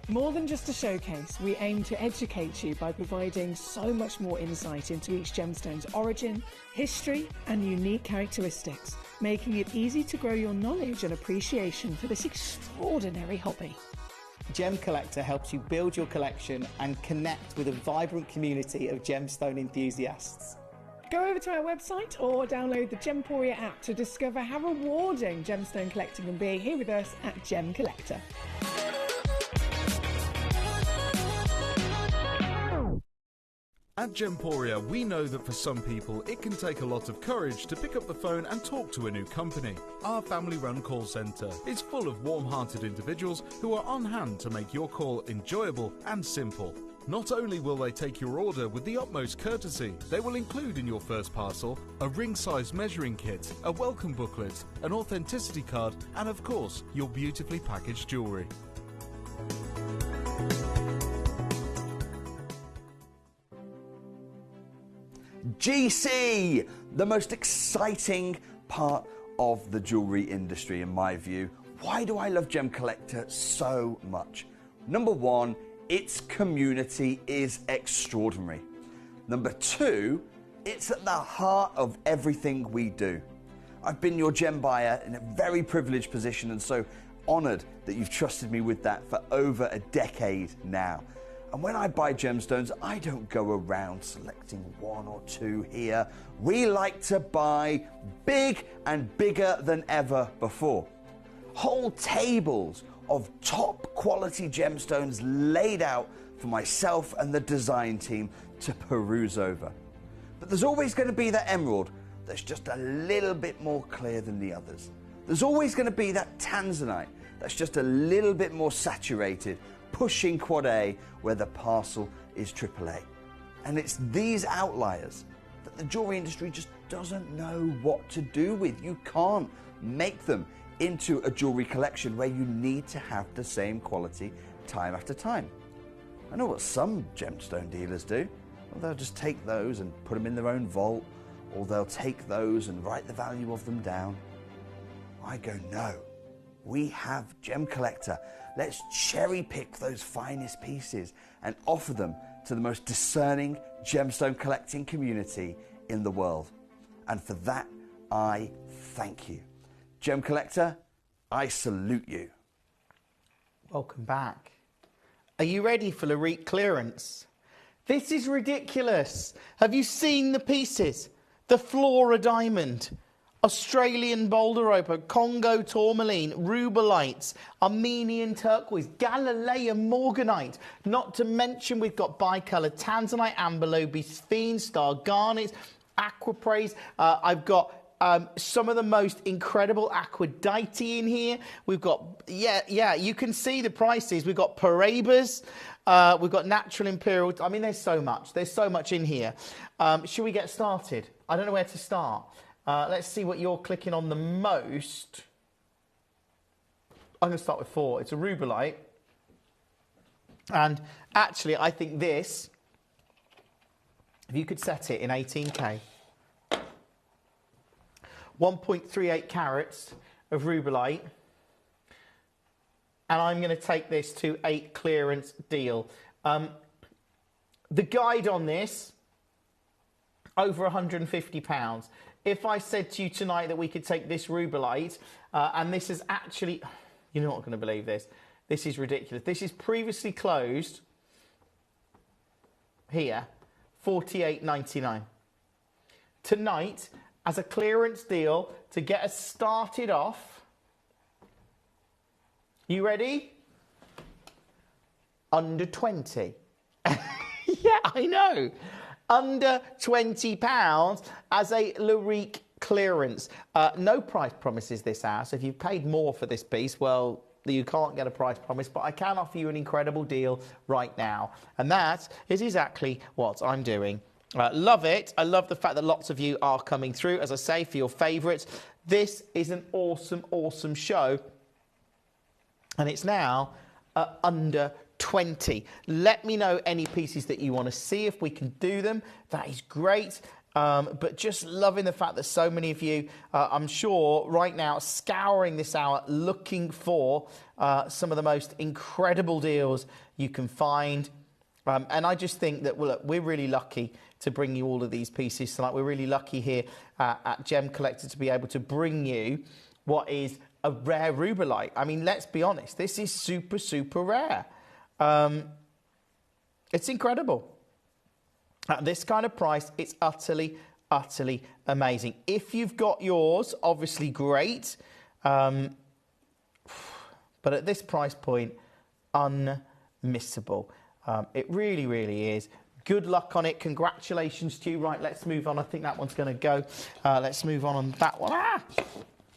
More than just a showcase, we aim to educate you by providing so much more insight into each gemstone's origin, history and unique characteristics, making it easy to grow your knowledge and appreciation for this extraordinary hobby. Gemcollector helps you build your collection and connect with a vibrant community of gemstone enthusiasts. Go over to our website or download the Gemporia app to discover how rewarding gemstone collecting can be here with us at Gemcollector. At Gemporia, we know that for some people it can take a lot of courage to pick up the phone and talk to a new company. Our family-run call centre is full of warm-hearted individuals who are on hand to make your call enjoyable and simple. Not only will they take your order with the utmost courtesy, they will include in your first parcel a ring-size measuring kit, a welcome booklet, an authenticity card, and of course, your beautifully packaged jewellery. GC, the most exciting part of the jewellery industry in my view. Why do I love Gemcollector so much? Number one, its community is extraordinary. Number two, it's at the heart of everything we do. I've been your gem buyer in a very privileged position and so honoured that you've trusted me with that for over a decade now. And when I buy gemstones, I don't go around selecting one or two here. We like to buy big and bigger than ever before. Whole tables of top quality gemstones laid out for myself and the design team to peruse over. But there's always going to be that emerald that's just a little bit more clear than the others. There's always going to be that tanzanite that's just a little bit more saturated, pushing quad A where the parcel is AAA. And it's these outliers that the jewellery industry just doesn't know what to do with. You can't make them into a jewellery collection where you need to have the same quality time after time. I know what some gemstone dealers do. Well, they'll just take those and put them in their own vault, or they'll take those and write the value of them down. I go, no. we have Gemcollector. Let's cherry pick those finest pieces and offer them to the most discerning gemstone collecting community in the world. And for that, I thank you. Gemcollector, I salute you. Welcome back. Are you ready for Larique clearance? This is ridiculous. Have you seen the pieces? The Flora Diamond, Australian Boulder Opal, Congo Tourmaline, Rubelites, Armenian Turquoise, Galilean Morganite. Not to mention we've got bicoloured Tanzanite, Amberlobe, Sphene, Star Garnets, Aquapraise. I've got some of the most incredible Aquadite in here. We've got, you can see the prices. We've got Parabas. We've got Natural Imperial. I mean, there's so much. There's so much in here. Should we get started? I don't know where to start. Let's see what you're clicking on the most. I'm going to start with 4. It's a Rubelite. And actually, I think this, if you could set it in 18K, 1.38 carats of Rubelite. And I'm going to take this to 8 clearance deal. The guide on this, over £150. If I said to you tonight that we could take this Rubelite, and this is actually, you're not going to believe this. This is ridiculous. This is previously closed here, $48.99. Tonight, as a clearance deal to get us started off, you ready? Under 20. Yeah, I know. Under £20 as a Larique clearance. No price promises this hour, so if you've paid more for this piece, well, you can't get a price promise, but I can offer you an incredible deal right now. And that is exactly what I'm doing. Love it. I love the fact that lots of you are coming through, as I say, for your favourites. This is an awesome, awesome show. And it's now under 20. Let me know any pieces that you want to see, if we can do them. That is great. But just loving the fact that so many of you, I'm sure, right now, scouring this hour, looking for some of the most incredible deals you can find. And I just think that, well, look, we're really lucky to bring you all of these pieces tonight. We're really lucky here at Gemcollector to be able to bring you what is a rare Rubelite. I mean, let's be honest, this is super, super rare. It's incredible. At this kind of price, it's utterly, utterly amazing. If you've got yours, obviously great. But at this price point, unmissable. It really, really is. Good luck on it. Congratulations to you. Right, let's move on. I think that one's going to go. Let's move on that one.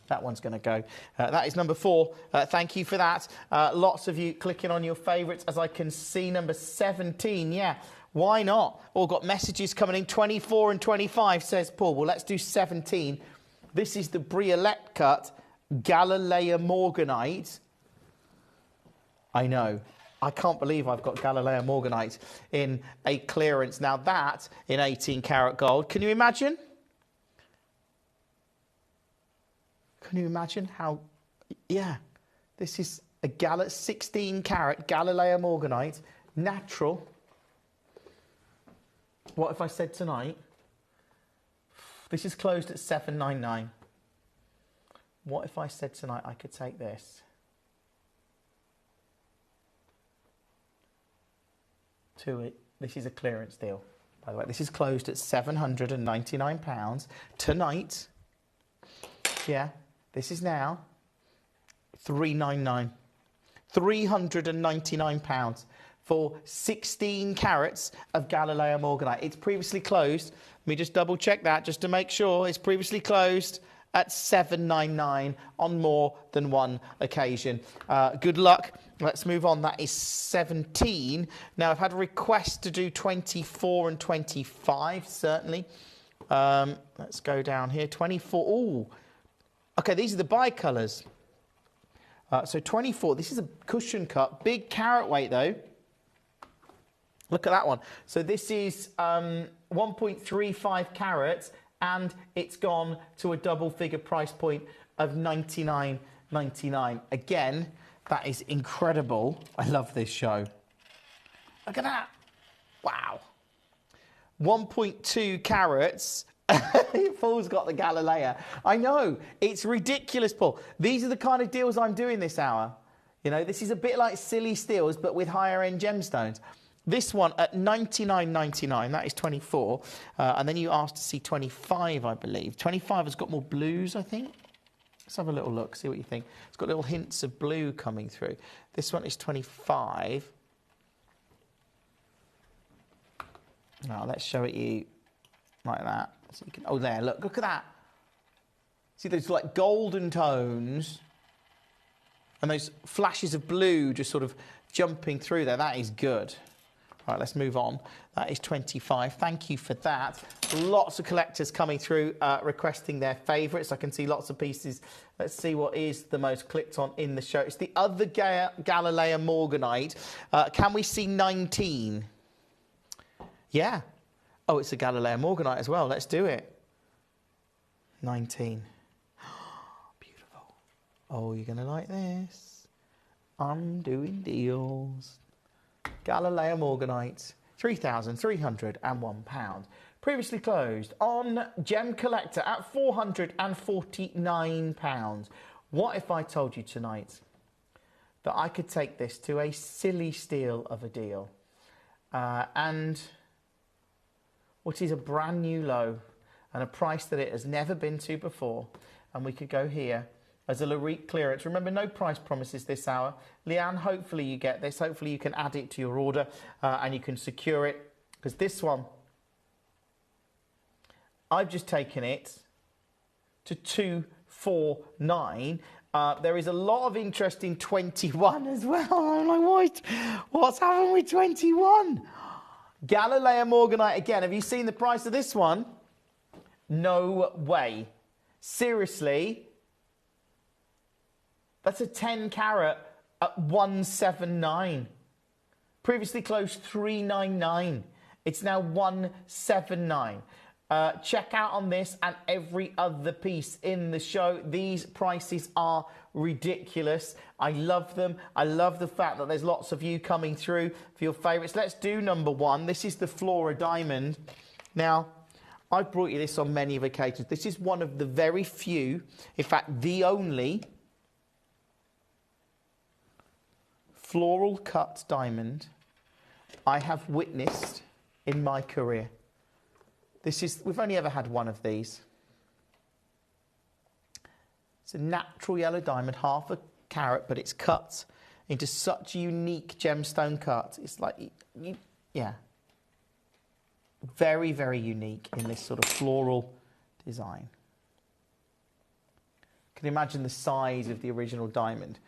That one's going to go. That is number 4. Thank you for that. Lots of you clicking on your favourites, as I can see. Number 17, yeah. Why not? All got messages coming in. 24 and 25, says Paul. Well, let's do 17. This is the Briolette cut Galilea Morganite. I know. I can't believe I've got Galilea Morganite in a clearance. Now that in 18 karat gold. Can you imagine? Can you imagine how, yeah, this is a 16 karat Galilea Morganite, natural. What if I said tonight, this is closed at $7.99. What if I said tonight I could take this to it? This is a clearance deal, by the way. This is closed at £799 tonight. Yeah, this is now $399. £399 for 16 carats of Galilea Morganite. It's previously closed. Let me just double check that just to make sure. It's previously closed at $7.99 on more than one occasion. Good luck. Let's move on. That is 17. Now, I've had a request to do 24 and 25, certainly. Let's go down here. 24. Ooh. Okay, these are the bicolours. So 24. This is a cushion cut. Big carat weight, though. Look at that one. So this is 1.35 carats, and it's gone to a double figure price point of $99. £4.99. Again, that is incredible. I love this show. Look at that. Wow. 1.2 carats. Paul's got the Galilea. I know. It's ridiculous, Paul. These are the kind of deals I'm doing this hour. You know, this is a bit like Silly Steals, but with higher-end gemstones. This one at $99.99, that is 24. And then you asked to see 25, I believe. 25 has got more blues, I think. Let's have a little look, see what you think. It's got little hints of blue coming through. This one is 25. Now, let's show it you like that. So you can, oh, there, look at that. See those like golden tones and those flashes of blue just sort of jumping through there. That is good. All right, let's move on. That is 25. Thank you for that. Lots of collectors coming through requesting their favourites. I can see lots of pieces. Let's see what is the most clicked on in the show. It's the other Galilea Morganite. Can we see 19? Yeah. Oh, it's a Galilea Morganite as well. Let's do it. 19. Beautiful. Oh, you're going to like this. I'm doing deals. Galilea Morganite, £3,301. Previously closed on Gemcollector at £449. What if I told you tonight that I could take this to a silly steal of a deal and what is a brand new low and a price that it has never been to before, and we could go here as a Larique clearance. Remember, no price promises this hour. Leanne, hopefully you get this. Hopefully you can add it to your order and you can secure it, because this one, I've just taken it to 249. There is a lot of interest in 21 as well. I'm like, what's happening with 21? Galilea Morganite again. Have you seen the price of this one? No way. Seriously? That's a 10 carat at 179. Previously closed 399. It's now 179. Check out on this and every other piece in the show. These prices are ridiculous. I love them. I love the fact that there's lots of you coming through for your favourites. Let's do number one. This is the Flora Diamond. Now, I've brought you this on many of occasions. This is one of the very few, in fact, the only floral cut diamond I have witnessed in my career. We've only ever had one of these. It's a natural yellow diamond, half a carat, but it's cut into such a unique gemstone cut. It's like, yeah. Very, very unique in this sort of floral design. You can imagine the size of the original diamond.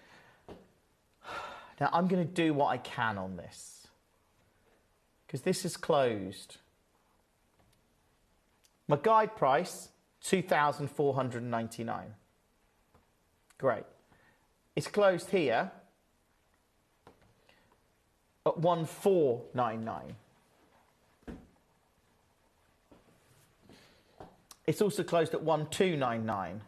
Now, I'm going to do what I can on this, because this is closed. My guide price, $2,499. Great. It's closed here at $1,499. It's also closed at $1,299.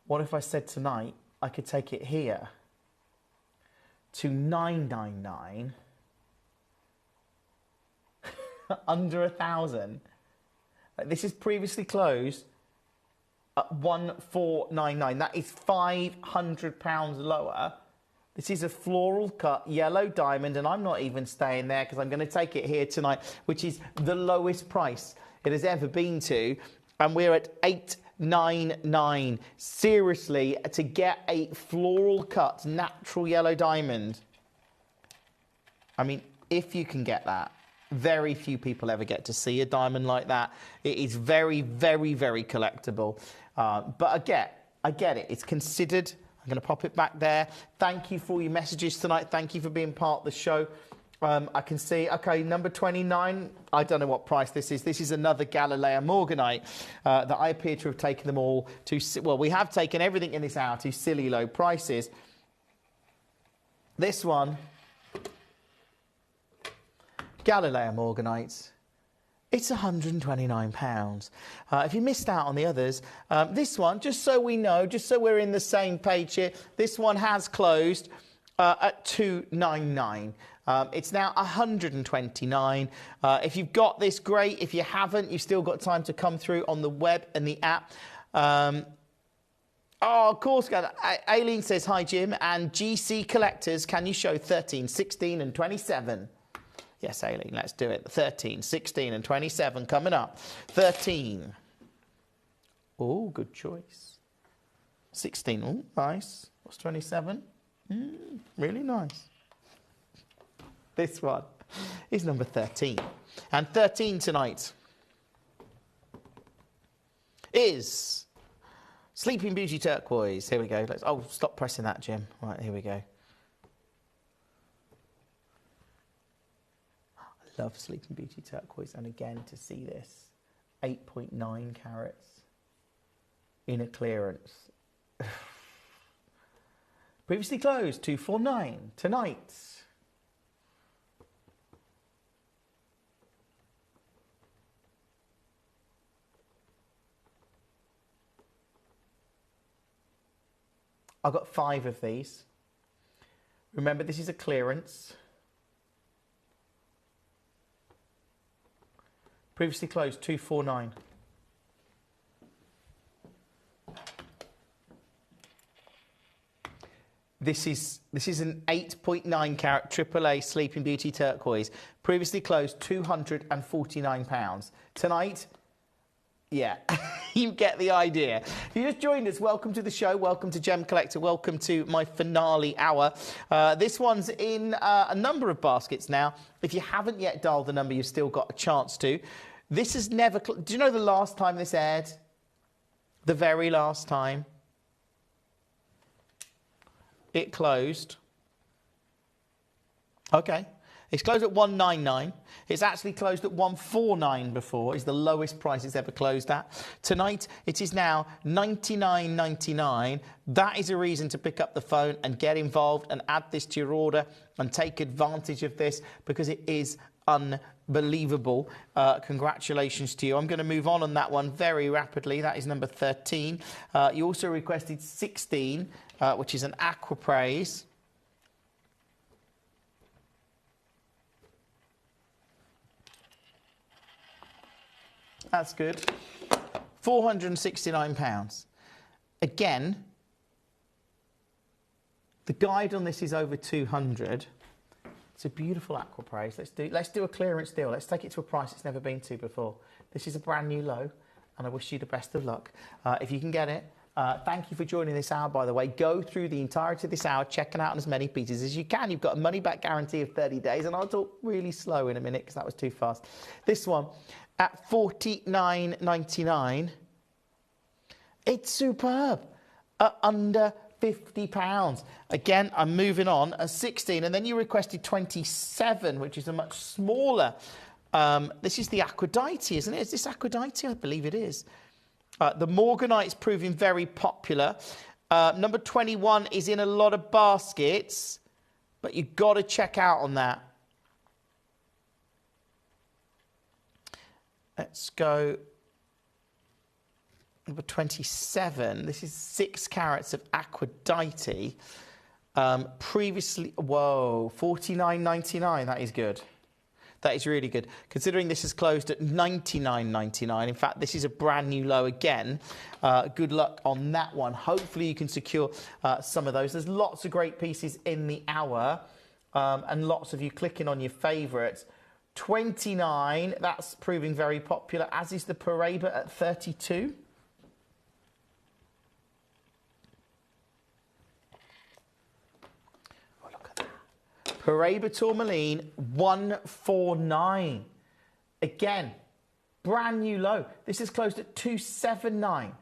What if I said tonight I could take it here to $999, under 1,000? This is previously closed at $1,499. That is £500 lower. This is a floral cut yellow diamond, and I'm not even staying there because I'm going to take it here tonight, which is the lowest price it has ever been to, and we're at $899. Seriously, to get a floral cut natural yellow diamond, I mean, if you can get that, very few people ever get to see a diamond like that. It is very, very, very collectible. But I get it. It's considered. I'm going to pop it back there. Thank you for all your messages tonight. Thank you for being part of the show. I can see, okay, number 29, I don't know what price this is. This is another Galilea Morganite that I appear to have taken them all to, well, we have taken everything in this hour to silly low prices. This one, Galileo Morganite. It's £129. If you missed out on the others, this one, just so we know, just so we're in the same page here, this one has closed at £299. It's now £129. If you've got this, great. If you haven't, you've still got time to come through on the web and the app. Oh, of course. Aileen says, hi, Jim. And GC Collectors, can you show 13, 16 and 27? Yes, Aileen, let's do it. 13, 16 and 27 coming up. 13. Oh, good choice. 16. Oh, nice. What's 27? Really nice. This one is number 13. And 13 tonight is Sleeping Beauty Turquoise. Here we go. Oh, stop pressing that, Jim. Right, here we go. I love Sleeping Beauty Turquoise. And again, to see this, 8.9 carats in a clearance. Previously closed, 249 tonight. I've got 5 of these. Remember, this is a clearance. Previously closed, 249. This is an 8.9 carat AAA Sleeping Beauty Turquoise. Previously closed, £249. Tonight, yeah, you get the idea. If you just joined us, welcome to the show. Welcome to Gem Collector. Welcome to my finale hour. This one's in a number of baskets now. If you haven't yet dialed the number, you've still got a chance to. This has never... Do you know the last time this aired? The very last time? It closed. Okay. It's closed at 199. It's actually closed at 149 before. It's the lowest price it's ever closed at. Tonight, it is now $99.99. That is a reason to pick up the phone and get involved and add this to your order and take advantage of this because it is unbelievable. Congratulations to you. I'm going to move on that one very rapidly. That is number 13. You also requested 16, which is an Aqua Praise. That's good. £469. Again, the guide on this is over 200. It's a beautiful Aqua Praise. Let's do a clearance deal. Let's take it to a price it's never been to before. This is a brand new low, and I wish you the best of luck. If you can get it, thank you for joining this hour, by the way. Go through the entirety of this hour, checking out as many pieces as you can. You've got a money-back guarantee of 30 days, and I'll talk really slow in a minute because that was too fast. This one, at $49.99, it's superb. At under £50. Again, I'm moving on. A 16, and then you requested 27, which is a much smaller. This is the Aphrodite, isn't it? Is this Aphrodite? I believe it is. The Morganite's proving very popular. Number 21 is in a lot of baskets, but you've got to check out on that. Let's go number 27. This is 6 carats of Aphrodite. Previously, whoa, $49.99. That is good. That is really good. Considering this is closed at $99.99. In fact, this is a brand new low again. Good luck on that one. Hopefully you can secure some of those. There's lots of great pieces in the hour and lots of you clicking on your favourites. 29, that's proving very popular, as is the Paraiba at 32. Oh, look at that. Paraiba Tourmaline, 149. Again, brand new low. This is closed at 279.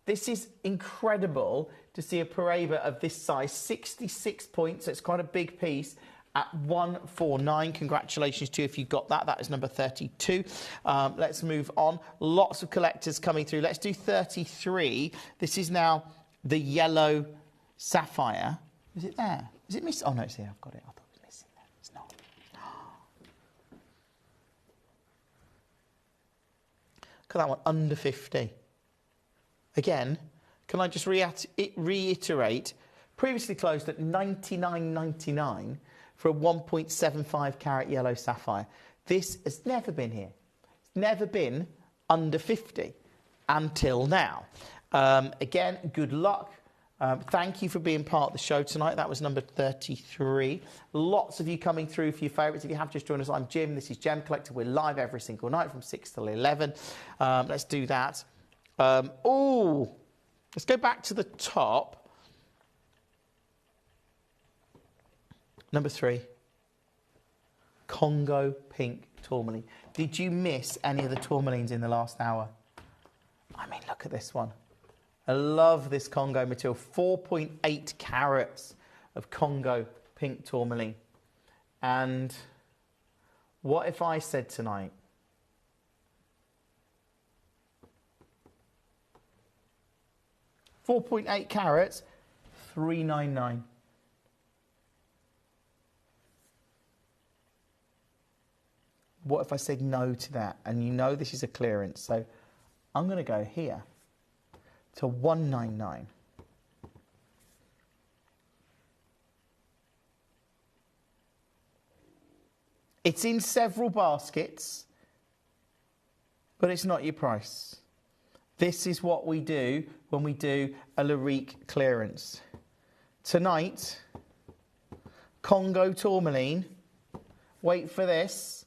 This is incredible to see a Paraiba of this size, 66 points, so it's quite a big piece. At 149. Congratulations to you if you got that. That is number 32. Let's move on. Lots of collectors coming through. Let's do 33. This is now the yellow sapphire. Is it there? Is it missing? Oh, no, it's here. I've got it. I thought it was missing there. It's not. Look at that one, under 50. Again, can I just reiterate? Previously closed at $99.99 for a 1.75 carat yellow sapphire. This has never been here. It's never been under 50 until now. Again, good luck. Thank you for being part of the show tonight. That was number 33. Lots of you coming through for your favourites. If you have just joined us, I'm Jim. This is Gem Collector. We're live every single night from 6 till 11. Let's do that. Let's go back to the top. Number 3. Congo pink tourmaline. Did you miss any of the tourmalines in the last hour? I mean, look at this one. I love this Congo material. 4.8 carats of Congo pink tourmaline. And what if I said tonight, $4.8 carats, $399. What if I said no to that? And you know this is a clearance, so I'm going to go here to $199. It's in several baskets, but it's not your price. This is what we do when we do a Larique clearance. Tonight, Congo tourmaline. Wait for this.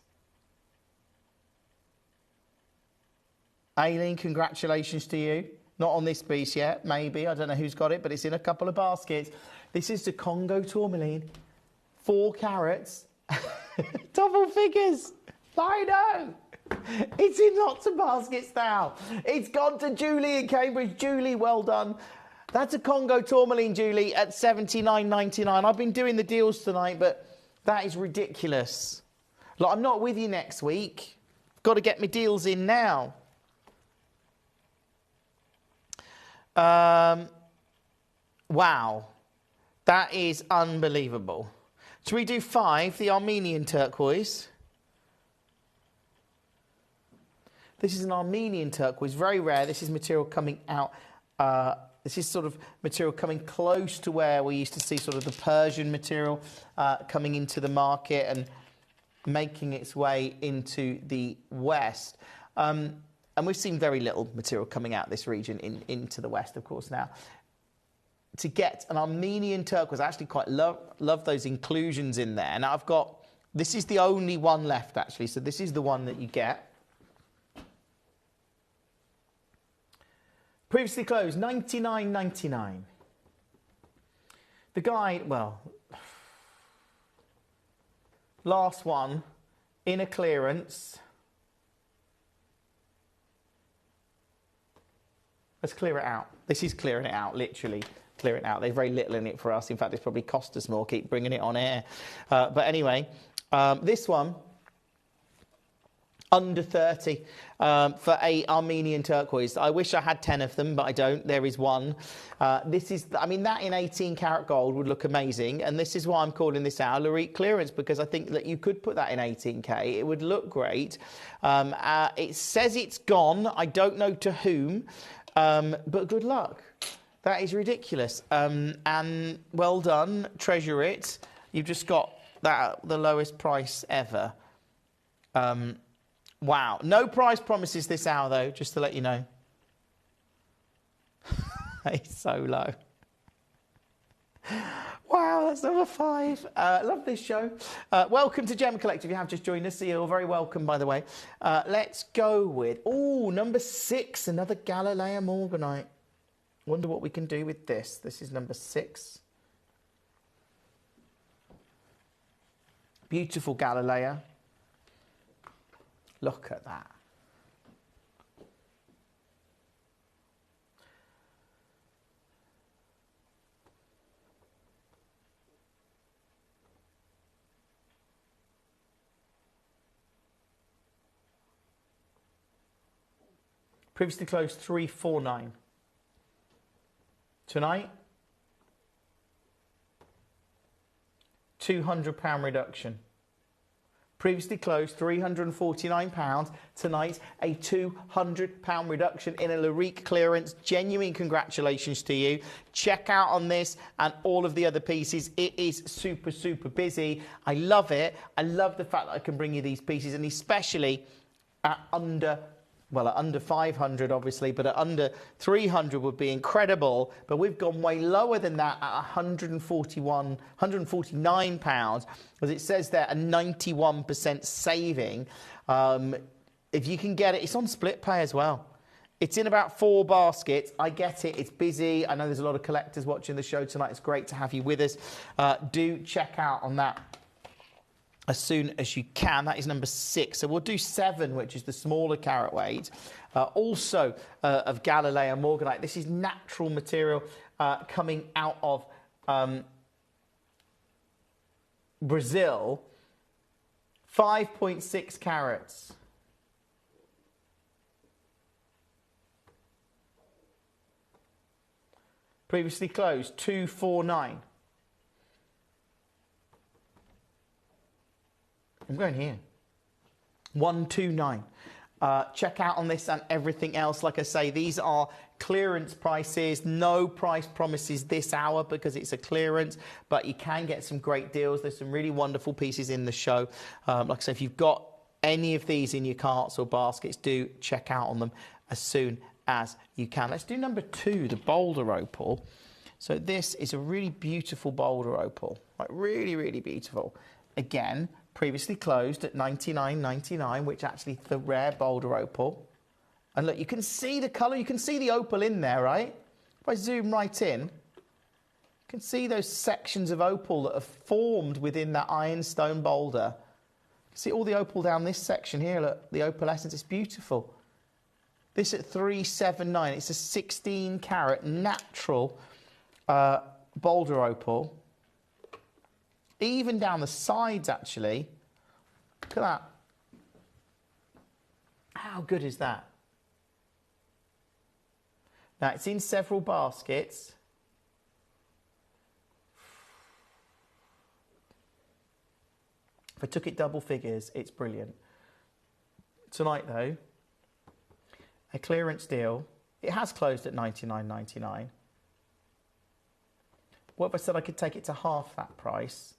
Aileen, congratulations to you. Not on this piece yet, maybe. I don't know who's got it, but it's in a couple of baskets. This is the Congo tourmaline. 4 carats. Double figures. I know. It's in lots of baskets now. It's gone to Julie in Cambridge. Julie, well done. That's a Congo tourmaline, Julie, at $79.99. I've been doing the deals tonight, but that is ridiculous. Like, I'm not with you next week. I've got to get my deals in now. Wow. That is unbelievable. Should we do 5, the Armenian turquoise? This is an Armenian turquoise, very rare. This is material coming out. This is sort of material coming close to where we used to see sort of the Persian material coming into the market and making its way into the West. And we've seen very little material coming out this region into the West, of course, now. To get an Armenian turquoise, I actually quite love those inclusions in there. Now, I've got, this is the only one left, actually, so this is the one that you get. Previously closed, $99.99. The guide, well, last one, in a clearance. Let's clear it out. This is clearing it out, literally. Clear it out. There's very little in it for us. In fact, it's probably cost us more. Keep bringing it on air. But anyway, this one, under 30 for a Armenian turquoise. I wish I had 10 of them, but I don't. There is one. This is, I mean, that in 18 karat gold would look amazing. And this is why I'm calling this our Larique clearance, because I think that you could put that in 18K. It would look great. It says it's gone. I don't know to whom, but good luck. That is ridiculous. And well done. Treasure it. You've just got that the lowest price ever. Wow. No price promises this hour, though, just to let you know. It's so low. Wow, that's number 5. Love this show. Welcome to Gemcollector. If you have just joined us, you're very welcome, by the way. Let's go with, number 6, another Galilea Morganite. Wonder what we can do with this. This is number 6. Beautiful Galilea. Look at that. Previously closed 349. Tonight, £200 reduction. Previously closed £349. Tonight, a £200 reduction in a Larique clearance. Genuine congratulations to you. Check out on this and all of the other pieces. It is super, super busy. I love it. I love the fact that I can bring you these pieces, and especially at under 500 obviously, but at under 300 would be incredible. But we've gone way lower than that at £149, as it says there, a 91% saving. If you can get it, it's on split pay as well. It's in about 4 baskets. I get it, it's busy. I know there's a lot of collectors watching the show tonight. It's great to have you with us. Do check out on that as soon as you can. That is number 6. So we'll do 7, which is the smaller carat weight. Also of Galileo Morganite. This is natural material coming out of Brazil. 5.6 carats. Previously closed, 249. I'm going here. 129. Check out on this and everything else. Like I say, these are clearance prices. No price promises this hour because it's a clearance, but you can get some great deals. There's some really wonderful pieces in the show. Like I say, if you've got any of these in your carts or baskets, do check out on them as soon as you can. Let's do number 2, the Boulder Opal. So this is a really beautiful Boulder Opal. Like really, really beautiful. Again, previously closed at $99.99, which actually is the rare Boulder Opal. And look, you can see the colour, you can see the opal in there, right? If I zoom right in, you can see those sections of opal that have formed within that ironstone boulder. You see all the opal down this section here, look, the opal essence, it's beautiful. This at $379, it's a 16 carat natural Boulder Opal. Even down the sides, actually. Look at that. How good is that? Now, it's in several baskets. If I took it double figures, it's brilliant. Tonight, though, a clearance deal. It has closed at $99.99. What if I said I could take it to half that price?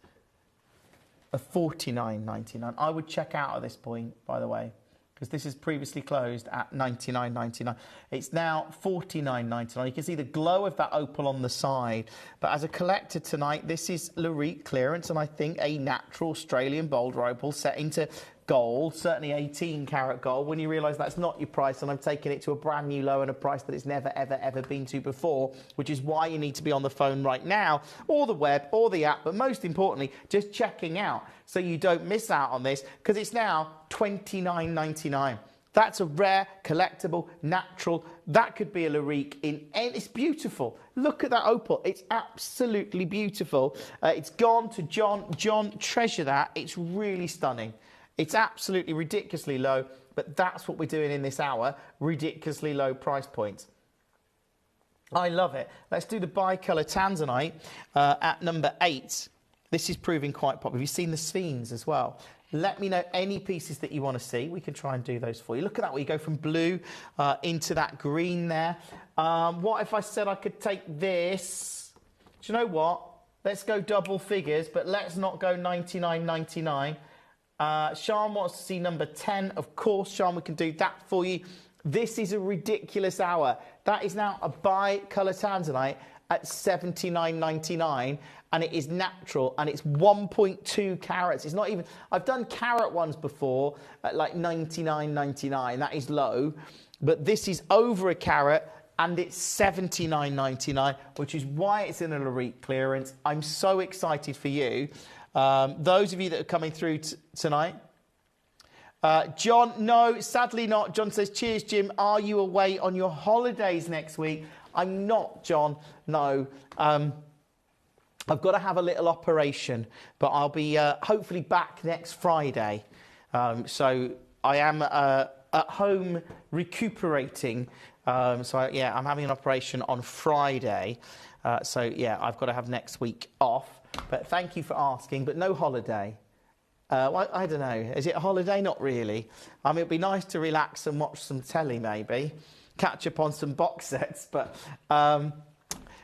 Of $49.99. I would check out at this point, by the way, because this is previously closed at $99.99. It's now $49.99. You can see the glow of that opal on the side. But as a collector tonight, this is Larique clearance, and I think a natural Australian Boulder Opal set into gold, certainly 18 carat gold, when you realise that's not your price, and I'm taking it to a brand new low and a price that it's never, ever, ever been to before, which is why you need to be on the phone right now, or the web, or the app, but most importantly, just checking out so you don't miss out on this, because it's now $29.99. That's a rare, collectible, natural. That could be a Larique it's beautiful. Look at that opal. It's absolutely beautiful. It's gone to John. John, treasure that. It's really stunning. It's absolutely ridiculously low, but that's what we're doing in this hour. Ridiculously low price points. I love it. Let's do the bicolour tanzanite at number 8. This is proving quite popular. Have you seen the sphenes as well? Let me know any pieces that you want to see. We can try and do those for you. Look at that, where you go from blue into that green there. What if I said I could take this? Do you know what? Let's go double figures, but let's not go $99.99. Sean wants to see number 10. Of course, Sean, we can do that for you. This is a ridiculous hour. That is now a bicolour tanzanite at $79.99, and it is natural, and it's 1.2 carats. It's not even... I've done carat ones before at like $99.99. That is low. But this is over a carat, and it's $79.99, which is why it's in a Larique clearance. I'm so excited for you. Those of you that are coming through tonight. John, no, sadly not. John says, cheers, Jim. Are you away on your holidays next week? I'm not, John. No. I've got to have a little operation, but I'll be hopefully back next Friday. So I am at home recuperating. I'm having an operation on Friday. So, yeah, I've got to have next week off. But thank you for asking, but no holiday. I don't know. Is it a holiday? Not really. I mean, it'd be nice to relax and watch some telly, maybe. Catch up on some box sets. But,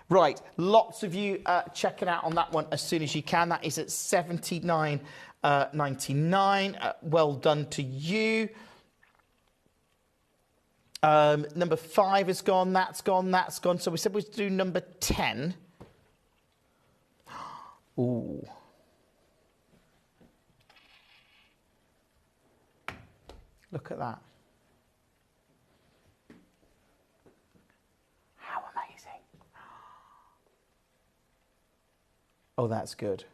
right, lots of you checking out on that one as soon as you can. That is at $79.99. Well done to you. Number 5 has gone. That's gone. That's gone. So we said we'd do number 10. Ooh. Look at that. How amazing. Oh, that's good.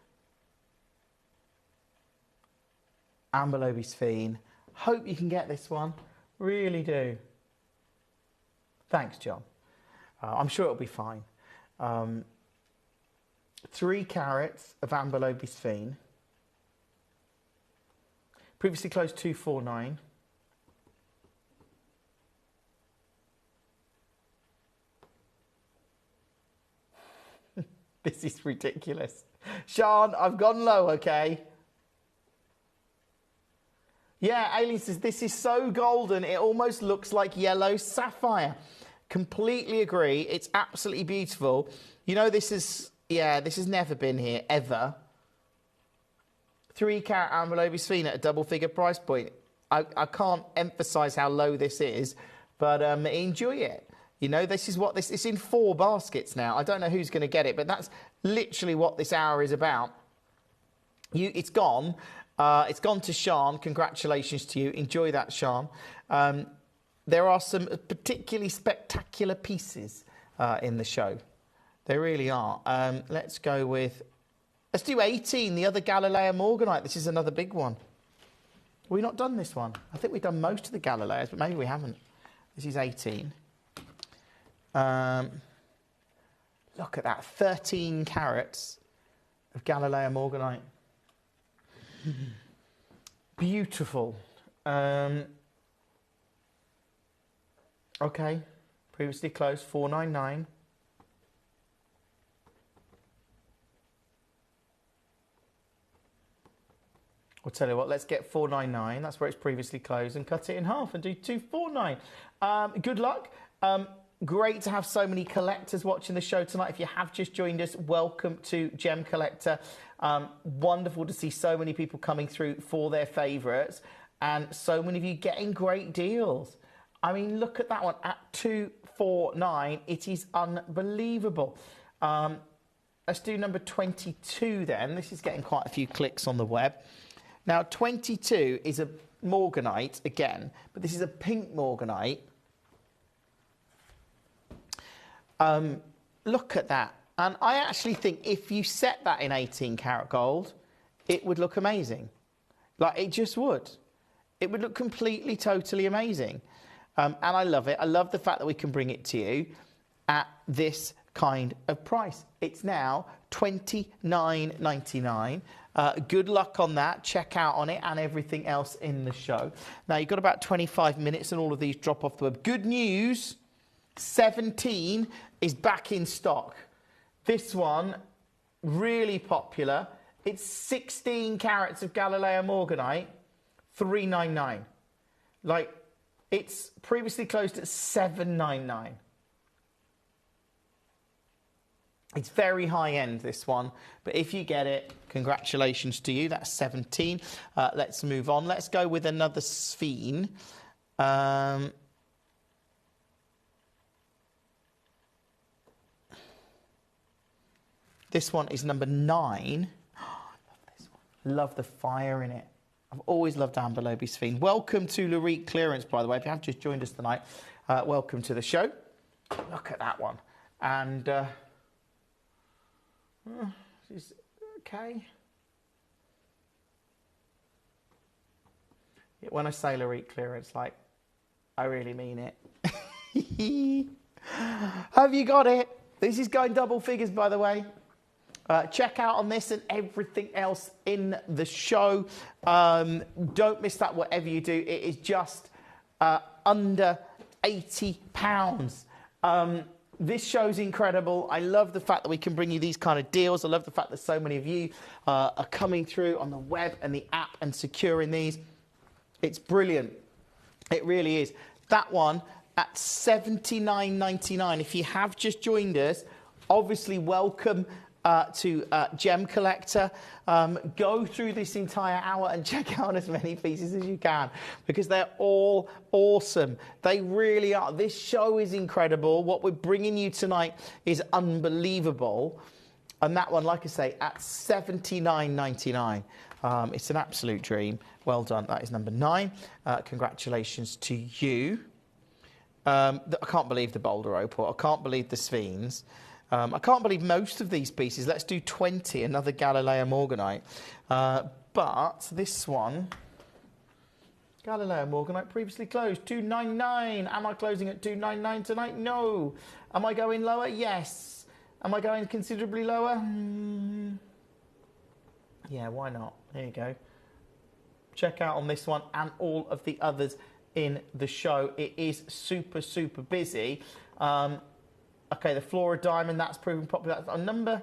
Amber Lobi's-Fien. Hope you can get this one. Really do. Thanks, John. I'm sure it'll be fine. 3 carats of Amber Lobi's-Fien. Previously closed 249. This is ridiculous. Sean, I've gone low, okay? Yeah, Aileen says, this is so golden, it almost looks like yellow sapphire. Completely agree. It's absolutely beautiful. You know, this has never been here, ever. 3 carat Amber Lobi's-Fien at a double figure price point. I can't emphasize how low this is, but enjoy it. You know, this is what it's in 4 baskets now. I don't know who's going to get it, but that's literally what this hour is about. It's gone. It's gone to Sean. Congratulations to you. Enjoy that, Sean. There are some particularly spectacular pieces in the show. There really are. Let's go with... Let's do 18, the other Galileo Morganite. This is another big one. Have we not done this one? I think we've done most of the Galileos, but maybe we haven't. This is 18. Look at that, 13 carats of Galileo Morganite. Beautiful. Okay, previously closed, 499. I'll tell you what, let's get 499. That's where it's previously closed, and cut it in half and do 249. Good luck. Great to have so many collectors watching the show tonight. If you have just joined us, welcome to Gem Collector. Wonderful to see so many people coming through for their favourites, and so many of you getting great deals. I mean, look at that one at 249. It is unbelievable. Let's do number 22 then. This is getting quite a few clicks on the web. Now, 22 is a Morganite again, but this is a pink Morganite. Look at that. And I actually think if you set that in 18 karat gold, it would look amazing. Like, it just would. It would look completely, totally amazing. And I love it. I love the fact that we can bring it to you at this kind of price. It's now $29.99. Good luck on that. Check out on it and everything else in the show. Now, you've got about 25 minutes and all of these drop off the web. Good news, 17 is back in stock. This one, really popular. It's 16 carats of Galileo Morganite, $399. Like, it's previously closed at $799. It's very high end, this one, but if you get it, congratulations to you. That's 17. Let's move on. Let's go with another Sphene. This one is number 9. Oh, I love this one. Love the fire in it. I've always loved Amber Lobi's-Fien. Welcome to Larique Clearance, by the way. If you have just joined us tonight, welcome to the show. Look at that one. And... is okay. When I say Larique Clearance, like, I really mean it. Have you got it? This is going double figures, by the way. Check out on this and everything else in the show. Don't miss that, whatever you do. It is just under £80. This show's incredible. I love the fact that we can bring you these kind of deals. I love the fact that so many of you are coming through on the web and the app and securing these. It's brilliant. It really is. That one at $79.99. If you have just joined us, obviously welcome to Gemcollector. Go through this entire hour and check out as many pieces as you can because they're all awesome. They really are. This show is incredible. What we're bringing you tonight is unbelievable. And that one, like I say, at $79.99. It's an absolute dream. Well done. That is number 9. Congratulations to you. I can't believe the Boulder Opal. I can't believe the Sphenes. I can't believe most of these pieces. Let's do 20, another Galileo Morganite. But this one, Galileo Morganite previously closed, $299. Am I closing at $299 tonight? No. Am I going lower? Yes. Am I going considerably lower? Yeah, why not? There you go. Check out on this one and all of the others in the show. It is super, super busy. Okay, the Flora Diamond, that's proven popular. That's on number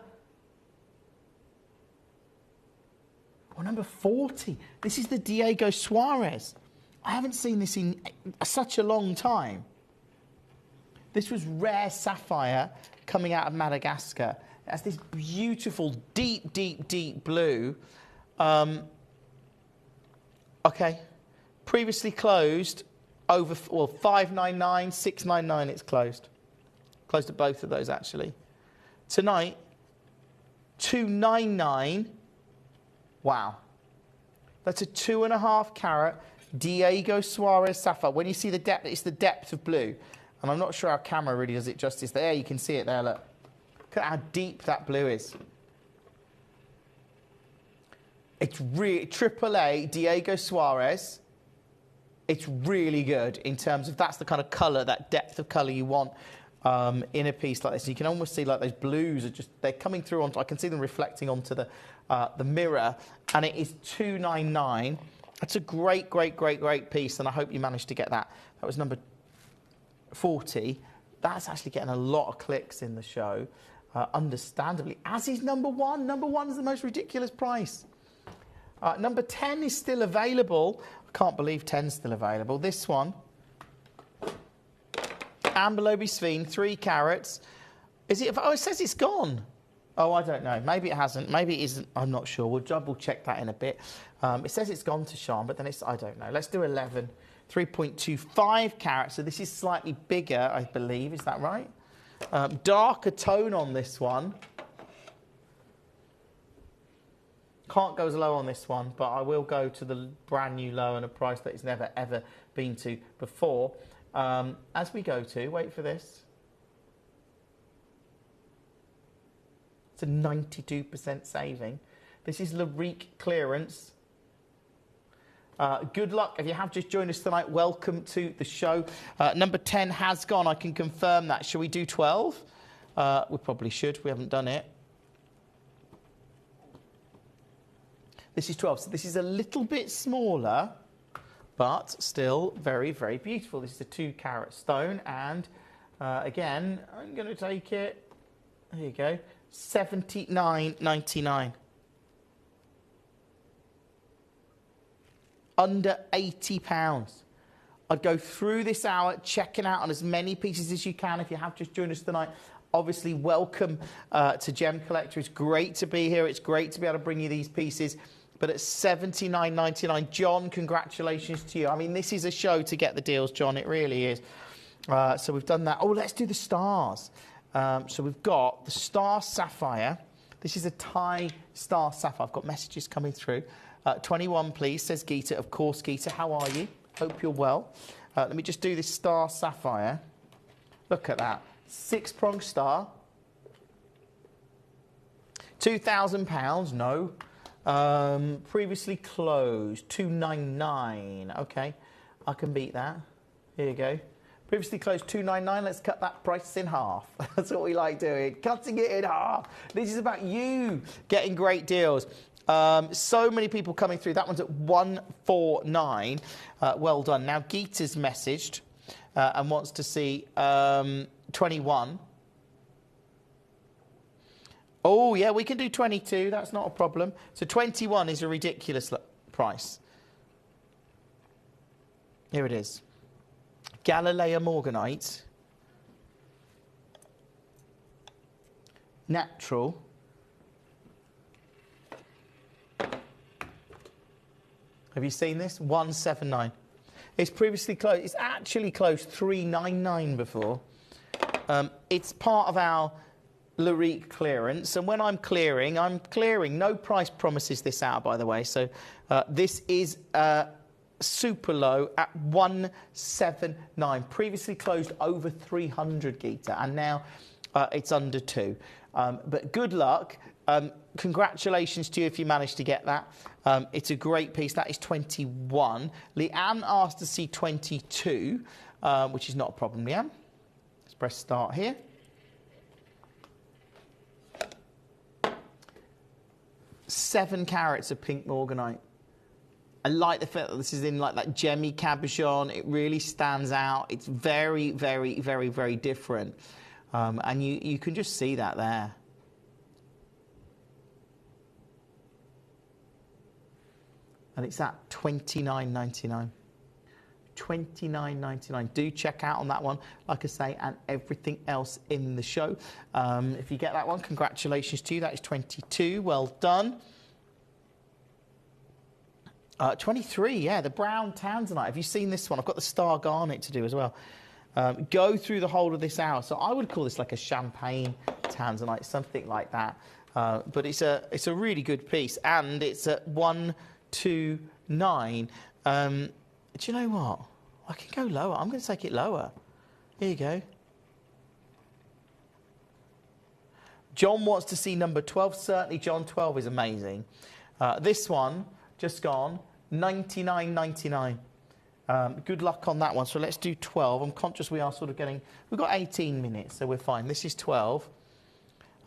40. This is the Diego Suarez. I haven't seen this in such a long time. This was rare sapphire coming out of Madagascar. It has this beautiful, deep, deep, deep blue. Okay, previously closed over, well, $599, $699, it's closed. Closed at both of those, actually. Tonight, $299. Wow. That's a 2.5 carat Diego Suarez sapphire. When you see the depth, it's the depth of blue. And I'm not sure our camera really does it justice. There, you can see it there, look. Look at how deep that blue is. It's really, AAA Diego Suarez. It's really good in terms of that's the kind of colour, that depth of colour you want. In a piece like this, you can almost see like those blues are just—they're coming through onto. I can see them reflecting onto the mirror, and it is $299. That's a great, great, great, great piece, and I hope you managed to get that. That was number 40. That's actually getting a lot of clicks in the show, understandably. As is number 1. Number 1 is the most ridiculous price. Number 10 is still available. I can't believe 10's still available. This one. Amberlobe Sphene, 3 carats. Is it? Oh, it says it's gone. Oh, I don't know. Maybe it hasn't. Maybe it isn't. I'm not sure. We'll double check that in a bit. It says it's gone to Sean, but then it's, I don't know. Let's do 11. 3.25 carats. So this is slightly bigger, I believe. Is that right? Darker tone on this one. Can't go as low on this one, but I will go to the brand new low and a price that it's never, ever been to before. As we go to, wait for this, it's a 92% saving. This is Larique clearance. Good luck. If you have just joined us tonight, welcome to the show. Number 10 has gone. I can confirm that. Shall we do 12? We probably should. We haven't done it. This is 12. So this is a little bit smaller, but still very, very beautiful. This is a 2 carat stone, and again, I'm going to take it. There you go, $79.99. Under £80. I'd go through this hour, checking out on as many pieces as you can. If you have just joined us tonight, obviously welcome to Gemcollector. It's great to be here. It's great to be able to bring you these pieces. But at $79.99, John, congratulations to you. I mean, this is a show to get the deals, John. It really is. So we've done that. Oh, let's do the stars. So we've got the Star Sapphire. This is a Thai Star Sapphire. I've got messages coming through. 21, please, says Geeta. Of course, Geeta. How are you? Hope you're well. Let me just do this Star Sapphire. Look at that. 6-prong star. £2,000. No. Previously closed, $299. Okay, I can beat that. Here you go. Previously closed, $299. Let's cut that price in half. That's what we like doing, cutting it in half. This is about you getting great deals. So many people coming through. That one's at $149. Well done. Now Geeta's messaged and wants to see 21. Oh, yeah, we can do 22. That's not a problem. So 21 is a ridiculous price. Here it is. Galilea Morganite. Natural. Have you seen this? 179. It's previously closed. It's actually closed 399 before. It's part of our Larique clearance, and when I'm clearing. No price promises this out, by the way. So this is super low at 179. Previously closed over 300, Geeta, and now it's under 2. But good luck. Congratulations to you if you managed to get that. It's a great piece. That is 21. Leanne asked to see 22, which is not a problem, Leanne. Let's press start here. Seven carats of pink morganite. I like the fact that this is in like that gemmy cabochon. It really stands out. It's very, very, very, very different. And you can just see that there. And it's at $29.99. $29.99. Do check out on that one, like I say, and everything else in the show. If you get that one, congratulations to you. That is 22. Well done. 23, yeah, the brown tanzanite. Have you seen this one? I've got the star garnet to do as well. Go through the whole of this hour. So I would call this like a champagne tanzanite, something like that. But it's a really good piece, and it's at 129. Do you know what? I can go lower. I'm going to take it lower. Here you go. John wants to see number 12. Certainly, John, 12 is amazing. This one, just gone, $99.99. Good luck on that one. So let's do 12. I'm conscious we are sort of getting... We've got 18 minutes, so we're fine. This is 12.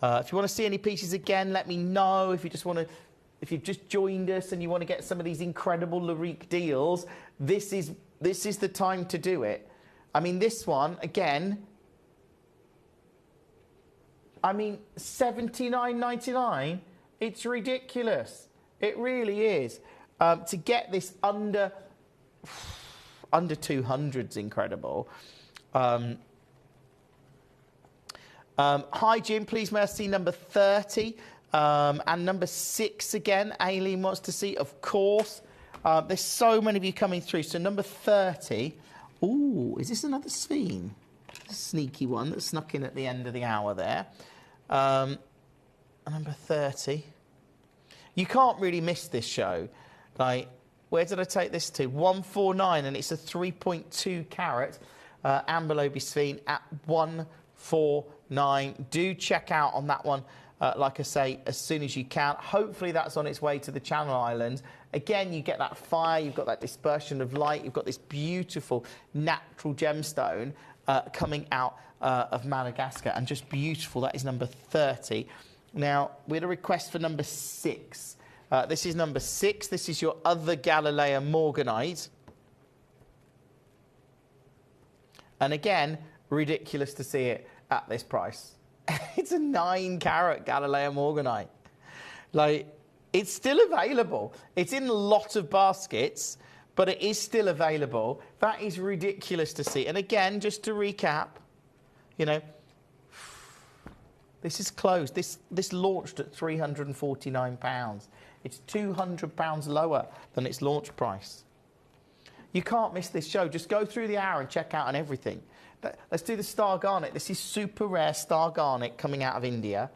If you want to see any pieces again, let me know. If you just want to... If you've just joined us and you want to get some of these incredible Larique deals, this is the time to do it. I mean, this one, again, I mean, $79.99, it's ridiculous. It really is. To get this under 200 is incredible. Hi, Jim, please may I see number 30? And number 6 again, Aileen wants to see, of course. There's so many of you coming through. So number 30. Ooh, is this another Sphene? A sneaky one that snuck in at the end of the hour there. Number 30. You can't really miss this show. Like, where did I take this to? 149, and it's a 3.2 carat Amberlobe Sphene at 149. Do check out on that one. Like I say, as soon as you can. Hopefully that's on its way to the Channel Islands. Again, you get that fire, you've got that dispersion of light, you've got this beautiful natural gemstone coming out of Madagascar, and just beautiful. That is number 30. Now, we had a request for number 6. This is number 6. This is your other Galilea Morganite. And again, ridiculous to see it at this price. It's a 9-carat Galilea Morganite. Like, it's still available. It's in a lot of baskets, but it is still available. That is ridiculous to see. And again, just to recap, you know, this is closed. This launched at £349. It's £200 lower than its launch price. You can't miss this show. Just go through the hour and check out on everything. Let's do the star garnet. This is super rare star garnet coming out of India.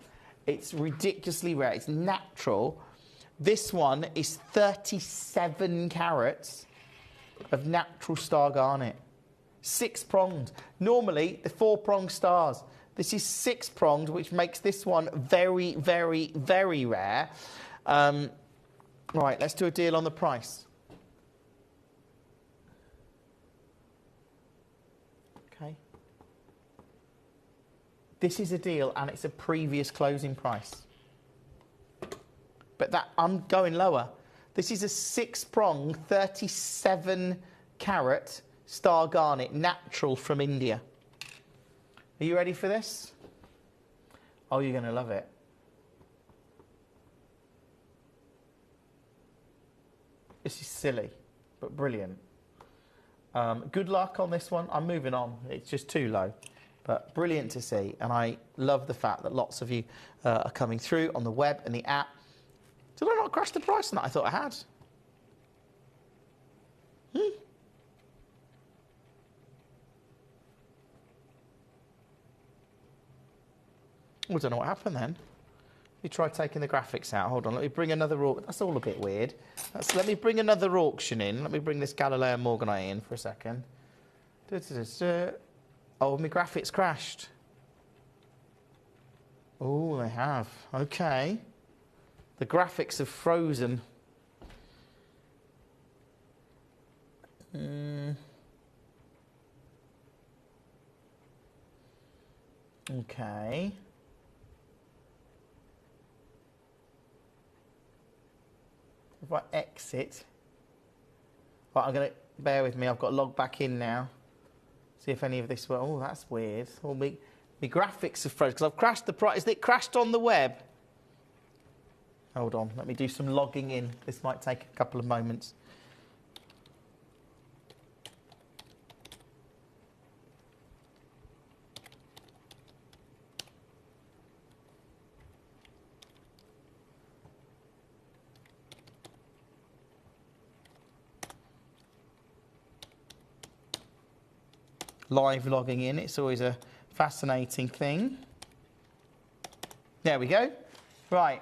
It's ridiculously rare. It's natural. This one is 37 carats of natural star garnet. 6-pronged. Normally, the 4-pronged stars. This is 6-pronged, which makes this one very, very, very rare. Right, let's do a deal on the price. Okay. This is a deal, and it's a previous closing price. But that I'm going lower. This is a 6-pronged, 37-carat star garnet, natural from India. Are you ready for this? Oh, you're going to love it. This is silly, but brilliant. Good luck on this one. I'm moving on. It's just too low. But brilliant to see. And I love the fact that lots of you are coming through on the web and the app. Did I not crash the price on that? I thought I had. I don't know what happened then. Let me try taking the graphics out. Hold on, let me bring another... That's all a bit weird. Let me bring another auction in. Let me bring this Galileo Morganite in for a second. Oh, my graphics crashed. Oh, they have. Okay. The graphics have frozen. Okay. If I exit... Right, I'm going to... Bear with me, I've got to log back in now. See if any of this... Oh, that's weird. Oh, my graphics have frozen because I've crashed the price. Is it crashed on the web? Hold on, let me do some logging in. This might take a couple of moments. Live logging in, it's always a fascinating thing. There we go. Right.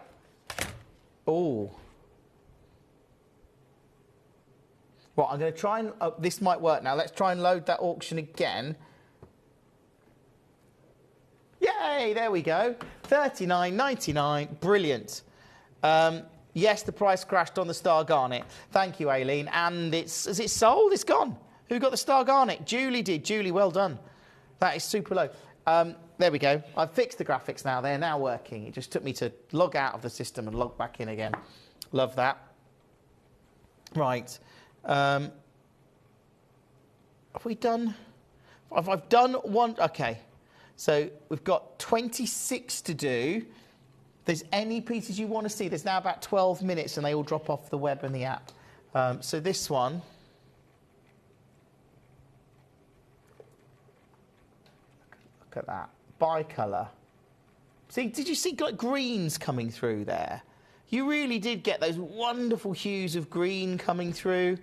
Oh. Right, I'm going to try and... this might work now. Let's try and load that auction again. Yay, there we go. $39.99. Brilliant. Yes, the price crashed on the Star Garnet. Thank you, Aileen. And is it sold? It's gone. Who got the Star Garnet? Julie did. Julie, well done. That is super low. There we go. I've fixed the graphics now. They're now working. It just took me to log out of the system and log back in again. Love that. Right. Have we done... I've done one... OK. So we've got 26 to do. If there's any pieces you want to see, there's now about 12 minutes and they all drop off the web and the app. So this one... Look at that. Bicolour. See, did you see like greens coming through there? You really did get those wonderful hues of green coming through.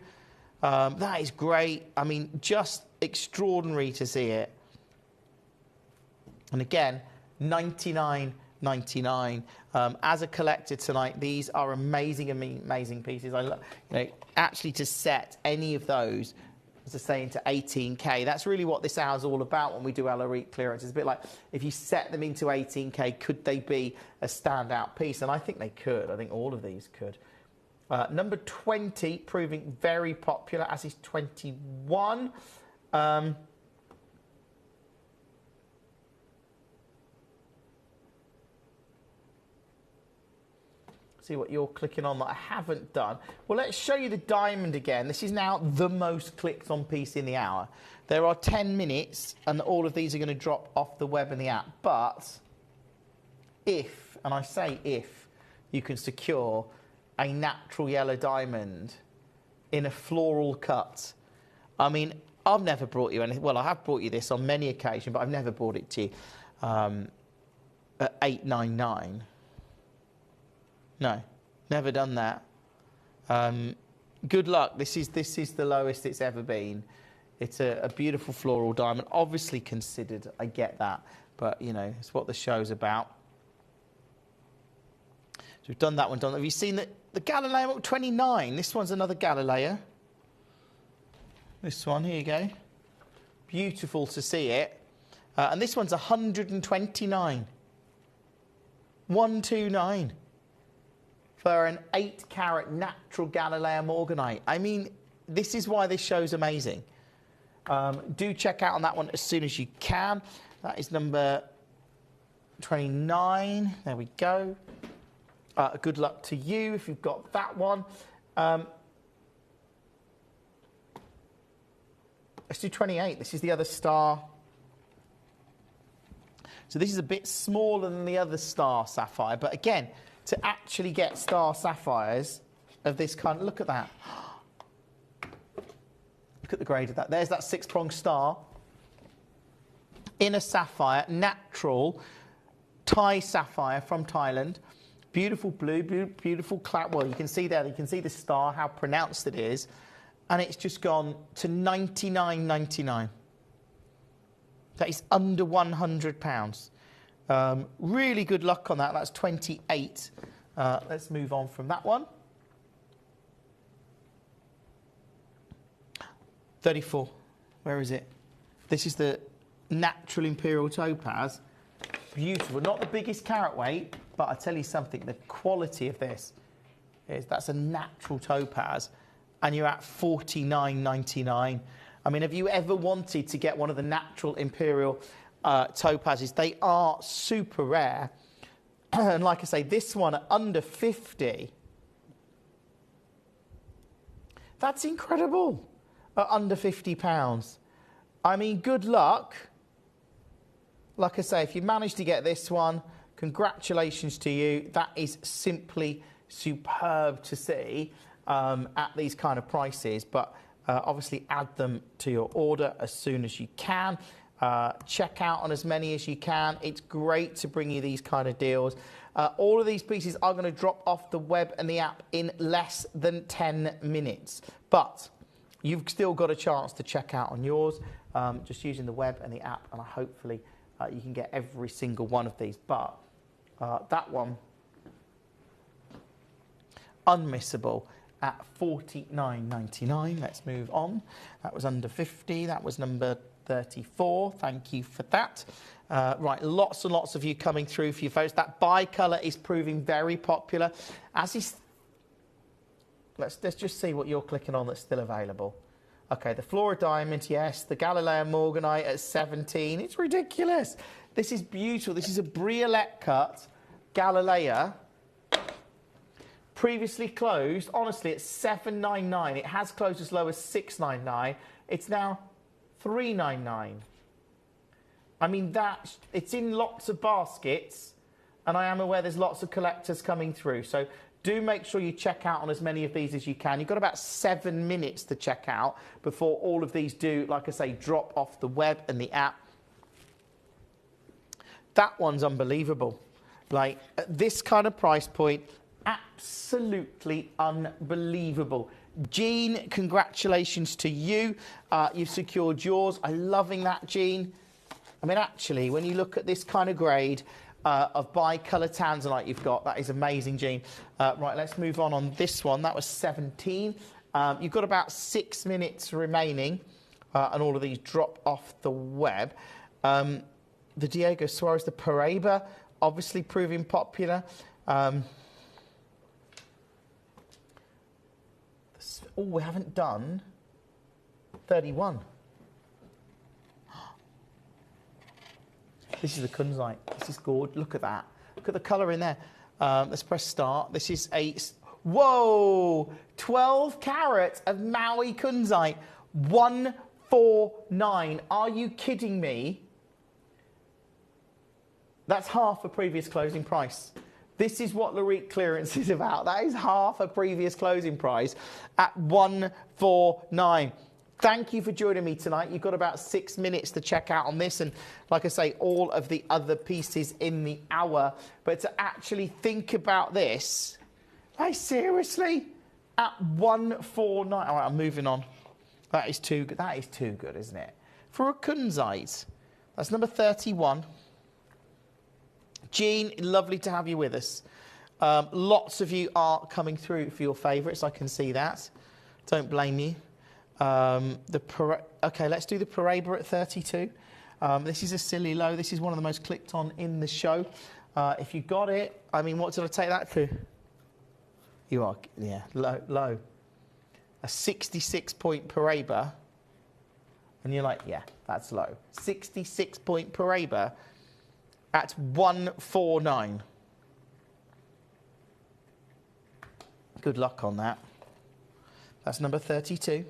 That is great. I mean, just extraordinary to see it. And again, $99.99. As a collector tonight, these are amazing, amazing pieces. I love, actually to set any of those, as I say, into 18K. That's really what this hour's all about when we do our elite clearance. It's a bit like, if you set them into 18K, could they be a standout piece? And I think they could. I think all of these could. Number 20, proving very popular, as is 21. See what you're clicking on that I haven't done. Well, let's show you the diamond again. This is now the most clicked on piece in the hour. There are 10 minutes and all of these are going to drop off the web and the app. But if, and I say if, you can secure a natural yellow diamond in a floral cut. I mean, I've never brought you anything. Well, I have brought you this on many occasions, but I've never brought it to you at $8.99. No, never done that. Good luck. This is the lowest it's ever been. It's a beautiful floral diamond, obviously considered. I get that, but it's what the show's about. So we've done that one. Have you seen the Galileo 29? This one's another Galileo. This one, here you go. Beautiful to see it. And this one's 129. 129. For an 8-carat natural Galileo Morganite. I mean, this is why this show's amazing. Do check out on that one as soon as you can. That is number 29. There we go. Good luck to you if you've got that one. Let's do 28. This is the other star. So this is a bit smaller than the other star sapphire, but again, to actually get star sapphires of this kind, look at that. at the grade of that. There's that 6-pronged star in a sapphire, natural Thai sapphire from Thailand. Beautiful blue, beautiful cloud. Well, you can see there, you can see the star, how pronounced it is. And it's just gone to $99.99. That is under £100. Really good luck on that. That's 28. Let's move on from that one. 34. Where is it? This is the natural imperial topaz. Beautiful. Not the biggest carat weight, but I tell you something, the quality of this is that's a natural topaz, and you're at $49.99. I mean, have you ever wanted to get one of the natural imperial topazes? They are super rare. And like I say, this one at under 50. That's incredible. At under £50. I mean, good luck. Like I say, if you manage to get this one, congratulations to you. That is simply superb to see at these kind of prices. But obviously add them to your order as soon as you can. Check out on as many as you can. It's great to bring you these kind of deals. All of these pieces are going to drop off the web and the app in less than 10 minutes. But you've still got a chance to check out on yours just using the web and the app, and hopefully you can get every single one of these. But that one, unmissable at $49.99. Let's move on. That was under 50. That was number 34. Thank you for that. Right, lots and lots of you coming through for your votes. That bi-colour is proving very popular. As is, let's just see what you're clicking on that's still available. Okay, the Flora Diamond, yes. The Galileo Morganite at 17. It's ridiculous. This is beautiful. This is a Briolette cut Galileo. Previously closed, honestly, at $7.99. It has closed as low as $6.99. It's now $3.99. I mean, it's in lots of baskets, and I am aware there's lots of collectors coming through. So do make sure you check out on as many of these as you can. You've got about 7 minutes to check out before all of these do, like I say, drop off the web and the app. That one's unbelievable. Like, at this kind of price point, absolutely unbelievable. Jean, congratulations to you. You've secured yours. I'm loving that, Jean. I mean, actually, when you look at this kind of grade of bi-colour tanzanite you've got, that is amazing, Jean. Right, let's move on this one. That was 17. You've got about 6 minutes remaining, and all of these drop off the web. The Diego Suarez, the Paraiba, obviously proving popular. We haven't done 31. This is the kunzite. This is gorgeous. Look at that. Look at the colour in there. Let's press start. This is a... Whoa! 12 carats of Maui kunzite. 149. Are you kidding me? That's half a previous closing price. This is what Larique clearance is about. That is half a previous closing price at 149. Thank you for joining me tonight. You've got about 6 minutes to check out on this, and like I say, all of the other pieces in the hour. But to actually think about this, hey, seriously, at 149. All right, I'm moving on. That is too good. That is too good, isn't it? For a kunzite, that's number 31. Jean, lovely to have you with us. Lots of you are coming through for your favourites. I can see that. Don't blame you. Okay, let's do the Paraiba at 32. This is a silly low. This is one of the most clicked on in the show. If you got it, I mean, what did I take that to? You are, yeah, low. A 66-point Paraiba. And you're like, yeah, that's low. 66-point Paraiba at 149. Good luck on that. That's number 32.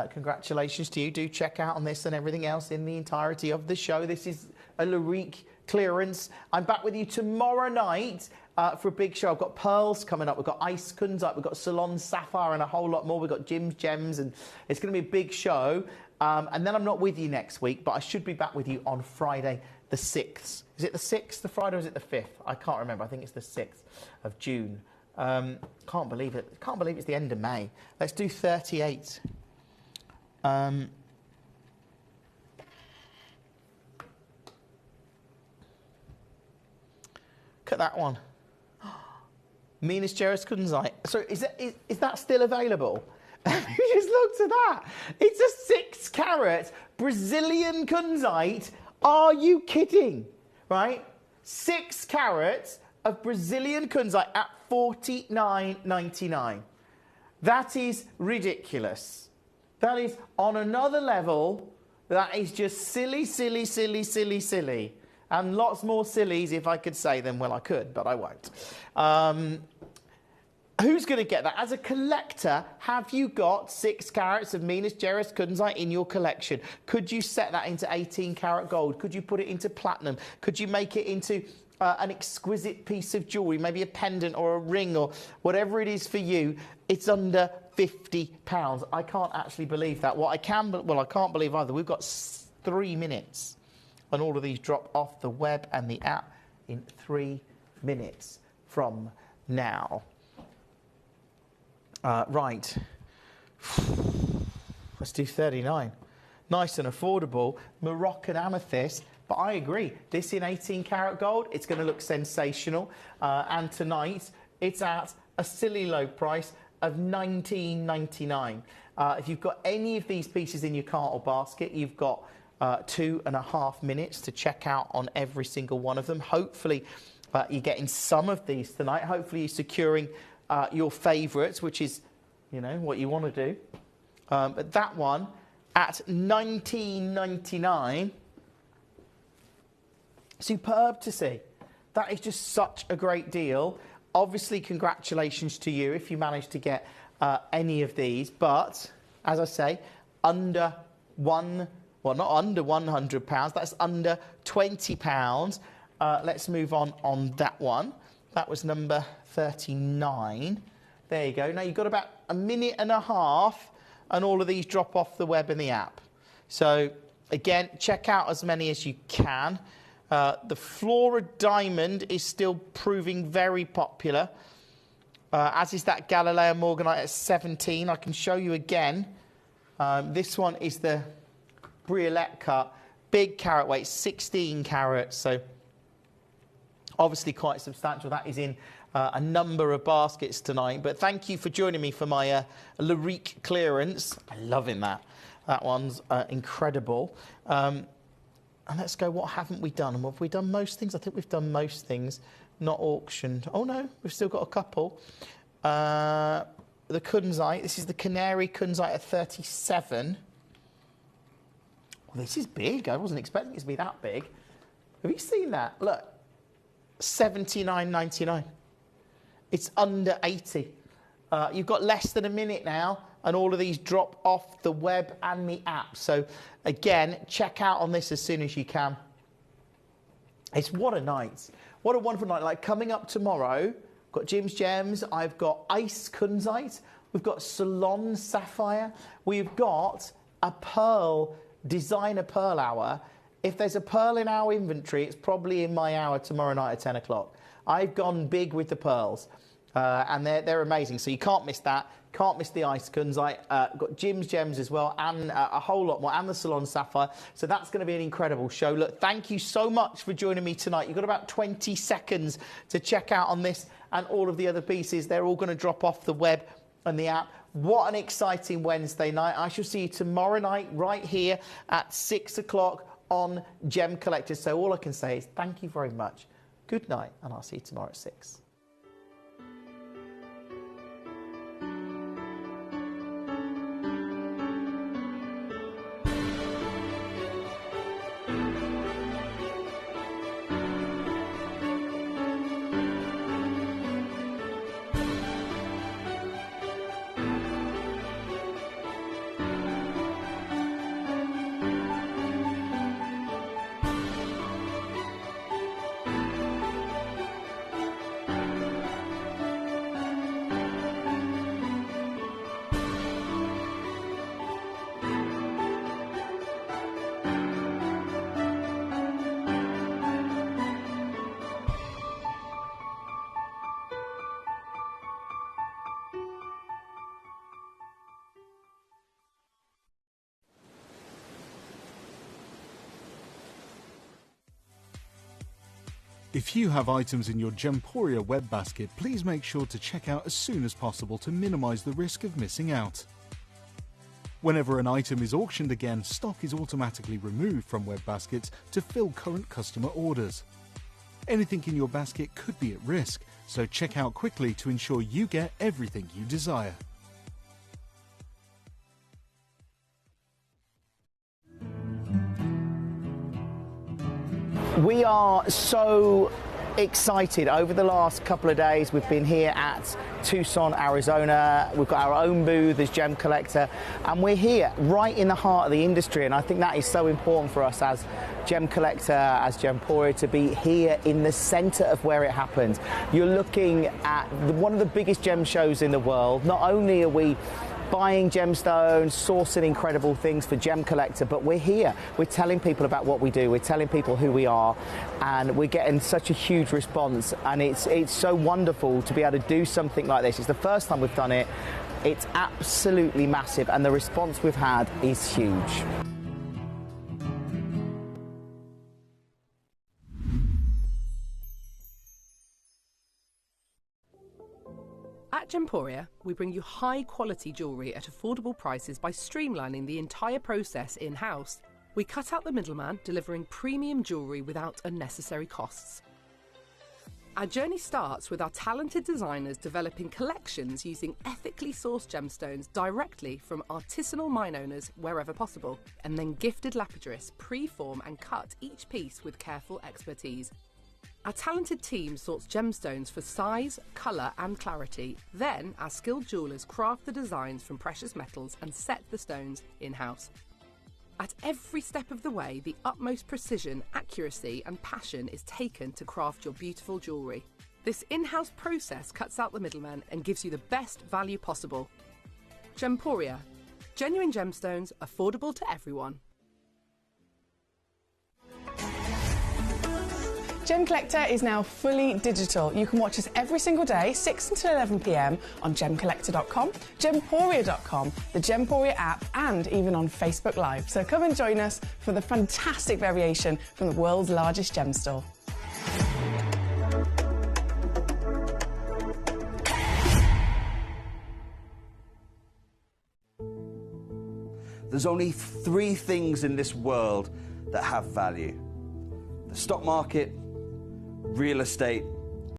Congratulations to you. Do check out on this and everything else in the entirety of the show. This is a Larique clearance. I'm back with you tomorrow night for a big show. I've got pearls coming up. We've got ice kunzite. We've got Salon Sapphire and a whole lot more. We've got Jim's Gems, and it's going to be a big show. And then I'm not with you next week, but I should be back with you on Friday the 6th. Is it the 6th, the Friday, or is it the 5th? I can't remember. I think it's the 6th of June. Can't believe it. Can't believe it's the end of May. Let's do 38. Look at that one. Minas Gerais kunzite. So is that still available? You just looked at that. It's a 6 carat Brazilian kunzite. Are you kidding? Right? 6 carats of Brazilian kunzite at $49.99. That is ridiculous. That is on another level. That is just silly, silly, silly, silly, silly. And lots more sillies if I could say them. Well, I could, but I won't. Who's going to get that? As a collector, have you got 6 carats of Minas Gerais kunzite in your collection? Could you set that into 18 carat gold? Could you put it into platinum? Could you make it into an exquisite piece of jewellery, maybe a pendant or a ring or whatever it is for you? It's under £50. I can't actually believe that. I can't believe either. We've got 3 minutes and all of these drop off the web and the app in 3 minutes from now. Right, let's do 39. Nice and affordable, Moroccan amethyst, but I agree, this in 18 karat gold, it's going to look sensational. And tonight, it's at a silly low price of $19.99. If you've got any of these pieces in your cart or basket, you've got 2.5 minutes to check out on every single one of them. Hopefully, you're getting some of these tonight. Hopefully, you're securing your favourites, which is, you know, what you want to do. But that one at $19.99, superb to see. That is just such a great deal. Obviously, congratulations to you if you managed to get any of these. But, as I say, under not under £100, that's under £20. Let's move on that one. That was number 39. There you go. Now you've got about a minute and a half and all of these drop off the web and the app. So again, check out as many as you can. The Flora Diamond is still proving very popular, as is that Galileo Morganite at 17. I can show you again. This one is the Briolette cut. Big carat weight, 16 carats. So obviously quite substantial. That is in a number of baskets tonight. But thank you for joining me for my Larique clearance. I'm loving that. That one's incredible. And let's go, what haven't we done? And have we done most things? I think we've done most things, not auctioned. Oh, no, we've still got a couple. The kunzite. This is the Canary kunzite at 37. Well, this is big. I wasn't expecting it to be that big. Have you seen that? Look. $79.99. It's under 80. You've got less than a minute now, and all of these drop off the web and the app. So again, check out on this as soon as you can. It's what a night. What a wonderful night. Like coming up tomorrow, got Jim's Gems, I've got Ice Kunzite, we've got Salon Sapphire, we've got a pearl, designer pearl hour. If there's a pearl in our inventory, it's probably in my hour tomorrow night at 10 o'clock. I've gone big with the pearls, and they're amazing. So you can't miss that. Can't miss the Ice Kunzite. Got Jim's Gems as well, and a whole lot more, and the Salon Sapphire. So that's going to be an incredible show. Look, thank you so much for joining me tonight. You've got about 20 seconds to check out on this and all of the other pieces. They're all going to drop off the web and the app. What an exciting Wednesday night. I shall see you tomorrow night right here at 6 o'clock on Gemcollector. So all I can say is thank you very much. Good night, and I'll see you tomorrow at 6. If you have items in your Gemporia web basket, please make sure to check out as soon as possible to minimise the risk of missing out. Whenever an item is auctioned again, stock is automatically removed from web baskets to fill current customer orders. Anything in your basket could be at risk, so check out quickly to ensure you get everything you desire. We are so excited. Over the last couple of days, we've been here at Tucson, Arizona. We've got our own booth as Gemcollector, and we're here right in the heart of the industry, and I think that is so important for us as Gemcollector, as Gemporia, to be here in the centre of where it happens. You're looking at one of the biggest gem shows in the world. Not only are we buying gemstones, sourcing incredible things for Gemcollector, but we're here. We're telling people about what we do. We're telling people who we are, and we're getting such a huge response. And it's so wonderful to be able to do something like this. It's the first time we've done it. It's absolutely massive, and the response we've had is huge. At Gemporia, we bring you high-quality jewellery at affordable prices by streamlining the entire process in-house. We cut out the middleman, delivering premium jewellery without unnecessary costs. Our journey starts with our talented designers developing collections using ethically sourced gemstones directly from artisanal mine owners wherever possible, and then gifted lapidarists pre-form and cut each piece with careful expertise. Our talented team sorts gemstones for size, colour and clarity. Then our skilled jewellers craft the designs from precious metals and set the stones in-house. At every step of the way, the utmost precision, accuracy and passion is taken to craft your beautiful jewellery. This in-house process cuts out the middleman and gives you the best value possible. Gemporia. Genuine gemstones, affordable to everyone. Gemcollector is now fully digital. You can watch us every single day, 6 until 11 p.m. on gemcollector.com, gemporia.com, the Gemporia app, and even on Facebook Live. So come and join us for the fantastic variation from the world's largest gem store. There's only 3 things in this world that have value: the stock market, real estate,